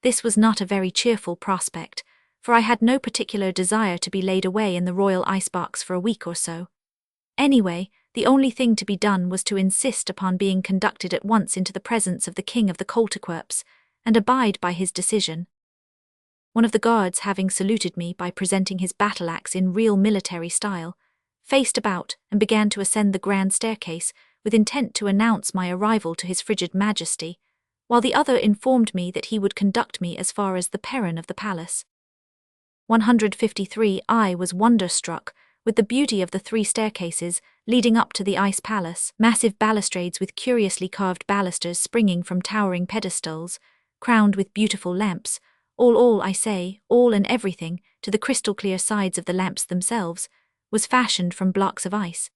This was not a very cheerful prospect, for I had no particular desire to be laid away in the royal icebox for a week or so. Anyway, the only thing to be done was to insist upon being conducted at once into the presence of the king of the Coltiquerps, and abide by his decision. One of the guards, having saluted me by presenting his battle-axe in real military style, faced about and began to ascend the grand staircase with intent to announce my arrival to his frigid majesty, while the other informed me that he would conduct me as far as the perron of the palace. 153 I was wonderstruck with the beauty of the 3 staircases leading up to the ice palace, massive balustrades with curiously carved balusters springing from towering pedestals, crowned with beautiful lamps, all, I say, all and everything, to the crystal-clear sides of the lamps themselves, was fashioned from blocks of ice.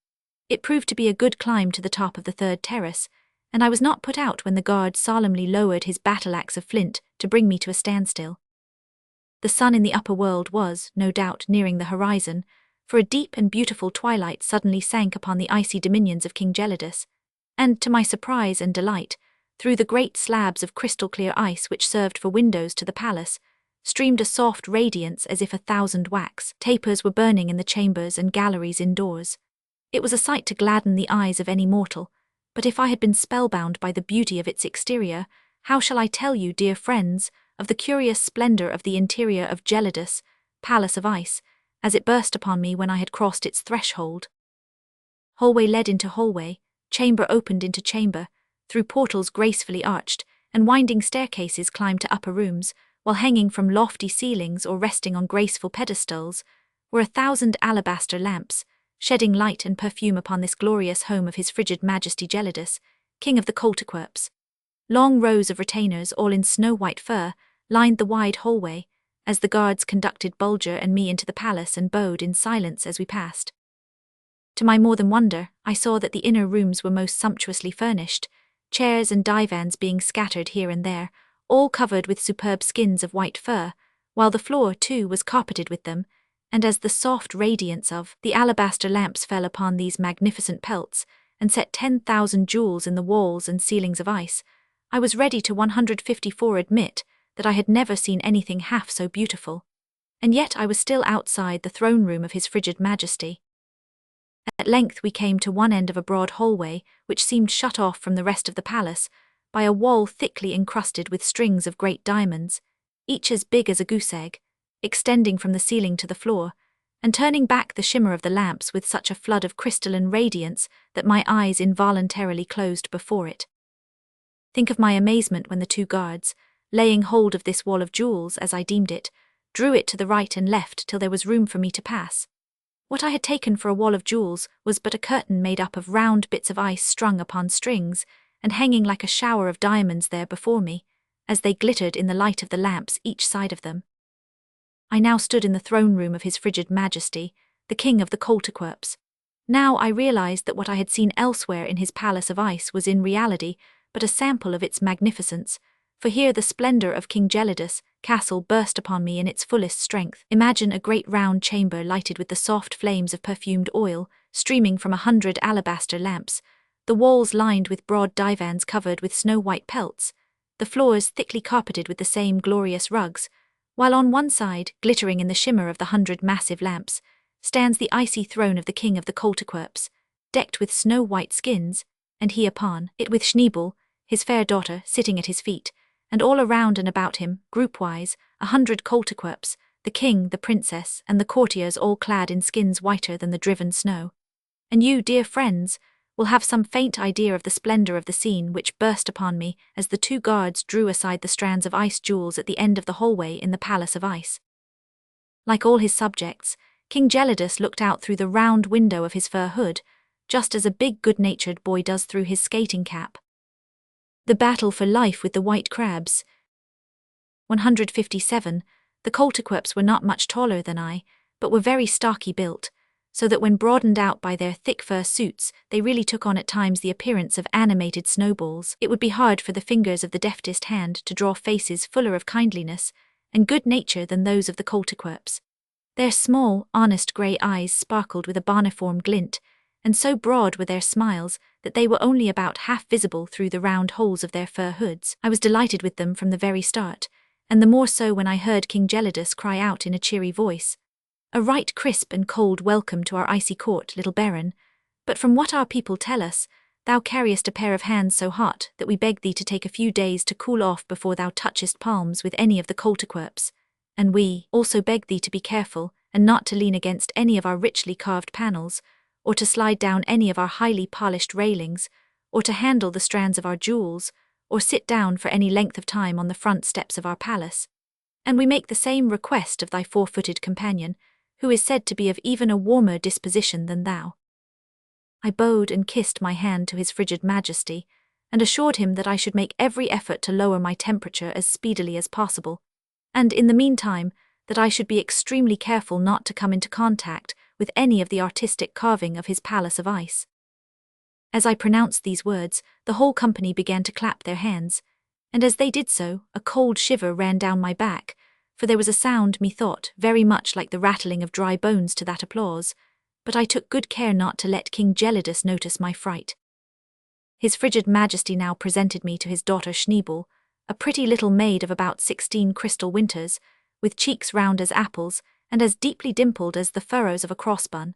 It proved to be a good climb to the top of the 3rd terrace, and I was not put out when the guard solemnly lowered his battle-axe of flint to bring me to a standstill. The sun in the upper world was, no doubt, nearing the horizon, for a deep and beautiful twilight suddenly sank upon the icy dominions of King Gelidus, and, to my surprise and delight, through the great slabs of crystal-clear ice which served for windows to the palace, streamed a soft radiance as if 1,000 wax tapers were burning in the chambers and galleries indoors. It was a sight to gladden the eyes of any mortal, but if I had been spellbound by the beauty of its exterior, how shall I tell you, dear friends, of the curious splendor of the interior of Gelidus, Palace of Ice, as it burst upon me when I had crossed its threshold? Hallway led into hallway, chamber opened into chamber, through portals gracefully arched, and winding staircases climbed to upper rooms, while hanging from lofty ceilings or resting on graceful pedestals were 1,000 alabaster lamps, shedding light and perfume upon this glorious home of His Frigid Majesty Gelidus, King of the Coltiquerps. Long rows of retainers, all in snow-white fur, lined the wide hallway, as the guards conducted Bulger and me into the palace and bowed in silence as we passed. To my more than wonder, I saw that the inner rooms were most sumptuously furnished, chairs and divans being scattered here and there, all covered with superb skins of white fur, while the floor, too, was carpeted with them, and as the soft radiance of the alabaster lamps fell upon these magnificent pelts, and set 10,000 jewels in the walls and ceilings of ice, I was ready to 154 admit that I had never seen anything half so beautiful. And yet I was still outside the throne room of His Frigid Majesty. At length we came to one end of a broad hallway, which seemed shut off from the rest of the palace by a wall thickly encrusted with strings of great diamonds, each as big as a goose egg, extending from the ceiling to the floor, and turning back the shimmer of the lamps with such a flood of crystalline radiance that my eyes involuntarily closed before it. Think of my amazement when the two guards, laying hold of this wall of jewels, as I deemed it, drew it to the right and left till there was room for me to pass. What I had taken for a wall of jewels was but a curtain made up of round bits of ice strung upon strings, and hanging like a shower of diamonds there before me, as they glittered in the light of the lamps each side of them. I now stood in the throne room of His Frigid Majesty, the King of the Coltiquerps. Now I realized that what I had seen elsewhere in his palace of ice was in reality but a sample of its magnificence, for here the splendor of King Gelidus' castle burst upon me in its fullest strength. Imagine a great round chamber lighted with the soft flames of perfumed oil, streaming from 100 alabaster lamps, the walls lined with broad divans covered with snow-white pelts, the floors thickly carpeted with the same glorious rugs, while on one side, glittering in the shimmer of the 100 massive lamps, stands the icy throne of the King of the Coltiquerps, decked with snow-white skins, and he upon it with Schneebel, his fair daughter, sitting at his feet, and all around and about him, group-wise, 100 Coltiquerps, the king, the princess, and the courtiers all clad in skins whiter than the driven snow. And you, dear friends, will have some faint idea of the splendor of the scene which burst upon me as the two guards drew aside the strands of ice jewels at the end of the hallway in the Palace of Ice. Like all his subjects, King Gelidus looked out through the round window of his fur hood, just as a big good-natured boy does through his skating cap. The battle for life with the white crabs. 157. The Coltiquerps were not much taller than I, but were very stocky built, so that when broadened out by their thick fur suits, they really took on at times the appearance of animated snowballs. It would be hard for the fingers of the deftest hand to draw faces fuller of kindliness and good nature than those of the Coltiquerps. Their small, honest grey eyes sparkled with a boniform glint, and so broad were their smiles that they were only about half visible through the round holes of their fur hoods. I was delighted with them from the very start, and the more so when I heard King Gelidus cry out in a cheery voice, "A right crisp and cold welcome to our icy court, little baron, but from what our people tell us, thou carriest a pair of hands so hot that we beg thee to take a few days to cool off before thou touchest palms with any of the Coltiquerps, and we also beg thee to be careful and not to lean against any of our richly carved panels, or to slide down any of our highly polished railings, or to handle the strands of our jewels, or sit down for any length of time on the front steps of our palace. And we make the same request of thy four-footed companion, who is said to be of even a warmer disposition than thou." I bowed and kissed my hand to His Frigid Majesty, and assured him that I should make every effort to lower my temperature as speedily as possible, and in the meantime that I should be extremely careful not to come into contact with any of the artistic carving of his Palace of Ice. As I pronounced these words, the whole company began to clap their hands, and as they did so, a cold shiver ran down my back, for there was a sound, methought, very much like the rattling of dry bones to that applause, but I took good care not to let King Gelidus notice my fright. His Frigid Majesty now presented me to his daughter Schneebel, a pretty little maid of about 16 crystal winters, with cheeks round as apples, and as deeply dimpled as the furrows of a crossbun.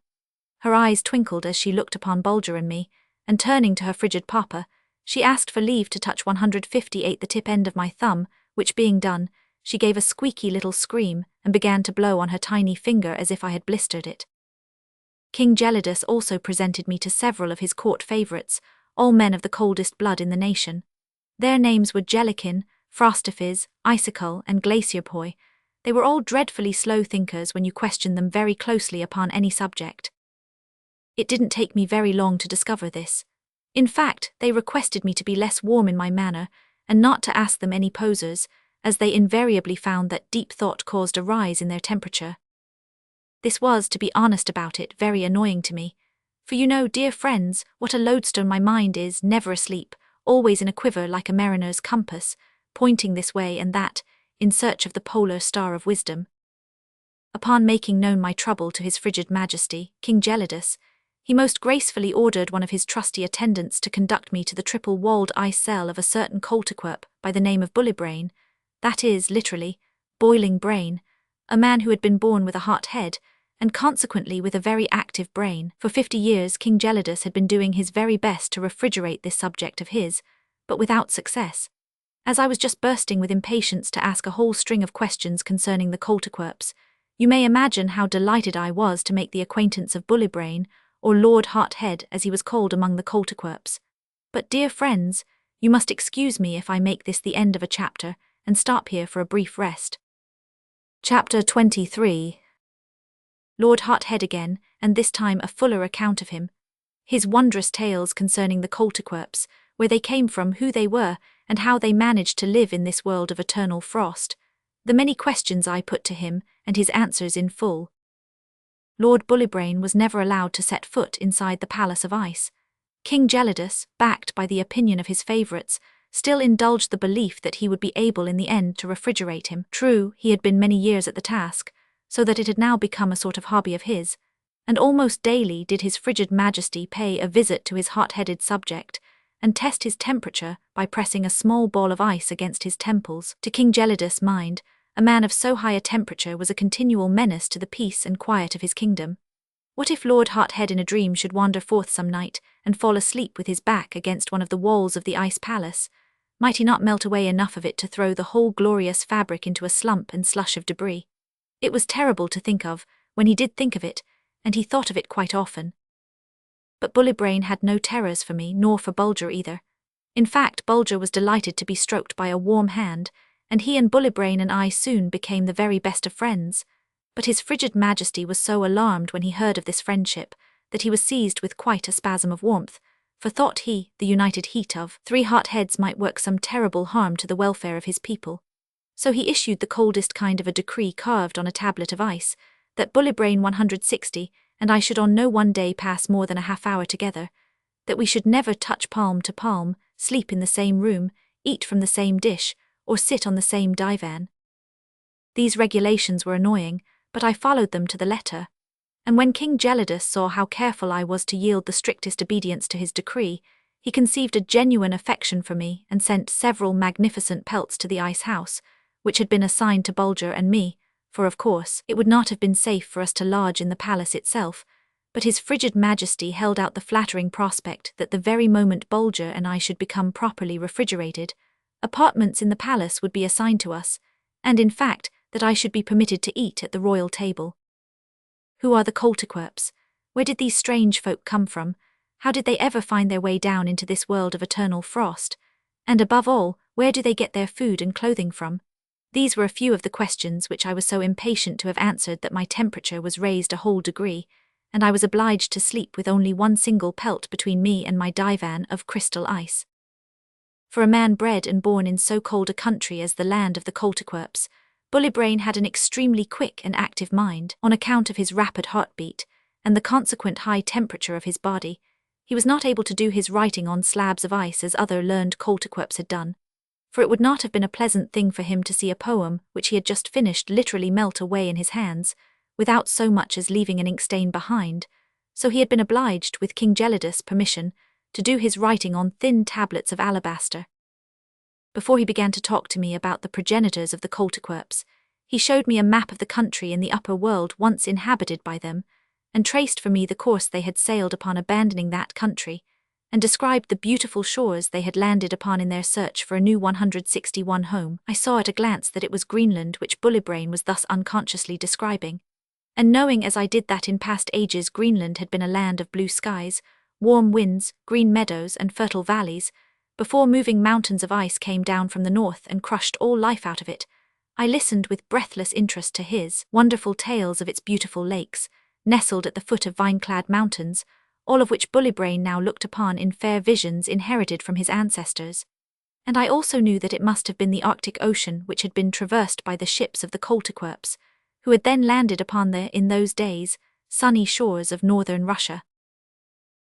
Her eyes twinkled as she looked upon Bulger and me, and turning to her frigid papa, she asked for leave to touch 158 the tip end of my thumb, which being done, she gave a squeaky little scream and began to blow on her tiny finger as if I had blistered it. King Gelidus also presented me to several of his court favourites, all men of the coldest blood in the nation. Their names were Jellikin, Frostifiz, Icicle, and Glacierpoi. They were all dreadfully slow thinkers when you questioned them very closely upon any subject. It didn't take me very long to discover this. In fact, they requested me to be less warm in my manner, and not to ask them any posers, as they invariably found that deep thought caused a rise in their temperature. This was, to be honest about it, very annoying to me, for you know, dear friends, what a lodestone my mind is, never asleep, always in a quiver like a mariner's compass, pointing this way and that, in search of the polar star of wisdom. Upon making known my trouble to his frigid majesty, King Gelidus, he most gracefully ordered one of his trusty attendants to conduct me to the triple-walled ice cell of a certain Coltiquerp by the name of Bullibrain, that is, literally, boiling brain, a man who had been born with a hot head, and consequently with a very active brain. For 50 years King Gelidus had been doing his very best to refrigerate this subject of his, but without success. As I was just bursting with impatience to ask a whole string of questions concerning the Coltiquerps, you may imagine how delighted I was to make the acquaintance of Bullibrain, or Lord Hothead as he was called among the Coltiquerps. But dear friends, you must excuse me if I make this the end of a chapter, and stop here for a brief rest. Chapter 23. Lord Hothead again, and this time a fuller account of him. His wondrous tales concerning the Coltiquerps, where they came from, who they were, and how they managed to live in this world of eternal frost. The many questions I put to him, and his answers in full. Lord Bullibrain was never allowed to set foot inside the Palace of Ice. King Gelidus, backed by the opinion of his favourites, still indulged the belief that he would be able in the end to refrigerate him. True, he had been many years at the task, so that it had now become a sort of hobby of his, and almost daily did his frigid majesty pay a visit to his hot-headed subject, and test his temperature by pressing a small ball of ice against his temples. To King Gelidus' mind, a man of so high a temperature was a continual menace to the peace and quiet of his kingdom. What if Lord Hothead in a dream should wander forth some night, and fall asleep with his back against one of the walls of the ice palace? Might he not melt away enough of it to throw the whole glorious fabric into a slump and slush of debris? It was terrible to think of, when he did think of it, and he thought of it quite often. But Bullibrain had no terrors for me, nor for Bulger either. In fact, Bulger was delighted to be stroked by a warm hand, and he and Bullibrain and I soon became the very best of friends. But his frigid majesty was so alarmed when he heard of this friendship, that he was seized with quite a spasm of warmth, for thought he, the united heat of 3 hot heads might work some terrible harm to the welfare of his people. So he issued the coldest kind of a decree carved on a tablet of ice, that Bullibrain 160 and I should on no one day pass more than a half-hour together, that we should never touch palm to palm, sleep in the same room, eat from the same dish, or sit on the same divan. These regulations were annoying, but I followed them to the letter, and when King Gelidus saw how careful I was to yield the strictest obedience to his decree, he conceived a genuine affection for me and sent several magnificent pelts to the ice house, which had been assigned to Bulger and me, for of course it would not have been safe for us to lodge in the palace itself, but his frigid majesty held out the flattering prospect that the very moment Bulger and I should become properly refrigerated, apartments in the palace would be assigned to us, and in fact that I should be permitted to eat at the royal table. Who are the Coltiquerps? Where did these strange folk come from? How did they ever find their way down into this world of eternal frost? And above all, where do they get their food and clothing from? These were a few of the questions which I was so impatient to have answered that my temperature was raised a whole degree, and I was obliged to sleep with only one single pelt between me and my divan of crystal ice. For a man bred and born in so cold a country as the land of the Coltiquerps, Bullibrain had an extremely quick and active mind. On account of his rapid heartbeat, and the consequent high temperature of his body, he was not able to do his writing on slabs of ice as other learned Coltiquerps had done, for it would not have been a pleasant thing for him to see a poem which he had just finished literally melt away in his hands, without so much as leaving an ink stain behind, so he had been obliged, with King Gelidus' permission, to do his writing on thin tablets of alabaster. Before he began to talk to me about the progenitors of the Coltiquerps, He showed me a map of the country in the upper world once inhabited by them, and traced for me the course they had sailed upon abandoning that country, and described the beautiful shores they had landed upon in their search for a new 161 home. I saw at a glance that it was Greenland which Bullerbrain was thus unconsciously describing, and knowing as I did that in past ages Greenland had been a land of blue skies, warm winds, green meadows, and fertile valleys, before moving mountains of ice came down from the north and crushed all life out of it, I listened with breathless interest to his wonderful tales of its beautiful lakes, nestled at the foot of vine-clad mountains, all of which Bullerbrain now looked upon in fair visions inherited from his ancestors. And I also knew that it must have been the Arctic Ocean which had been traversed by the ships of the Koltykwerps, who had then landed upon the, in those days, sunny shores of northern Russia.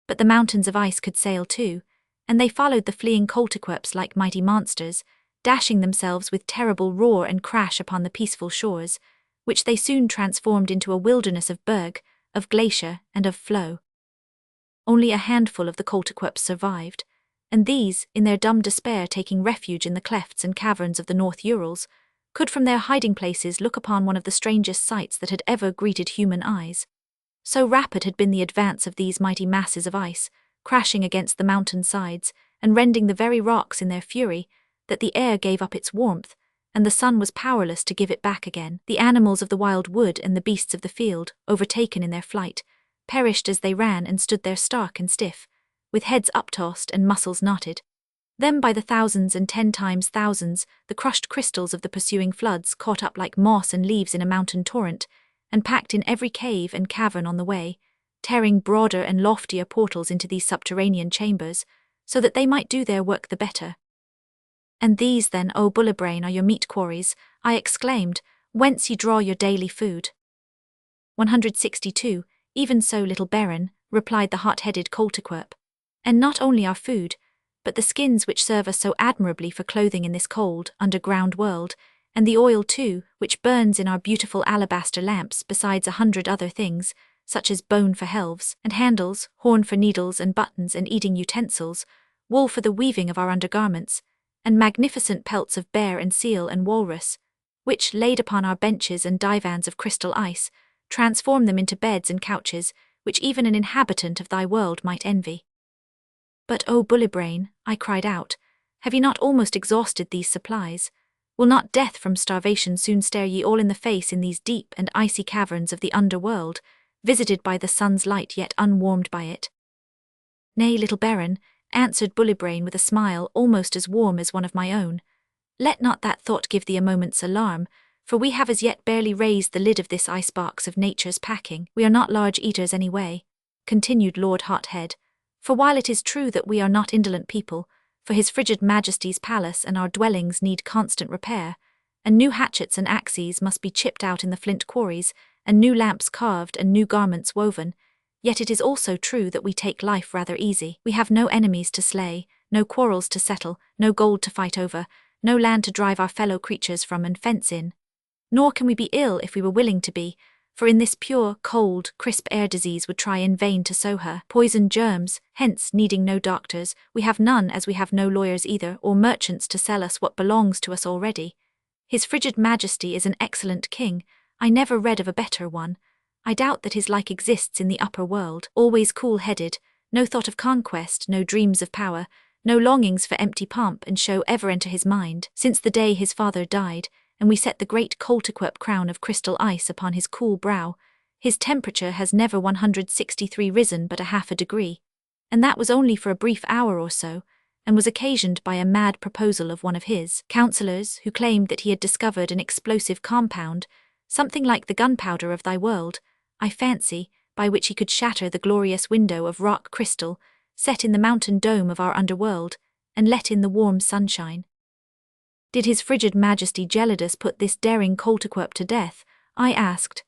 But the mountains of ice could sail too, and they followed the fleeing Koltykwerps like mighty monsters, dashing themselves with terrible roar and crash upon the peaceful shores, which they soon transformed into a wilderness of berg, of glacier, and of floe. Only a handful of the Koltykwerps survived, and these, in their dumb despair taking refuge in the clefts and caverns of the North Urals, could from their hiding places look upon one of the strangest sights that had ever greeted human eyes. So rapid had been the advance of these mighty masses of ice, crashing against the mountain sides, and rending the very rocks in their fury, that the air gave up its warmth, and the sun was powerless to give it back again. The animals of the wild wood and the beasts of the field, overtaken in their flight, perished as they ran and stood there stark and stiff, with heads uptossed and muscles knotted. Them by the thousands and 10 times thousands, the crushed crystals of the pursuing floods caught up like moss and leaves in a mountain torrent, and packed in every cave and cavern on the way, tearing broader and loftier portals into these subterranean chambers, so that they might do their work the better. And these then, O Bullerbrain, are your meat quarries, I exclaimed, whence ye draw your daily food. 162, even so, little baron, replied the hot-headed Koltykwerp, and not only our food, but the skins which serve us so admirably for clothing in this cold, underground world, and the oil too, which burns in our beautiful alabaster lamps, besides 100 other things, such as bone for helves, and handles, horn for needles and buttons and eating utensils, wool for the weaving of our undergarments, and magnificent pelts of bear and seal and walrus, which, laid upon our benches and divans of crystal ice, transform them into beds and couches, which even an inhabitant of thy world might envy. But, O Bullerbrain, I cried out, have ye not almost exhausted these supplies? Will not death from starvation soon stare ye all in the face in these deep and icy caverns of the underworld, visited by the sun's light yet unwarmed by it? Nay, little baron, answered Bullerbrain with a smile almost as warm as one of my own, let not that thought give thee a moment's alarm, for we have as yet barely raised the lid of this icebox of nature's packing. We are not large eaters any way, continued Lord Hothead, for while it is true that we are not indolent people, for his frigid majesty's palace and our dwellings need constant repair, and new hatchets and axes must be chipped out in the flint quarries, and new lamps carved and new garments woven, yet it is also true that we take life rather easy. We have no enemies to slay, no quarrels to settle, no gold to fight over, no land to drive our fellow creatures from and fence in. Nor can we be ill if we were willing to be, for in this pure, cold, crisp air disease would try in vain to sow her poisoned germs, hence needing no doctors, we have none as we have no lawyers either, or merchants to sell us what belongs to us already. His frigid majesty is an excellent king, I never read of a better one. I doubt that his like exists in the upper world, always cool-headed, no thought of conquest, no dreams of power, no longings for empty pomp and show ever enter his mind, since the day his father died, and we set the great Koltykwerp crown of crystal ice upon his cool brow, his temperature has never 163 risen but a half a degree, and that was only for a brief hour or so, and was occasioned by a mad proposal of one of his counsellors, who claimed that he had discovered an explosive compound, something like the gunpowder of thy world, I fancy, by which he could shatter the glorious window of rock crystal, set in the mountain dome of our underworld, and let in the warm sunshine. Did his frigid majesty Gelidus put this daring Koltykwerp to death? I asked.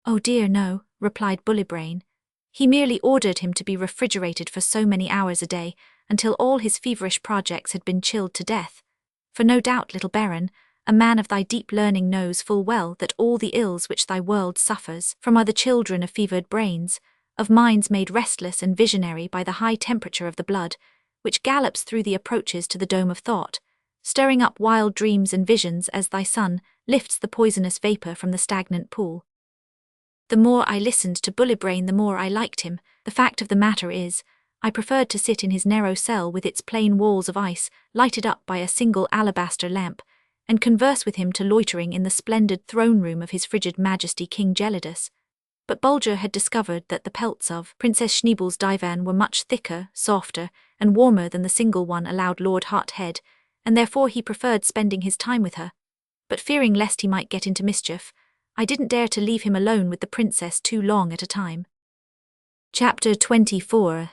Oh dear no, replied Bullerbrain. He merely ordered him to be refrigerated for so many hours a day, until all his feverish projects had been chilled to death. For no doubt, little baron, a man of thy deep learning knows full well that all the ills which thy world suffers from are the children of fevered brains, of minds made restless and visionary by the high temperature of the blood, which gallops through the approaches to the dome of thought, stirring up wild dreams and visions as thy sun lifts the poisonous vapor from the stagnant pool. The more I listened to Bullerbrain, the more I liked him. The fact of the matter is, I preferred to sit in his narrow cell with its plain walls of ice, lighted up by a single alabaster lamp, and converse with him to loitering in the splendid throne room of his frigid majesty King Gelidus. But Bulger had discovered that the pelts of Princess Schneebel's divan were much thicker, softer, and warmer than the single one allowed Lord Hothead, and therefore he preferred spending his time with her. But fearing lest he might get into mischief, I didn't dare to leave him alone with the princess too long at a time. Chapter 24.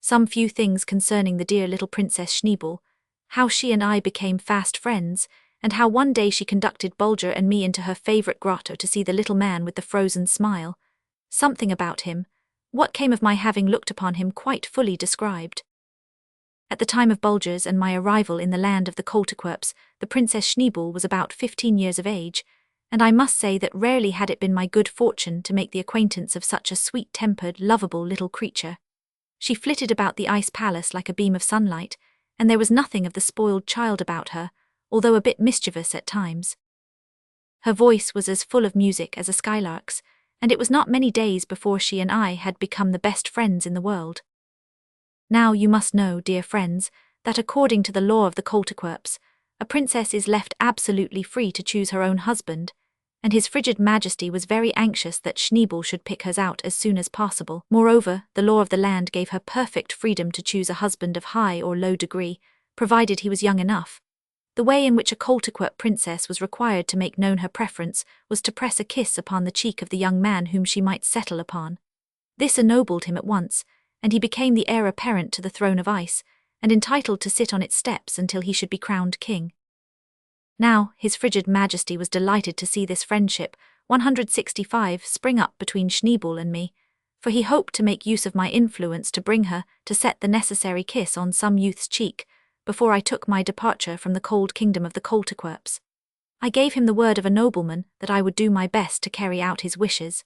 Some few things concerning the dear little Princess Schneebel, how she and I became fast friends, and how one day she conducted Bulger and me into her favorite grotto to see the little man with the frozen smile. Something about him, what came of my having looked upon him, quite fully described. At the time of Bulger's and my arrival in the land of the Koltykwerps, the Princess Schneebel was about 15 years of age, and I must say that rarely had it been my good fortune to make the acquaintance of such a sweet-tempered, lovable little creature. She flitted about the ice palace like a beam of sunlight, and there was nothing of the spoiled child about her, although a bit mischievous at times. Her voice was as full of music as a skylark's, and it was not many days before she and I had become the best friends in the world. Now you must know, dear friends, that according to the law of the Koltykwerps, a princess is left absolutely free to choose her own husband, and His frigid Majesty was very anxious that Schneebel should pick hers out as soon as possible. Moreover, the law of the land gave her perfect freedom to choose a husband of high or low degree, provided he was young enough. The way in which a Koltykwerp princess was required to make known her preference was to press a kiss upon the cheek of the young man whom she might settle upon. This ennobled him at once, and he became the heir apparent to the throne of ice, and entitled to sit on its steps until he should be crowned king. Now, His frigid Majesty was delighted to see this friendship, 165, spring up between Schneebel and me, for he hoped to make use of my influence to bring her to set the necessary kiss on some youth's cheek, before I took my departure from the cold kingdom of the Koltykwerps. I gave him the word of a nobleman that I would do my best to carry out his wishes.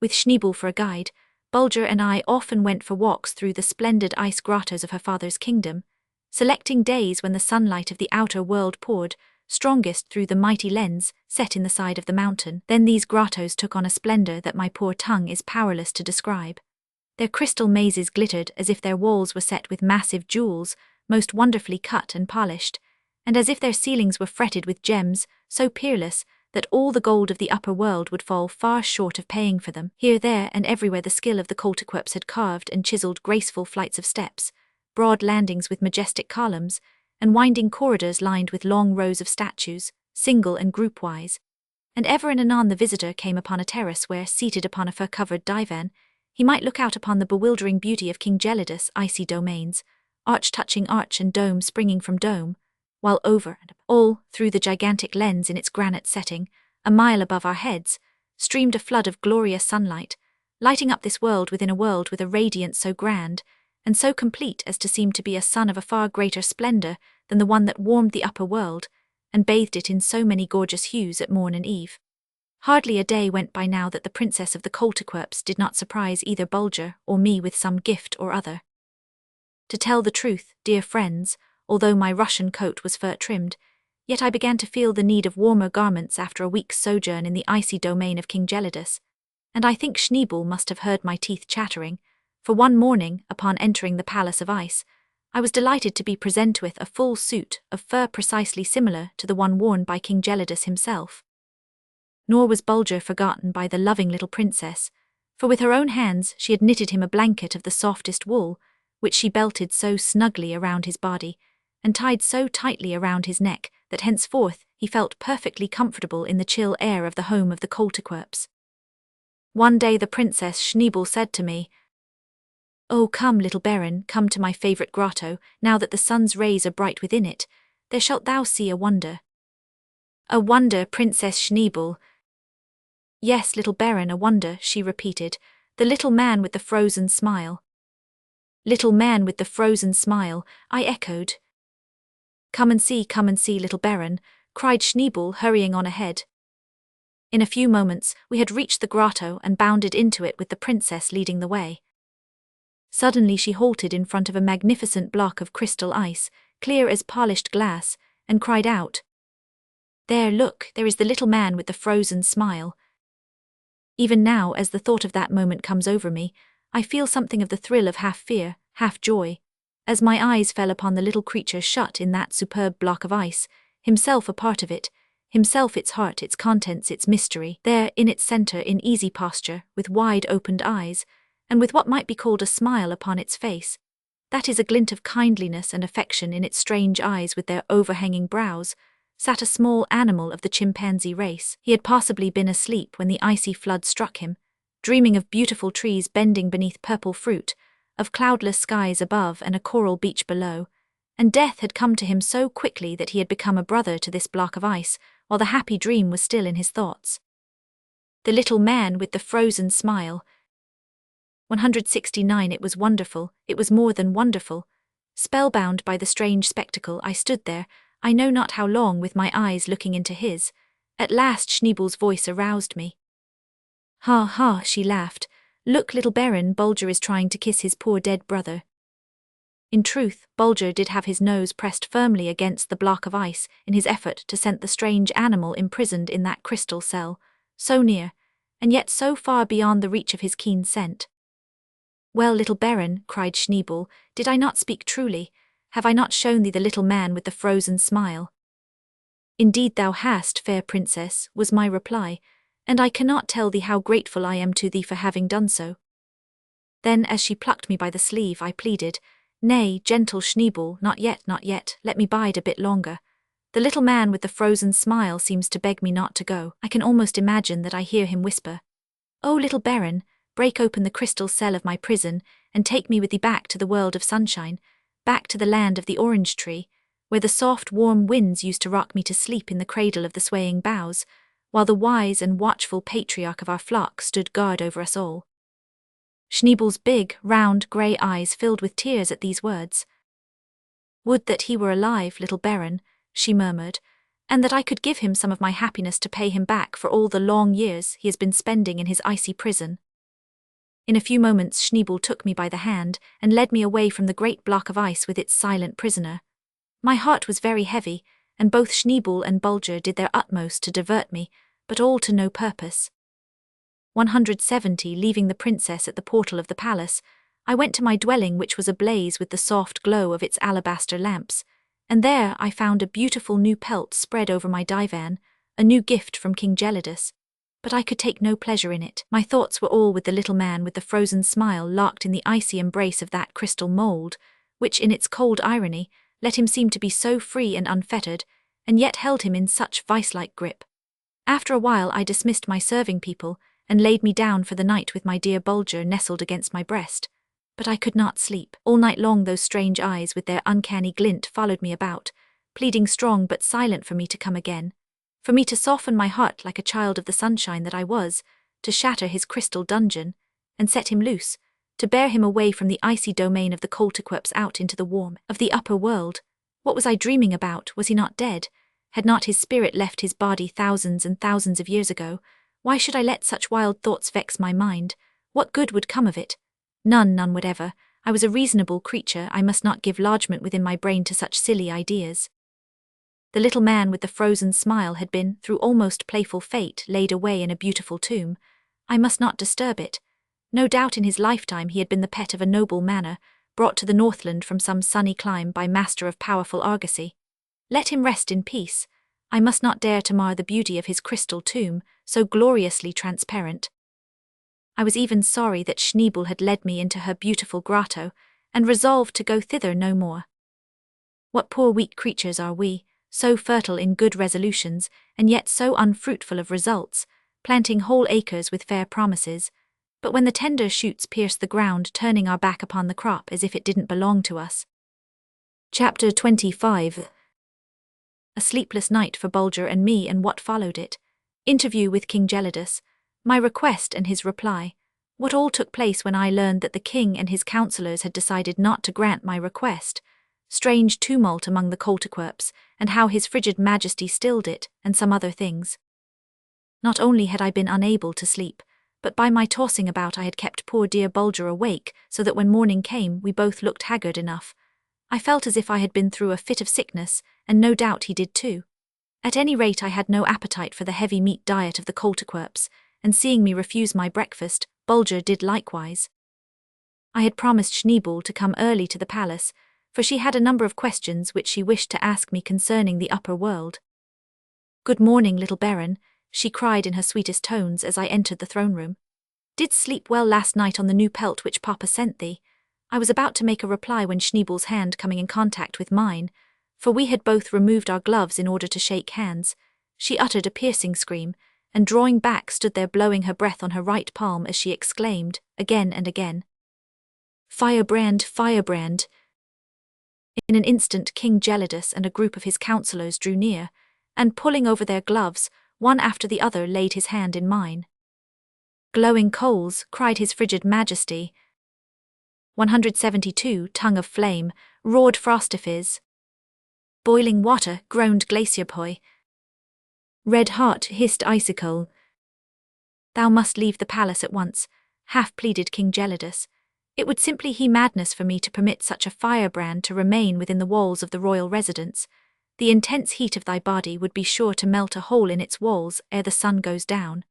With Schneebel for a guide, Bulger and I often went for walks through the splendid ice grottos of her father's kingdom, selecting days when the sunlight of the outer world poured strongest through the mighty lens set in the side of the mountain. Then these grottos took on a splendor that my poor tongue is powerless to describe. Their crystal mazes glittered as if their walls were set with massive jewels, most wonderfully cut and polished, and as if their ceilings were fretted with gems so peerless that all the gold of the upper world would fall far short of paying for them. Here, there, and everywhere the skill of the Koltykwerps had carved and chiseled graceful flights of steps, broad landings with majestic columns, and winding corridors lined with long rows of statues, single and group-wise. And ever and anon the visitor came upon a terrace where, seated upon a fur-covered divan, he might look out upon the bewildering beauty of King Gelidus' icy domains, arch touching arch and dome springing from dome, while over and all through the gigantic lens in its granite setting, a mile above our heads, streamed a flood of glorious sunlight, lighting up this world within a world with a radiance so grand and so complete as to seem to be a sun of a far greater splendor than the one that warmed the upper world and bathed it in so many gorgeous hues at morn and eve. Hardly a day went by now that the princess of the Koltykwerps did not surprise either Bulger or me with some gift or other. To tell the truth, dear friends, although my Russian coat was fur-trimmed, yet I began to feel the need of warmer garments after a week's sojourn in the icy domain of King Gelidus, and I think Schneebel must have heard my teeth chattering, for one morning, upon entering the Palace of Ice, I was delighted to be presented with a full suit of fur precisely similar to the one worn by King Gelidus himself. Nor was Bulger forgotten by the loving little princess, for with her own hands she had knitted him a blanket of the softest wool, which she belted so snugly around his body, and tied so tightly around his neck that henceforth he felt perfectly comfortable in the chill air of the home of the Koltykwerps. One day the Princess Schneebel said to me, "Oh, come, little Baron, come to my favourite grotto, now that the sun's rays are bright within it. There shalt thou see a wonder." "A wonder, Princess Schneebel?" "Yes, little Baron, a wonder," she repeated, "the little man with the frozen smile." "Little man with the frozen smile," I echoed. Come and see, little Baron," cried Schneebel, hurrying on ahead. In a few moments we had reached the grotto and bounded into it with the princess leading the way. Suddenly she halted in front of a magnificent block of crystal ice, clear as polished glass, and cried out, "There, look, there is the little man with the frozen smile." Even now, as the thought of that moment comes over me, I feel something of the thrill of half fear, half joy, as my eyes fell upon the little creature shut in that superb block of ice, himself a part of it, himself its heart, its contents, its mystery, there in its centre in easy posture, with wide-opened eyes, and with what might be called a smile upon its face. That is a glint of kindliness and affection in its strange eyes with their overhanging brows, sat a small animal of the chimpanzee race. He had possibly been asleep when the icy flood struck him, dreaming of beautiful trees bending beneath purple fruit, of cloudless skies above and a coral beach below, and death had come to him so quickly that he had become a brother to this block of ice, while the happy dream was still in his thoughts. The little man with the frozen smile. 169. It was wonderful, it was more than wonderful. Spellbound by the strange spectacle, I stood there, I know not how long, with my eyes looking into his. At last Schneebel's voice aroused me. "Ha ha," she laughed. "Look, little Baron, Bulger is trying to kiss his poor dead brother." In truth, Bulger did have his nose pressed firmly against the block of ice in his effort to scent the strange animal imprisoned in that crystal cell, so near, and yet so far beyond the reach of his keen scent. "Well, little Baron," cried Schneebel, "did I not speak truly? Have I not shown thee the little man with the frozen smile?" "Indeed thou hast, fair princess," was my reply, "and I cannot tell thee how grateful I am to thee for having done so." Then, as she plucked me by the sleeve, I pleaded, "Nay, gentle Schneebel, not yet, let me bide a bit longer. The little man with the frozen smile seems to beg me not to go. I can almost imagine that I hear him whisper, 'Oh, little Baron, break open the crystal cell of my prison, and take me with thee back to the world of sunshine, back to the land of the orange tree, where the soft, warm winds used to rock me to sleep in the cradle of the swaying boughs, while the wise and watchful patriarch of our flock stood guard over us all.'" Schneebel's big, round, grey eyes filled with tears at these words. "Would that he were alive, little Baron," she murmured, "and that I could give him some of my happiness to pay him back for all the long years he has been spending in his icy prison." In a few moments Schneebel took me by the hand and led me away from the great block of ice with its silent prisoner. My heart was very heavy, and both Schneebel and Bulger did their utmost to divert me, but all to no purpose. 170. Leaving the princess at the portal of the palace, I went to my dwelling, which was ablaze with the soft glow of its alabaster lamps, and there I found a beautiful new pelt spread over my divan, a new gift from King Gelidus. But I could take no pleasure in it. My thoughts were all with the little man with the frozen smile locked in the icy embrace of that crystal mould, which in its cold irony let him seem to be so free and unfettered, and yet held him in such vice-like grip. After a while I dismissed my serving people, and laid me down for the night with my dear Bulger nestled against my breast. But I could not sleep. All night long those strange eyes with their uncanny glint followed me about, pleading strong but silent for me to come again, for me to soften my heart like a child of the sunshine that I was, to shatter his crystal dungeon, and set him loose, to bear him away from the icy domain of the Coltiquerps out into the warm of the upper world. What was I dreaming about? Was he not dead? Had not his spirit left his body thousands and thousands of years ago? Why should I let such wild thoughts vex my mind? What good would come of it? None whatever. I was a reasonable creature, I must not give lodgment within my brain to such silly ideas. The little man with the frozen smile had been, through almost playful fate, laid away in a beautiful tomb. I must not disturb it. No doubt in his lifetime he had been the pet of a noble manor, brought to the Northland from some sunny clime by master of powerful argosy. Let him rest in peace. I must not dare to mar the beauty of his crystal tomb, so gloriously transparent. I was even sorry that Schneebel had led me into her beautiful grotto, and resolved to go thither no more. What poor weak creatures are we, so fertile in good resolutions, and yet so unfruitful of results, planting whole acres with fair promises, but when the tender shoots pierce the ground, turning our back upon the crop as if it didn't belong to us. Chapter 25. A sleepless night for Bulger and me, and what followed it. Interview with King Gelidus. My request and his reply. What all took place when I learned that the king and his councillors had decided not to grant my request. Strange tumult among the Coltiquerps, and how his frigid majesty stilled it, and some other things. Not only had I been unable to sleep, but by my tossing about I had kept poor dear Bulger awake, so that when morning came we both looked haggard enough. I felt as if I had been through a fit of sickness, and no doubt he did too. At any rate, I had no appetite for the heavy meat diet of the Kolterquerps, and seeing me refuse my breakfast, Bulger did likewise. I had promised Schneebel to come early to the palace, for she had a number of questions which she wished to ask me concerning the upper world. "Good morning, little Baron," she cried in her sweetest tones as I entered the throne room. "Didst sleep well last night on the new pelt which Papa sent thee?" I was about to make a reply when Schneebel's hand coming in contact with mine, for we had both removed our gloves in order to shake hands, she uttered a piercing scream, and drawing back stood there blowing her breath on her right palm as she exclaimed, again and again, "Firebrand, firebrand!" In an instant King Gelidus and a group of his councillors drew near, and pulling over their gloves, one after the other laid his hand in mine. "Glowing coals," cried his frigid majesty. 172, tongue of flame, roared Frostifizz. "Boiling water," groaned Glacierpoi. "Red hot," hissed Icicle. "Thou must leave the palace at once," half-pleaded King Gelidus. "It would simply be madness for me to permit such a firebrand to remain within the walls of the royal residence. The intense heat of thy body would be sure to melt a hole in its walls ere the sun goes down."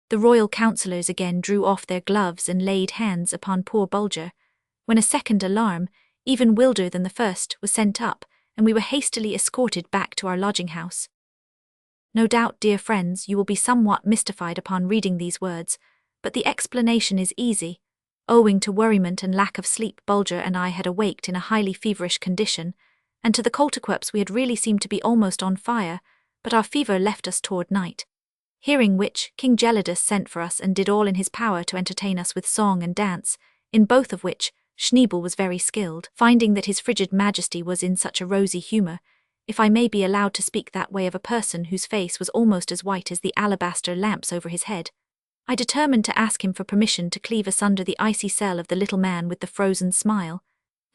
The royal councillors again drew off their gloves and laid hands upon poor Bulger, when a second alarm, even wilder than the first, was sent up, and we were hastily escorted back to our lodging-house. No doubt, dear friends, you will be somewhat mystified upon reading these words, but the explanation is easy. Owing to worriment and lack of sleep, Bulger and I had awaked in a highly feverish condition, and to the Kolterquerps we had really seemed to be almost on fire, but our fever left us toward night. Hearing which, King Gelidus sent for us and did all in his power to entertain us with song and dance, in both of which Schneebel was very skilled. Finding that his frigid majesty was in such a rosy humour, if I may be allowed to speak that way of a person whose face was almost as white as the alabaster lamps over his head, I determined to ask him for permission to cleave asunder the icy cell of the little man with the frozen smile,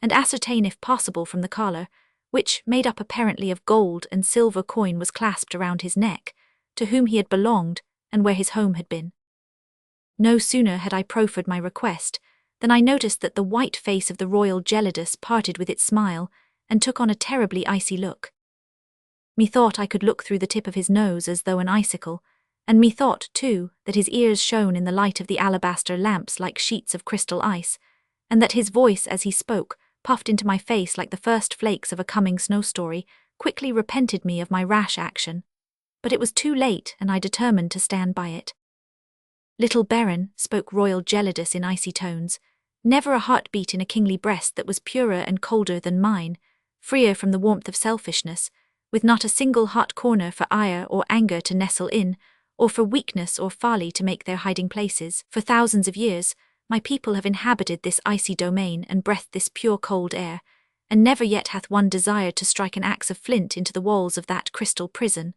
and ascertain if possible from the collar, which, made up apparently of gold and silver coin, was clasped around his neck, to whom he had belonged and where his home had been. No sooner had I proffered my request than I noticed that the white face of the royal Gelidus parted with its smile and took on a terribly icy look. Methought I could look through the tip of his nose as though an icicle, and methought, too, that his ears shone in the light of the alabaster lamps like sheets of crystal ice, and that his voice as he spoke, puffed into my face like the first flakes of a coming snow-story, quickly repented me of my rash action. But it was too late, and I determined to stand by it. "Little Baron," spoke royal Gelidus in icy tones, "never a heart beat in a kingly breast that was purer and colder than mine, freer from the warmth of selfishness, with not a single hot corner for ire or anger to nestle in, or for weakness or folly to make their hiding places. For thousands of years, my people have inhabited this icy domain and breathed this pure cold air, and never yet hath one desired to strike an axe of flint into the walls of that crystal prison.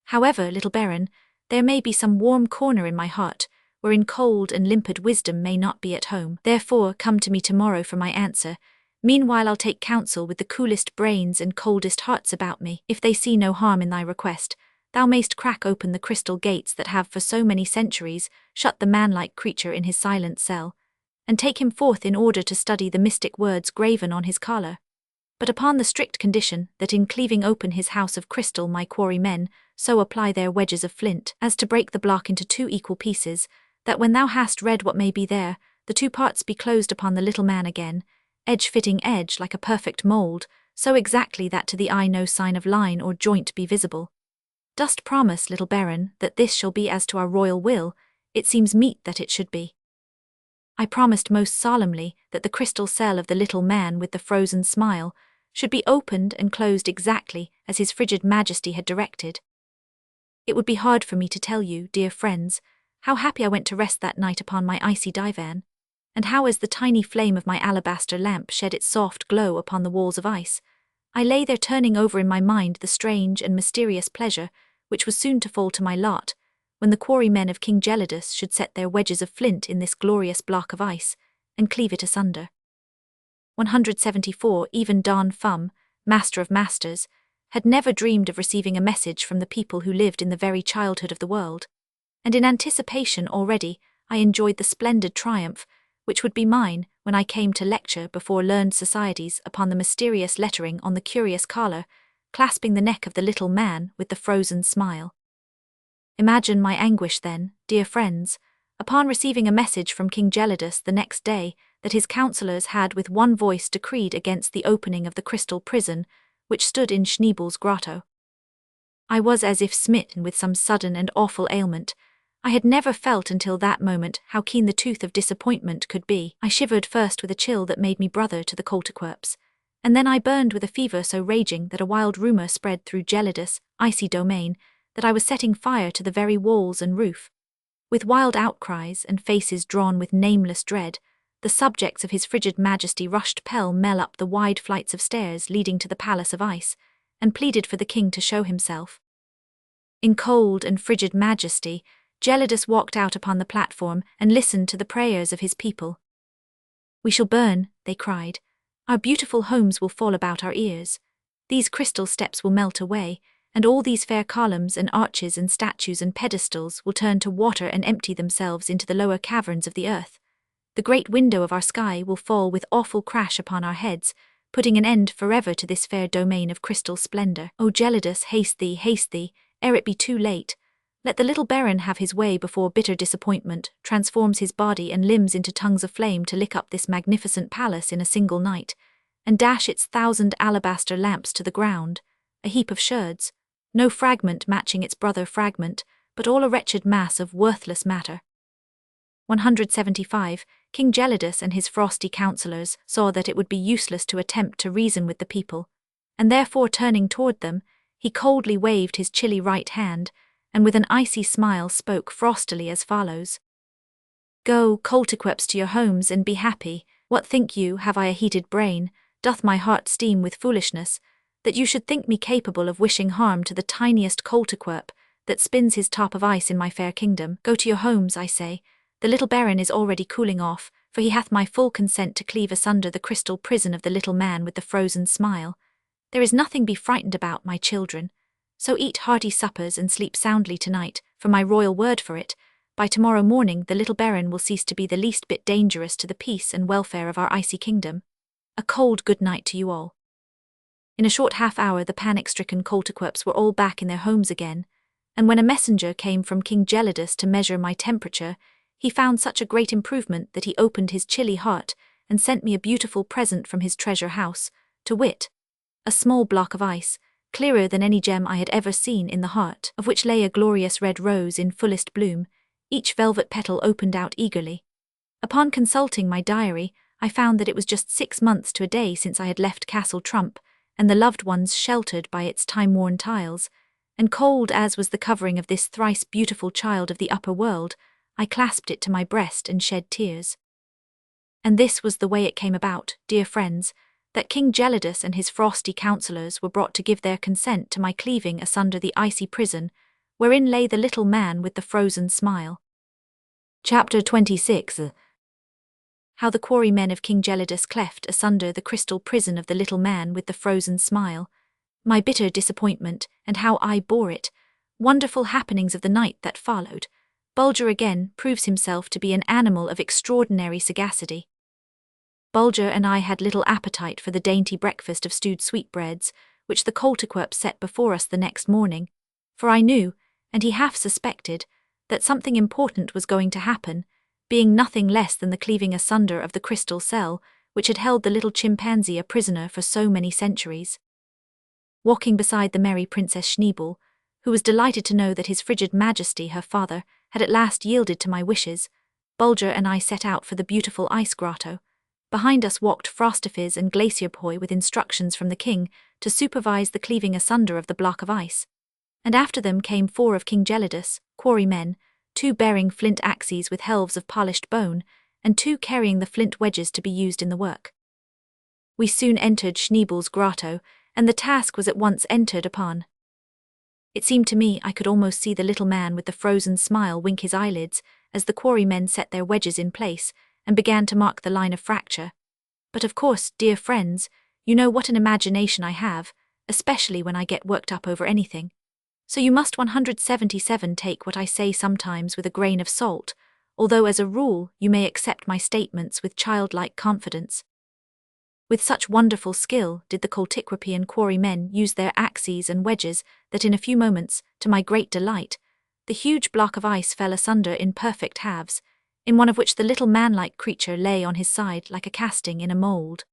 However, little Baron, there may be some warm corner in my heart, wherein cold and limpid wisdom may not be at home. Therefore come to me tomorrow for my answer. Meanwhile I'll take counsel with the coolest brains and coldest hearts about me. If they see no harm in thy request, thou mayst crack open the crystal gates that have for so many centuries shut the manlike creature in his silent cell, and take him forth in order to study the mystic words graven on his collar. But upon the strict condition that in cleaving open his house of crystal my quarry men so apply their wedges of flint as to break the block into 2 equal pieces, that when thou hast read what may be there, the 2 parts be closed upon the little man again, edge fitting edge like a perfect mould, so exactly that to the eye no sign of line or joint be visible. Dost promise, little Baron, that this shall be as to our royal will? It seems meet that it should be." I promised most solemnly that the crystal cell of the little man with the frozen smile should be opened and closed exactly as his frigid majesty had directed. It would be hard for me to tell you, dear friends, how happy I went to rest that night upon my icy divan, and how as the tiny flame of my alabaster lamp shed its soft glow upon the walls of ice, I lay there turning over in my mind the strange and mysterious pleasure which was soon to fall to my lot, when the quarrymen of King Gelidus should set their wedges of flint in this glorious block of ice, and cleave it asunder. 174. Even Don Fum, master of masters, had never dreamed of receiving a message from the people who lived in the very childhood of the world, and in anticipation already I enjoyed the splendid triumph which would be mine when I came to lecture before learned societies upon the mysterious lettering on the curious collar, clasping the neck of the little man with the frozen smile. Imagine my anguish then, dear friends, upon receiving a message from King Gelidus the next day that his councillors had with one voice decreed against the opening of the crystal prison which stood in Schneebel's grotto. I was as if smitten with some sudden and awful ailment. I had never felt until that moment how keen the tooth of disappointment could be. I shivered first with a chill that made me brother to the coltiquerps, and then I burned with a fever so raging that a wild rumour spread through Gelidus' icy domain that I was setting fire to the very walls and roof. With wild outcries and faces drawn with nameless dread, the subjects of his frigid majesty rushed pell-mell up the wide flights of stairs leading to the palace of ice, and pleaded for the king to show himself. In cold and frigid majesty, Gelidus walked out upon the platform and listened to the prayers of his people. "We shall burn," they cried. "Our beautiful homes will fall about our ears. These crystal steps will melt away, and all these fair columns and arches and statues and pedestals will turn to water and empty themselves into the lower caverns of the earth. The great window of our sky will fall with awful crash upon our heads, putting an end forever to this fair domain of crystal splendor. O Gelidus, haste thee, ere it be too late. Let the little baron have his way before bitter disappointment transforms his body and limbs into tongues of flame to lick up this magnificent palace in a single night, and dash its 1,000 alabaster lamps to the ground, a heap of sherds, no fragment matching its brother fragment, but all a wretched mass of worthless matter." 175. King Gelidus and his frosty councillors saw that it would be useless to attempt to reason with the people, and therefore turning toward them, he coldly waved his chilly right hand, and with an icy smile spoke frostily as follows: "Go, coltiquerps, to your homes, and be happy. What think you, have I a heated brain? Doth my heart steam with foolishness, that you should think me capable of wishing harm to the tiniest coltiquerp that spins his top of ice in my fair kingdom? Go to your homes, I say. The little baron is already cooling off, for he hath my full consent to cleave asunder the crystal prison of the little man with the frozen smile. There is nothing be frightened about, my children. So eat hearty suppers and sleep soundly tonight, for my royal word for it, by tomorrow morning the little baron will cease to be the least bit dangerous to the peace and welfare of our icy kingdom. A cold good night to you all." In a short half-hour the panic-stricken coltiquerps were all back in their homes again, and when a messenger came from King Gelidus to measure my temperature, he found such a great improvement that he opened his chilly heart and sent me a beautiful present from his treasure house, to wit, a small block of ice, clearer than any gem I had ever seen, in the heart of which lay a glorious red rose in fullest bloom, each velvet petal opened out eagerly. Upon consulting my diary, I found that it was just 6 months to a day since I had left Castle Troomp, and the loved ones sheltered by its time-worn tiles, and cold as was the covering of this thrice beautiful child of the upper world, I clasped it to my breast and shed tears. And this was the way it came about, dear friends, that King Gelidus and his frosty councillors were brought to give their consent to my cleaving asunder the icy prison, wherein lay the little man with the frozen smile. Chapter 26. How the quarrymen of King Gelidus cleft asunder the crystal prison of the little man with the frozen smile, my bitter disappointment, and how I bore it, wonderful happenings of the night that followed. Bulger again proves himself to be an animal of extraordinary sagacity. Bulger and I had little appetite for the dainty breakfast of stewed sweetbreads, which the coltiquerp set before us the next morning, for I knew, and he half suspected, that something important was going to happen, being nothing less than the cleaving asunder of the crystal cell which had held the little chimpanzee a prisoner for so many centuries. Walking beside the merry Princess Schneebel, who was delighted to know that his frigid majesty, her father, had at last yielded to my wishes, Bulger and I set out for the beautiful ice grotto. Behind us walked Frostifiz and Glacierpoi with instructions from the king to supervise the cleaving asunder of the block of ice, and after them came 4 of King Gelidus, quarrymen, 2 bearing flint axes with helves of polished bone, and 2 carrying the flint wedges to be used in the work. We soon entered Schneebel's grotto, and the task was at once entered upon. It seemed to me I could almost see the little man with the frozen smile wink his eyelids as the quarrymen set their wedges in place and began to mark the line of fracture. But of course, dear friends, you know what an imagination I have, especially when I get worked up over anything. So you must 177 take what I say sometimes with a grain of salt, although as a rule you may accept my statements with childlike confidence. With such wonderful skill did the Coltiquapian quarrymen use their axes and wedges that in a few moments, to my great delight, the huge block of ice fell asunder in perfect halves, in one of which the little man-like creature lay on his side like a casting in a mould.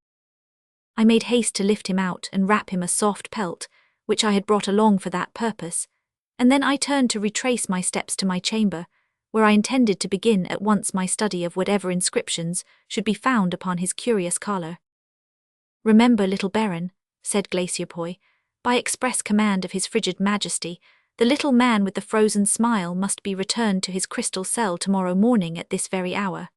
I made haste to lift him out and wrap him a soft pelt, which I had brought along for that purpose, and then I turned to retrace my steps to my chamber, where I intended to begin at once my study of whatever inscriptions should be found upon his curious collar. "Remember, little Baron," said Glacierpoy, "by express command of his frigid majesty, the little man with the frozen smile must be returned to his crystal cell tomorrow morning at this very hour."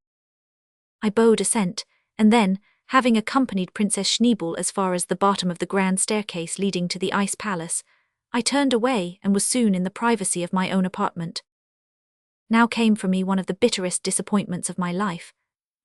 I bowed assent, and then, having accompanied Princess Schneebel as far as the bottom of the grand staircase leading to the ice palace, I turned away and was soon in the privacy of my own apartment. Now came for me one of the bitterest disappointments of my life,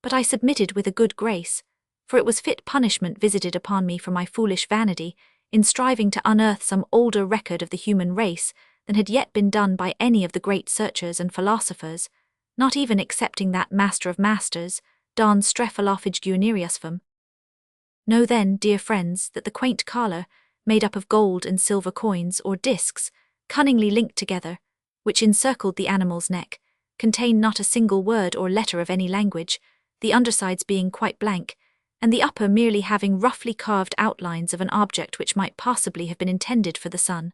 but I submitted with a good grace, for it was fit punishment visited upon me for my foolish vanity in striving to unearth some older record of the human race than had yet been done by any of the great searchers and philosophers, not even excepting that master of masters, Don Fum. Know then, dear friends, that the quaint collar, made up of gold and silver coins or discs, cunningly linked together, which encircled the animal's neck, contained not a single word or letter of any language, the undersides being quite blank, and the upper merely having roughly carved outlines of an object which might possibly have been intended for the sun.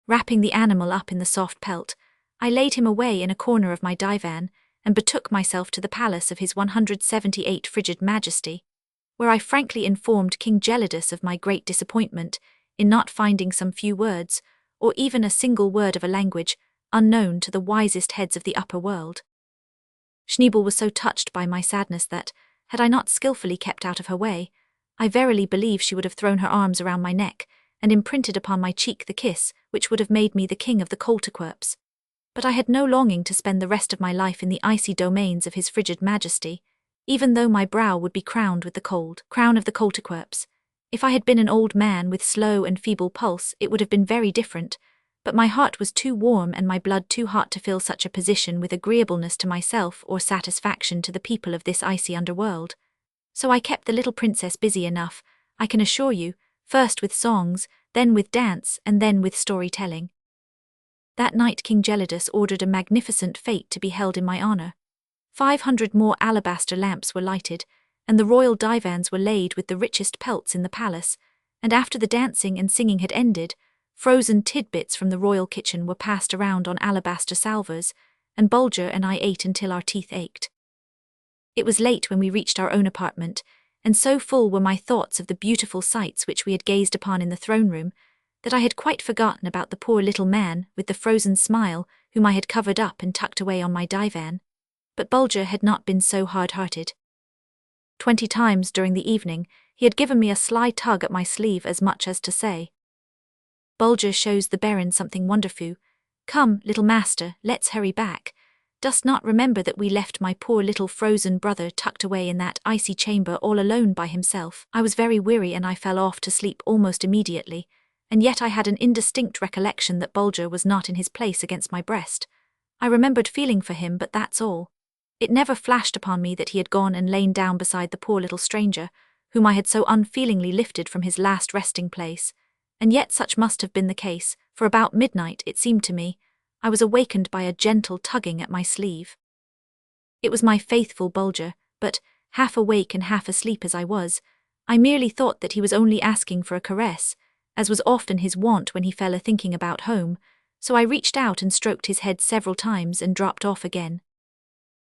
Wrapping the animal up in the soft pelt, I laid him away in a corner of my divan, and betook myself to the palace of his 178 frigid majesty, where I frankly informed King Gelidus of my great disappointment in not finding some few words, or even a single word of a language, unknown to the wisest heads of the upper world. Schneebel was so touched by my sadness that, had I not skilfully kept out of her way, I verily believe she would have thrown her arms around my neck and imprinted upon my cheek the kiss which would have made me the king of the Coltiquerps. But I had no longing to spend the rest of my life in the icy domains of his frigid majesty, even though my brow would be crowned with the cold crown of the Coltiquerps. If I had been an old man with slow and feeble pulse, it would have been very different, but my heart was too warm and my blood too hot to fill such a position with agreeableness to myself or satisfaction to the people of this icy underworld. So I kept the little princess busy enough, I can assure you, first with songs, then with dance, and then with storytelling. That night King Gelidus ordered a magnificent fete to be held in my honor. 500 more alabaster lamps were lighted, and the royal divans were laid with the richest pelts in the palace, and after the dancing and singing had ended, frozen tidbits from the royal kitchen were passed around on alabaster salvers, and Bulger and I ate until our teeth ached. It was late when we reached our own apartment, and so full were my thoughts of the beautiful sights which we had gazed upon in the throne-room, that I had quite forgotten about the poor little man with the frozen smile whom I had covered up and tucked away on my divan. But Bulger had not been so hard-hearted. 20 times during the evening he had given me a sly tug at my sleeve as much as to say, "Bulger shows the Baron something wonderful. Come, little master, let's hurry back. Dost not remember that we left my poor little frozen brother tucked away in that icy chamber all alone by himself?" I was very weary and I fell off to sleep almost immediately, and yet I had an indistinct recollection that Bulger was not in his place against my breast. I remembered feeling for him, but that's all. It never flashed upon me that he had gone and lain down beside the poor little stranger, whom I had so unfeelingly lifted from his last resting place, and yet such must have been the case, for about midnight, it seemed to me, I was awakened by a gentle tugging at my sleeve. It was my faithful Bulger, but, half awake and half asleep as I was, I merely thought that he was only asking for a caress, as was often his wont when he fell a-thinking about home, so I reached out and stroked his head several times and dropped off again.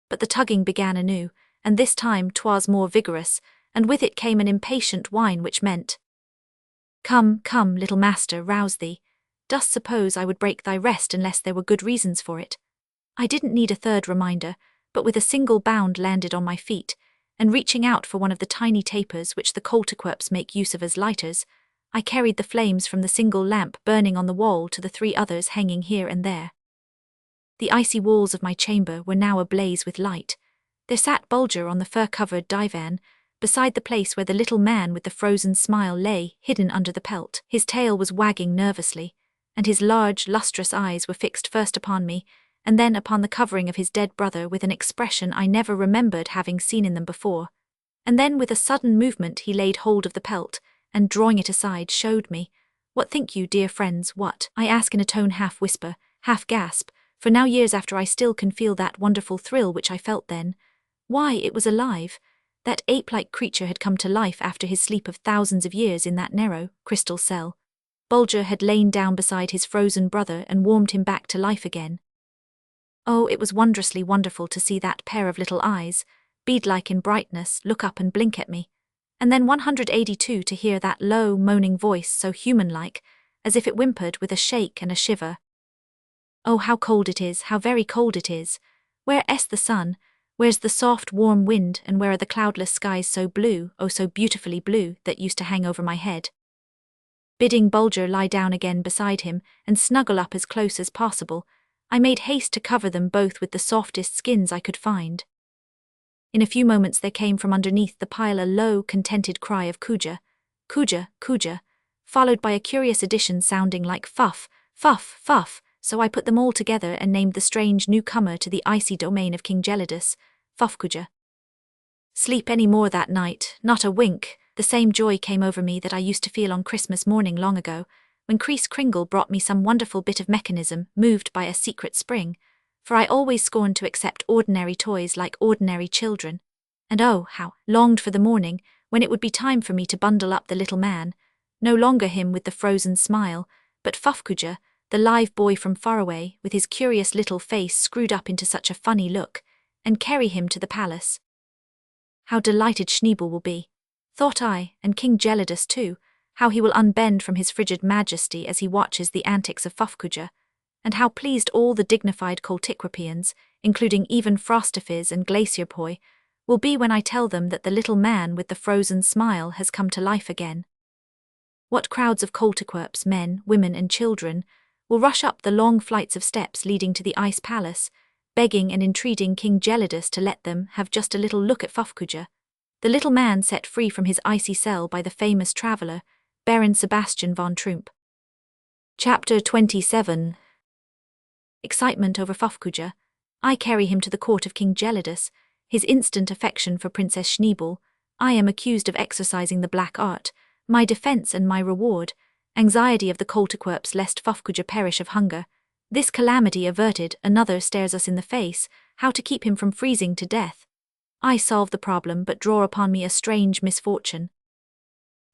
But the tugging began anew, and this time 'twas more vigorous, and with it came an impatient whine which meant, "Come, come, little master, rouse thee. Dost suppose I would break thy rest unless there were good reasons for it?" I didn't need a third reminder, but with a single bound landed on my feet, and reaching out for one of the tiny tapers which the Coltiquerps make use of as lighters, I carried the flames from the single lamp burning on the wall to the 3 others hanging here and there. The icy walls of my chamber were now ablaze with light. There sat Bulger on the fur-covered divan, beside the place where the little man with the frozen smile lay, hidden under the pelt. His tail was wagging nervously, and his large, lustrous eyes were fixed first upon me, and then upon the covering of his dead brother with an expression I never remembered having seen in them before. And then with a sudden movement he laid hold of the pelt, and drawing it aside showed me. What think you, dear friends, what? I ask in a tone half whisper, half gasp, for now years after I still can feel that wonderful thrill which I felt then. Why, it was alive. That ape-like creature had come to life after his sleep of thousands of years in that narrow, crystal cell. Bulger had lain down beside his frozen brother and warmed him back to life again. Oh, it was wondrously wonderful to see that pair of little eyes, bead-like in brightness, look up and blink at me. And then 182 to hear that low, moaning voice so human-like, as if it whimpered with a shake and a shiver. Oh, how cold it is, how very cold it is. Where's the sun? Where's the soft, warm wind, and where are the cloudless skies so blue, oh so beautifully blue, that used to hang over my head? Bidding Bulger lie down again beside him and snuggle up as close as possible, I made haste to cover them both with the softest skins I could find. In a few moments there came from underneath the pile a low, contented cry of Kuja, Kuja, Kuja, followed by a curious addition sounding like fuff, fuff, fuff, so I put them all together and named the strange newcomer to the icy domain of King Gelidus, Fuffkuja. Sleep any more that night, not a wink. The same joy came over me that I used to feel on Christmas morning long ago, when Kreese Kringle brought me some wonderful bit of mechanism moved by a secret spring, for I always scorned to accept ordinary toys like ordinary children, and oh, how longed for the morning when it would be time for me to bundle up the little man, no longer him with the frozen smile, but Fuffkuja, the live boy from far away, with his curious little face screwed up into such a funny look, and carry him to the palace. How delighted Schneebel will be, thought I, and King Gelidus too, how he will unbend from his frigid majesty as he watches the antics of Fuffkuja, and how pleased all the dignified Coltiquapians, including even Frostafizz and Glacierpoi, will be when I tell them that the little man with the frozen smile has come to life again. What crowds of Coltiquerps, men, women and children, will rush up the long flights of steps leading to the Ice Palace, begging and entreating King Gelidus to let them have just a little look at Fuffkuja, the little man set free from his icy cell by the famous traveller, Baron Sebastian von Troomp. Chapter 27. Excitement over Fuffkuja. I carry him to the court of King Gelidus, his instant affection for Princess Schneebel. I am accused of exercising the black art, my defence and my reward, anxiety of the Coltiquerps lest Fuffkuja perish of hunger. This calamity averted, another stares us in the face, how to keep him from freezing to death. I solve the problem but draw upon me a strange misfortune.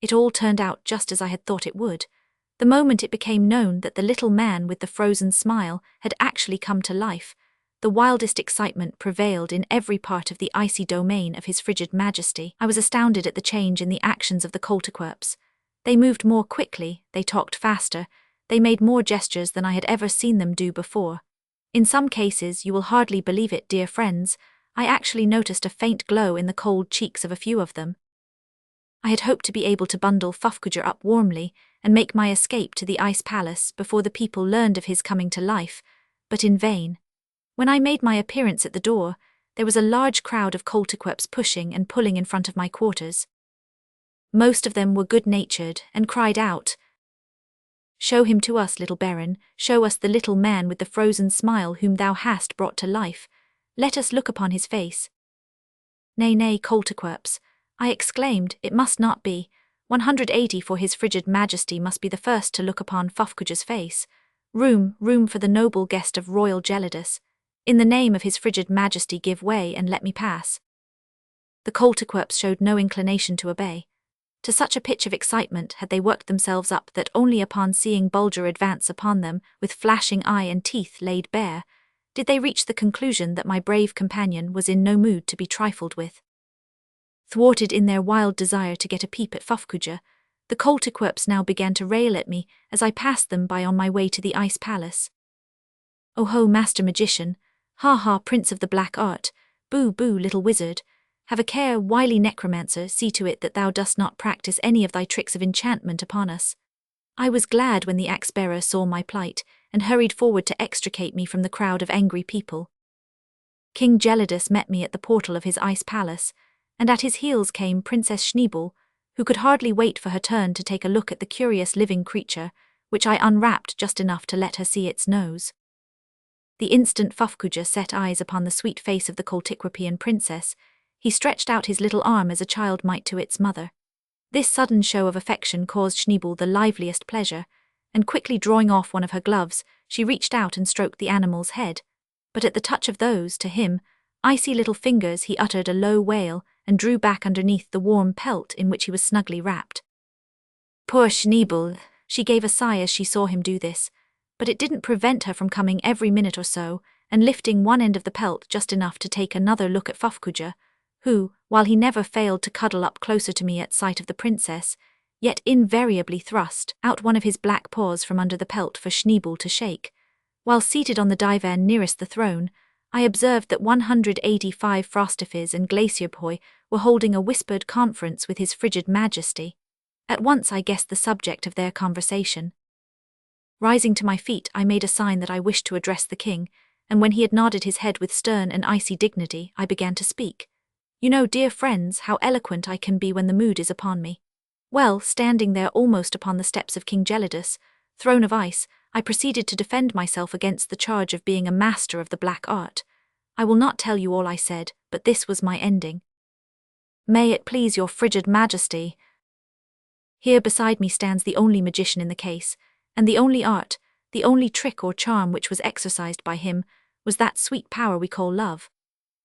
It all turned out just as I had thought it would. The moment it became known that the little man with the frozen smile had actually come to life, the wildest excitement prevailed in every part of the icy domain of his frigid majesty. I was astounded at the change in the actions of the Coltiquerps. They moved more quickly, they talked faster, they made more gestures than I had ever seen them do before. In some cases, you will hardly believe it, dear friends, I actually noticed a faint glow in the cold cheeks of a few of them. I had hoped to be able to bundle Fuffkuja up warmly and make my escape to the Ice Palace before the people learned of his coming to life, but in vain. When I made my appearance at the door, there was a large crowd of Coltiquerps pushing and pulling in front of my quarters. Most of them were good-natured and cried out, "Show him to us, little Baron, show us the little man with the frozen smile whom thou hast brought to life. Let us look upon his face." "Nay, nay, Coltiquerps," I exclaimed, "it must not be. 180 for his frigid majesty must be the first to look upon Fuffkuja's face. Room for the noble guest of royal Gelidus. In the name of his frigid majesty give way and let me pass." The Coltiquerps showed no inclination to obey. To such a pitch of excitement had they worked themselves up that only upon seeing Bulger advance upon them with flashing eye and teeth laid bare, did they reach the conclusion that my brave companion was in no mood to be trifled with. Thwarted in their wild desire to get a peep at Fuffkuja, the Coltiquerps now began to rail at me as I passed them by on my way to the Ice Palace. "Oh ho, master magician! Ha ha, prince of the black art! Boo boo, little wizard! Have a care, wily necromancer, see to it that thou dost not practice any of thy tricks of enchantment upon us." I was glad when the axe-bearer saw my plight, and hurried forward to extricate me from the crowd of angry people. King Gelidus met me at the portal of his Ice Palace, and at his heels came Princess Schneebel, who could hardly wait for her turn to take a look at the curious living creature, which I unwrapped just enough to let her see its nose. The instant Fufkuja set eyes upon the sweet face of the Coltiquapian princess, he stretched out his little arm as a child might to its mother. This sudden show of affection caused Schneebel the liveliest pleasure, and quickly drawing off one of her gloves, she reached out and stroked the animal's head. But at the touch of those, to him, icy little fingers, he uttered a low wail and drew back underneath the warm pelt in which he was snugly wrapped. Poor Schneebel, she gave a sigh as she saw him do this, but it didn't prevent her from coming every minute or so and lifting one end of the pelt just enough to take another look at Fufkuja, who, while he never failed to cuddle up closer to me at sight of the princess, yet invariably thrust out one of his black paws from under the pelt for Schneebel to shake. While seated on the divan nearest the throne, I observed that 185 Frostifis and Glacierpoi were holding a whispered conference with his frigid majesty. At once I guessed the subject of their conversation. Rising to my feet, I made a sign that I wished to address the king, and when he had nodded his head with stern and icy dignity, I began to speak. You know, dear friends, how eloquent I can be when the mood is upon me. Well, standing there almost upon the steps of King Gelidus, throne of ice, I proceeded to defend myself against the charge of being a master of the black art. I will not tell you all I said, but this was my ending. May it please your frigid majesty. Here beside me stands the only magician in the case, and the only art, the only trick or charm which was exercised by him, was that sweet power we call love.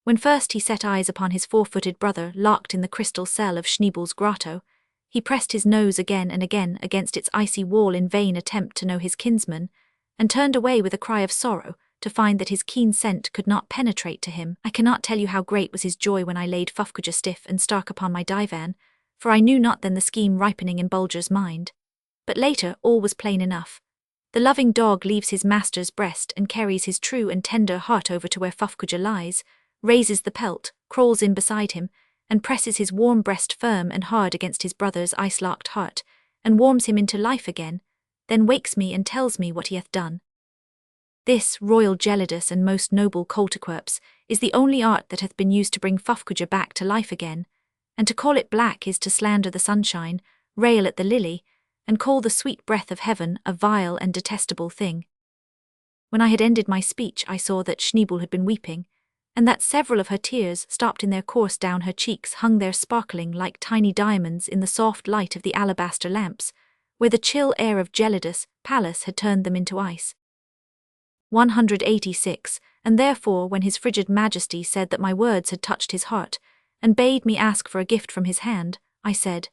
When first he set eyes upon his four-footed brother locked in the crystal cell of Schneebel's grotto, he pressed his nose again and again against its icy wall in vain attempt to know his kinsman, and turned away with a cry of sorrow to find that his keen scent could not penetrate to him. I cannot tell you how great was his joy when I laid Fufkuja stiff and stark upon my divan, for I knew not then the scheme ripening in Bulger's mind. But later all was plain enough. The loving dog leaves his master's breast and carries his true and tender heart over to where Fufkuja lies, raises the pelt, crawls in beside him, and presses his warm breast firm and hard against his brother's ice-locked heart, and warms him into life again, then wakes me and tells me what he hath done. This, royal Gelidus and most noble Coltiquerps, is the only art that hath been used to bring Fufkuja back to life again, and to call it black is to slander the sunshine, rail at the lily, and call the sweet breath of heaven a vile and detestable thing. When I had ended my speech, I saw that Schneebel had been weeping, and that several of her tears, stopped in their course down her cheeks, hung there sparkling like tiny diamonds in the soft light of the alabaster lamps, where the chill air of Gelidus' palace had turned them into ice. 186, and therefore when his frigid majesty said that my words had touched his heart, and bade me ask for a gift from his hand, I said,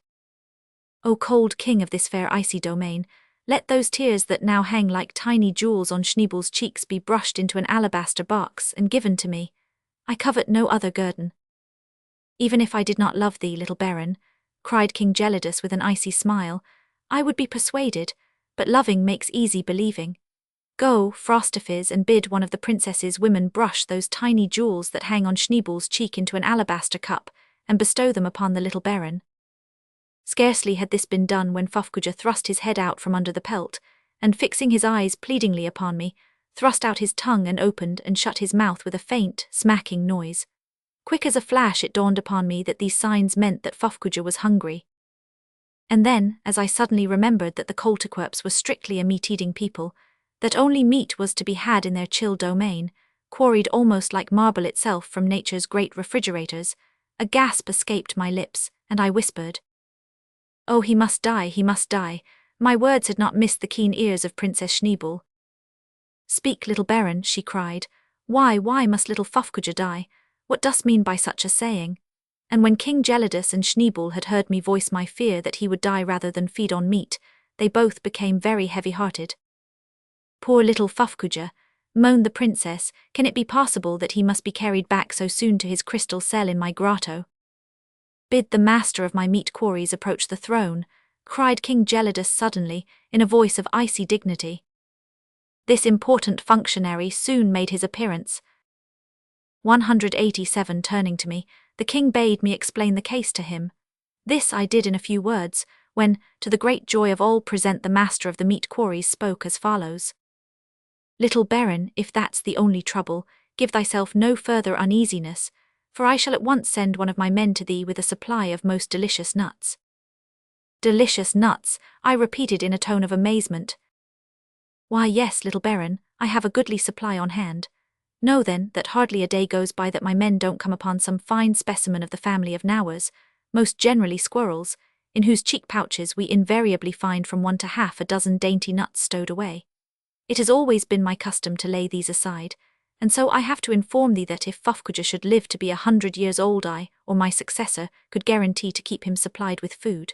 O cold king of this fair icy domain, let those tears that now hang like tiny jewels on Schneebel's cheeks be brushed into an alabaster box and given to me. I covet no other guerdon. Even if I did not love thee, little baron, cried King Gelidus with an icy smile, I would be persuaded, but loving makes easy believing. Go, Frostifis, and bid one of the princess's women brush those tiny jewels that hang on Schneebel's cheek into an alabaster cup, and bestow them upon the little baron. Scarcely had this been done when Fufkuja thrust his head out from under the pelt, and fixing his eyes pleadingly upon me, thrust out his tongue and opened and shut his mouth with a faint, smacking noise. Quick as a flash it dawned upon me that these signs meant that Fufkuja was hungry. And then, as I suddenly remembered that the Coltiquerps were strictly a meat-eating people, that only meat was to be had in their chill domain, quarried almost like marble itself from nature's great refrigerators, a gasp escaped my lips, and I whispered, Oh, he must die, he must die. My words had not missed the keen ears of Princess Schneebel. Speak, little baron, she cried. Why must little Fufkuja die? What dost mean by such a saying? And when King Gelidus and Schneebel had heard me voice my fear that he would die rather than feed on meat, they both became very heavy-hearted. Poor little Fufkuja, moaned the princess, can it be possible that he must be carried back so soon to his crystal cell in my grotto? Bid the master of my meat quarries approach the throne, cried King Gelidus suddenly, in a voice of icy dignity. This important functionary soon made his appearance. 187 turning to me, the king bade me explain the case to him. This I did in a few words, when, to the great joy of all present, the master of the meat quarries spoke as follows. Little baron, if that's the only trouble, give thyself no further uneasiness, for I shall at once send one of my men to thee with a supply of most delicious nuts. Delicious nuts, I repeated in a tone of amazement. Why yes, little baron, I have a goodly supply on hand. Know then that hardly a day goes by that my men don't come upon some fine specimen of the family of Nowers, most generally squirrels, in whose cheek pouches we invariably find from 1 to half a dozen dainty nuts stowed away. It has always been my custom to lay these aside, and so I have to inform thee that if Fufcoojah should live to be 100 years old, I, or my successor, could guarantee to keep him supplied with food.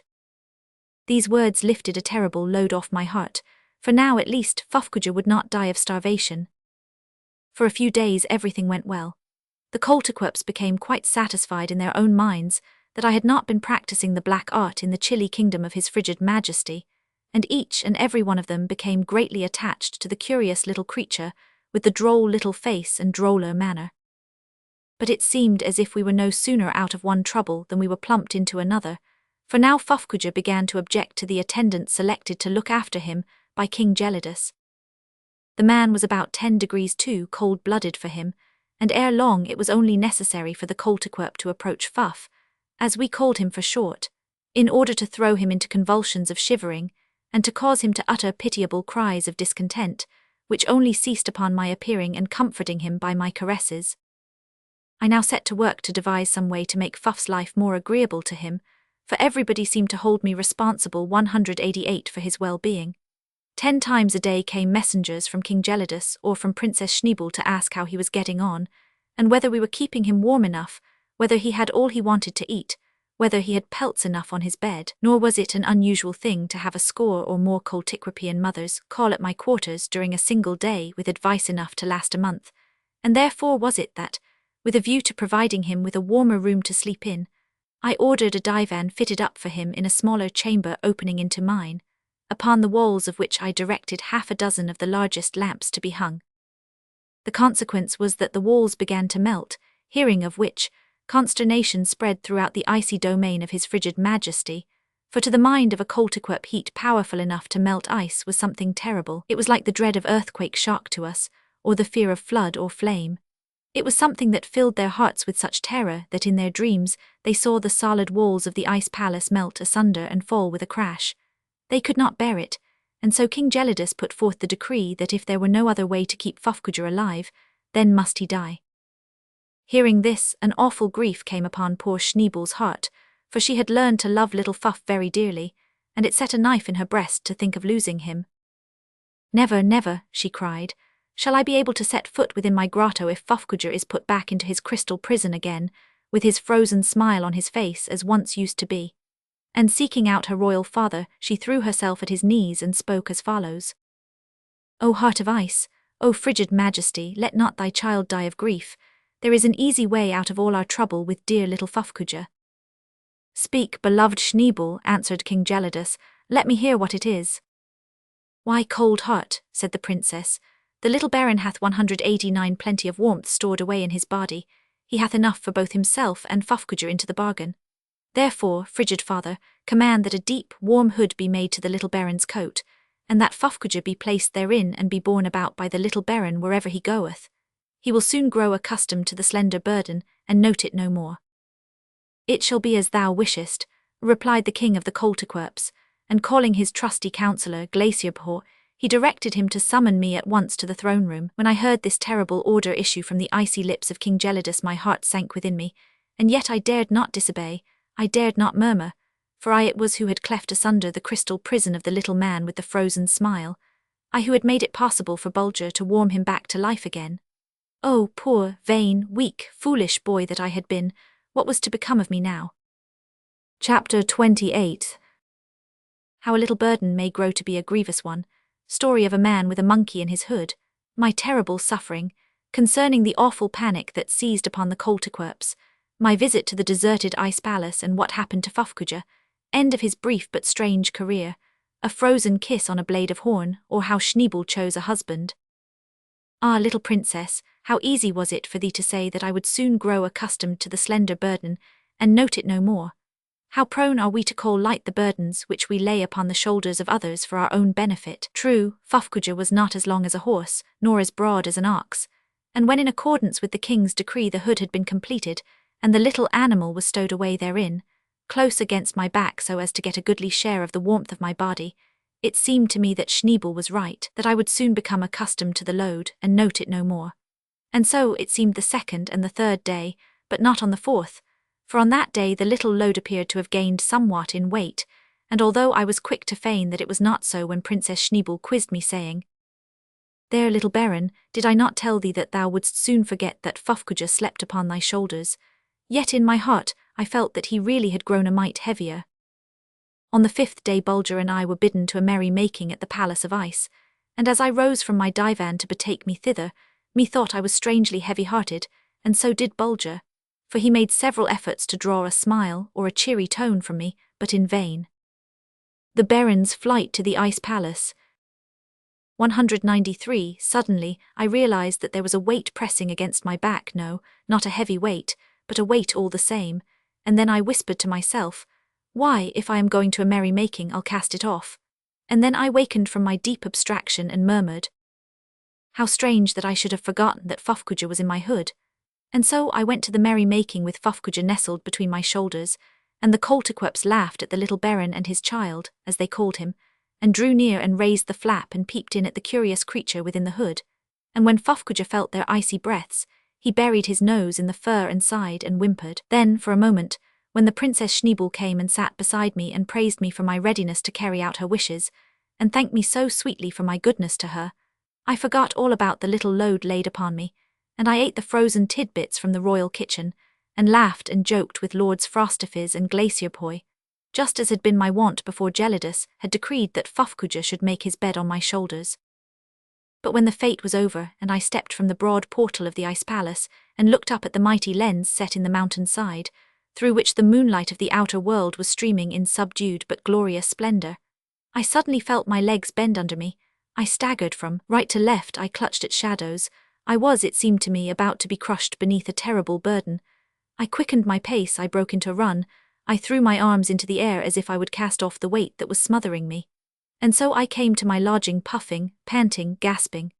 These words lifted a terrible load off my heart, for now at least Fufcoojah would not die of starvation. For a few days everything went well. The Coltiquerps became quite satisfied in their own minds that I had not been practicing the black art in the chilly kingdom of his frigid majesty, and each and every one of them became greatly attached to the curious little creature with the droll little face and droller manner. But it seemed as if we were no sooner out of one trouble than we were plumped into another, for now Fufcoojah began to object to the attendant selected to look after him by King Gelidus. The man was about 10 degrees too cold-blooded for him, and ere long it was only necessary for the Coltiquerp to approach Fuff, as we called him for short, in order to throw him into convulsions of shivering, and to cause him to utter pitiable cries of discontent, which only ceased upon my appearing and comforting him by my caresses. I now set to work to devise some way to make Fuff's life more agreeable to him, for everybody seemed to hold me responsible 188 for his well-being. 10 times a day came messengers from King Gelidus or from Princess Schneebel to ask how he was getting on, and whether we were keeping him warm enough, whether he had all he wanted to eat, whether he had pelts enough on his bed, nor was it an unusual thing to have a score or more Coltiquerpian mothers call at my quarters during a single day with advice enough to last a month, and therefore was it that, with a view to providing him with a warmer room to sleep in, I ordered a divan fitted up for him in a smaller chamber opening into mine, upon the walls of which I directed half a dozen of the largest lamps to be hung. The consequence was that the walls began to melt, hearing of which, consternation spread throughout the icy domain of his frigid majesty, for to the mind of a Coltiquerp heat powerful enough to melt ice was something terrible. It was like the dread of earthquake shock to us, or the fear of flood or flame. It was something that filled their hearts with such terror that in their dreams they saw the solid walls of the ice palace melt asunder and fall with a crash. They could not bear it, and so King Gelidus put forth the decree that if there were no other way to keep Fufcoojah alive, then must he die. Hearing this, an awful grief came upon poor Schneebel's heart, for she had learned to love little Fuff very dearly, and it set a knife in her breast to think of losing him. "Never, never," she cried, "shall I be able to set foot within my grotto if Fufcoojah is put back into his crystal prison again, with his frozen smile on his face as once used to be." And seeking out her royal father, she threw herself at his knees and spoke as follows. "O heart of ice, O frigid majesty, let not thy child die of grief. There is an easy way out of all our trouble with dear little Fufcoojah." "Speak, beloved Schneebel," answered King Gelidus, "let me hear what it is." "Why, cold heart," said the princess, "the little baron hath 189 plenty of warmth stored away in his body. He hath enough for both himself and Fufcoojah into the bargain. Therefore, frigid father, command that a deep, warm hood be made to the little baron's coat, and that Fufcoojah be placed therein and be borne about by the little baron wherever he goeth. He will soon grow accustomed to the slender burden, and note it no more." "It shall be as thou wishest," replied the king of the Coltiquerps, and calling his trusty counsellor Glacierbhor, he directed him to summon me at once to the throne room. When I heard this terrible order issue from the icy lips of King Gelidus, my heart sank within me, and yet I dared not disobey, I dared not murmur, for I it was who had cleft asunder the crystal prison of the little man with the frozen smile, I who had made it possible for Bulger to warm him back to life again. Oh, poor, vain, weak, foolish boy that I had been, what was to become of me now? Chapter 28. How a little burden may grow to be a grievous one. Story of a man with a monkey in his hood. My terrible suffering. Concerning the awful panic that seized upon the Coltiquerps. My visit to the deserted ice palace and what happened to Fufcoojah. End of his brief but strange career. A frozen kiss on a blade of horn, or how Schneebel chose a husband. Ah, little princess, how easy was it for thee to say that I would soon grow accustomed to the slender burden, and note it no more. How prone are we to call light the burdens which we lay upon the shoulders of others for our own benefit. True, Fufcoojah was not as long as a horse, nor as broad as an ox, and when in accordance with the king's decree the hood had been completed, and the little animal was stowed away therein, close against my back so as to get a goodly share of the warmth of my body, It seemed to me that Schneebel was right, that I would soon become accustomed to the load and note it no more. And so it seemed the second and the third day, but not on the fourth, for on that day the little load appeared to have gained somewhat in weight, and although I was quick to feign that it was not so when Princess Schneebel quizzed me, saying, "There, little Baron, did I not tell thee that thou wouldst soon forget that Fufkuja slept upon thy shoulders?" Yet in my heart I felt that he really had grown a mite heavier. On the fifth day Bulger and I were bidden to a merry making at the Palace of Ice, and as I rose from my divan to betake me thither, methought I was strangely heavy-hearted, and so did Bulger, for he made several efforts to draw a smile or a cheery tone from me, but in vain. The Baron's flight to the Ice Palace. 193. Suddenly, I realized that there was a weight pressing against my back, no, not a heavy weight, but a weight all the same, and then I whispered to myself, "Why, if I am going to a merry-making, I'll cast it off." And then I wakened from my deep abstraction and murmured, "How strange that I should have forgotten that Fufkuja was in my hood." And so I went to the merry-making with Fufkuja nestled between my shoulders, and the Coltiquerps laughed at the little Baron and his child, as they called him, and drew near and raised the flap and peeped in at the curious creature within the hood. And when Fufkuja felt their icy breaths, he buried his nose in the fur and sighed and whimpered. Then, for a moment, when the Princess Schneebel came and sat beside me and praised me for my readiness to carry out her wishes, and thanked me so sweetly for my goodness to her, I forgot all about the little load laid upon me, and I ate the frozen tidbits from the royal kitchen, and laughed and joked with Lords Frostifizz and Glacierpoi, just as had been my wont before Gelidus had decreed that Fufkuja should make his bed on my shoulders. But when the fete was over, and I stepped from the broad portal of the Ice Palace, and looked up at the mighty lens set in the mountain side, through which the moonlight of the outer world was streaming in subdued but glorious splendor, I suddenly felt my legs bend under me. I staggered from right to left, I clutched at shadows. I was, it seemed to me, about to be crushed beneath a terrible burden. I quickened my pace, I broke into run, I threw my arms into the air as if I would cast off the weight that was smothering me. And so I came to my lodging puffing, panting, gasping.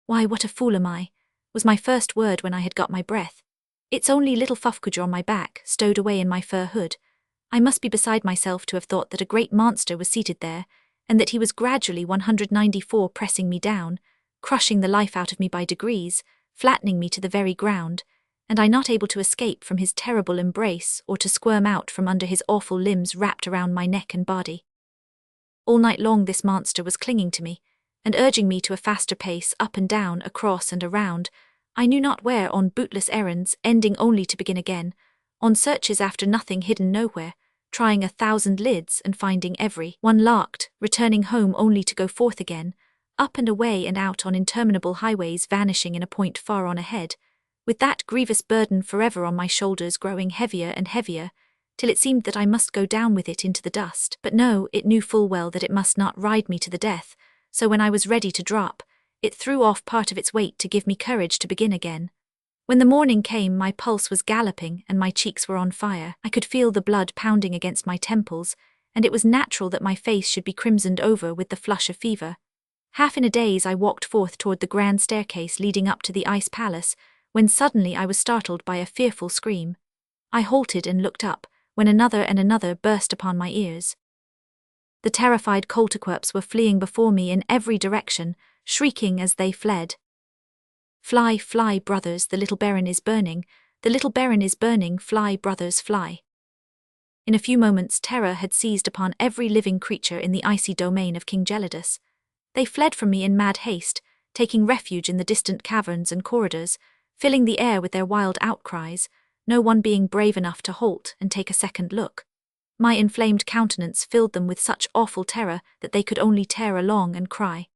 "Why, what a fool am I," was my first word when I had got my breath. "It's only little Fufkuja on my back, stowed away in my fur hood. I must be beside myself to have thought that a great monster was seated there, and that he was gradually 194 pressing me down, crushing the life out of me by degrees, flattening me to the very ground, and I not able to escape from his terrible embrace or to squirm out from under his awful limbs wrapped around my neck and body. All night long this monster was clinging to me, and urging me to a faster pace up and down, across and around, I knew not where, on bootless errands, ending only to begin again, on searches after nothing hidden nowhere, trying 1,000 lids and finding every one locked, returning home only to go forth again, up and away and out on interminable highways vanishing in a point far on ahead, with that grievous burden forever on my shoulders growing heavier and heavier, till it seemed that I must go down with it into the dust. But no, it knew full well that it must not ride me to the death, so when I was ready to drop, it threw off part of its weight to give me courage to begin again. When the morning came, my pulse was galloping and my cheeks were on fire. I could feel the blood pounding against my temples, and it was natural that my face should be crimsoned over with the flush of fever. Half in a daze I walked forth toward the grand staircase leading up to the Ice Palace, when suddenly I was startled by a fearful scream. I halted and looked up, when another and another burst upon my ears. The terrified Coltiquerps were fleeing before me in every direction, shrieking as they fled. "Fly, fly, brothers, the little Baron is burning, the little Baron is burning, fly, brothers, fly." In a few moments terror had seized upon every living creature in the icy domain of King Gelidus. They fled from me in mad haste, taking refuge in the distant caverns and corridors, filling the air with their wild outcries, no one being brave enough to halt and take a second look. My inflamed countenance filled them with such awful terror that they could only tear along and cry,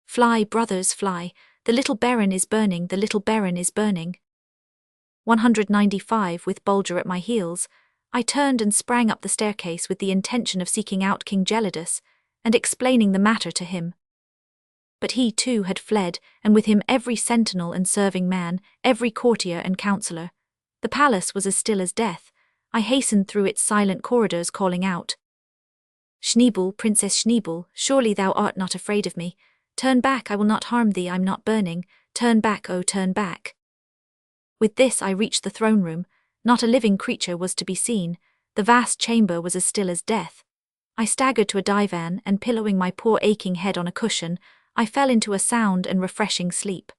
"Fly, brothers, fly, the little Baron is burning, the little Baron is burning." 195 with Bulger at my heels, I turned and sprang up the staircase with the intention of seeking out King Gelidus and explaining the matter to him. But he too had fled, and with him every sentinel and serving man, every courtier and counsellor. The palace was as still as death. I hastened through its silent corridors calling out, "Schneebel, Princess Schneebel, surely thou art not afraid of me. Turn back, I will not harm thee, I'm not burning. Turn back, oh turn back." With this I reached the throne room. Not a living creature was to be seen. The vast chamber was as still as death. I staggered to a divan and, pillowing my poor aching head on a cushion, I fell into a sound and refreshing sleep.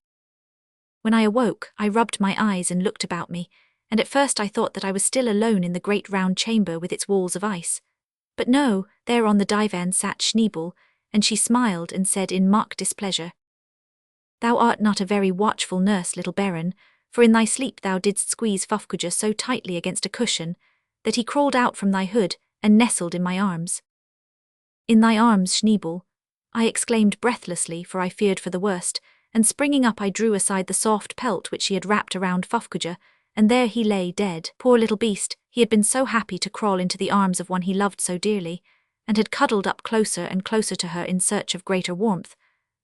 When I awoke, I rubbed my eyes and looked about me, and at first I thought that I was still alone in the great round chamber with its walls of ice. But no, there on the divan sat Schneebel, and she smiled and said in mock displeasure, "Thou art not a very watchful nurse, little Baron, for in thy sleep thou didst squeeze Fuffcoojah so tightly against a cushion that he crawled out from thy hood and nestled in my arms." "In thy arms, Schneebel," I exclaimed breathlessly, for I feared for the worst, and springing up I drew aside the soft pelt which she had wrapped around Fuffcoojah, and there he lay dead. Poor little beast, he had been so happy to crawl into the arms of one he loved so dearly, and had cuddled up closer and closer to her in search of greater warmth,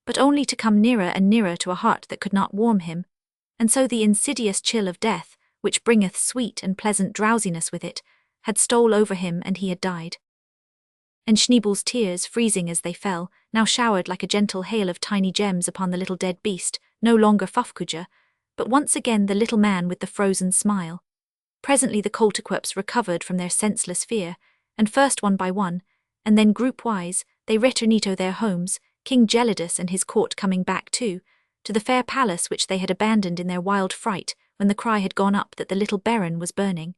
but only to come nearer and nearer to a heart that could not warm him, and so the insidious chill of death, which bringeth sweet and pleasant drowsiness with it, had stole over him and he had died. And Schneebel's tears, freezing as they fell, now showered like a gentle hail of tiny gems upon the little dead beast, no longer Fuffcoojah, but once again the little man with the frozen smile. Presently the Coltiquerps recovered from their senseless fear, and first one by one, and then group-wise, they returned to their homes, King Gelidus and his court coming back too, to the fair palace which they had abandoned in their wild fright when the cry had gone up that the little Baron was burning.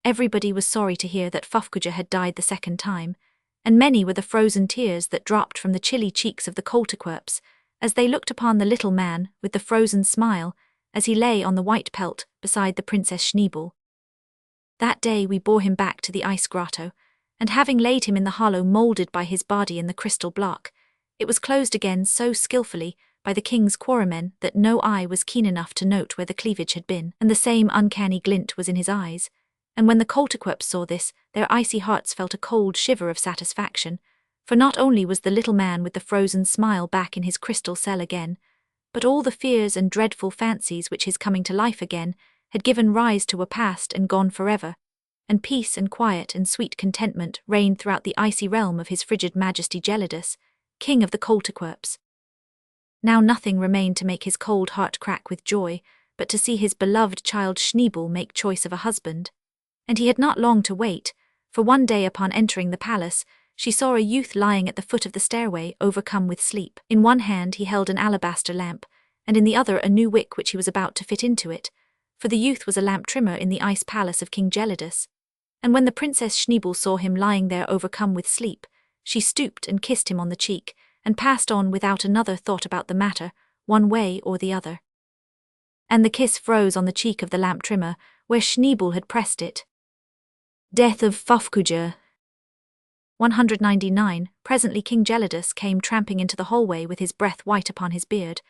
Everybody was sorry to hear that Fuffcoojah had died the second time, and many were the frozen tears that dropped from the chilly cheeks of the Coltiquerps as they looked upon the little man with the frozen smile as he lay on the white pelt beside the Princess Schneebel. That day we bore him back to the ice grotto, and having laid him in the hollow moulded by his body in the crystal block, it was closed again so skillfully by the king's quarrymen that no eye was keen enough to note where the cleavage had been, and the same uncanny glint was in his eyes. And when the Coltiquerps saw this, their icy hearts felt a cold shiver of satisfaction, for not only was the little man with the frozen smile back in his crystal cell again, but all the fears and dreadful fancies which his coming to life again had given rise to were past and gone forever, and peace and quiet and sweet contentment reigned throughout the icy realm of his frigid majesty Gelidus, king of the Coltiquerps. Now nothing remained to make his cold heart crack with joy, but to see his beloved child Schneebel make choice of a husband. And he had not long to wait, for one day upon entering the palace, she saw a youth lying at the foot of the stairway, overcome with sleep. In one hand he held an alabaster lamp, and in the other a new wick which he was about to fit into it, for the youth was a lamp trimmer in the ice palace of King Gelidus. And when the Princess Schneebel saw him lying there overcome with sleep, she stooped and kissed him on the cheek, and passed on without another thought about the matter, one way or the other. And the kiss froze on the cheek of the lamp trimmer, where Schneebel had pressed it. Death of Fuffcoojah. 199. Presently King Gelidus came tramping into the hallway with his breath white upon his beard,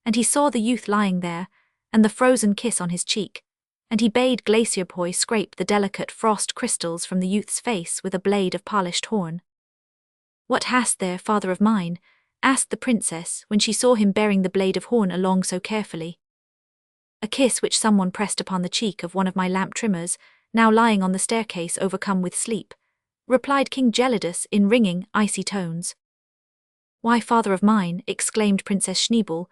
and he saw the youth lying there, and the frozen kiss on his cheek, and he bade Glacierpoy scrape the delicate frost crystals from the youth's face with a blade of polished horn. "What hast there, father of mine?" asked the princess when she saw him bearing the blade of horn along so carefully. "A kiss which someone pressed upon the cheek of one of my lamp trimmers, now lying on the staircase overcome with sleep," replied King Gelidus in ringing, icy tones. "Why, father of mine," exclaimed Princess Schneebel,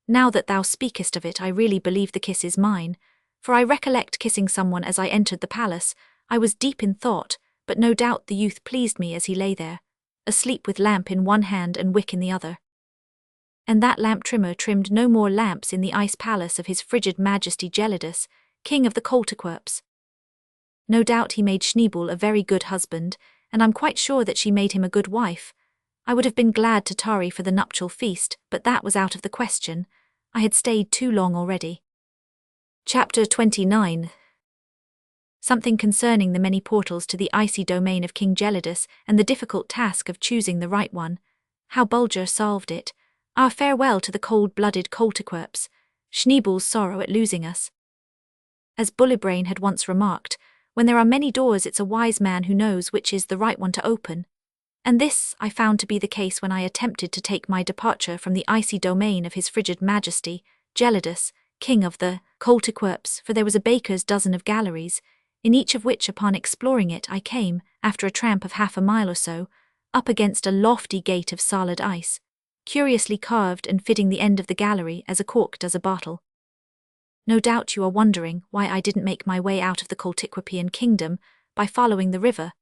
"now that thou speakest of it I really believe the kiss is mine, for I recollect kissing someone as I entered the palace. I was deep in thought, but no doubt the youth pleased me as he lay there, asleep with lamp in one hand and wick in the other." And that lamp trimmer trimmed no more lamps in the ice palace of his frigid majesty Gelidus, king of the Coltiquerps. No doubt he made Schneebel a very good husband, and I'm quite sure that she made him a good wife. I would have been glad to tarry for the nuptial feast, but that was out of the question. I had stayed too long already. Chapter 29. Something concerning the many portals to the icy domain of King Gelidus and the difficult task of choosing the right one. How Bulger solved it. Our farewell to the cold-blooded Coltiquerps. Schneebel's sorrow at losing us. As Bullibrain had once remarked, when there are many doors it's a wise man who knows which is the right one to open. And this I found to be the case when I attempted to take my departure from the icy domain of his frigid majesty, Gelidus, king of the Coltiquerps, for there was a baker's dozen of galleries, in each of which upon exploring it I came, after a tramp of half a mile or so, up against a lofty gate of solid ice, curiously carved and fitting the end of the gallery as a cork does a bottle. No doubt you are wondering why I didn't make my way out of the Coltiquerpian kingdom by following the river,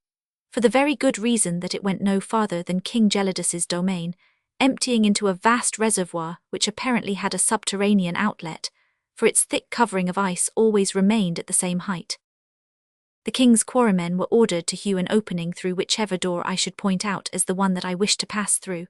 for the very good reason that it went no farther than King Gelidus's domain, emptying into a vast reservoir which apparently had a subterranean outlet, for its thick covering of ice always remained at the same height. The king's quarrymen were ordered to hew an opening through whichever door I should point out as the one that I wished to pass through,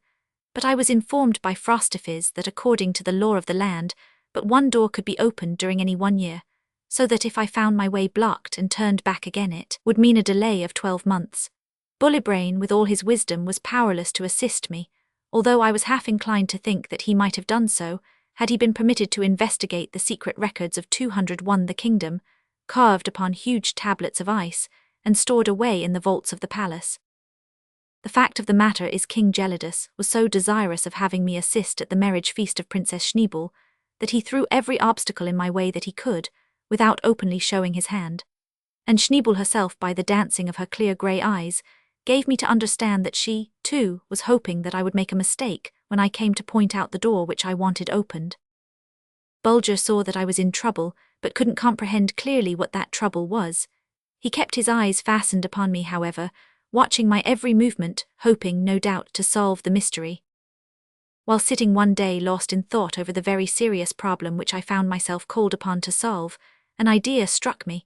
but I was informed by Frostiphis that according to the law of the land, but one door could be opened during any 1 year, so that if I found my way blocked and turned back again it would mean a delay of 12 months. Bullybrain, with all his wisdom, was powerless to assist me, although I was half inclined to think that he might have done so, had he been permitted to investigate the secret records of 201 the kingdom, carved upon huge tablets of ice, and stored away in the vaults of the palace. The fact of the matter is King Gelidus was so desirous of having me assist at the marriage feast of Princess Schneebel, that he threw every obstacle in my way that he could, without openly showing his hand. And Schneebel herself, by the dancing of her clear grey eyes, gave me to understand that she, too, was hoping that I would make a mistake when I came to point out the door which I wanted opened. Bulger saw that I was in trouble, but couldn't comprehend clearly what that trouble was. He kept his eyes fastened upon me, however, watching my every movement, hoping, no doubt, to solve the mystery. While sitting one day lost in thought over the very serious problem which I found myself called upon to solve, an idea struck me.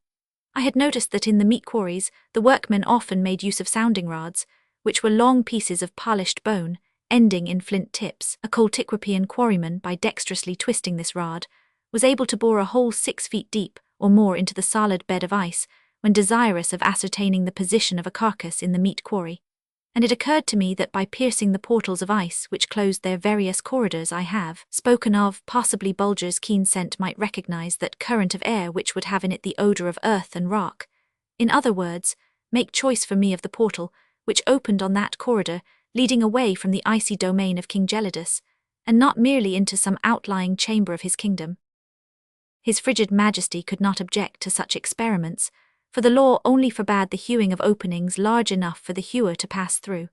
I had noticed that in the meat quarries the workmen often made use of sounding rods, which were long pieces of polished bone, ending in flint tips. A Coltiquipian quarryman, by dexterously twisting this rod, was able to bore a hole 6 feet deep or more into the solid bed of ice when desirous of ascertaining the position of a carcass in the meat quarry. And it occurred to me that by piercing the portals of ice which closed their various corridors I have spoken of, possibly Bulger's keen scent might recognize that current of air which would have in it the odor of earth and rock. In other words, make choice for me of the portal which opened on that corridor leading away from the icy domain of King Gelidus, and not merely into some outlying chamber of his kingdom. His frigid majesty could not object to such experiments, for the law only forbade the hewing of openings large enough for the hewer to pass through.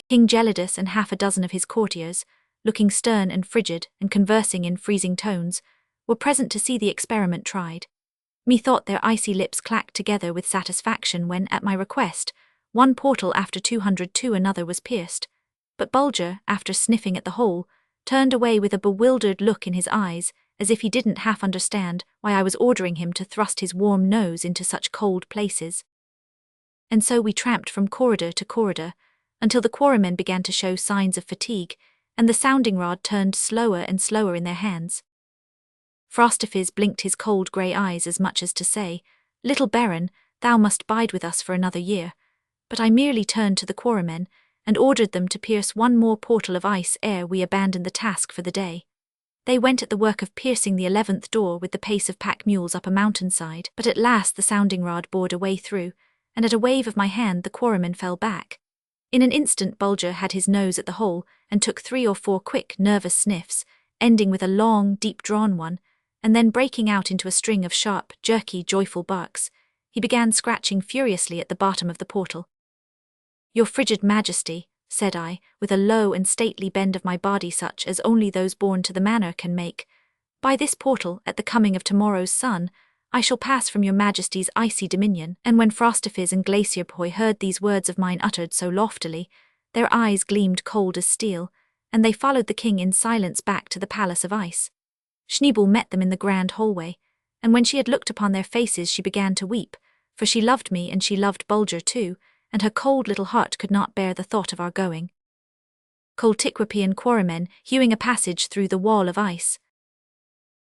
King Gelidus and half a dozen of his courtiers, looking stern and frigid and conversing in freezing tones, were present to see the experiment tried. Methought their icy lips clacked together with satisfaction when, at my request, one portal after 202 another was pierced, but Bulger, after sniffing at the hole, turned away with a bewildered look in his eyes, as if he didn't half understand why I was ordering him to thrust his warm nose into such cold places. And so we tramped from corridor to corridor, until the quarrymen began to show signs of fatigue, and the sounding rod turned slower and slower in their hands. Frostiphis blinked his cold grey eyes as much as to say, "Little Baron, thou must bide with us for another year," but I merely turned to the quarrymen, and ordered them to pierce one more portal of ice ere we abandoned the task for the day. They went at the work of piercing the 11th door with the pace of pack mules up a mountainside, but at last the sounding rod bored a way through, and at a wave of my hand the quarryman fell back. In an instant Bulger had his nose at the hole, and took 3 or 4 quick, nervous sniffs, ending with a long, deep-drawn one, and then breaking out into a string of sharp, jerky, joyful barks. He began scratching furiously at the bottom of the portal. "Your frigid majesty," said I, with a low and stately bend of my body such as only those born to the manor can make, "by this portal, at the coming of tomorrow's sun, I shall pass from your majesty's icy dominion." And when Frostiphis and Glacierboy heard these words of mine uttered so loftily, their eyes gleamed cold as steel, and they followed the king in silence back to the palace of ice. Schneebel met them in the grand hallway, and when she had looked upon their faces she began to weep, for she loved me and she loved Bulger too, and her cold little heart could not bear the thought of our going. Coltiquipian quarrymen hewing a passage through the wall of ice.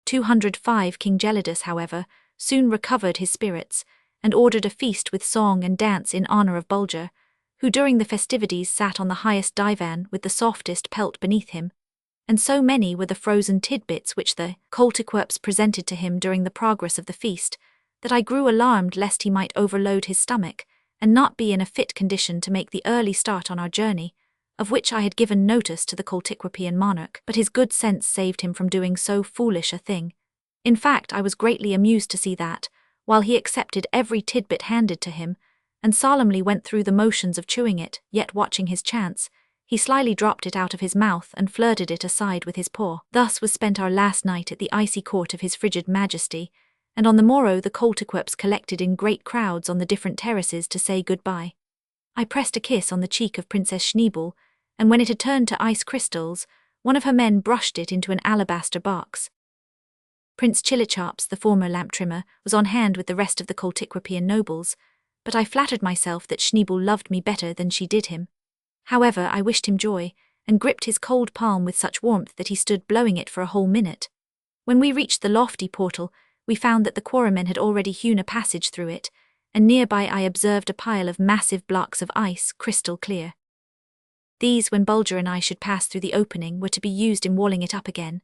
205 King Gelidus, however, soon recovered his spirits, and ordered a feast with song and dance in honor of Bulger, who during the festivities sat on the highest divan with the softest pelt beneath him, and so many were the frozen tidbits which the Coltiquerps presented to him during the progress of the feast, that I grew alarmed lest he might overload his stomach, and not be in a fit condition to make the early start on our journey, of which I had given notice to the Coltiquipian monarch, but his good sense saved him from doing so foolish a thing. In fact, I was greatly amused to see that, while he accepted every tidbit handed to him, and solemnly went through the motions of chewing it, yet watching his chance, he slyly dropped it out of his mouth and flirted it aside with his paw. Thus was spent our last night at the icy court of his frigid majesty, and on the morrow the Coltiquerps collected in great crowds on the different terraces to say goodbye. I pressed a kiss on the cheek of Princess Schneebel, and when it had turned to ice crystals, one of her men brushed it into an alabaster box. Prince Chilichops, the former lamp trimmer, was on hand with the rest of the Coltiquapian nobles, but I flattered myself that Schneebel loved me better than she did him. However, I wished him joy, and gripped his cold palm with such warmth that he stood blowing it for a whole minute. When we reached the lofty portal, we found that the quarrymen had already hewn a passage through it, and nearby I observed a pile of massive blocks of ice, crystal clear. These, when Bulger and I should pass through the opening, were to be used in walling it up again.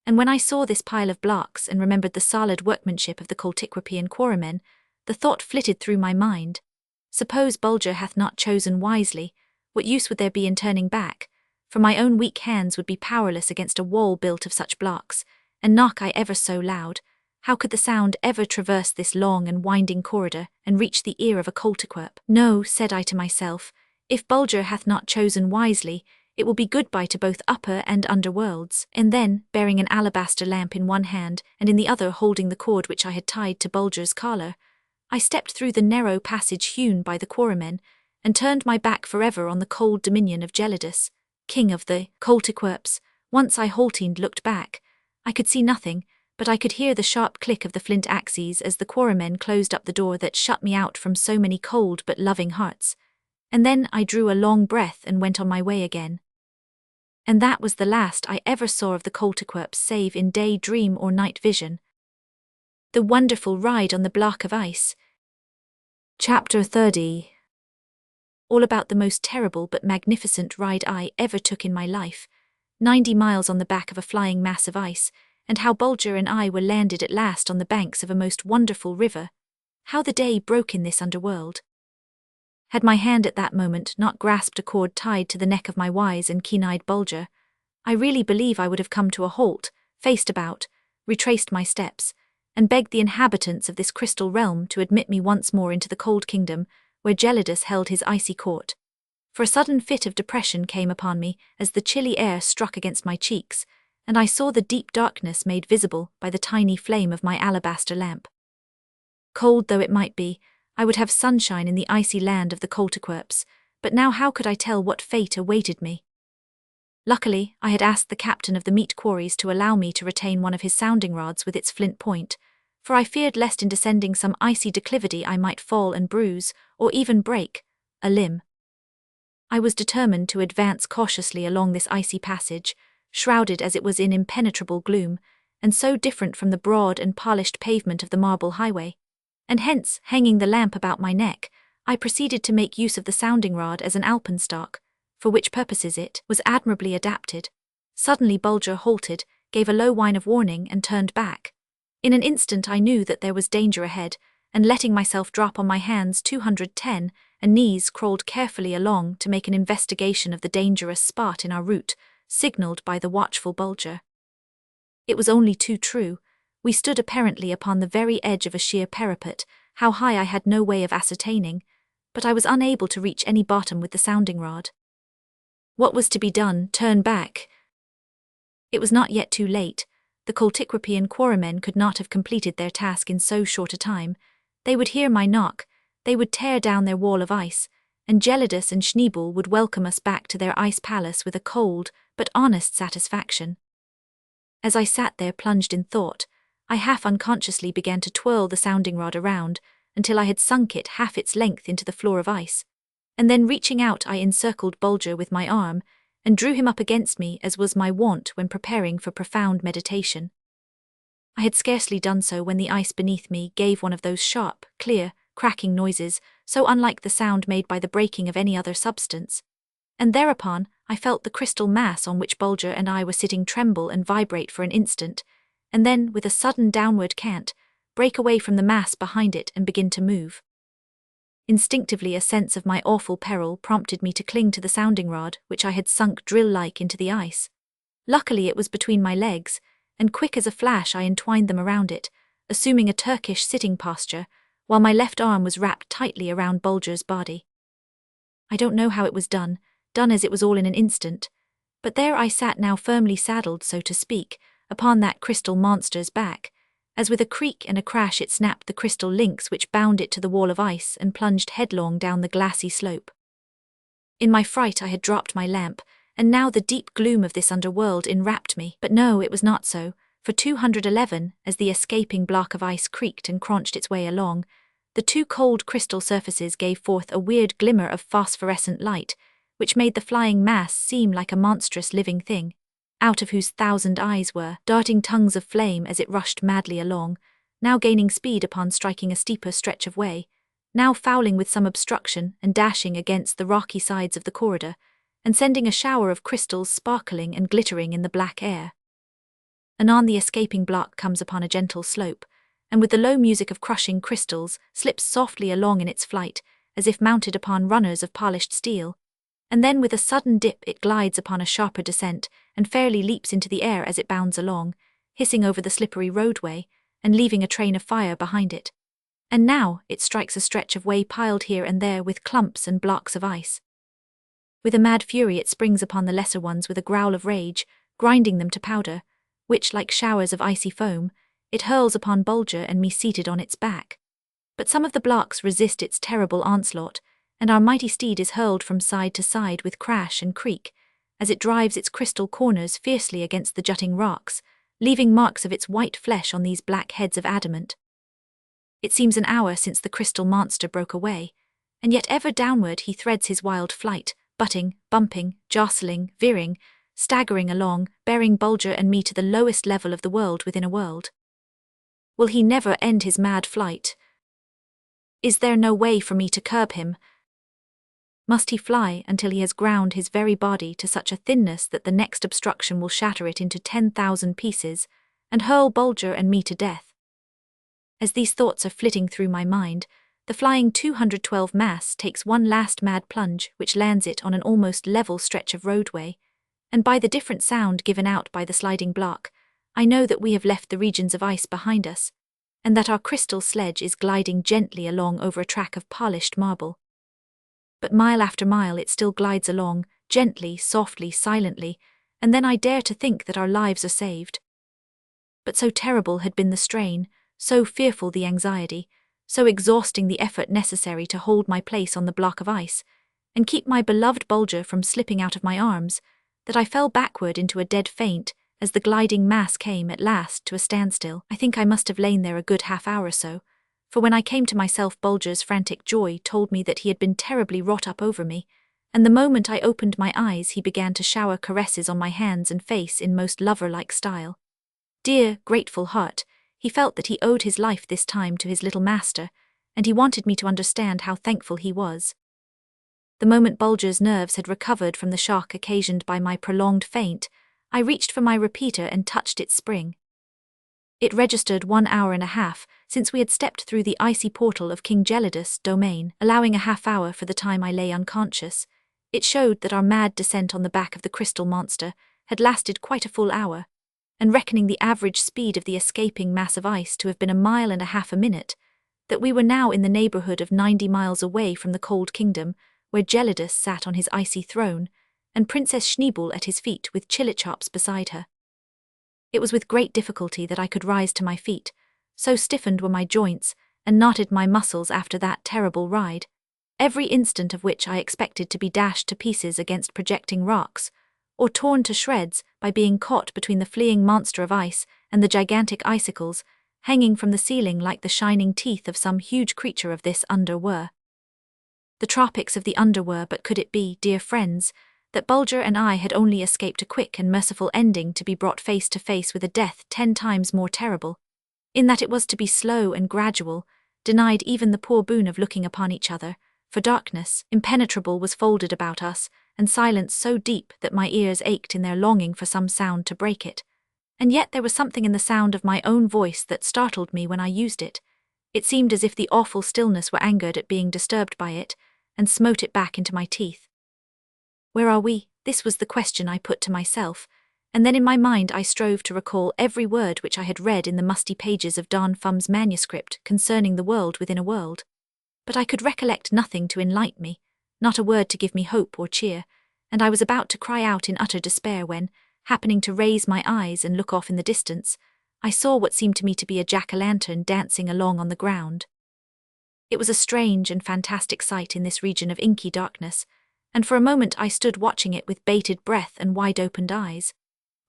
And when I saw this pile of blocks and remembered the solid workmanship of the Coltiquapian quarrymen, the thought flitted through my mind: suppose Bulger hath not chosen wisely, what use would there be in turning back? For my own weak hands would be powerless against a wall built of such blocks, and knock I ever so loud, how could the sound ever traverse this long and winding corridor and reach the ear of a Coltiquap? No, said I to myself, if Bulger hath not chosen wisely, it will be goodbye to both upper and under worlds. And then, bearing an alabaster lamp in one hand and in the other holding the cord which I had tied to Bulger's collar, I stepped through the narrow passage hewn by the quarrymen, and turned my back forever on the cold dominion of Gelidus, king of the Coltiquaps. Once I haltingly looked back. I could see nothing, but I could hear the sharp click of the flint axes as the quarrymen closed up the door that shut me out from so many cold but loving hearts. And then I drew a long breath and went on my way again. And that was the last I ever saw of the Coltiquaps save in day dream or night vision. The wonderful ride on the block of ice. Chapter 30. All about the most terrible but magnificent ride I ever took in my life. 90 miles on the back of a flying mass of ice, and how Bulger and I were landed at last on the banks of a most wonderful river. How the day broke in this underworld. Had my hand at that moment not grasped a cord tied to the neck of my wise and keen-eyed Bulger, I really believe I would have come to a halt, faced about, retraced my steps, and begged the inhabitants of this crystal realm to admit me once more into the cold kingdom where Gelidus held his icy court. For a sudden fit of depression came upon me as the chilly air struck against my cheeks, and I saw the deep darkness made visible by the tiny flame of my alabaster lamp. Cold though it might be, I would have sunshine in the icy land of the Coltiquaps, but now how could I tell what fate awaited me? Luckily, I had asked the captain of the meat quarries to allow me to retain one of his sounding rods with its flint point, for I feared lest in descending some icy declivity I might fall and bruise, or even break, a limb. I was determined to advance cautiously along this icy passage, shrouded as it was in impenetrable gloom, and so different from the broad and polished pavement of the marble highway. And hence, hanging the lamp about my neck, I proceeded to make use of the sounding rod as an alpenstock, for which purposes it was admirably adapted. Suddenly Bulger halted, gave a low whine of warning, and turned back. In an instant I knew that there was danger ahead, and letting myself drop on my hands 210 and knees crawled carefully along to make an investigation of the dangerous spot in our route, signalled by the watchful Bulger. It was only too true. We stood apparently upon the very edge of a sheer parapet, how high I had no way of ascertaining, but I was unable to reach any bottom with the sounding rod. What was to be done? Turn back? It was not yet too late. The Coltiquapian quarrymen could not have completed their task in so short a time. They would hear my knock, they would tear down their wall of ice, and Gelidus and Schneebel would welcome us back to their ice palace with a cold but honest satisfaction. As I sat there plunged in thought, I half unconsciously began to twirl the sounding rod around until I had sunk it half its length into the floor of ice, and then reaching out I encircled Bulger with my arm and drew him up against me as was my wont when preparing for profound meditation. I had scarcely done so when the ice beneath me gave one of those sharp, clear, cracking noises so unlike the sound made by the breaking of any other substance, and thereupon I felt the crystal mass on which Bulger and I were sitting tremble and vibrate for an instant, and then, with a sudden downward cant, break away from the mass behind it and begin to move. Instinctively a sense of my awful peril prompted me to cling to the sounding rod which I had sunk drill-like into the ice. Luckily it was between my legs, and quick as a flash I entwined them around it, assuming a Turkish sitting posture, while my left arm was wrapped tightly around Bulger's body. I don't know how it was done as it was all in an instant, but there I sat now firmly saddled, so to speak, upon that crystal monster's back, as with a creak and a crash it snapped the crystal links which bound it to the wall of ice and plunged headlong down the glassy slope. In my fright I had dropped my lamp, and now the deep gloom of this underworld enwrapped me. But no, it was not so, for 211, as the escaping block of ice creaked and crunched its way along, the two cold crystal surfaces gave forth a weird glimmer of phosphorescent light, which made the flying mass seem like a monstrous living thing, out of whose 1,000 eyes were darting tongues of flame as it rushed madly along, now gaining speed upon striking a steeper stretch of way, now fouling with some obstruction and dashing against the rocky sides of the corridor, and sending a shower of crystals sparkling and glittering in the black air. Anon the escaping block comes upon a gentle slope, and with the low music of crushing crystals, slips softly along in its flight, as if mounted upon runners of polished steel, and then with a sudden dip it glides upon a sharper descent, and fairly leaps into the air as it bounds along, hissing over the slippery roadway, and leaving a train of fire behind it. And now it strikes a stretch of way piled here and there with clumps and blocks of ice. With a mad fury it springs upon the lesser ones with a growl of rage, grinding them to powder, which, like showers of icy foam, it hurls upon Bulger and me seated on its back. But some of the blocks resist its terrible onslaught, and our mighty steed is hurled from side to side with crash and creak, as it drives its crystal corners fiercely against the jutting rocks, leaving marks of its white flesh on these black heads of adamant. It seems an hour since the crystal monster broke away, and yet ever downward he threads his wild flight, butting, bumping, jostling, veering, staggering along, bearing Bulger and me to the lowest level of the world within a world. Will he never end his mad flight? Is there no way for me to curb him? Must he fly until he has ground his very body to such a thinness that the next obstruction will shatter it into 10,000 pieces, and hurl Bulger and me to death? As these thoughts are flitting through my mind, the flying 212 mass takes one last mad plunge which lands it on an almost level stretch of roadway, and by the different sound given out by the sliding block, I know that we have left the regions of ice behind us, and that our crystal sledge is gliding gently along over a track of polished marble. But mile after mile it still glides along, gently, softly, silently, and then I dare to think that our lives are saved. But so terrible had been the strain, so fearful the anxiety, so exhausting the effort necessary to hold my place on the block of ice, and keep my beloved Bulger from slipping out of my arms, that I fell backward into a dead faint as the gliding mass came at last to a standstill. I think I must have lain there a good half-hour or so, for when I came to myself Bulger's frantic joy told me that he had been terribly wrought up over me, and the moment I opened my eyes he began to shower caresses on my hands and face in most lover-like style. Dear, grateful heart, he felt that he owed his life this time to his little master, and he wanted me to understand how thankful he was. The moment Bulger's nerves had recovered from the shock occasioned by my prolonged faint, I reached for my repeater and touched its spring. It registered 1 hour and a half since we had stepped through the icy portal of King Gelidus' domain, allowing a half-hour for the time I lay unconscious. It showed that our mad descent on the back of the crystal monster had lasted quite a full hour, and reckoning the average speed of the escaping mass of ice to have been 1.5 miles a minute, that we were now in the neighborhood of 90 miles away from the cold kingdom, where Gelidus sat on his icy throne, and Princess Schneebel at his feet with Chilichops beside her. It was with great difficulty that I could rise to my feet, so stiffened were my joints and knotted my muscles after that terrible ride, every instant of which I expected to be dashed to pieces against projecting rocks, or torn to shreds by being caught between the fleeing monster of ice and the gigantic icicles, hanging from the ceiling like the shining teeth of some huge creature of this under. The tropics of the under were, but could it be, dear friends, that Bulger and I had only escaped a quick and merciful ending to be brought face to face with a death 10 times more terrible, in that it was to be slow and gradual, denied even the poor boon of looking upon each other, for darkness, impenetrable, was folded about us, and silence so deep that my ears ached in their longing for some sound to break it. And yet there was something in the sound of my own voice that startled me when I used it. It seemed as if the awful stillness were angered at being disturbed by it, and smote it back into my teeth. Where are we? This was the question I put to myself, and then in my mind I strove to recall every word which I had read in the musty pages of Don Fum's manuscript concerning the world within a world. But I could recollect nothing to enlighten me, not a word to give me hope or cheer, and I was about to cry out in utter despair when, happening to raise my eyes and look off in the distance, I saw what seemed to me to be a jack-o'-lantern dancing along on the ground. It was a strange and fantastic sight in this region of inky darkness, and for a moment I stood watching it with bated breath and wide-opened eyes.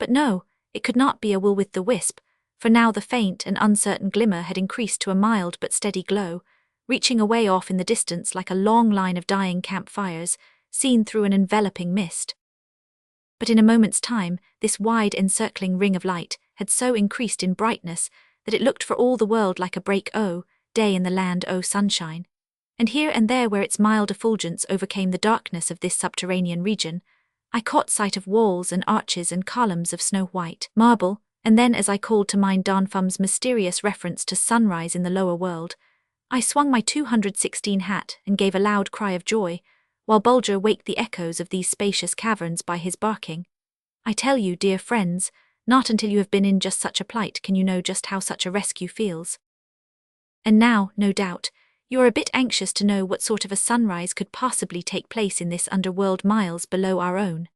But no, it could not be a will-o'-the-wisp, for now the faint and uncertain glimmer had increased to a mild but steady glow, reaching away off in the distance like a long line of dying campfires, seen through an enveloping mist. But in a moment's time, this wide encircling ring of light had so increased in brightness that it looked for all the world like a day in the land sunshine. And here and there where its mild effulgence overcame the darkness of this subterranean region, I caught sight of walls and arches and columns of snow-white marble, and then as I called to mind Don Fum's mysterious reference to sunrise in the lower world, I swung my 216 hat and gave a loud cry of joy, while Bulger waked the echoes of these spacious caverns by his barking. I tell you, dear friends, not until you have been in just such a plight can you know just how such a rescue feels. And now, no doubt, you are a bit anxious to know what sort of a sunrise could possibly take place in this underworld miles below our own.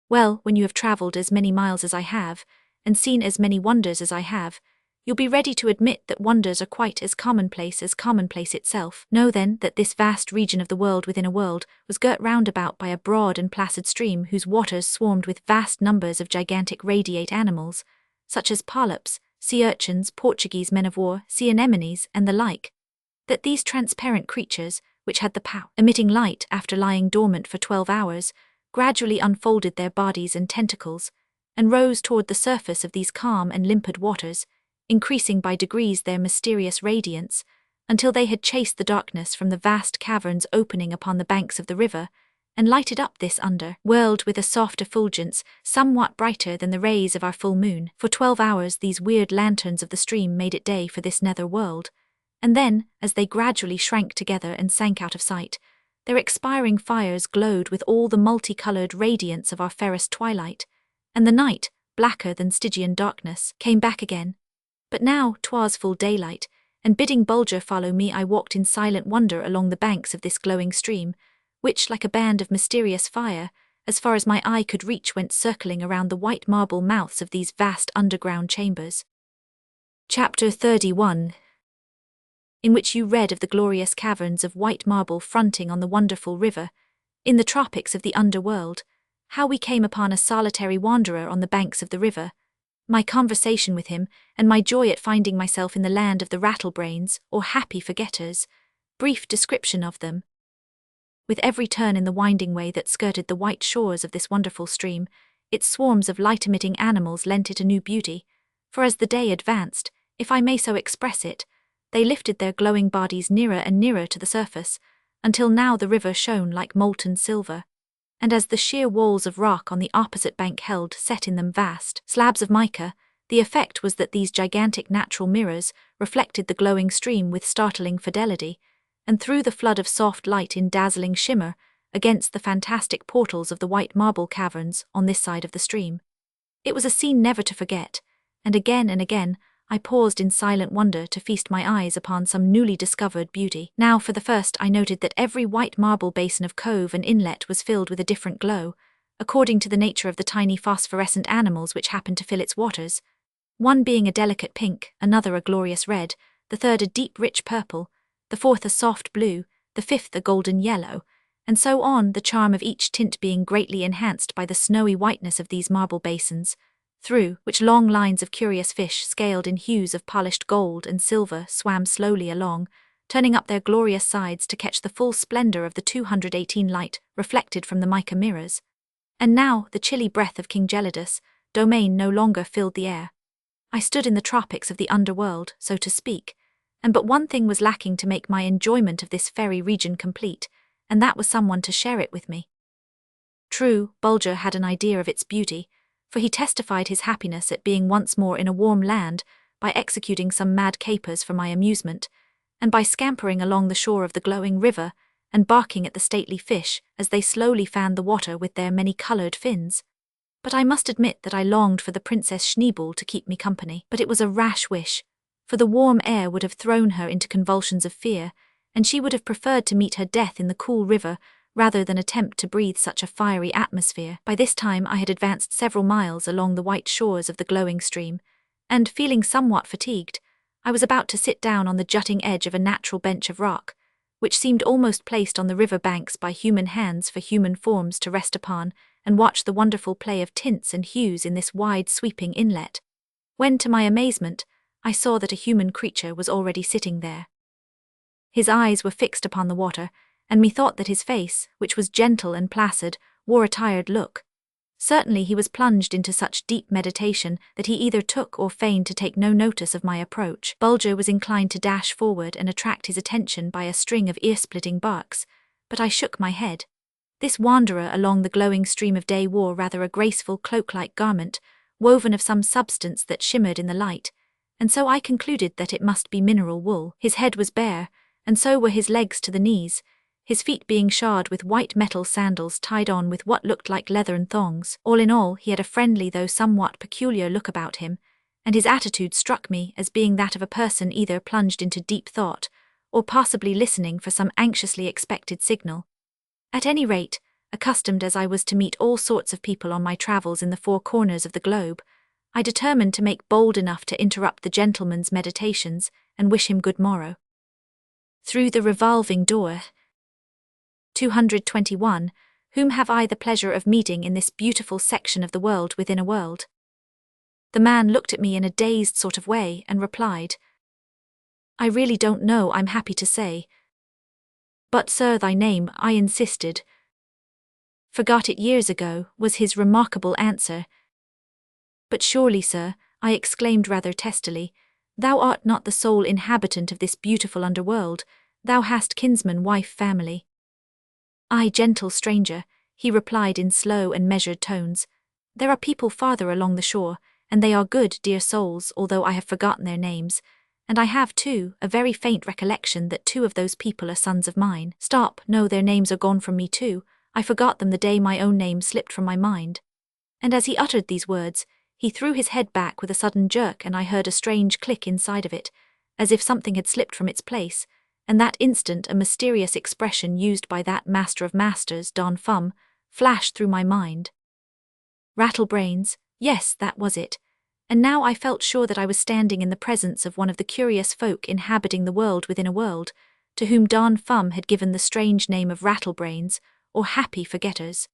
Well, when you have travelled as many miles as I have, and seen as many wonders as I have, you'll be ready to admit that wonders are quite as commonplace itself. Know then that this vast region of the world within a world was girt round about by a broad and placid stream whose waters swarmed with vast numbers of gigantic radiate animals, such as polyps, sea urchins, Portuguese men-of-war, sea anemones, and the like. That these transparent creatures, which had the power emitting light after lying dormant for 12 hours, gradually unfolded their bodies and tentacles, and rose toward the surface of these calm and limpid waters, increasing by degrees their mysterious radiance, until they had chased the darkness from the vast caverns opening upon the banks of the river, and lighted up this world with a soft effulgence somewhat brighter than the rays of our full moon. For 12 hours these weird lanterns of the stream made it day for this nether world, and then, as they gradually shrank together and sank out of sight, their expiring fires glowed with all the multicolored radiance of our fairest twilight, and the night, blacker than Stygian darkness, came back again. But now 'twas full daylight, and bidding Bulger follow me I walked in silent wonder along the banks of this glowing stream, which, like a band of mysterious fire, as far as my eye could reach went circling around the white marble mouths of these vast underground chambers. Chapter 31, in which you read of the glorious caverns of white marble fronting on the wonderful river, in the tropics of the underworld, how we came upon a solitary wanderer on the banks of the river, my conversation with him, and my joy at finding myself in the land of the rattlebrains, or happy forgetters, brief description of them. With every turn in the winding way that skirted the white shores of this wonderful stream, its swarms of light-emitting animals lent it a new beauty, for as the day advanced, if I may so express it, they lifted their glowing bodies nearer and nearer to the surface, until now the river shone like molten silver, and as the sheer walls of rock on the opposite bank held set in them vast slabs of mica, the effect was that these gigantic natural mirrors reflected the glowing stream with startling fidelity, and threw the flood of soft light in dazzling shimmer against the fantastic portals of the white marble caverns on this side of the stream. It was a scene never to forget, and again I paused in silent wonder to feast my eyes upon some newly discovered beauty. Now for the first I noted that every white marble basin of cove and inlet was filled with a different glow, according to the nature of the tiny phosphorescent animals which happened to fill its waters, one being a delicate pink, another a glorious red, the third a deep rich purple, the fourth a soft blue, the fifth a golden yellow, and so on, the charm of each tint being greatly enhanced by the snowy whiteness of these marble basins, through which long lines of curious fish scaled in hues of polished gold and silver swam slowly along, turning up their glorious sides to catch the full splendor of the 218 light reflected from the mica mirrors. And now the chilly breath of King Gelidus' domain no longer filled the air. I stood in the tropics of the underworld, so to speak, and but one thing was lacking to make my enjoyment of this fairy region complete, and that was someone to share it with me. True, Bulger had an idea of its beauty, for he testified his happiness at being once more in a warm land by executing some mad capers for my amusement, and by scampering along the shore of the glowing river and barking at the stately fish as they slowly fanned the water with their many-coloured fins. But I must admit that I longed for the Princess Schneeball to keep me company. But it was a rash wish, for the warm air would have thrown her into convulsions of fear, and she would have preferred to meet her death in the cool river rather than attempt to breathe such a fiery atmosphere. By this time I had advanced several miles along the white shores of the glowing stream, and, feeling somewhat fatigued, I was about to sit down on the jutting edge of a natural bench of rock, which seemed almost placed on the river banks by human hands for human forms to rest upon and watch the wonderful play of tints and hues in this wide sweeping inlet, when to my amazement I saw that a human creature was already sitting there. His eyes were fixed upon the water, and methought that his face, which was gentle and placid, wore a tired look. Certainly he was plunged into such deep meditation that he either took or feigned to take no notice of my approach. Bulger was inclined to dash forward and attract his attention by a string of ear-splitting barks, but I shook my head. This wanderer along the glowing stream of day wore rather a graceful cloak-like garment, woven of some substance that shimmered in the light, and so I concluded that it must be mineral wool. His head was bare, and so were his legs to the knees, his feet being shod with white metal sandals tied on with what looked like leathern thongs. All in all, he had a friendly though somewhat peculiar look about him, and his attitude struck me as being that of a person either plunged into deep thought, or possibly listening for some anxiously expected signal. At any rate, accustomed as I was to meet all sorts of people on my travels in the four corners of the globe, I determined to make bold enough to interrupt the gentleman's meditations and wish him good morrow. Through the revolving door. 221. Whom have I the pleasure of meeting in this beautiful section of the world within a world? The man looked at me in a dazed sort of way and replied, I really don't know, I'm happy to say. But sir, thy name, I insisted. Forgot it years ago, was his remarkable answer. But surely, sir, I exclaimed rather testily, thou art not the sole inhabitant of this beautiful underworld, thou hast kinsman, wife, family. Ay, gentle stranger, he replied in slow and measured tones, there are people farther along the shore, and they are good, dear souls, although I have forgotten their names, and I have, too, a very faint recollection that two of those people are sons of mine. Stop, no, their names are gone from me too, I forgot them the day my own name slipped from my mind. And as he uttered these words, he threw his head back with a sudden jerk, and I heard a strange click inside of it, as if something had slipped from its place, and that instant a mysterious expression used by that master of masters, Don Fum, flashed through my mind. Rattlebrains, yes, that was it, and now I felt sure that I was standing in the presence of one of the curious folk inhabiting the world within a world, to whom Don Fum had given the strange name of rattlebrains, or happy forgetters.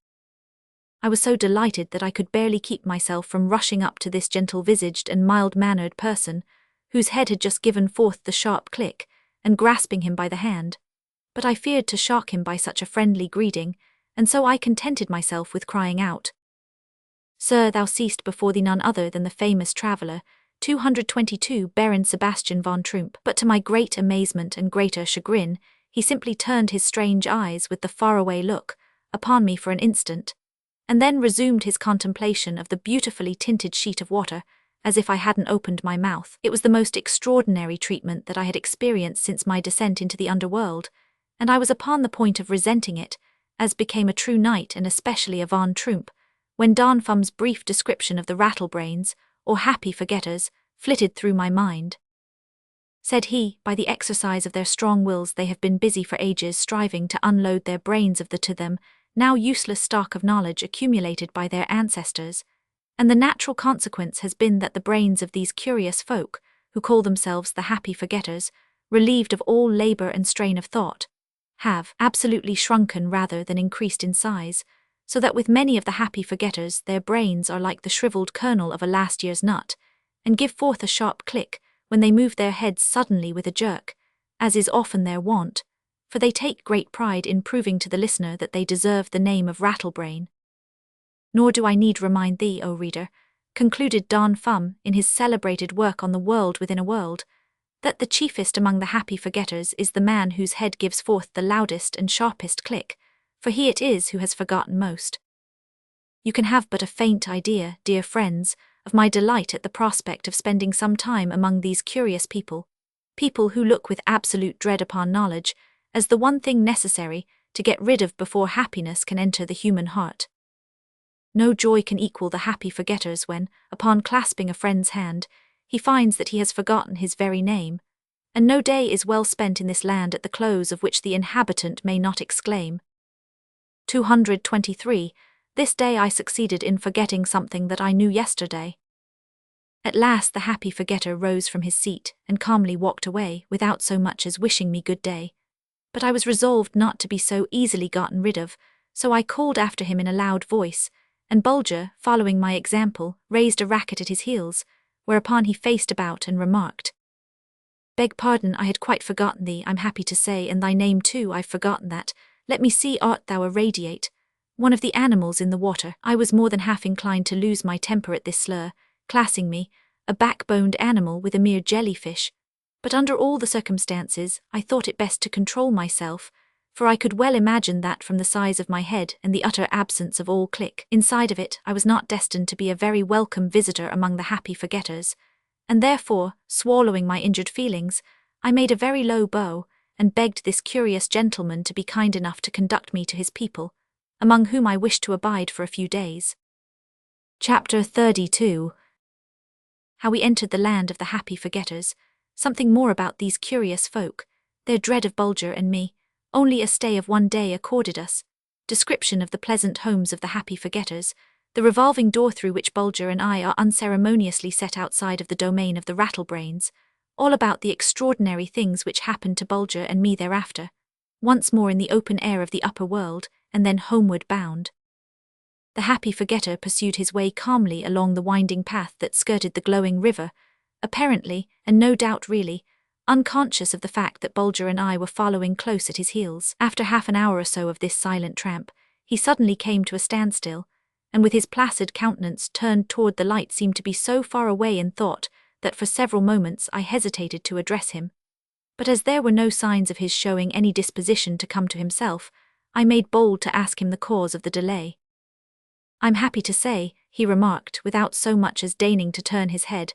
I was so delighted that I could barely keep myself from rushing up to this gentle-visaged and mild-mannered person, whose head had just given forth the sharp click, and grasping him by the hand. But I feared to shock him by such a friendly greeting, and so I contented myself with crying out, Sir, thou seest before thee none other than the famous traveller, 222 Baron Sebastian von Troomp. But to my great amazement and greater chagrin, he simply turned his strange eyes with the faraway look upon me for an instant, and then resumed his contemplation of the beautifully tinted sheet of water, as if I hadn't opened my mouth. It was the most extraordinary treatment that I had experienced since my descent into the underworld, and I was upon the point of resenting it, as became a true knight and especially a von Troomp, when Don Fum's brief description of the rattlebrains, or happy forgetters, flitted through my mind. Said he, by the exercise of their strong wills they have been busy for ages striving to unload their brains of the to them now useless stock of knowledge accumulated by their ancestors, and the natural consequence has been that the brains of these curious folk, who call themselves the happy forgetters, relieved of all labour and strain of thought, have absolutely shrunken rather than increased in size, so that with many of the happy forgetters their brains are like the shriveled kernel of a last year's nut, and give forth a sharp click when they move their heads suddenly with a jerk, as is often their wont, for they take great pride in proving to the listener that they deserve the name of rattlebrain. Nor do I need remind thee, O reader, concluded Don Fum in his celebrated work on the world within a world, that the chiefest among the happy forgetters is the man whose head gives forth the loudest and sharpest click, for he it is who has forgotten most. You can have but a faint idea, dear friends, of my delight at the prospect of spending some time among these curious people who look with absolute dread upon knowledge as the one thing necessary to get rid of before happiness can enter the human heart. No joy can equal the happy forgetters when, upon clasping a friend's hand, he finds that he has forgotten his very name, and no day is well spent in this land at the close of which the inhabitant may not exclaim, 223, this day I succeeded in forgetting something that I knew yesterday. At last the happy forgetter rose from his seat and calmly walked away without so much as wishing me good day. But I was resolved not to be so easily gotten rid of, so I called after him in a loud voice, and Bulger, following my example, raised a racket at his heels, whereupon he faced about and remarked, "Beg pardon, I had quite forgotten thee, I'm happy to say, and thy name too, I've forgotten that. Let me see, art thou a radiate? One of the animals in the water." I was more than half inclined to lose my temper at this slur, classing me, a backboned animal, with a mere jellyfish, but under all the circumstances I thought it best to control myself, for I could well imagine that from the size of my head and the utter absence of all click inside of it, I was not destined to be a very welcome visitor among the happy forgetters, and therefore, swallowing my injured feelings, I made a very low bow, and begged this curious gentleman to be kind enough to conduct me to his people, among whom I wished to abide for a few days. Chapter 32. How we entered the land of the happy forgetters. Something more about these curious folk, their dread of Bulger and me, only a stay of 1 day accorded us, description of the pleasant homes of the happy forgetters, the revolving door through which Bulger and I are unceremoniously set outside of the domain of the rattlebrains, all about the extraordinary things which happened to Bulger and me thereafter, once more in the open air of the upper world, and then homeward bound. The happy forgetter pursued his way calmly along the winding path that skirted the glowing river, apparently, and no doubt really, unconscious of the fact that Bulger and I were following close at his heels. After half an hour or so of this silent tramp, he suddenly came to a standstill, and with his placid countenance turned toward the light seemed to be so far away in thought that for several moments I hesitated to address him. But as there were no signs of his showing any disposition to come to himself, I made bold to ask him the cause of the delay. "I'm happy to say," he remarked, without so much as deigning to turn his head,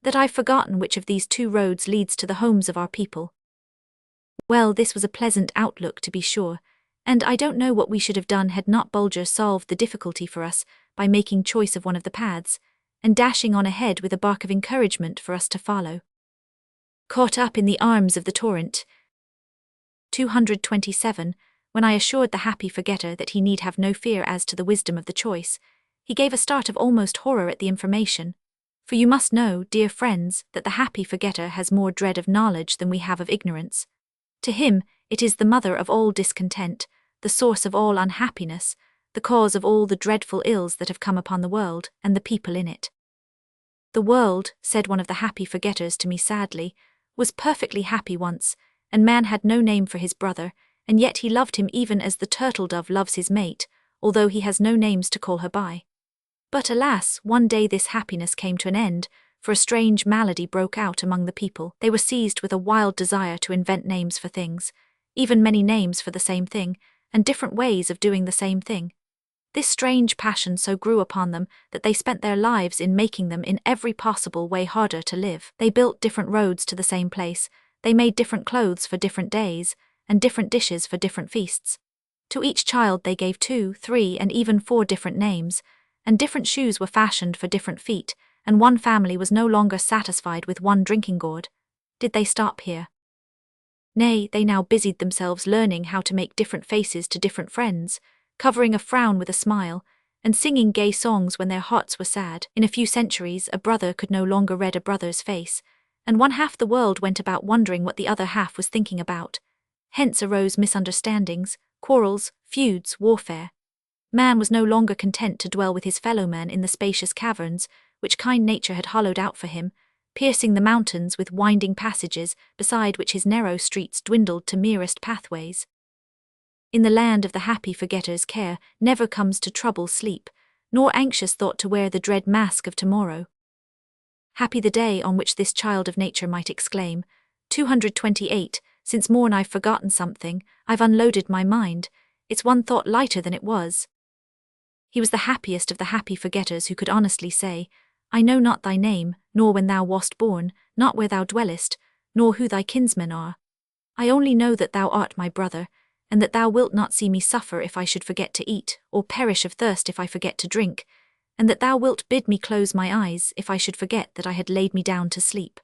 "that I've forgotten which of these 2 roads leads to the homes of our people." Well, this was a pleasant outlook, to be sure, and I don't know what we should have done had not Bulger solved the difficulty for us by making choice of one of the paths, and dashing on ahead with a bark of encouragement for us to follow. Caught up in the arms of the torrent. 227. When I assured the happy forgetter that he need have no fear as to the wisdom of the choice, he gave a start of almost horror at the information. For you must know, dear friends, that the happy forgetter has more dread of knowledge than we have of ignorance. To him, it is the mother of all discontent, the source of all unhappiness, the cause of all the dreadful ills that have come upon the world and the people in it. "The world," said one of the happy forgetters to me sadly, "was perfectly happy once, and man had no name for his brother, and yet he loved him even as the turtle-dove loves his mate, although he has no names to call her by. But alas, one day this happiness came to an end, for a strange malady broke out among the people. They were seized with a wild desire to invent names for things, even many names for the same thing, and different ways of doing the same thing. This strange passion so grew upon them that they spent their lives in making them in every possible way harder to live. They built different roads to the same place, they made different clothes for different days, and different dishes for different feasts. To each child they gave 2, 3, and even 4 different names, and different shoes were fashioned for different feet, and one family was no longer satisfied with one drinking gourd. Did they stop here? Nay, they now busied themselves learning how to make different faces to different friends, covering a frown with a smile, and singing gay songs when their hearts were sad. In a few centuries, a brother could no longer read a brother's face, and one half the world went about wondering what the other half was thinking about. Hence arose misunderstandings, quarrels, feuds, warfare. Man was no longer content to dwell with his fellow-men in the spacious caverns, which kind nature had hollowed out for him, piercing the mountains with winding passages, beside which his narrow streets dwindled to merest pathways. In the land of the happy forgetters care never comes to trouble sleep, nor anxious thought to wear the dread mask of tomorrow. Happy the day on which this child of nature might exclaim, 228, since morn I've forgotten something, I've unloaded my mind, it's one thought lighter than it was. He was the happiest of the happy forgetters who could honestly say, I know not thy name, nor when thou wast born, not where thou dwellest, nor who thy kinsmen are. I only know that thou art my brother, and that thou wilt not see me suffer if I should forget to eat, or perish of thirst if I forget to drink, and that thou wilt bid me close my eyes if I should forget that I had laid me down to sleep.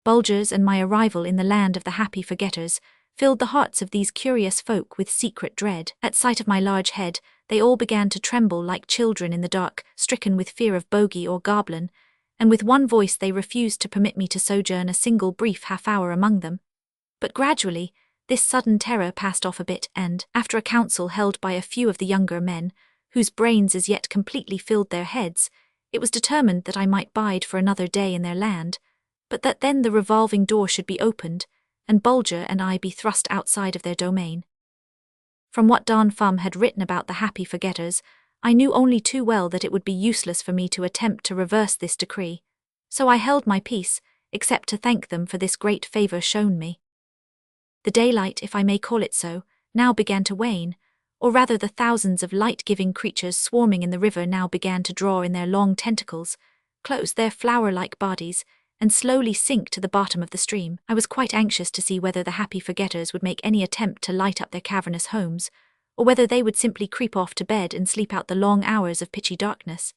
Bulger's and my arrival in the land of the happy forgetters filled the hearts of these curious folk with secret dread. At sight of my large head, they all began to tremble like children in the dark, stricken with fear of bogey or goblin, and with one voice they refused to permit me to sojourn a single brief half-hour among them. But gradually, This sudden terror passed off a bit, and, after a council held by a few of the younger men, whose brains as yet completely filled their heads, it was determined that I might bide for another day in their land, but that then the revolving door should be opened, and Bulger and I be thrust outside of their domain. From what Don Fum had written about the happy forgetters, I knew only too well that it would be useless for me to attempt to reverse this decree, so I held my peace, except to thank them for this great favour shown me. The daylight, if I may call it so, now began to wane, or rather the thousands of light-giving creatures swarming in the river now began to draw in their long tentacles, close their flower-like bodies, and slowly sink to the bottom of the stream. I was quite anxious to see whether the happy forgetters would make any attempt to light up their cavernous homes, or whether they would simply creep off to bed and sleep out the long hours of pitchy darkness.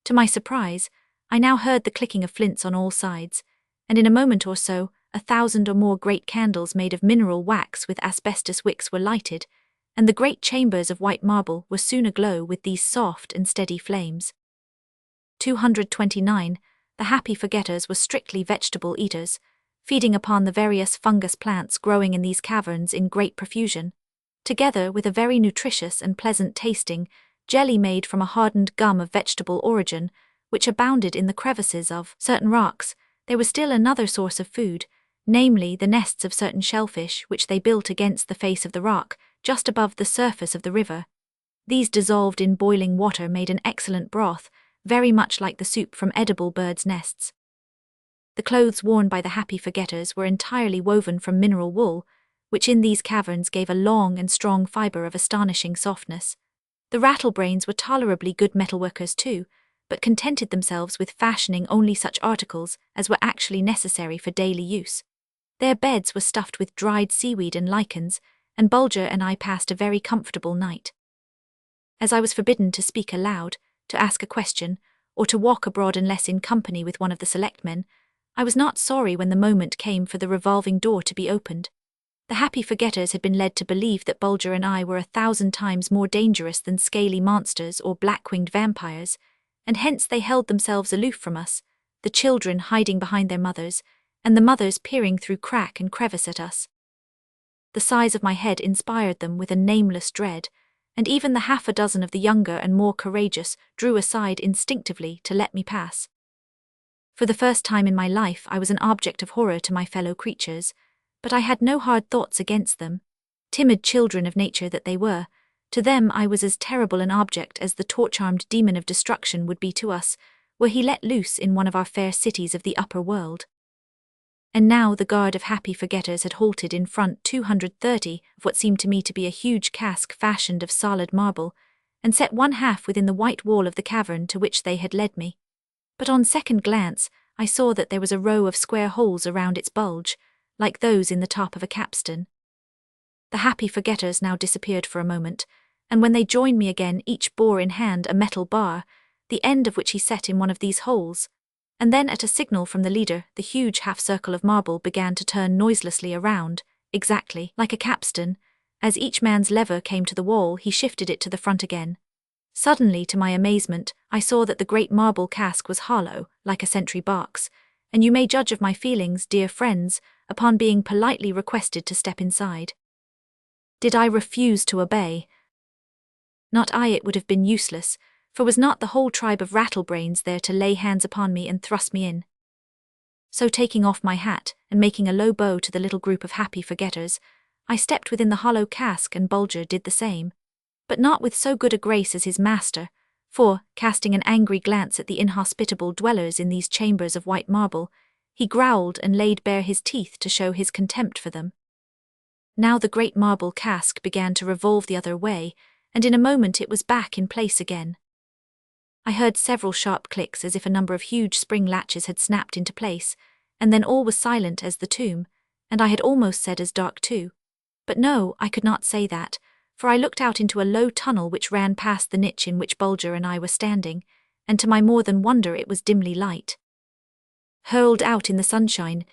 To my surprise, I now heard the clicking of flints on all sides, and in a moment or so, 1,000 or more great candles made of mineral wax with asbestos wicks were lighted, and the great chambers of white marble were soon aglow with these soft and steady flames. 229. The happy forgetters were strictly vegetable eaters, feeding upon the various fungus plants growing in these caverns in great profusion, together with a very nutritious and pleasant tasting jelly made from a hardened gum of vegetable origin, which abounded in the crevices of certain rocks. There was still another source of food, namely the nests of certain shellfish which they built against the face of the rock, just above the surface of the river. These dissolved in boiling water made an excellent broth, very much like the soup from edible birds' nests. The clothes worn by the happy forgetters were entirely woven from mineral wool, which in these caverns gave a long and strong fibre of astonishing softness. The rattlebrains were tolerably good metalworkers too, but contented themselves with fashioning only such articles as were actually necessary for daily use. Their beds were stuffed with dried seaweed and lichens, and Bulger and I passed a very comfortable night. As I was forbidden to speak aloud, to ask a question, or to walk abroad unless in company with one of the selectmen, I was not sorry when the moment came for the revolving door to be opened. The happy forgetters had been led to believe that Bulger and I were 1,000 times more dangerous than scaly monsters or black-winged vampires, and hence they held themselves aloof from us, the children hiding behind their mothers, and the mothers peering through crack and crevice at us. The size of my head inspired them with a nameless dread, and even the 6 of the younger and more courageous drew aside instinctively to let me pass. For the first time in my life I was an object of horror to my fellow creatures, but I had no hard thoughts against them. Timid children of nature that they were, to them I was as terrible an object as the torch-armed demon of destruction would be to us, were he let loose in one of our fair cities of the upper world. And now the guard of happy forgetters had halted in front 230 of what seemed to me to be a huge cask fashioned of solid marble, and set one half within the white wall of the cavern to which they had led me. But on second glance I saw that there was a row of square holes around its bulge, like those in the top of a capstan. The happy forgetters now disappeared for a moment, and when they joined me again each bore in hand a metal bar, the end of which he set in one of these holes, and then at a signal from the leader the huge half-circle of marble began to turn noiselessly around, exactly like a capstan. As each man's lever came to the wall he shifted it to the front again. Suddenly, to my amazement, I saw that the great marble cask was hollow, like a sentry box, and you may judge of my feelings, dear friends, upon being politely requested to step inside. Did I refuse to obey? Not I, it would have been useless, for was not the whole tribe of rattlebrains there to lay hands upon me and thrust me in? So taking off my hat, and making a low bow to the little group of happy forgetters, I stepped within the hollow cask, and Bulger did the same, but not with so good a grace as his master, for, casting an angry glance at the inhospitable dwellers in these chambers of white marble, he growled and laid bare his teeth to show his contempt for them. Now the great marble cask began to revolve the other way, and in a moment it was back in place again. I heard several sharp clicks as if a number of huge spring latches had snapped into place, and then all was silent as the tomb, and I had almost said as dark too. But no, I could not say that, for I looked out into a low tunnel which ran past the niche in which Bulger and I were standing, and to my more than wonder it was dimly light. Hurled out in the sunshine,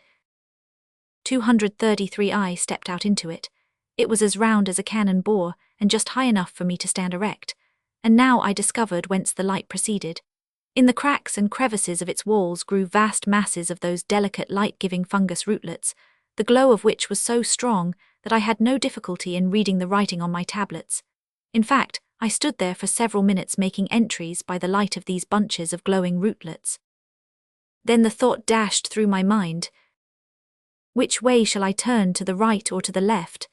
233 I stepped out into it. It was as round as a cannon bore, and just high enough for me to stand erect, and now I discovered whence the light proceeded. In the cracks and crevices of its walls grew vast masses of those delicate light-giving fungus rootlets, the glow of which was so strong that I had no difficulty in reading the writing on my tablets. In fact, I stood there for several minutes making entries by the light of these bunches of glowing rootlets. Then the thought dashed through my mind: which way shall I turn, to the right or to the left?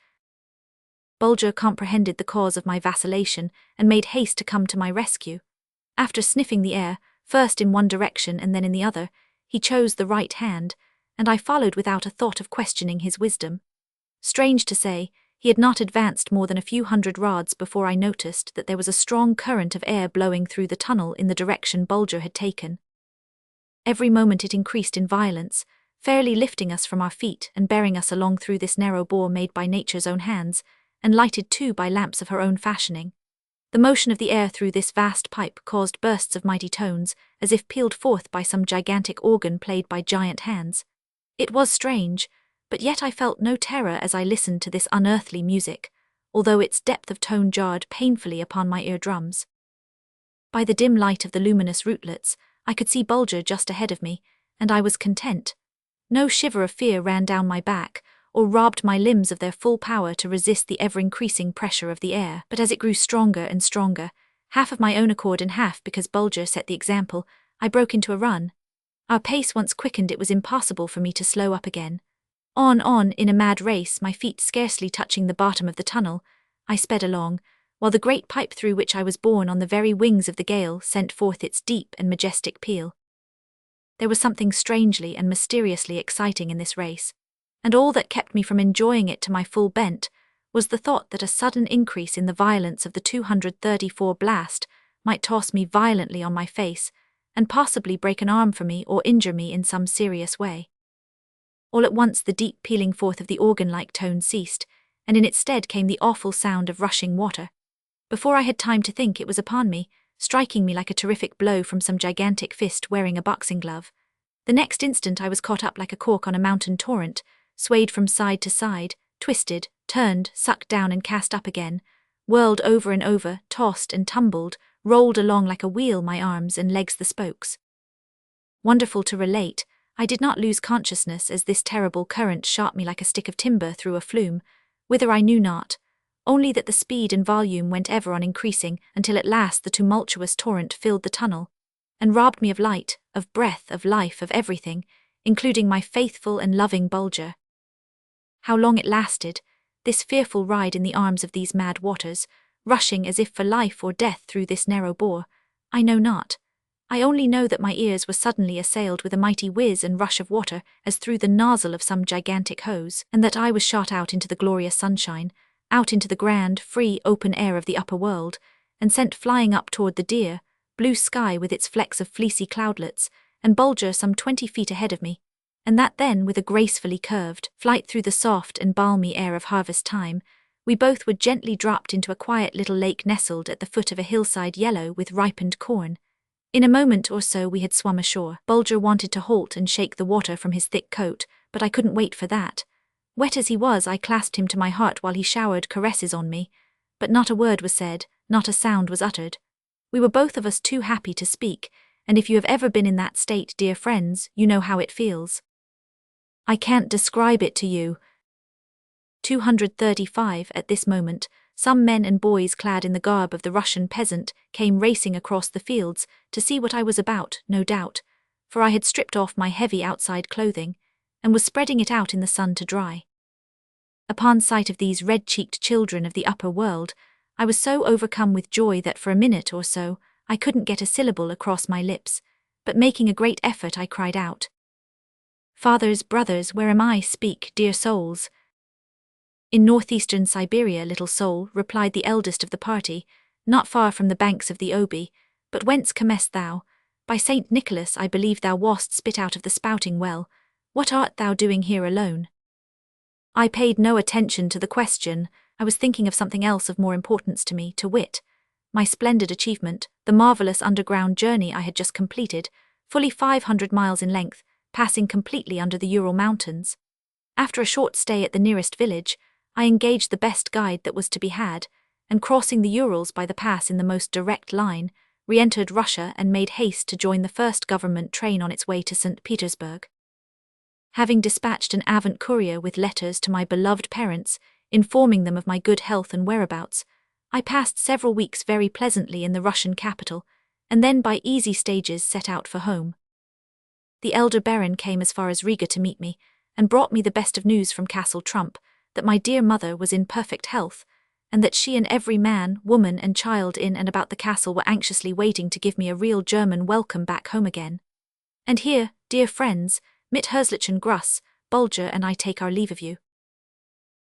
Bulger comprehended the cause of my vacillation and made haste to come to my rescue. After sniffing the air, first in one direction and then in the other, he chose the right hand, and I followed without a thought of questioning his wisdom. Strange to say, he had not advanced more than a few hundred rods before I noticed that there was a strong current of air blowing through the tunnel in the direction Bulger had taken. Every moment it increased in violence, fairly lifting us from our feet and bearing us along through this narrow bore made by nature's own hands, and lighted too by lamps of her own fashioning. The motion of the air through this vast pipe caused bursts of mighty tones, as if pealed forth by some gigantic organ played by giant hands. It was strange, but yet I felt no terror as I listened to this unearthly music, although its depth of tone jarred painfully upon my eardrums. By the dim light of the luminous rootlets, I could see Bulger just ahead of me, and I was content. No shiver of fear ran down my back, or robbed my limbs of their full power to resist the ever-increasing pressure of the air, but as it grew stronger and stronger, half of my own accord and half because Bulger set the example, I broke into a run. Our pace once quickened, it was impossible for me to slow up again. On, in a mad race, my feet scarcely touching the bottom of the tunnel, I sped along, while the great pipe through which I was borne on the very wings of the gale sent forth its deep and majestic peal. There was something strangely and mysteriously exciting in this race, and all that kept me from enjoying it to my full bent was the thought that a sudden increase in the violence of the 234 blast might toss me violently on my face, and possibly break an arm for me or injure me in some serious way. All at once the deep pealing forth of the organ-like tone ceased, and in its stead came the awful sound of rushing water. Before I had time to think, it was upon me, striking me like a terrific blow from some gigantic fist wearing a boxing glove. The next instant I was caught up like a cork on a mountain torrent, swayed from side to side, twisted, turned, sucked down and cast up again, whirled over and over, tossed and tumbled, rolled along like a wheel, my arms and legs the spokes. Wonderful to relate, I did not lose consciousness as this terrible current shot me like a stick of timber through a flume, whither I knew not, only that the speed and volume went ever on increasing until at last the tumultuous torrent filled the tunnel, and robbed me of light, of breath, of life, of everything, including my faithful and loving Bulger. How long it lasted, this fearful ride in the arms of these mad waters, rushing as if for life or death through this narrow bore, I know not. I only know that my ears were suddenly assailed with a mighty whiz and rush of water as through the nozzle of some gigantic hose, and that I was shot out into the glorious sunshine, out into the grand, free, open air of the upper world, and sent flying up toward the dear, blue sky with its flecks of fleecy cloudlets, and Bulger some 20 feet ahead of me, and that then with a gracefully curved flight through the soft and balmy air of harvest time, we both were gently dropped into a quiet little lake nestled at the foot of a hillside yellow with ripened corn. In a moment or so we had swum ashore. Bulger wanted to halt and shake the water from his thick coat, but I couldn't wait for that. Wet as he was, I clasped him to my heart while he showered caresses on me, but not a word was said, not a sound was uttered. We were both of us too happy to speak, and if you have ever been in that state, dear friends, you know how it feels. I can't describe it to you. 235 At this moment, some men and boys clad in the garb of the Russian peasant came racing across the fields to see what I was about, no doubt, for I had stripped off my heavy outside clothing, and was spreading it out in the sun to dry. Upon sight of these red-cheeked children of the upper world, I was so overcome with joy that for a minute or so I couldn't get a syllable across my lips, but making a great effort I cried out, "Fathers, brothers, where am I? Speak, dear souls." "In northeastern Siberia, little soul," replied the eldest of the party, "not far from the banks of the Obi. But whence comest thou? By St. Nicholas, I believe thou wast spit out of the spouting well. What art thou doing here alone?" I paid no attention to the question. I was thinking of something else of more importance to me, to wit, my splendid achievement, the marvellous underground journey I had just completed, fully 500 miles in length, passing completely under the Ural Mountains. After a short stay at the nearest village, I engaged the best guide that was to be had, and crossing the Urals by the pass in the most direct line, re-entered Russia and made haste to join the first government train on its way to St. Petersburg. Having dispatched an avant courier with letters to my beloved parents, informing them of my good health and whereabouts. I passed several weeks very pleasantly in the Russian capital, and then by easy stages set out for home. The elder Baron came as far as Riga to meet me, and brought me the best of news from Castle Troomp, that my dear mother was in perfect health, and that she and every man, woman and child in and about the castle were anxiously waiting to give me a real German welcome back home again. And here, dear friends, mit herzlichen Gruß, Bulger and I take our leave of you.